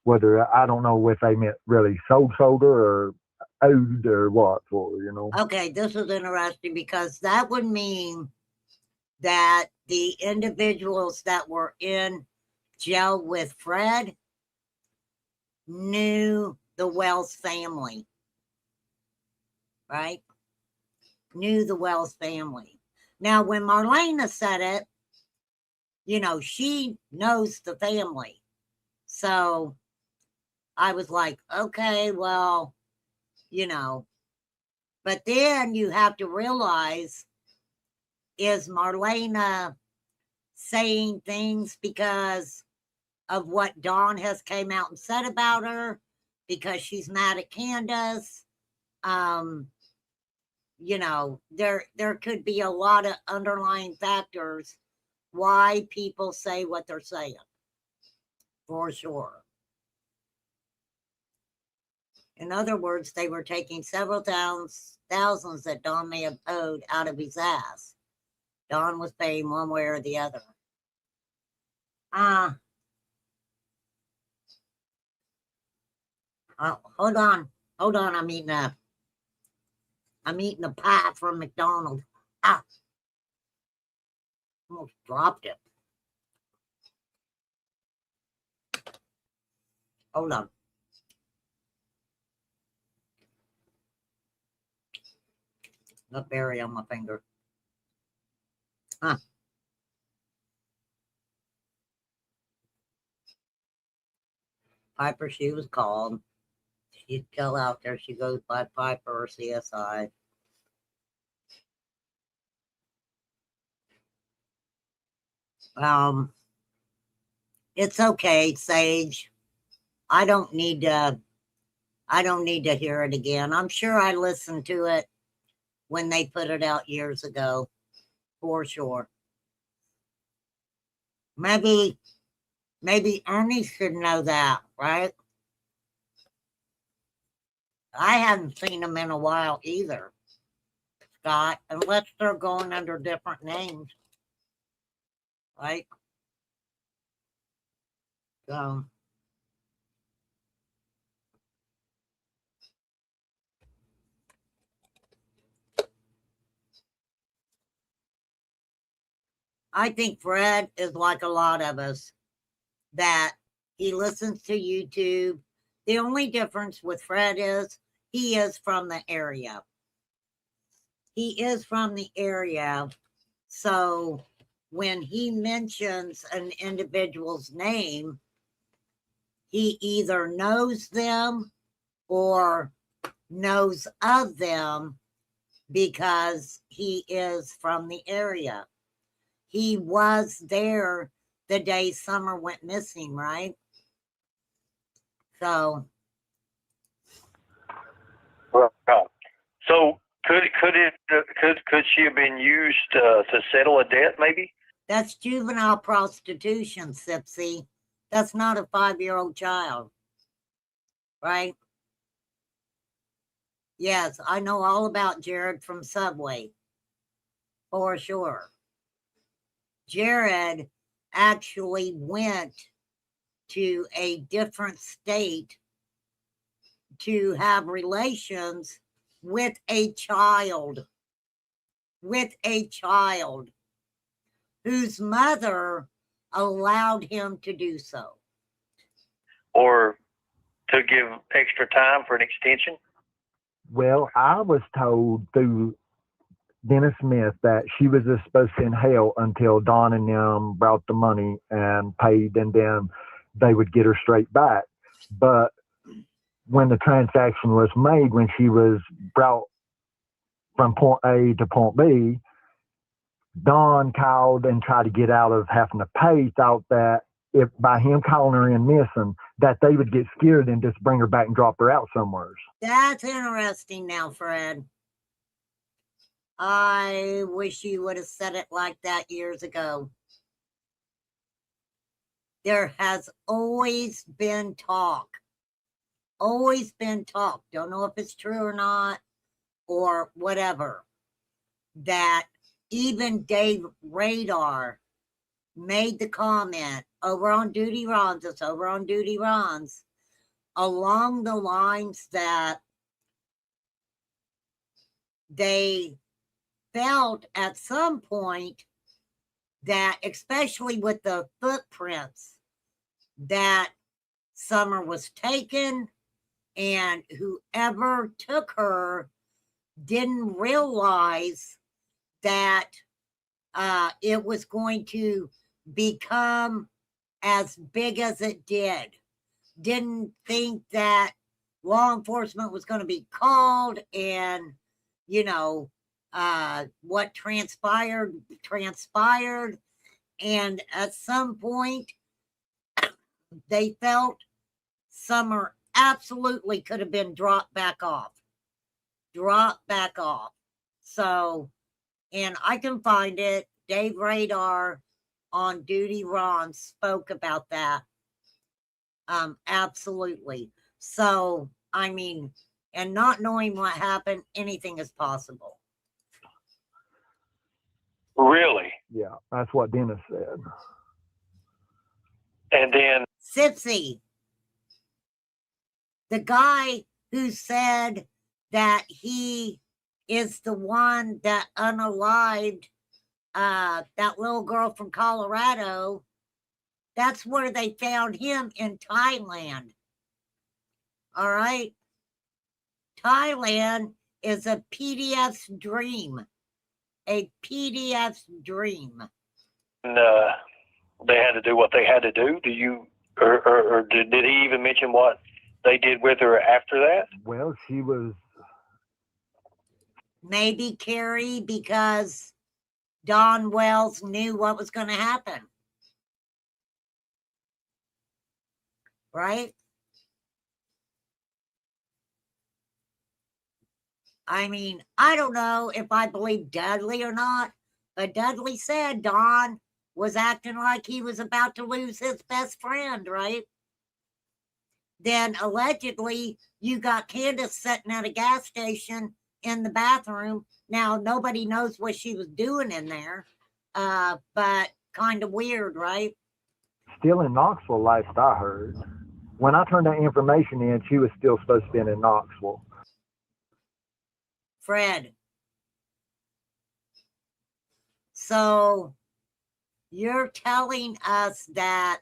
Whether, I don't know if they meant really sold her or owed or what for, you know. Okay, this is interesting because that would mean that the individuals that were in jail with Fred knew the Wells family, right? Knew the Wells family. Now, when Marlena said it, you know, she knows the family. So I was like, okay, well, you know, but then you have to realize, is Marlena saying things because of what Dawn has came out and said about her, because she's mad at Candace? You know, there could be a lot of underlying factors why people say what they're saying, for sure. In other words, they were taking several thousands that Dawn may have owed out of his ass. Dawn was paying one way or the other. Hold on. I'm eating a pie from McDonald's. Almost dropped it. Hold on. The berry on my finger. Piper, she was called. She's still out there. She goes by Piper or CSI. It's okay, Sage. I don't need to hear it again. I'm sure I listened to it when they put it out years ago, for sure. Maybe Ernie should know that, right? I haven't seen him in a while either, Scott, unless they're going under different names, right? So, I think Fred is like a lot of us, that he listens to YouTube. The only difference with Fred is he is from the area. He is from the area. So when he mentions an individual's name, he either knows them or knows of them because he is from the area. He was there the day Summer went missing, right? So could she have been used to settle a debt, maybe? That's juvenile prostitution, Sipsy. That's not a 5-year-old child, right? Yes, I know all about Jared from Subway. for sure. Jared actually went to a different state to have relations with a child whose mother allowed him to do so. Or to give extra time for an extension? Well, I was told through Dennis Smith that she was just supposed to be in hell until Don and them brought the money and paid, and then they would get her straight back. But when the transaction was made, when she was brought from point A to point B, Don called and tried to get out of having to pay, thought that if by him calling her in missing, that they would get scared and just bring her back and drop her out somewhere. That's interesting now, Fred. I wish you would have said it like that years ago. There has always been talk. Always been talk. Don't know if it's true or not, or whatever. That even Dave Radar made the comment over on Duty Ron's, it's over on Duty Ron's, along the lines that they felt at some point that, especially with the footprints, that Summer was taken, and whoever took her didn't realize that it was going to become as big as it did. Didn't think that law enforcement was going to be called, and what transpired, and at some point they felt Summer absolutely could have been dropped back off. So, and I can find it. Dave Radar on Duty Ron spoke about that. Absolutely. So, I mean, and not knowing what happened, anything is possible. Really? Yeah, that's what Dennis said. And then Sipsy, the guy who said that he is the one that unalived that little girl from Colorado, that's where they found him, in Thailand. All right? Thailand is a PDF's dream. A PDF's dream. They had to do what they had to do. Do you, or did he even mention what they did with her after that? Well, she was... Maybe, Carrie, because Don Wells knew what was going to happen. Right? I mean, I don't know if I believe Dudley or not, but Dudley said Don was acting like he was about to lose his best friend, right? Then allegedly you got Candace sitting at a gas station in the bathroom. Now nobody knows what she was doing in there, but kind of weird, right? Still in Knoxville, last I heard. When I turned that information in, she was still supposed to be in Knoxville. Fred. So you're telling us that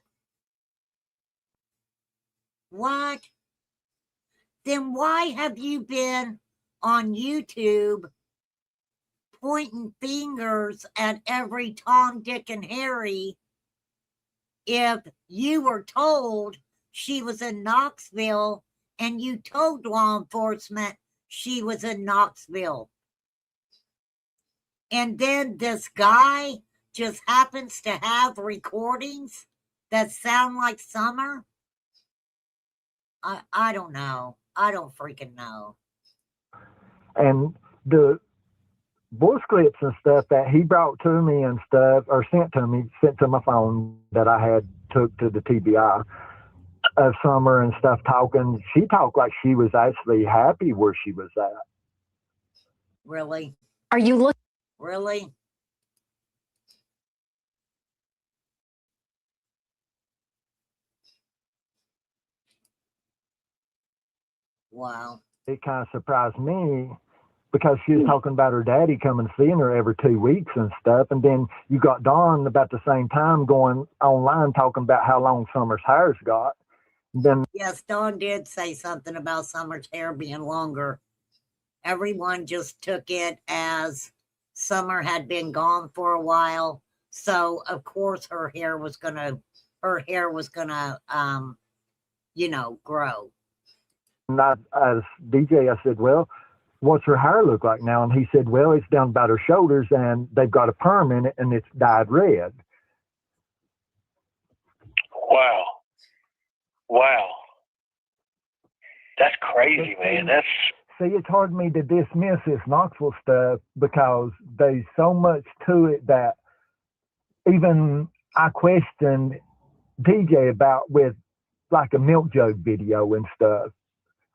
what? Then why have you been on YouTube pointing fingers at every Tom, Dick, and Harry if you were told she was in Knoxville and you told law enforcement she was in Knoxville? And then this guy just happens to have recordings that sound like Summer? I don't know. I don't freaking know. And the voice clips and stuff that he brought to me and stuff, or sent to my phone that I had took to the TBI of Summer and stuff talking, she talked like she was actually happy where she was at. Really? Are you looking? Really? Wow. It kind of surprised me because she was talking about her daddy coming seeing her every 2 weeks and stuff. And then you got Dawn about the same time going online talking about how long Summer's hair's got. Then Yes, Dawn did say something about Summer's hair being longer. Everyone just took it as Summer had been gone for a while. So of course her hair was gonna grow. and I as DJ, I said, well, what's her hair look like now? And he said, well, it's down about her shoulders and they've got a perm in it and it's dyed red. Wow. Wow. That's crazy, man. That's See, it's hard for me to dismiss this Knoxville stuff because there's so much to it that even I questioned DJ about with like a milk jug video and stuff.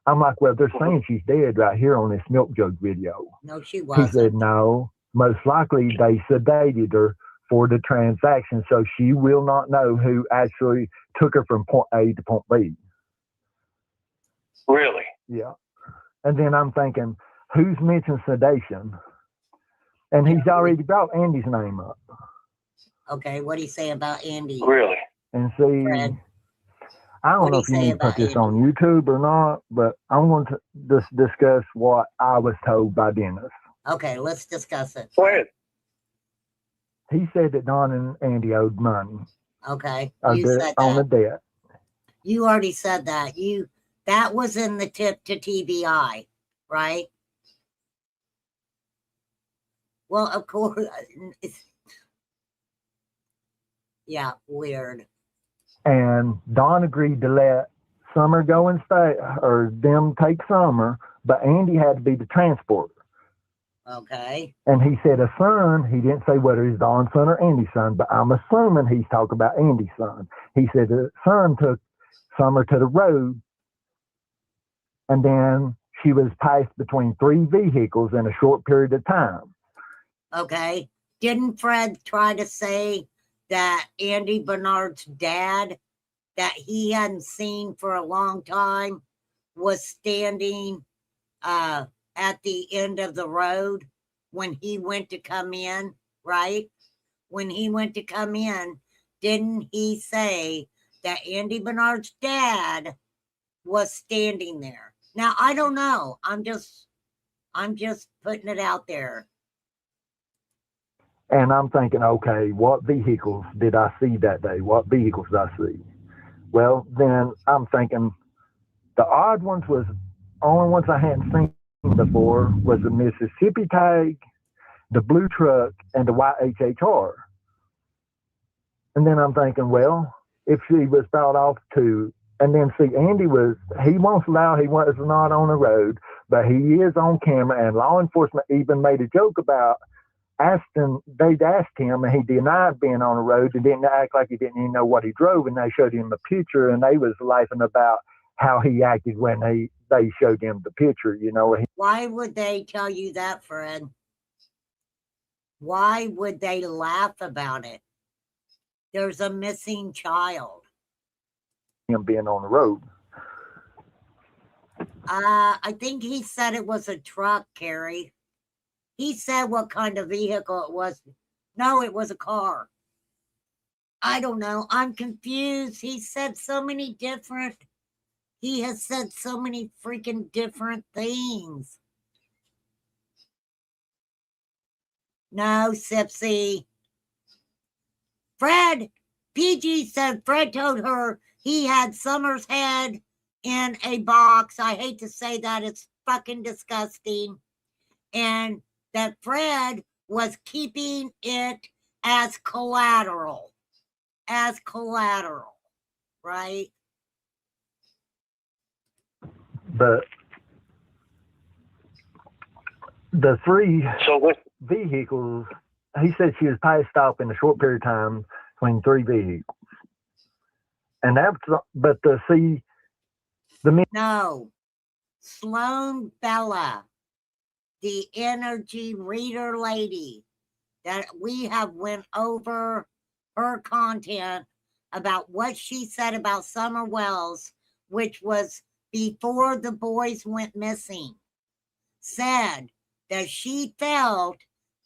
I'm like, well, they're saying she's dead right here on this milk jug video. No, she He wasn't. said, no, most likely they sedated her for the transaction, so she will not know who actually took her from point A to point B. really. Yeah. And then I'm thinking, who's mentioned sedation? And he's already brought Andy's name up. Okay, what do you say about Andy? Really? And see, Fred, I what don't do know you if you say need to about put this on YouTube or not, but I want to just discuss what I was told by Dennis. Okay, let's discuss it. Go ahead. He said that Don and Andy owed money Okay, on you said the that. debt. You already said that. That was in the tip to TBI, right? Well, of course. Yeah, weird. And Don agreed to let Summer go and stay, or them take Summer, but Andy had to be the transporter. Okay. And he said a son, he didn't say whether he's Don's son or Andy's son, but I'm assuming he's talking about Andy's son. He said the son took Summer to the road, and then she was passed between 3 vehicles in a short period of time. Okay. Didn't Fred try to say that Andy Bernard's dad, that he hadn't seen for a long time, was standing at the end of the road when he went to come in, right? When he went to come in, didn't he say that Andy Bernard's dad was standing there? Now, I don't know. I'm just putting it out there. And I'm thinking, okay, what vehicles did I see that day? What vehicles did I see? Well, then I'm thinking the odd ones was only ones I hadn't seen before was the Mississippi tag, the blue truck, and the white HHR. And then I'm thinking, well, if she was brought off to, and then see, Andy he won't allow, he was not on the road, but he is on camera, and law enforcement even made a joke about they'd asked him, and he denied being on the road and didn't act like he didn't even know what he drove, and they showed him a picture, and they was laughing about how he acted when they showed him the picture, Why would they tell you that, Fred? Why would they laugh about it? There's a missing child. Him being on the road. I think he said it was a truck, Carrie. He said what kind of vehicle it was. No, it was a car. I don't know. I'm confused. He has said so many different freaking different things. No, Sipsy. Fred, PG said Fred told her he had Summer's head in a box. I hate to say that. It's fucking disgusting. And that Fred was keeping it as collateral. Right? But the 3 vehicles, he said she was passed off in a short period of time between 3 vehicles. And that's, but No. Sloan Bella, the energy reader lady, that we have went over her content about what she said about Summer Wells, which was before the boys went missing, said that she felt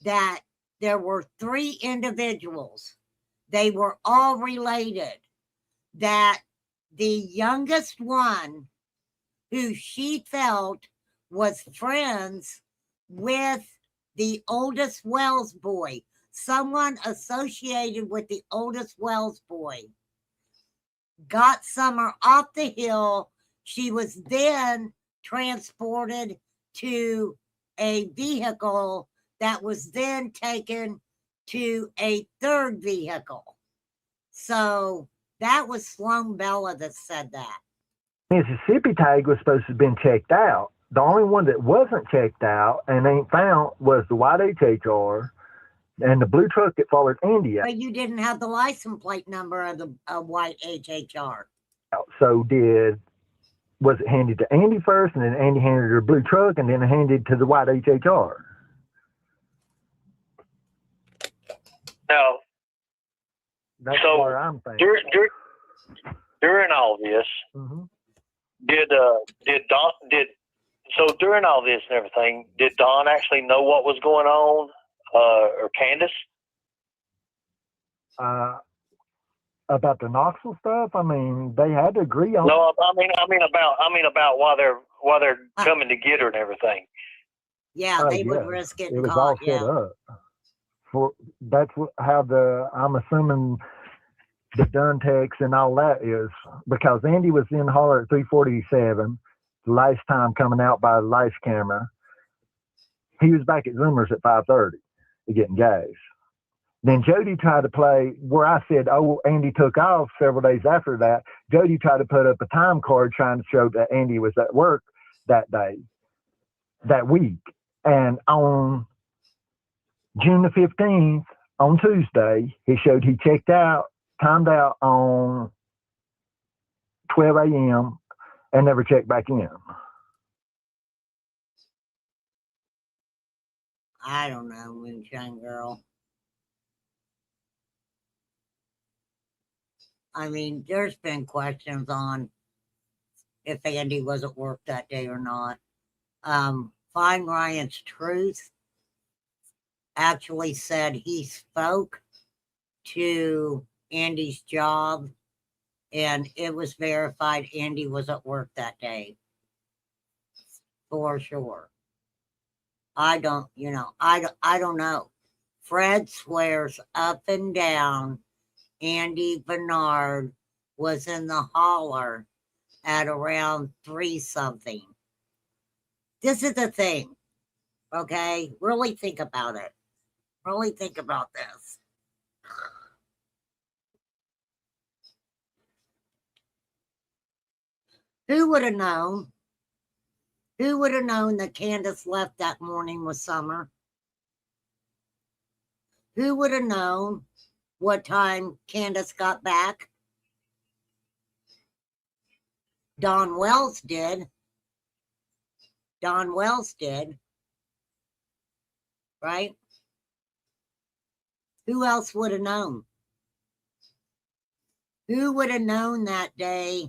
that there were 3 individuals. They were all related. That the youngest one, who she felt was friends with the oldest Wells boy, someone associated with the oldest Wells boy, got Summer off the hill. She was then transported to a vehicle that was then taken to a 3rd vehicle. So that was Sloan Bella that said that. Mississippi tag was supposed to have been checked out. The only one that wasn't checked out and ain't found was the white HHR and the blue truck that followed Andy out. But you didn't have the license plate number of the white HHR. So was it handed to Andy first, and then Andy handed her the blue truck, and then handed to the white HHR? No. That's So, what I'm thinking. During all this, did during all this and everything, did Dawn actually know what was going on, or Candace? About the Knoxville stuff, I mean, they had to agree on. No, I mean about why they're coming to get her and everything. Yeah, they would risk It getting was caught. all set up. How I'm assuming the Dunn text and all that is, because Andy was in holler at 3:47, the last time coming out by the lights camera. He was back at Zoomer's at 5:30 getting gas. Then Jody tried to play where I said, oh, Andy took off several days after that. Jody tried to put up a time card trying to show that Andy was at work that day, that week. And on June the 15th, on Tuesday, he showed he checked out, timed out on 12 a.m. and never checked back in. I don't know, Moonshine Girl. I mean, there's been questions on if Andy was at work that day or not. Find Ryan's Truth actually said he spoke to Andy's job and it was verified Andy was at work that day. For sure. I don't know. Fred swears up and down Andy Bernard was in the holler at around 3-something. This is the thing, okay? Really think about it. Really think about this. Who would have known? Who would have known that Candace left that morning with Summer? Who would have known what time Candace got back? Don Wells did. Don Wells did. Right? Who else would have known? Who would have known that day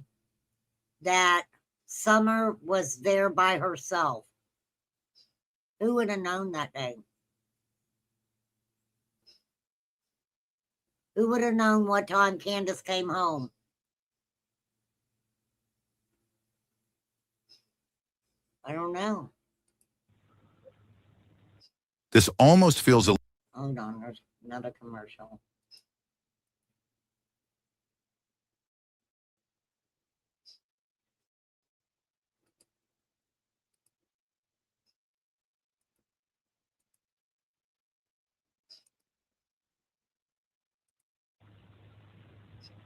that Summer was there by herself? Who would have known that day? Who would have known what time Candace came home? I don't know. This almost feels a Hold on, there's another commercial.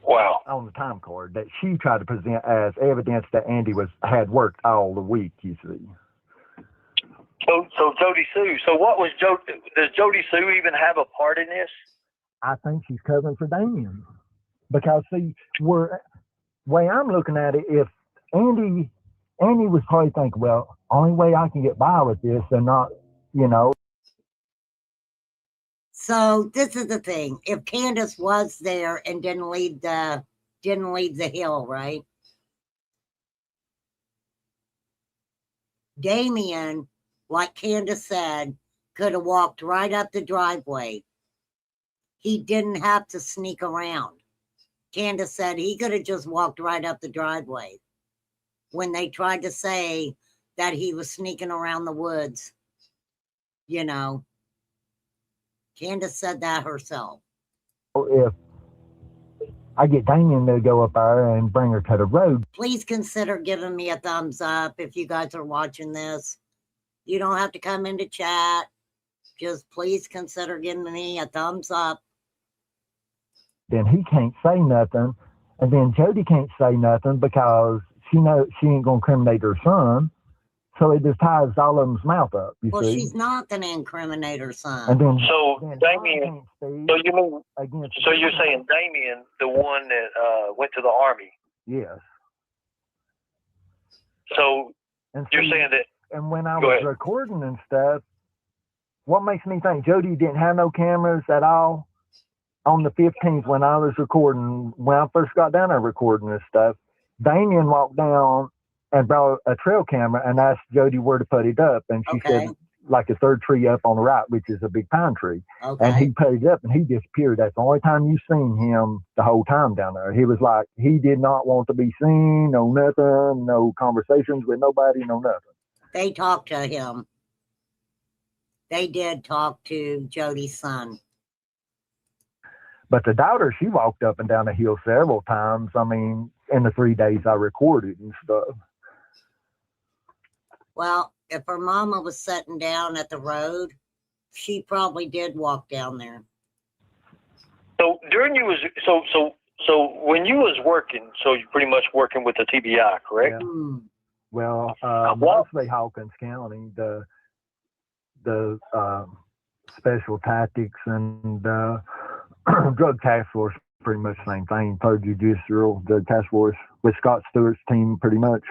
Wow. On the time card that she tried to present as evidence that Andy had worked all the week, you see. So Jody Sue. So what was does Jody Sue even have a part in this? I think she's covering for Damien. Because see, way I'm looking at it, if Andy was probably thinking, well, only way I can get by with this and not, So this is the thing. If Candace was there and didn't leave the hill, right? Damien, like Candace said, could have walked right up the driveway. He didn't have to sneak around. Candace said he could have just walked right up the driveway when they tried to say that he was sneaking around the woods. You know, Candace said that herself. If I get Damien to go up there and bring her to the road. Please consider giving me a thumbs up if you guys are watching this. You don't have to come into chat. Just please consider giving me a thumbs up. Then he can't say nothing. And then Jody can't say nothing because she knows she ain't going to incriminate her son. So it just ties all of them's mouth up, you Well, see. she's not going to incriminate her son. And then, So then Damien, so you mean, so you're saying Damien, the one that went to the army. yes. So And you're see, saying that. And when I Go was ahead. recording and stuff, what makes me think Jody didn't have no cameras at all on the 15th when I was recording, when I first got down there recording this stuff, Damien walked down and brought a trail camera and asked Jody where to put it up. And she Okay. said, like a third tree up on the right, which is a big pine tree. Okay. And he put it up and he disappeared. That's the only time you seen him the whole time down there. He was like, he did not want to be seen, no nothing, no conversations with nobody, no nothing. They talked to him. They did talk to Jody's son. But the daughter, she walked up and down the hill several times. I mean, in the 3 days I recorded and stuff. Well, if her mama was sitting down at the road, she probably did walk down there. So during you was so when you was working, so you're pretty much working with the TBI, correct? Hmm. Well, What? mostly Hawkins County, the special tactics and drug task force, pretty much the same thing. Third Judicial Drug Task Force with Scott Stewart's team, pretty much.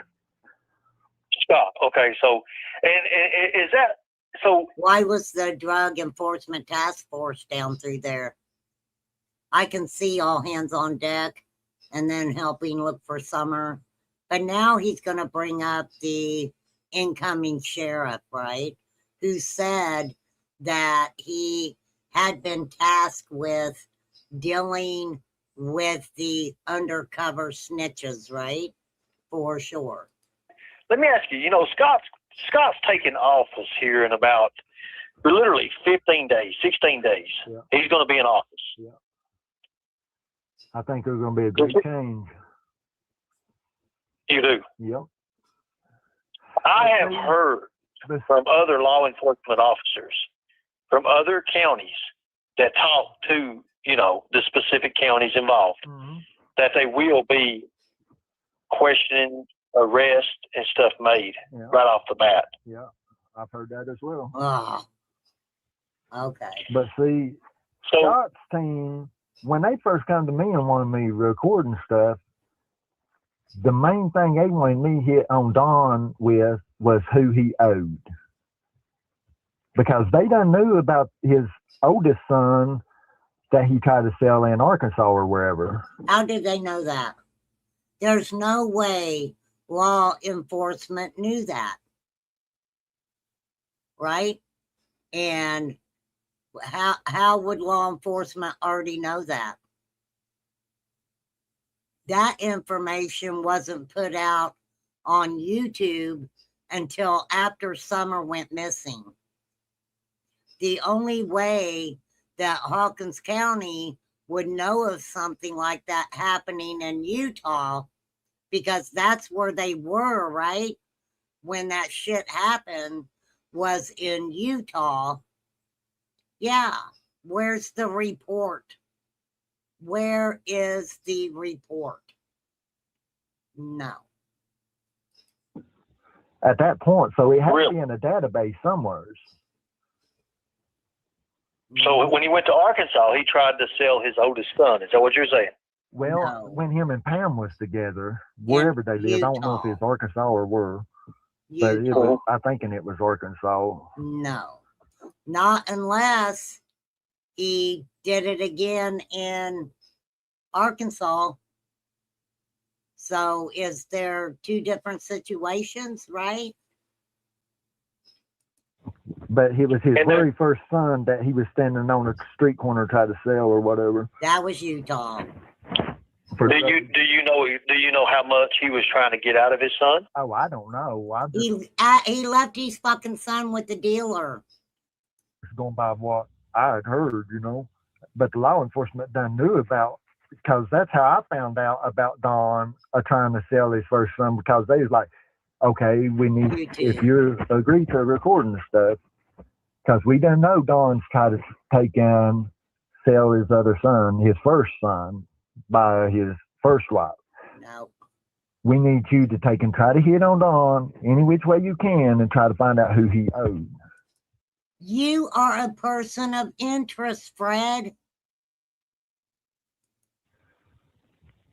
Scott. Okay. So, and is that so? Why was the Drug Enforcement Task Force down through there? I can see all hands on deck and then helping look for Summer. But now he's going to bring up the incoming sheriff, right? Who said that he had been tasked with dealing with the undercover snitches, right? For sure. Let me ask you. You know, Scott's taking office here in about literally 15 days, 16 days. Yeah. He's going to be in office. Yeah. I think there's going to be a great change. You do. Yep. I have heard from other law enforcement officers from other counties that talk to, you know, the specific counties involved, that they will be questioning, arrest, and stuff made right off the bat. Yeah, I've heard that as well. Oh, okay. But see, Scott's team, when they first come to me and wanted me recording stuff, the main thing they wanted me hit on Don with was who he owed. Because they done knew about his oldest son that he tried to sell in Arkansas or wherever. How did they know that? There's no way law enforcement knew that. Right? And how would law enforcement already know that? That information wasn't put out on YouTube until after Summer went missing. The only way that Hawkins County would know of something like that happening in Utah, because that's where they were, right? When that shit happened, was in Utah. Yeah, where's the report? Where is the report? No. At that point, so it had to be in a database somewhere. So when he went to Arkansas, he tried to sell his oldest son. Is that what you're saying? Well, when him and Pam was together, wherever they lived, I don't know if it's Arkansas or where, but it was, I'm thinking it was Arkansas. No, not unless he did it again in Arkansas. So is there two different situations, right? But it was his And very first son that he was standing on a street corner trying to sell or whatever. That was you, Tom. For do you know how much he was trying to get out of his son? Oh, I don't know. I just He left his fucking son with the dealer. was going by what I had heard, you know. But the law enforcement done knew about, because that's how I found out about Don trying to sell his first son, because they was like, okay, we need, if you agree to recording the stuff, because we didn't know Don's tried to take and sell his other son, his first son, by his first wife. No. We need you to take and try to hit on Don any which way you can and try to find out who he owed. You are a person of interest, Fred.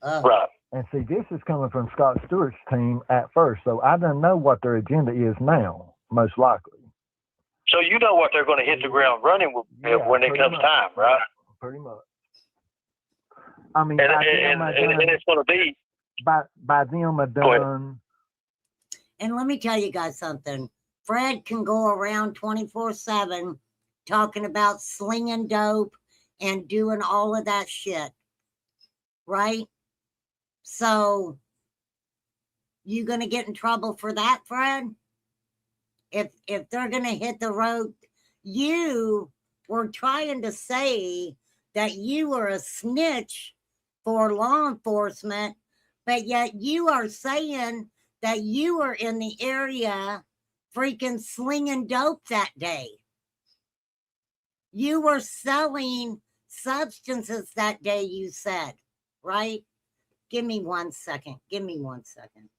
Right. And see, this is coming from Scott Stewart's team at first, so I don't know what their agenda is now, most likely. So you know what they're going to hit the ground running with when it comes time, right? Pretty much. I mean, And it's going to be by them done. And let me tell you guys something. Fred can go around 24/7 talking about slinging dope and doing all of that shit. Right? So you going to get in trouble for that, Fred? If they're going to hit the road, you were trying to say that you were a snitch for law enforcement, but yet you are saying that you were in the area freaking slinging dope that day. You were selling substances that day, you said, right? Give me 1 second. Give me 1 second.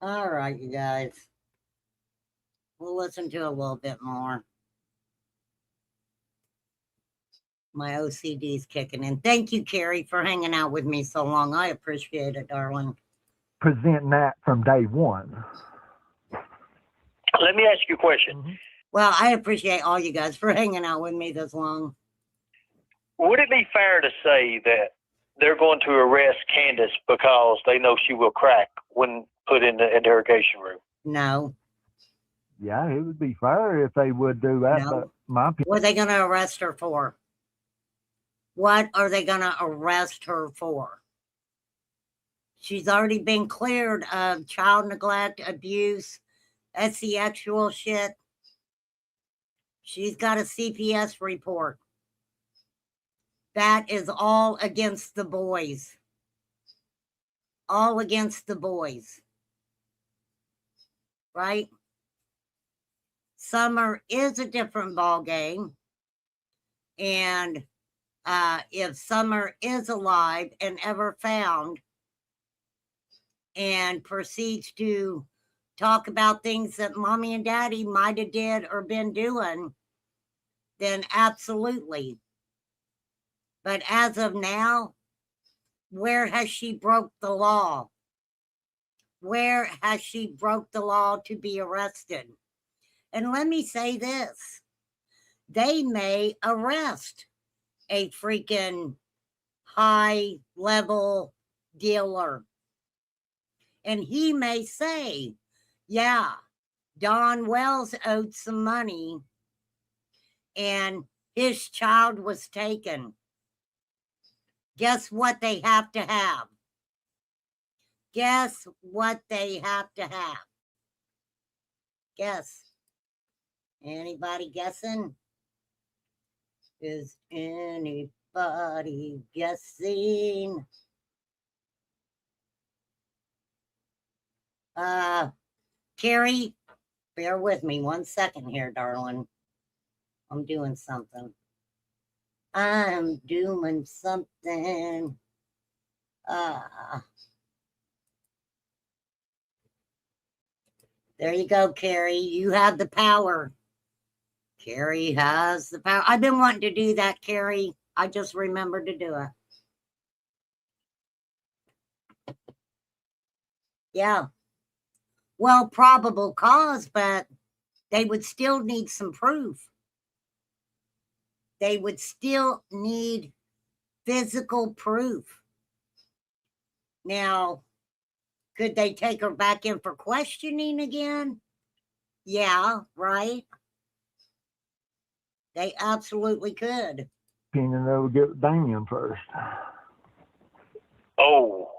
All right, you guys. We'll listen to a little bit more. My OCD's kicking in. Thank you, Carrie, for hanging out with me so long. I appreciate it, darling. Presenting that from day one. Let me ask you a question. Well, I appreciate all you guys for hanging out with me this long. Would it be fair to say that they're going to arrest Candace because they know she will crack when put in the interrogation room? No. Yeah, it would be fair if they would do that. No. But my What are they going to arrest her for? What are they going to arrest her for? She's already been cleared of child neglect, abuse, sexual shit. She's got a CPS report. That is all against the boys. All against the boys. Right? Summer is a different ball game. And if Summer is alive and ever found and proceeds to talk about things that mommy and daddy might have did or been doing, then absolutely. But as of now, where has she broke the law? Where has she broke the law to be arrested? And let me say this. They may arrest a freaking high-level dealer. And he may say, yeah, Don Wells owed some money and his child was taken. Guess what they have to have? Guess what they have to have? Guess. Anybody guessing? Is anybody guessing? Carrie, bear with me 1 second here, darling. I'm doing something. I'm doing something. There you go, Carrie. You have the power. Carrie has the power. I've been wanting to do that, Carrie. I just remembered to do it. Yeah. Well, probable cause, but they would still need some proof. They would still need physical proof. Now, could they take her back in for questioning again? Yeah, right? They absolutely could. And they would get Damien first. Oh,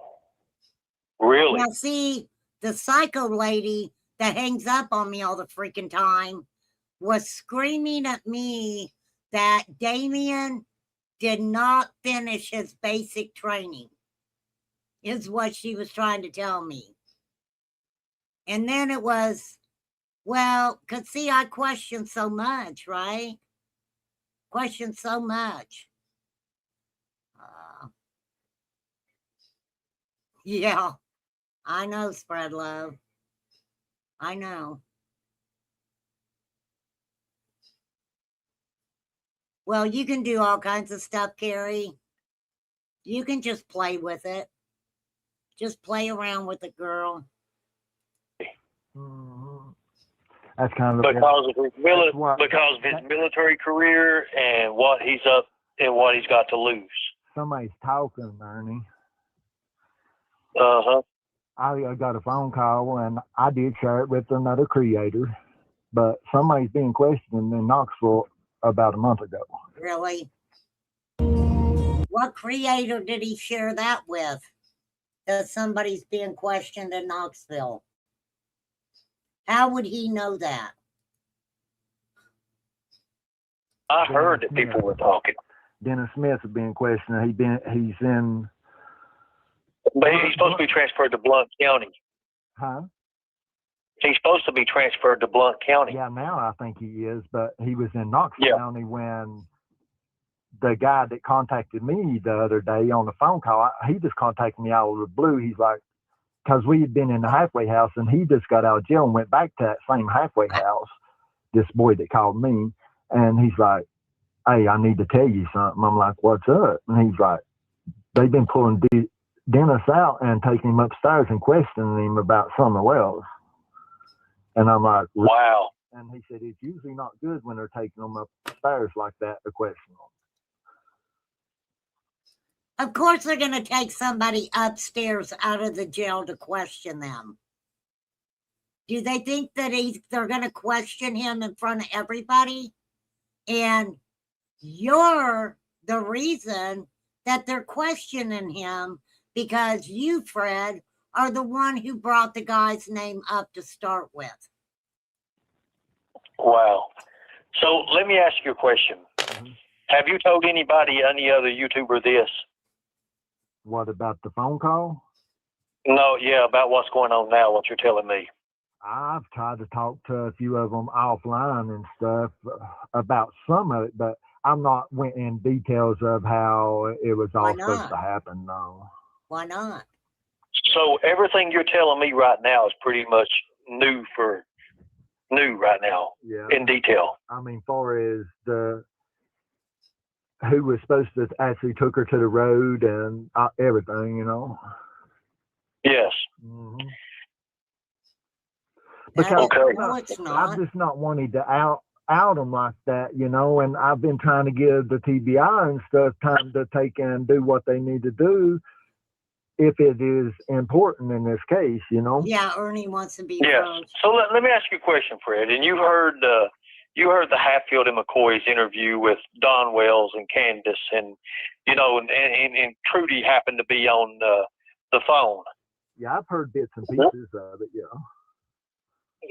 really? Now, see, the psycho lady that hangs up on me all the freaking time was screaming at me that Damien did not finish his basic training, is what she was trying to tell me. And then it was, well, because see, I question so much, right? Question so much. Yeah, I know, spread love. I know. Well, you can do all kinds of stuff, Carrie. You can just play with it. Just play around with it, girl. That's kind of because of his military career and what he's up and what he's got to lose. Somebody's talking, Ernie. Uh-huh. I got a phone call and I did share it with another creator, but somebody's being questioned in Knoxville about a month ago. Really? What creator did he share that with? That somebody's being questioned in Knoxville. How would he know that? I heard that people were talking. Dennis Smith is being questioned. He's in. But he's supposed to be transferred to Blount County. Huh? He's supposed to be transferred to Blount County. Yeah, now I think he is, but he was in Knoxville County when the guy that contacted me the other day on the phone call, he just contacted me out of the blue. He's like, because we had been in the halfway house and he just got out of jail and went back to that same halfway house, this boy that called me. And he's like, hey, I need to tell you something. I'm like, what's up? And he's like, they've been pulling Dennis out and taking him upstairs and questioning him about Summer Wells. And I'm like, wow. And he said, it's usually not good when they're taking them upstairs like that to question them. Of course they're going to take somebody upstairs out of the jail to question them. Do they think that they're going to question him in front of everybody? And you're the reason that they're questioning him because you, Fred, are the one who brought the guy's name up to start with. Wow. So let me ask you a question. Mm-hmm. Have you told anybody, any other YouTuber this? What about the phone call? No, yeah, about what's going on now, what you're telling me. I've tried to talk to a few of them offline and stuff about some of it, but I'm not went in details of how it was all supposed to happen. No. Why not? So everything you're telling me right now is pretty much new for new right now Yeah. in detail. I mean, far as who was supposed to actually took her to the road and everything, you know. Yes. Mm-hmm. That's, Because no, it's not. I'm just not wanting to out them like that, you know. And I've been trying to give the TBI and stuff time to take and do what they need to do if it is important in this case, you know. Yeah, Ernie wants to be Yes. first. So let me ask you a question, Fred. And you heard the Hatfield and McCoy's interview with Don Wells and Candace, and and Trudy happened to be on the phone. Yeah, I've heard bits and pieces of it. Yeah.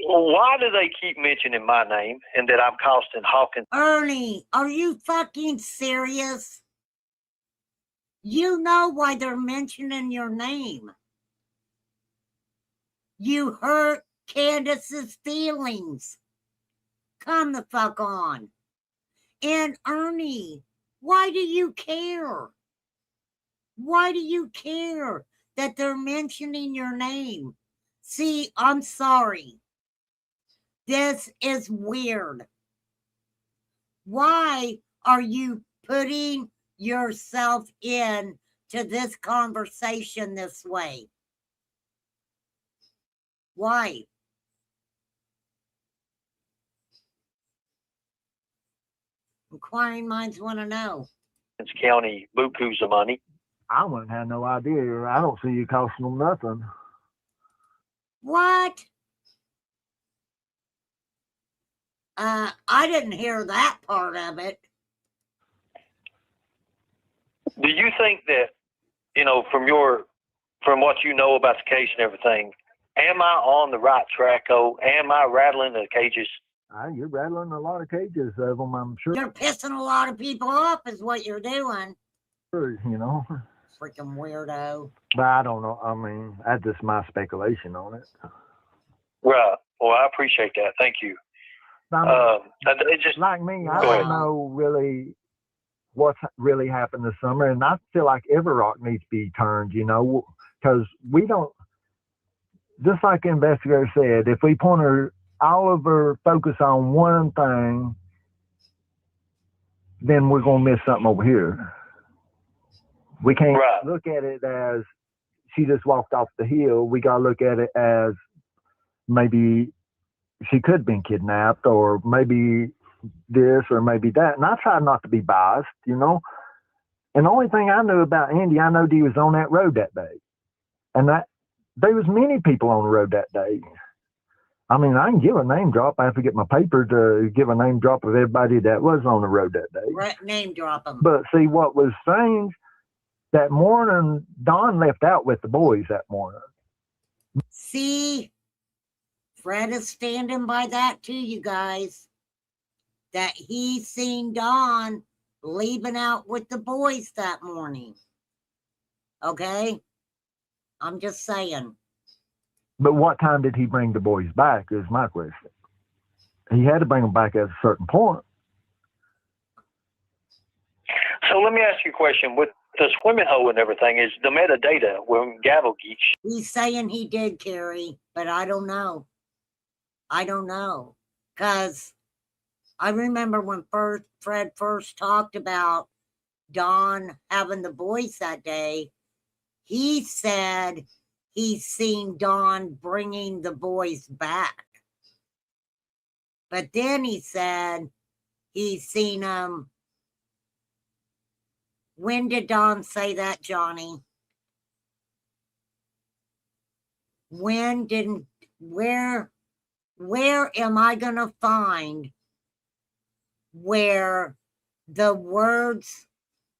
Well, why do they keep mentioning my name and that I'm costing Hawkins? Ernie, are you fucking serious? You know why they're mentioning your name. You hurt Candace's feelings. Come the fuck on. And Ernie, why do you care? Why do you care that they're mentioning your name? See, I'm sorry. This is weird. Why are you putting yourself in to this conversation this way? Why? Inquiring minds want to know. County bukus of money. I wouldn't have no idea. I don't see you costing them nothing. What? I didn't hear that part of it. Do you think that, from what you know about the case and everything, am I on the right track, though? Am I rattling the cages? You're rattling a lot of cages of them, I'm sure. You're pissing a lot of people off is what you're doing. You know. Freaking weirdo. But I don't know. I mean, that's just my speculation on it. Right. Well, I appreciate that. Thank you. I mean, it just, like me, I go don't ahead. know really what's really happened this summer, and I feel like every rock needs to be turned, you know, because we don't, just like the investigator said, if we point all of our focus on one thing, then we're going to miss something over here. We can't look at it as she just walked off the hill. We got to look at it as maybe she could have been kidnapped, or maybe this, or maybe that. And I try not to be biased, you know. And the only thing I knew about Andy, I know he was on that road that day. And that there was many people on the road that day. I mean, I can give a name drop. I have to get my paper to give a name drop of everybody that was on the road that day. Right, name drop them. But see, what was strange, that morning, Don left out with the boys that morning. See, Fred is standing by that too, you guys. That he seen Don leaving out with the boys that morning. Okay? I'm just saying. But what time did he bring the boys back is my question. He had to bring them back at a certain point. So let me ask you a question. With the swimming hole and everything, is the metadata when Gavel geeks? He's saying he did, Carrie, but I don't know. I don't know. Because I remember when Fred first talked about Don having the boys that day, he said he's seen Don bringing the boys back. But then he said he's seen them. When did Don say that, Johnny? Where am I going to find where the words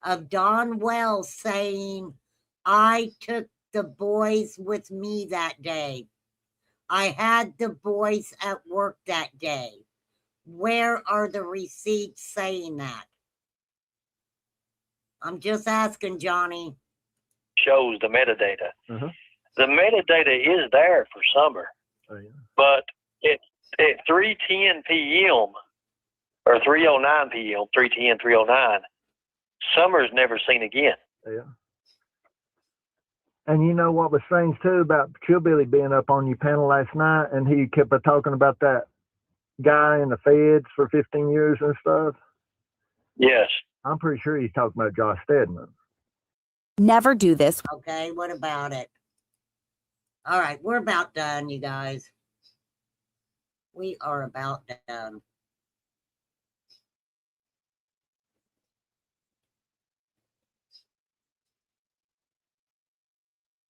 of Don Wells saying, I took the boys with me that day. I had the boys at work that day. Where are the receipts saying that? I'm just asking, Johnny. Shows the metadata. Uh-huh. The metadata is there for Summer. Oh, yeah. But at 3:10 p.m. or 3:09 p.m., 3:10, 3:09, Summer's never seen again. Yeah. And you know what was strange too about Killbilly being up on your panel last night, and he kept talking about that guy in the feds for 15 years and stuff? Yes. I'm pretty sure he's talking about Josh Stedman. Never do this. Okay, what about it? All right, we're about done, you guys. We are about done.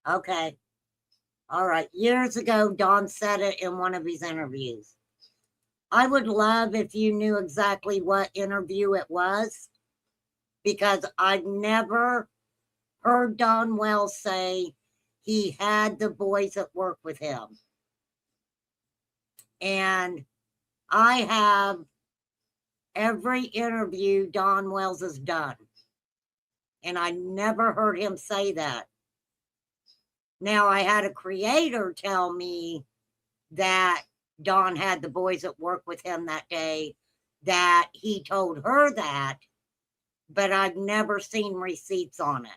Okay. All right. Years ago, Don said it in one of his interviews. I would love if you knew exactly what interview it was, because I've never heard Don Wells say he had the boys that work with him. And I have every interview Don Wells has done. And I never heard him say that. Now, I had a creator tell me that Don had the boys that work with him that day, that he told her that, but I've never seen receipts on it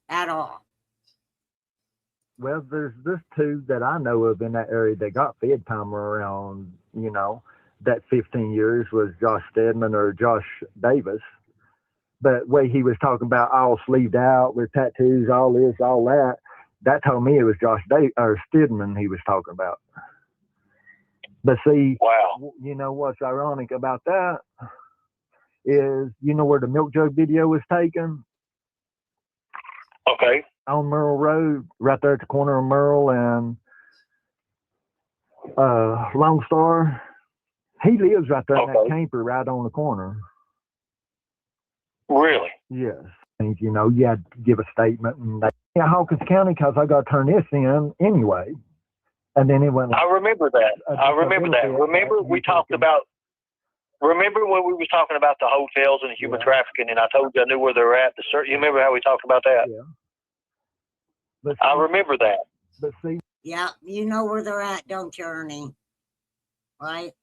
at all. Well, there's this two that I know of in that area that got fed time around, that 15 years was Josh Stedman or Josh Davis. But way he was talking about all sleeved out with tattoos, all this, all that, that told me it was Josh Stedman he was talking about. But see, wow. What's ironic about that is, where the milk jug video was taken? Okay. On Merle Road, right there at the corner of Merle and Lone Star. He lives right there in that camper right on the corner. Really? Yes. And, you had to give a statement. And Hawkins County, because I got to turn this in anyway. And then it went. I remember that. Remember we talked about. Remember when we were talking about the hotels and the human trafficking, and I told you I knew where they're at. You remember how we talked about that? Yeah. But I remember that. But see. Yeah, you know where they're at, don't you, Ernie? Right?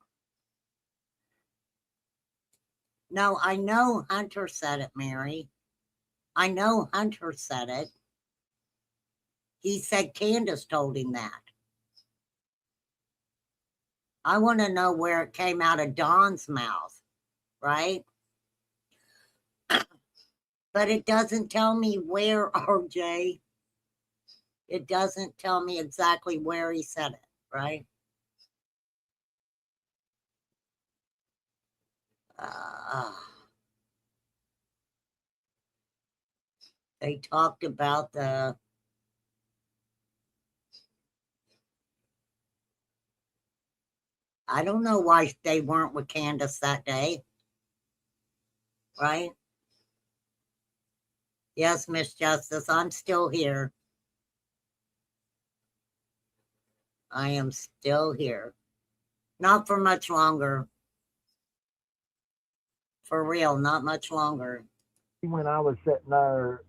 No, I know Hunter said it, Mary. I know Hunter said it. He said Candace told him that. I want to know where it came out of Don's mouth, right? But it doesn't tell me where, RJ. It doesn't tell me exactly where he said it, right? They talked about the I don't know why they weren't with Candace that day. Right? Yes, Miss Justice, I'm still here. I am still here. Not for much longer. For real, not much longer. When I was sitting there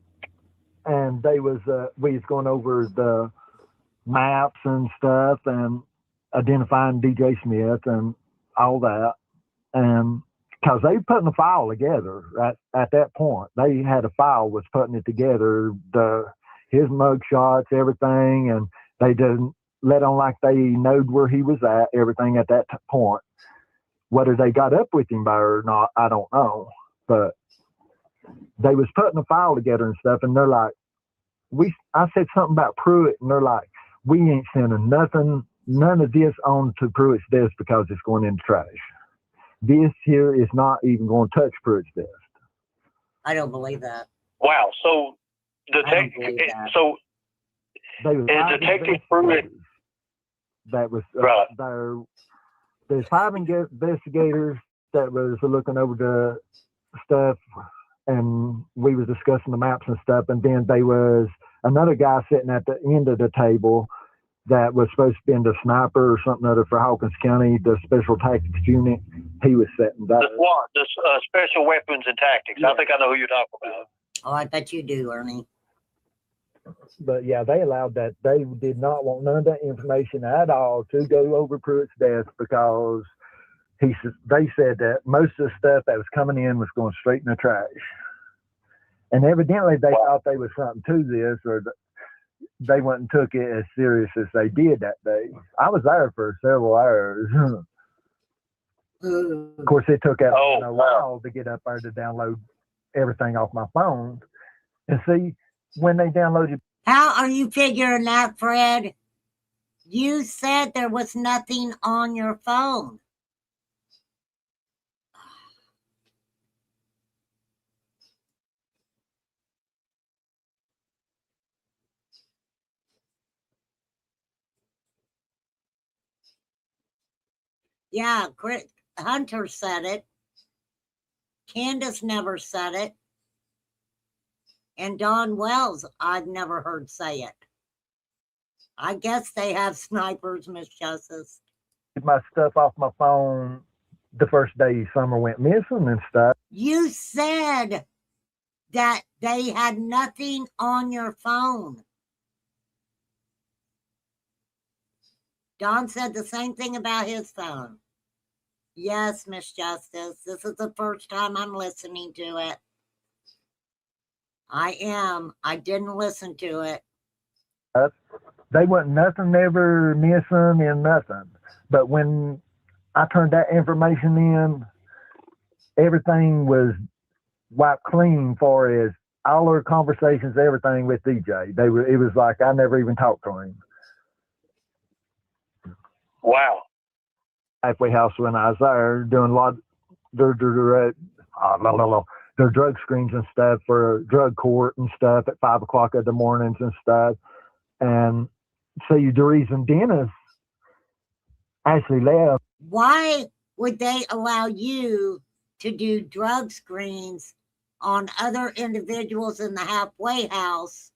and we was going over the maps and stuff and identifying DJ Smith and all that. And because they were putting the file together at that point. They had a file was putting it together, his mug shots, everything, and they didn't let on like they knowed where he was at, everything at that point. Whether they got up with him by or not, I don't know. But they was putting a file together and stuff, and they're like, I said something about Pruitt, and they're like, we ain't sending none of this on to Pruitt's desk because it's going in the trash. This here is not even going to touch Pruitt's desk. I don't believe that. Wow. So Detective Pruitt. That was right. There's 5 investigators that was looking over the stuff, and we was discussing the maps and stuff. And then there was another guy sitting at the end of the table that was supposed to be in the sniper or something other for Hawkins County, the Special Tactics Unit. He was sitting there. The SWAT, the Special Weapons and Tactics. Yeah. I think I know who you're talking about. Oh, I bet you do, Ernie. But yeah, they allowed that. They did not want none of that information at all to go over Pruitt's desk because they said that most of the stuff that was coming in was going straight in the trash. And evidently they thought there was something to this, or they went and took it as serious as they did that day. I was there for several hours. Of course, it took a while to get up there to download everything off my phone. And see, when they downloaded. How are you figuring that, Fred? You said there was nothing on your phone. Yeah, Hunter said it. Candace never said it. And Don Wells, I've never heard say it. I guess they have snipers, Miss Justice. My stuff off my phone the first day Summer went missing and stuff. You said that they had nothing on your phone. Don said the same thing about his phone. Yes, Miss Justice. This is the first time I'm listening to it. I am. I didn't listen to it. They wasn't nothing ever missing and nothing. But when I turned that information in, everything was wiped clean for as all our conversations, everything with DJ. It was like I never even talked to him. Wow. Halfway house when I was there doing a lot their drug screens and stuff for drug court and stuff at 5 o'clock in the mornings and stuff. And so the reason Dennis actually left. Why would they allow you to do drug screens on other individuals in the halfway house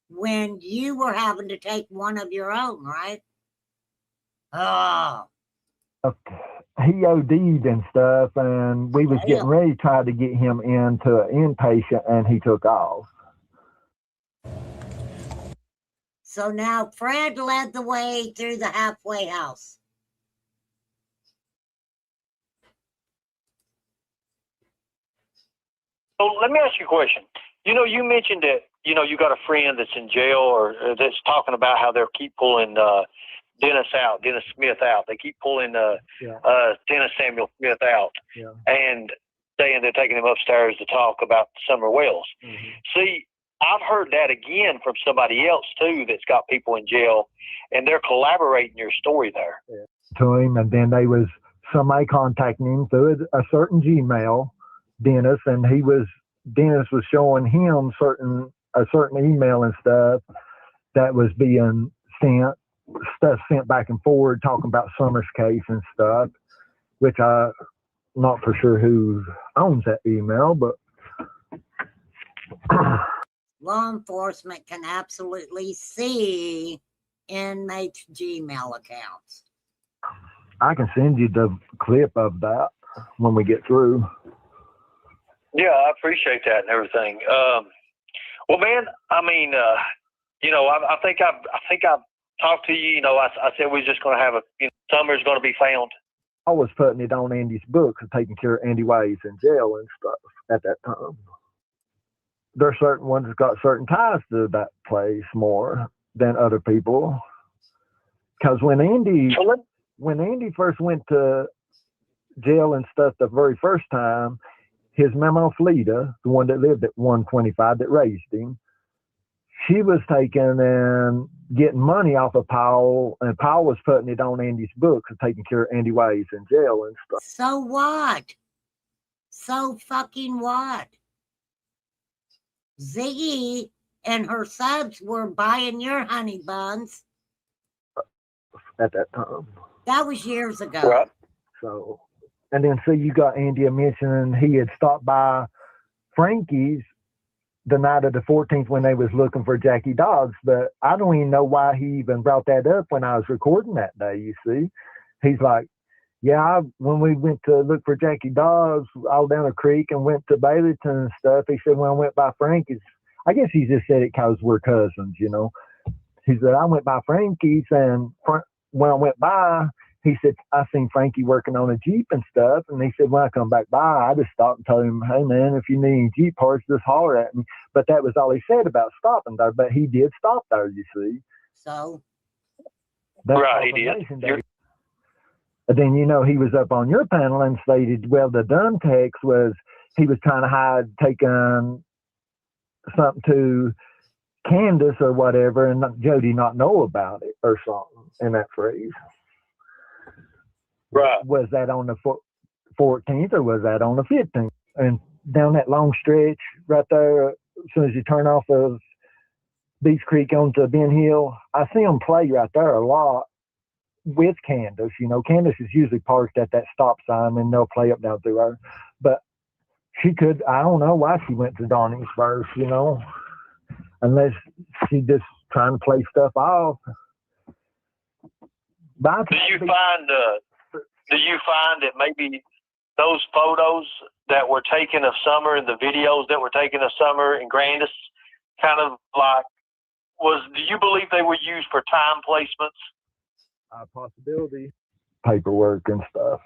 when you were having to take one of your own, right? Oh. He OD'd and stuff, and we was getting ready to try to get him into an inpatient, and he took off. So now Fred led the way through the halfway house. So let me ask you a question. You mentioned that, you got a friend that's in jail or that's talking about how they'll keep pulling Dennis Smith out. They keep pulling Dennis Samuel Smith out and saying they're taking him upstairs to talk about Summer Wells. Mm-hmm. See, I've heard that again from somebody else too that's got people in jail, and they're collaborating your story there. Yeah. To him, and then somebody contacting him through a certain Gmail, Dennis, and Dennis was showing him a certain email and stuff that was being sent back and forward, talking about Summer's case and stuff, which I'm not for sure who owns that email, but law enforcement can absolutely see inmates' Gmail accounts. I can send you the clip of that when we get through. Yeah, I appreciate that and everything. Well, man, I mean, I think I've talked to you. I said we're just going to have Summer's going to be found. I was putting it on Andy's book and taking care of Andy while he's in jail and stuff at that time. There's certain ones that got certain ties to that place more than other people. Because when Andy first went to jail and stuff the very first time, his mama Fleta, the one that lived at 125 that raised him, she was taking and getting money off of Powell, and Powell was putting it on Andy's books and taking care of Andy while he's in jail and stuff. So what? So fucking what? Ziggy and her subs were buying your honey buns. At that time. That was years ago. Right. So, and then you got Andy mentioning he had stopped by Frankie's the night of the 14th when they was looking for Jackie Dodds, but I don't even know why he even brought that up when I was recording that day, you see. He's like, when we went to look for Jackie Dodds all down the creek and went to Baileyton and stuff, he said, when I went by Frankie's, I guess he just said it because we're cousins, He said, I went by Frankie's, and when I went by, he said, I seen Frankie working on a Jeep and stuff. And he said, when I come back by, I just stopped and told him, hey, man, if you need any Jeep parts, just holler at me. But that was all he said about stopping there. But he did stop there, you see. So? That's right, he did. And then, you know, he was up on your panel and stated, well, the Dunn text was, he was trying to hide taking something to Candace or whatever, and Jody not know about it or something in that phrase. Right. Was that on the 14th or was that on the 15th? And down that long stretch right there, as soon as you turn off of Beach Creek onto Ben Hill, I see them play right there a lot with Candace. You know, Candace is usually parked at that stop sign and they'll play up down through her. But she could, I don't know why she went to Donnie's first, you know, unless she just trying to play stuff off. But Do you find that maybe those photos that were taken of Summer and the videos that were taken of Summer and Grandis kind of like do you believe they were used for time placements? Possibility. Paperwork and stuff.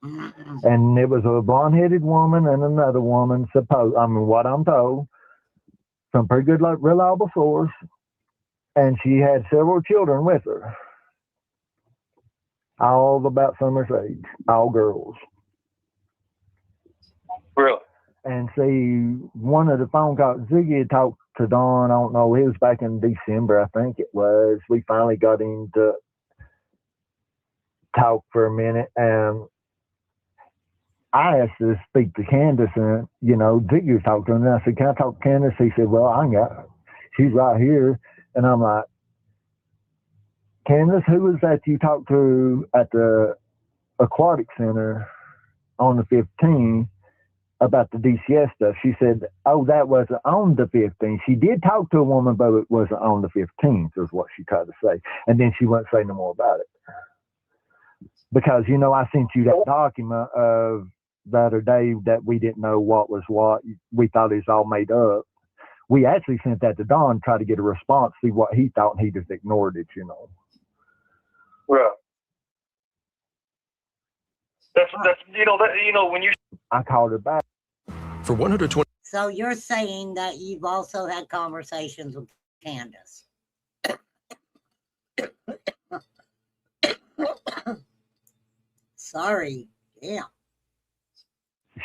And it was a blonde-headed woman and another woman, what I'm told, from pretty good, reliable source. And she had several children with her. All about Summer's age, all girls. Really? And see, one of the phone calls, Ziggy had talked to Don, I don't know, it was back in December, I think it was. We finally got him to talk for a minute, and I asked to speak to Candace, and, you know, Ziggy was talking to him, and I said, can I talk to Candace? He said, well, she's right here. And I'm like, Candace, who was that you talked to at the aquatic center on the 15th about the DCS stuff? She said, oh, that wasn't on the 15th. She did talk to a woman, but it wasn't on the 15th, is what she tried to say. And then she wouldn't say no more about it. Because, you know, I sent you that document of the other day that we didn't know what was what. We thought it was all made up. We actually sent that to Don, try to get a response, see what he thought, and he just ignored it, you know. Right. That's when you. I called her back. For 120. So you're saying that you've also had conversations with Candace. Sorry. Yeah.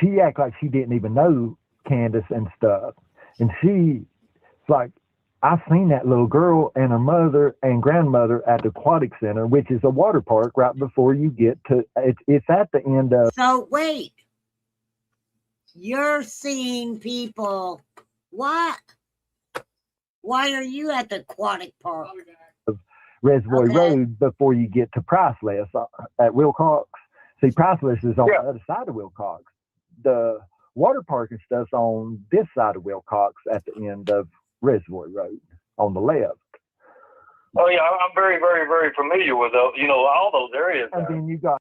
She acted like she didn't even know Candace and stuff. And she's like, I've seen that little girl and her mother and grandmother at the aquatic center, which is a water park right before you get to, it's at the end of. So wait, you're seeing people, what? Why are you at the aquatic park? Reservoir Road before you get to Priceless at Wilcox. See, Priceless is on the other side of Wilcox. The water park and stuff's on this side of Wilcox at the end of Reservoir Road on the left. Oh yeah, I'm very, very, very familiar with those. You know, all those areas. And then you got.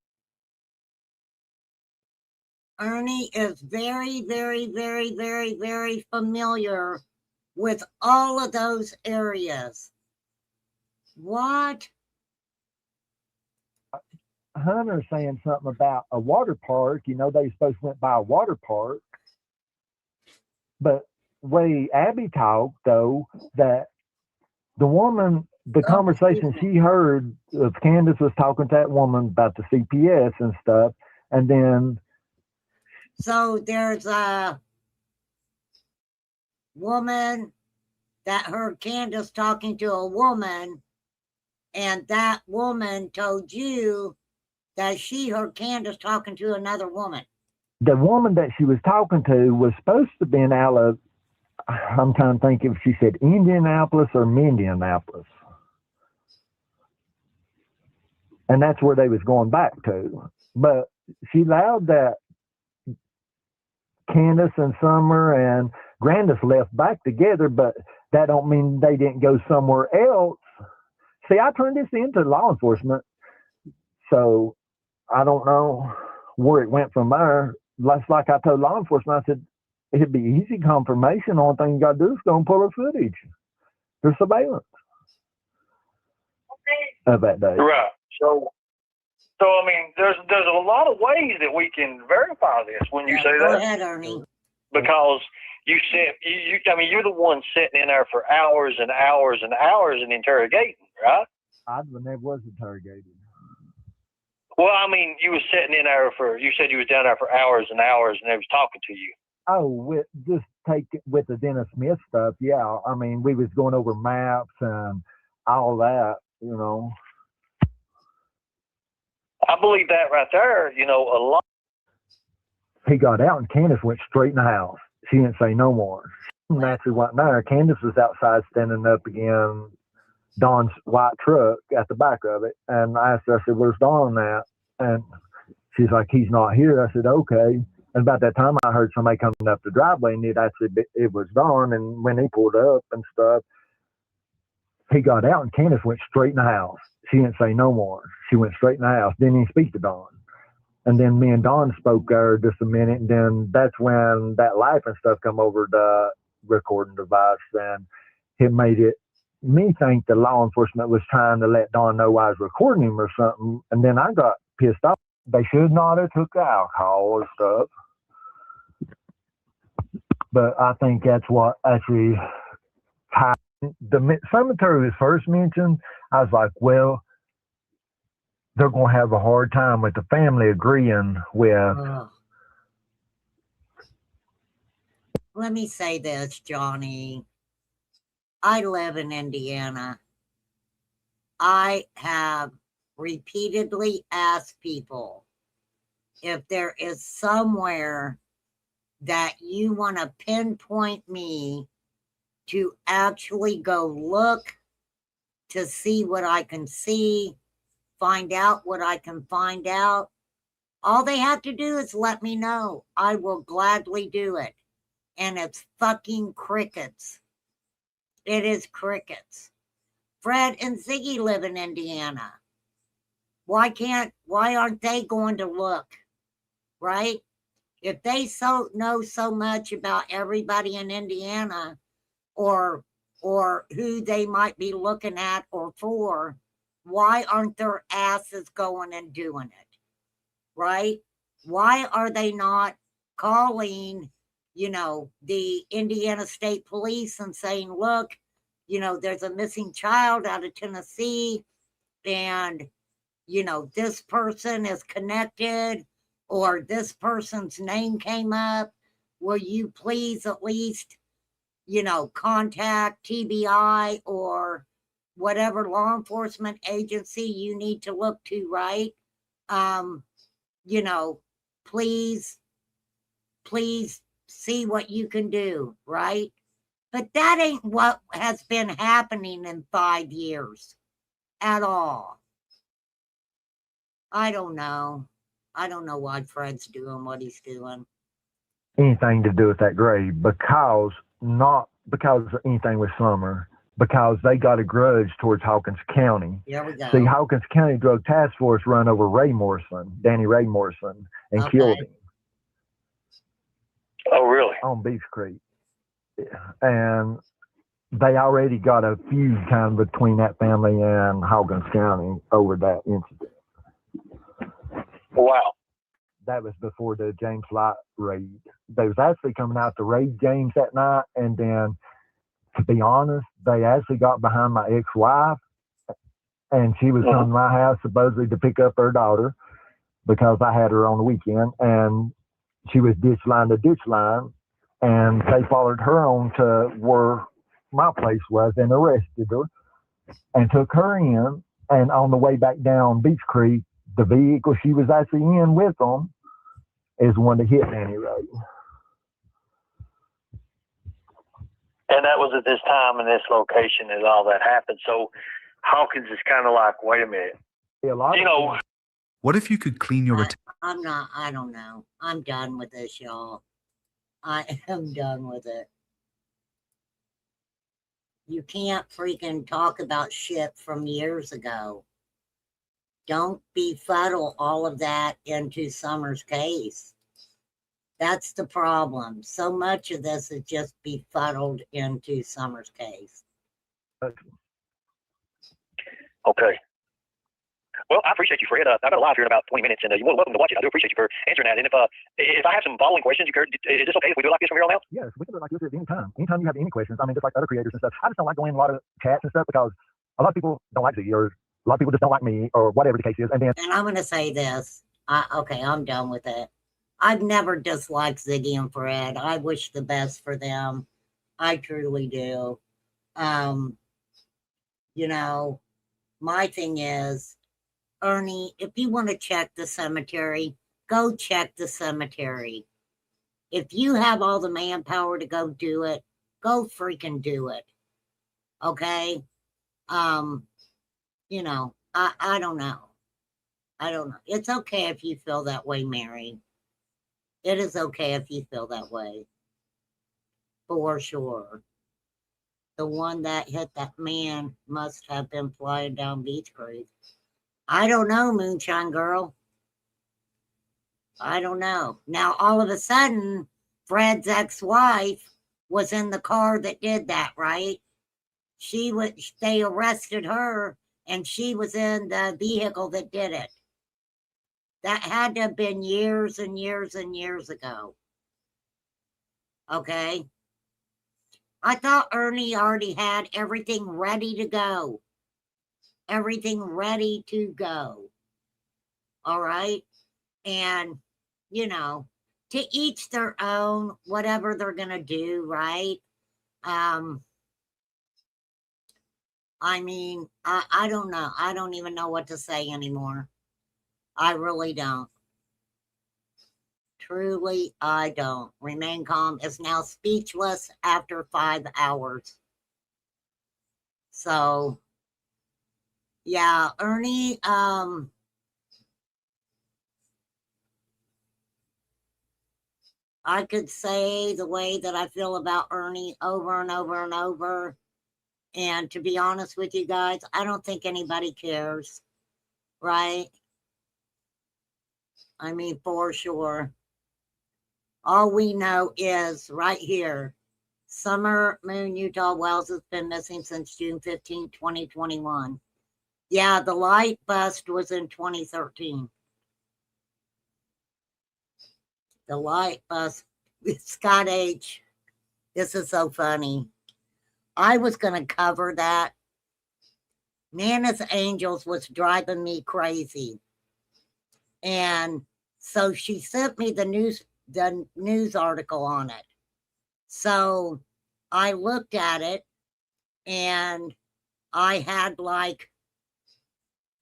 Ernie is very, very, very, very, very familiar with all of those areas. What? Hunter saying something about a water park. You know, they supposed to went by a water park. But way Abby talked, though, that the woman, the conversation she heard of Candace was talking to that woman about the CPS and stuff. And then. So there's a woman that heard Candace talking to a woman, and that woman told you that she heard Candace talking to another woman. The woman that she was talking to was supposed to be out of, I'm trying to think if she said Indianapolis or Minneapolis. And that's where they was going back to. But she allowed that Candace and Summer and Grandis left back together, but that don't mean they didn't go somewhere else. See, I turned this into law enforcement, so I don't know where it went from there. Like I told law enforcement, I said, it'd be easy confirmation. Only thing you got to do is go and pull her footage. There's surveillance of that day. Right. So So I mean, there's a lot of ways that we can verify this when you say Go that. ahead, Ernie. Because you said I mean, you're the one sitting in there for hours and hours and hours and interrogating, right? I never was interrogated. Well, I mean, you was sitting in there you said you was down there for hours and hours, and they was talking to you. Oh, just take it with the Dennis Smith stuff. Yeah, I mean, we was going over maps and all that, you know. I believe that right there, you know, a lot. He got out and Candace went straight in the house. She didn't say no more. She naturally went there. Candace was outside standing up again, Don's white truck at the back of it. And I asked her, I said, where's Don at? And she's like, he's not here. I said, okay. And about that time, I heard somebody coming up the driveway, and it was Don. And when he pulled up and stuff, he got out, and Candace went straight in the house. She didn't say no more. She went straight in the house. Didn't even speak to Don. And then me and Don spoke there just a minute, and then that's when that life and stuff come over the recording device, and it made me think the law enforcement was trying to let Don know I was recording him or something. And then I got pissed off. They should not have took the alcohol or stuff. But I think that's what actually the cemetery was first mentioned. I was like, well, they're going to have a hard time with the family agreeing with. Let me say this, Johnny. I live in Indiana. I have repeatedly asked people if there is somewhere that you want to pinpoint me to actually go look to see what I can see, find out what I can find out. All they have to do is let me know. I will gladly do it. And it's fucking crickets. It is crickets. Fred and Ziggy live in Indiana. Why aren't they going to look? Right? If they know so much about everybody in Indiana or who they might be looking at or for, why aren't their asses going and doing it? Right? Why are they not calling, the Indiana State Police and saying, look, there's a missing child out of Tennessee, and, this person is connected, or this person's name came up. Will you please at least, contact TBI or whatever law enforcement agency you need to look to, right? Please see what you can do, right? But that ain't what has been happening in 5 years at all. I don't know. I don't know why Fred's doing what he's doing. Anything to do with that grave, not because of anything with Summer, because they got a grudge towards Hawkins County. There we go. See, Hawkins County Drug Task Force run over Danny Ray Morrison, and killed him. Oh, really? On Beach Creek. And they already got a feud kind of between that family and Hawkins County over that incident. Wow. That was before the James Light raid. They was actually coming out to raid James that night, and then, to be honest, they actually got behind my ex-wife, and she was coming to my house supposedly to pick up her daughter because I had her on the weekend, and she was ditch line to ditch line, and they followed her on to where my place was and arrested her and took her in. And on the way back down Beach Creek, the vehicle she was actually in with them is one that hit Danny Ray. And that was at this time and this location and all that happened. So Hawkins is kind of like, wait a minute. What if you could clean your I don't know. I'm done with this, y'all. I am done with it. You can't freaking talk about shit from years ago. Don't befuddle all of that into Summer's case. That's the problem. So much of this is just befuddled into Summer's case. Okay. Well, I appreciate you, Fred. I've got a live here in about 20 minutes, and you're more than welcome to watch it. I do appreciate you for answering that. And if I have some following questions, is this okay if we do it like this from here on out? Yes, we can do it like this at any time. Anytime you have any questions, I mean, just like other creators and stuff. I just don't like going in a lot of chats and stuff because a lot of people don't like Ziggy, or a lot of people just don't like me, or whatever the case is. And I'm going to say this. Okay, I'm done with it. I've never disliked Ziggy and Fred. I wish the best for them. I truly do. You know, my thing is, Ernie, if you want to check the cemetery, go check the cemetery. If you have all the manpower to go do it, go freaking do it. Okay? You know, I don't know. I don't know. It's okay if you feel that way, Mary. It is okay if you feel that way. For sure. The one that hit that man must have been flying down Beach Creek. I don't know, Moonshine Girl. I don't know. Now, all of a sudden, Fred's ex-wife was in the car that did that, right? They arrested her, and she was in the vehicle that did it. That had to have been years and years and years ago. Okay? I thought Ernie already had everything ready to go. Everything ready to go. All right? And, you know, to each their own, whatever they're going to do, right? I mean, I don't know. I don't even know what to say anymore. I really don't. Truly, I don't. Remain Calm is now speechless after 5 hours. So, yeah, Ernie, I could say the way that I feel about Ernie over and over and over. And to be honest with you guys, I don't think anybody cares, right? I mean, for sure. All we know is right here, Summer Moon Utah Wells has been missing since June 15, 2021. Yeah, the light bust was in 2013. The light bust, Scott H. This is so funny. I was going to cover that. Nana's Angels was driving me crazy. And so she sent me the news article on it. So I looked at it and I had like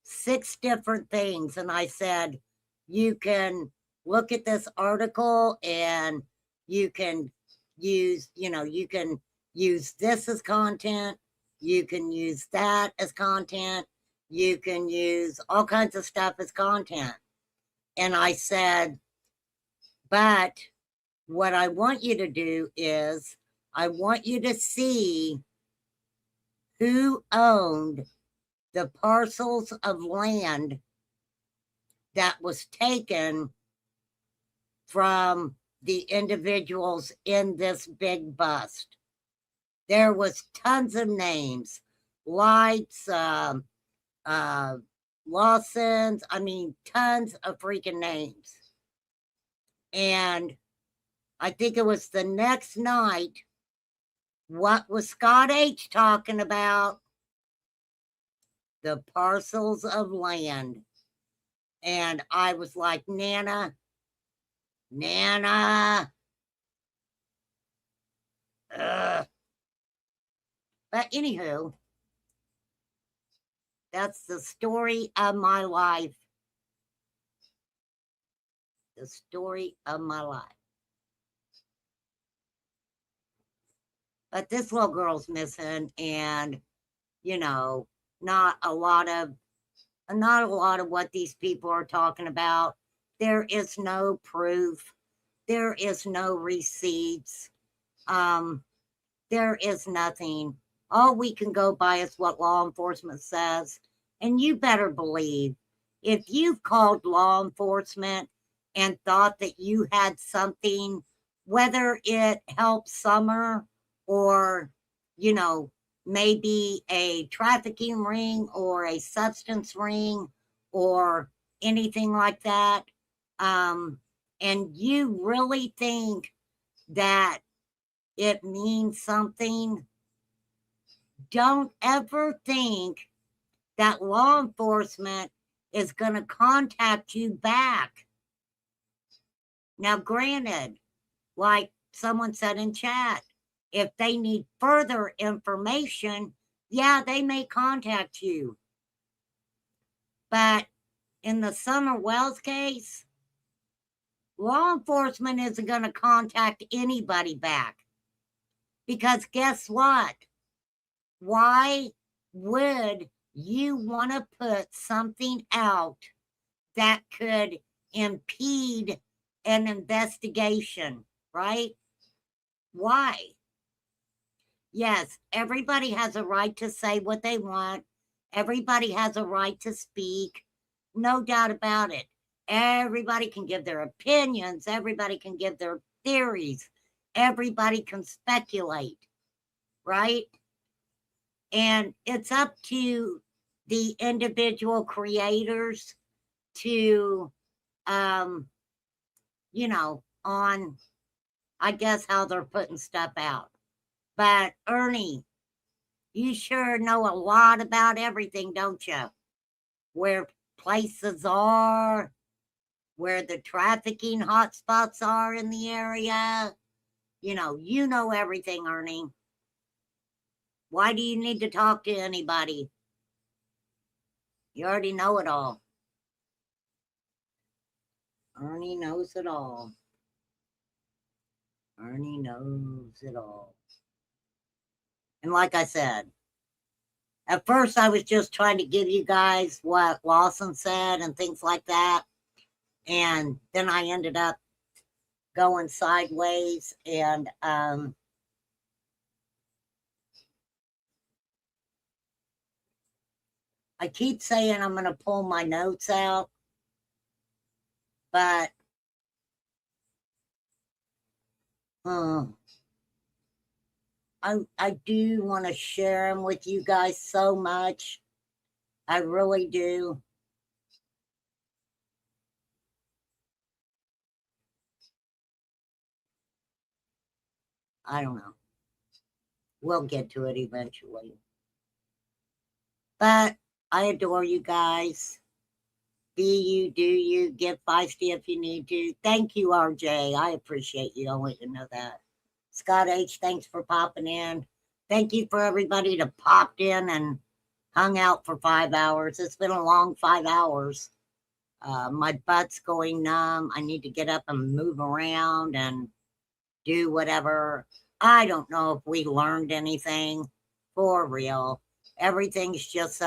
6 different things. And I said, you can look at this article and you can use, you can use this as content. You can use that as content. You can use all kinds of stuff as content. And I said, but what I want you to do is I want you to see who owned the parcels of land that was taken from the individuals in this big bust. There was tons of names, Lights, Lawson's, I mean, tons of freaking names. And I think it was the next night, what was Scott H talking about? The parcels of land. And I was like, Nana. Ugh. But anywho, that's the story of my life. The story of my life. But this little girl's missing, and not a lot of what these people are talking about. There is no proof. There is no receipts. There is nothing. All we can go by is what law enforcement says. And you better believe, if you've called law enforcement and thought that you had something, whether it helps Summer or, maybe a trafficking ring or a substance ring or anything like that, and you really think that it means something, don't ever think that law enforcement is going to contact you back. Now, granted, like someone said in chat, if they need further information, yeah, they may contact you. But in the Summer Wells case, law enforcement isn't going to contact anybody back. Because guess what? Why would you want to put something out that could impede an investigation, right? Why? Yes, everybody has a right to say what they want. Everybody has a right to speak. No doubt about it. Everybody can give their opinions. Everybody can give their theories. Everybody can speculate, right? And it's up to the individual creators to, you know, on, I guess, how they're putting stuff out. But Ernie, you sure know a lot about everything, don't you? Where places are, where the trafficking hotspots are in the area. You know everything, Ernie. Why do you need to talk to anybody? You already know it all. Ernie knows it all. Ernie knows it all. And like I said, at first I was just trying to give you guys what Lawson said and things like that. And then I ended up going sideways and I keep saying I'm going to pull my notes out, but I do want to share them with you guys so much. I really do. I don't know. We'll get to it eventually. But I adore you guys. Be you, do you, get feisty if you need to. Thank you, RJ. I appreciate you. I want you to know that. Scott H., thanks for popping in. Thank you for everybody that popped in and hung out for 5 hours. It's been a long 5 hours. My butt's going numb. I need to get up and move around and do whatever. I don't know if we learned anything for real. Everything's just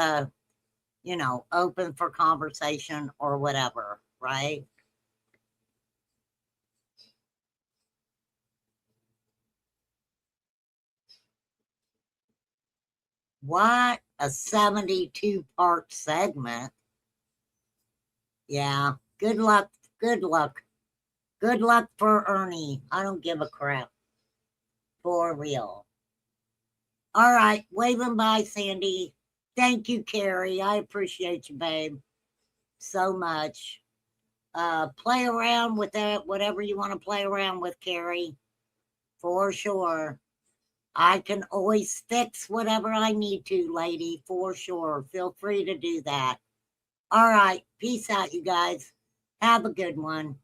open for conversation or whatever, right? What a 72-part segment. Yeah, good luck. Good luck. Good luck for Ernie. I don't give a crap. For real. All right, waving bye, Sandy. Thank you, Carrie. I appreciate you, babe, so much. Play around with that, whatever you want to play around with, Carrie. For sure. I can always fix whatever I need to, lady, for sure. Feel free to do that. All right. Peace out, you guys. Have a good one.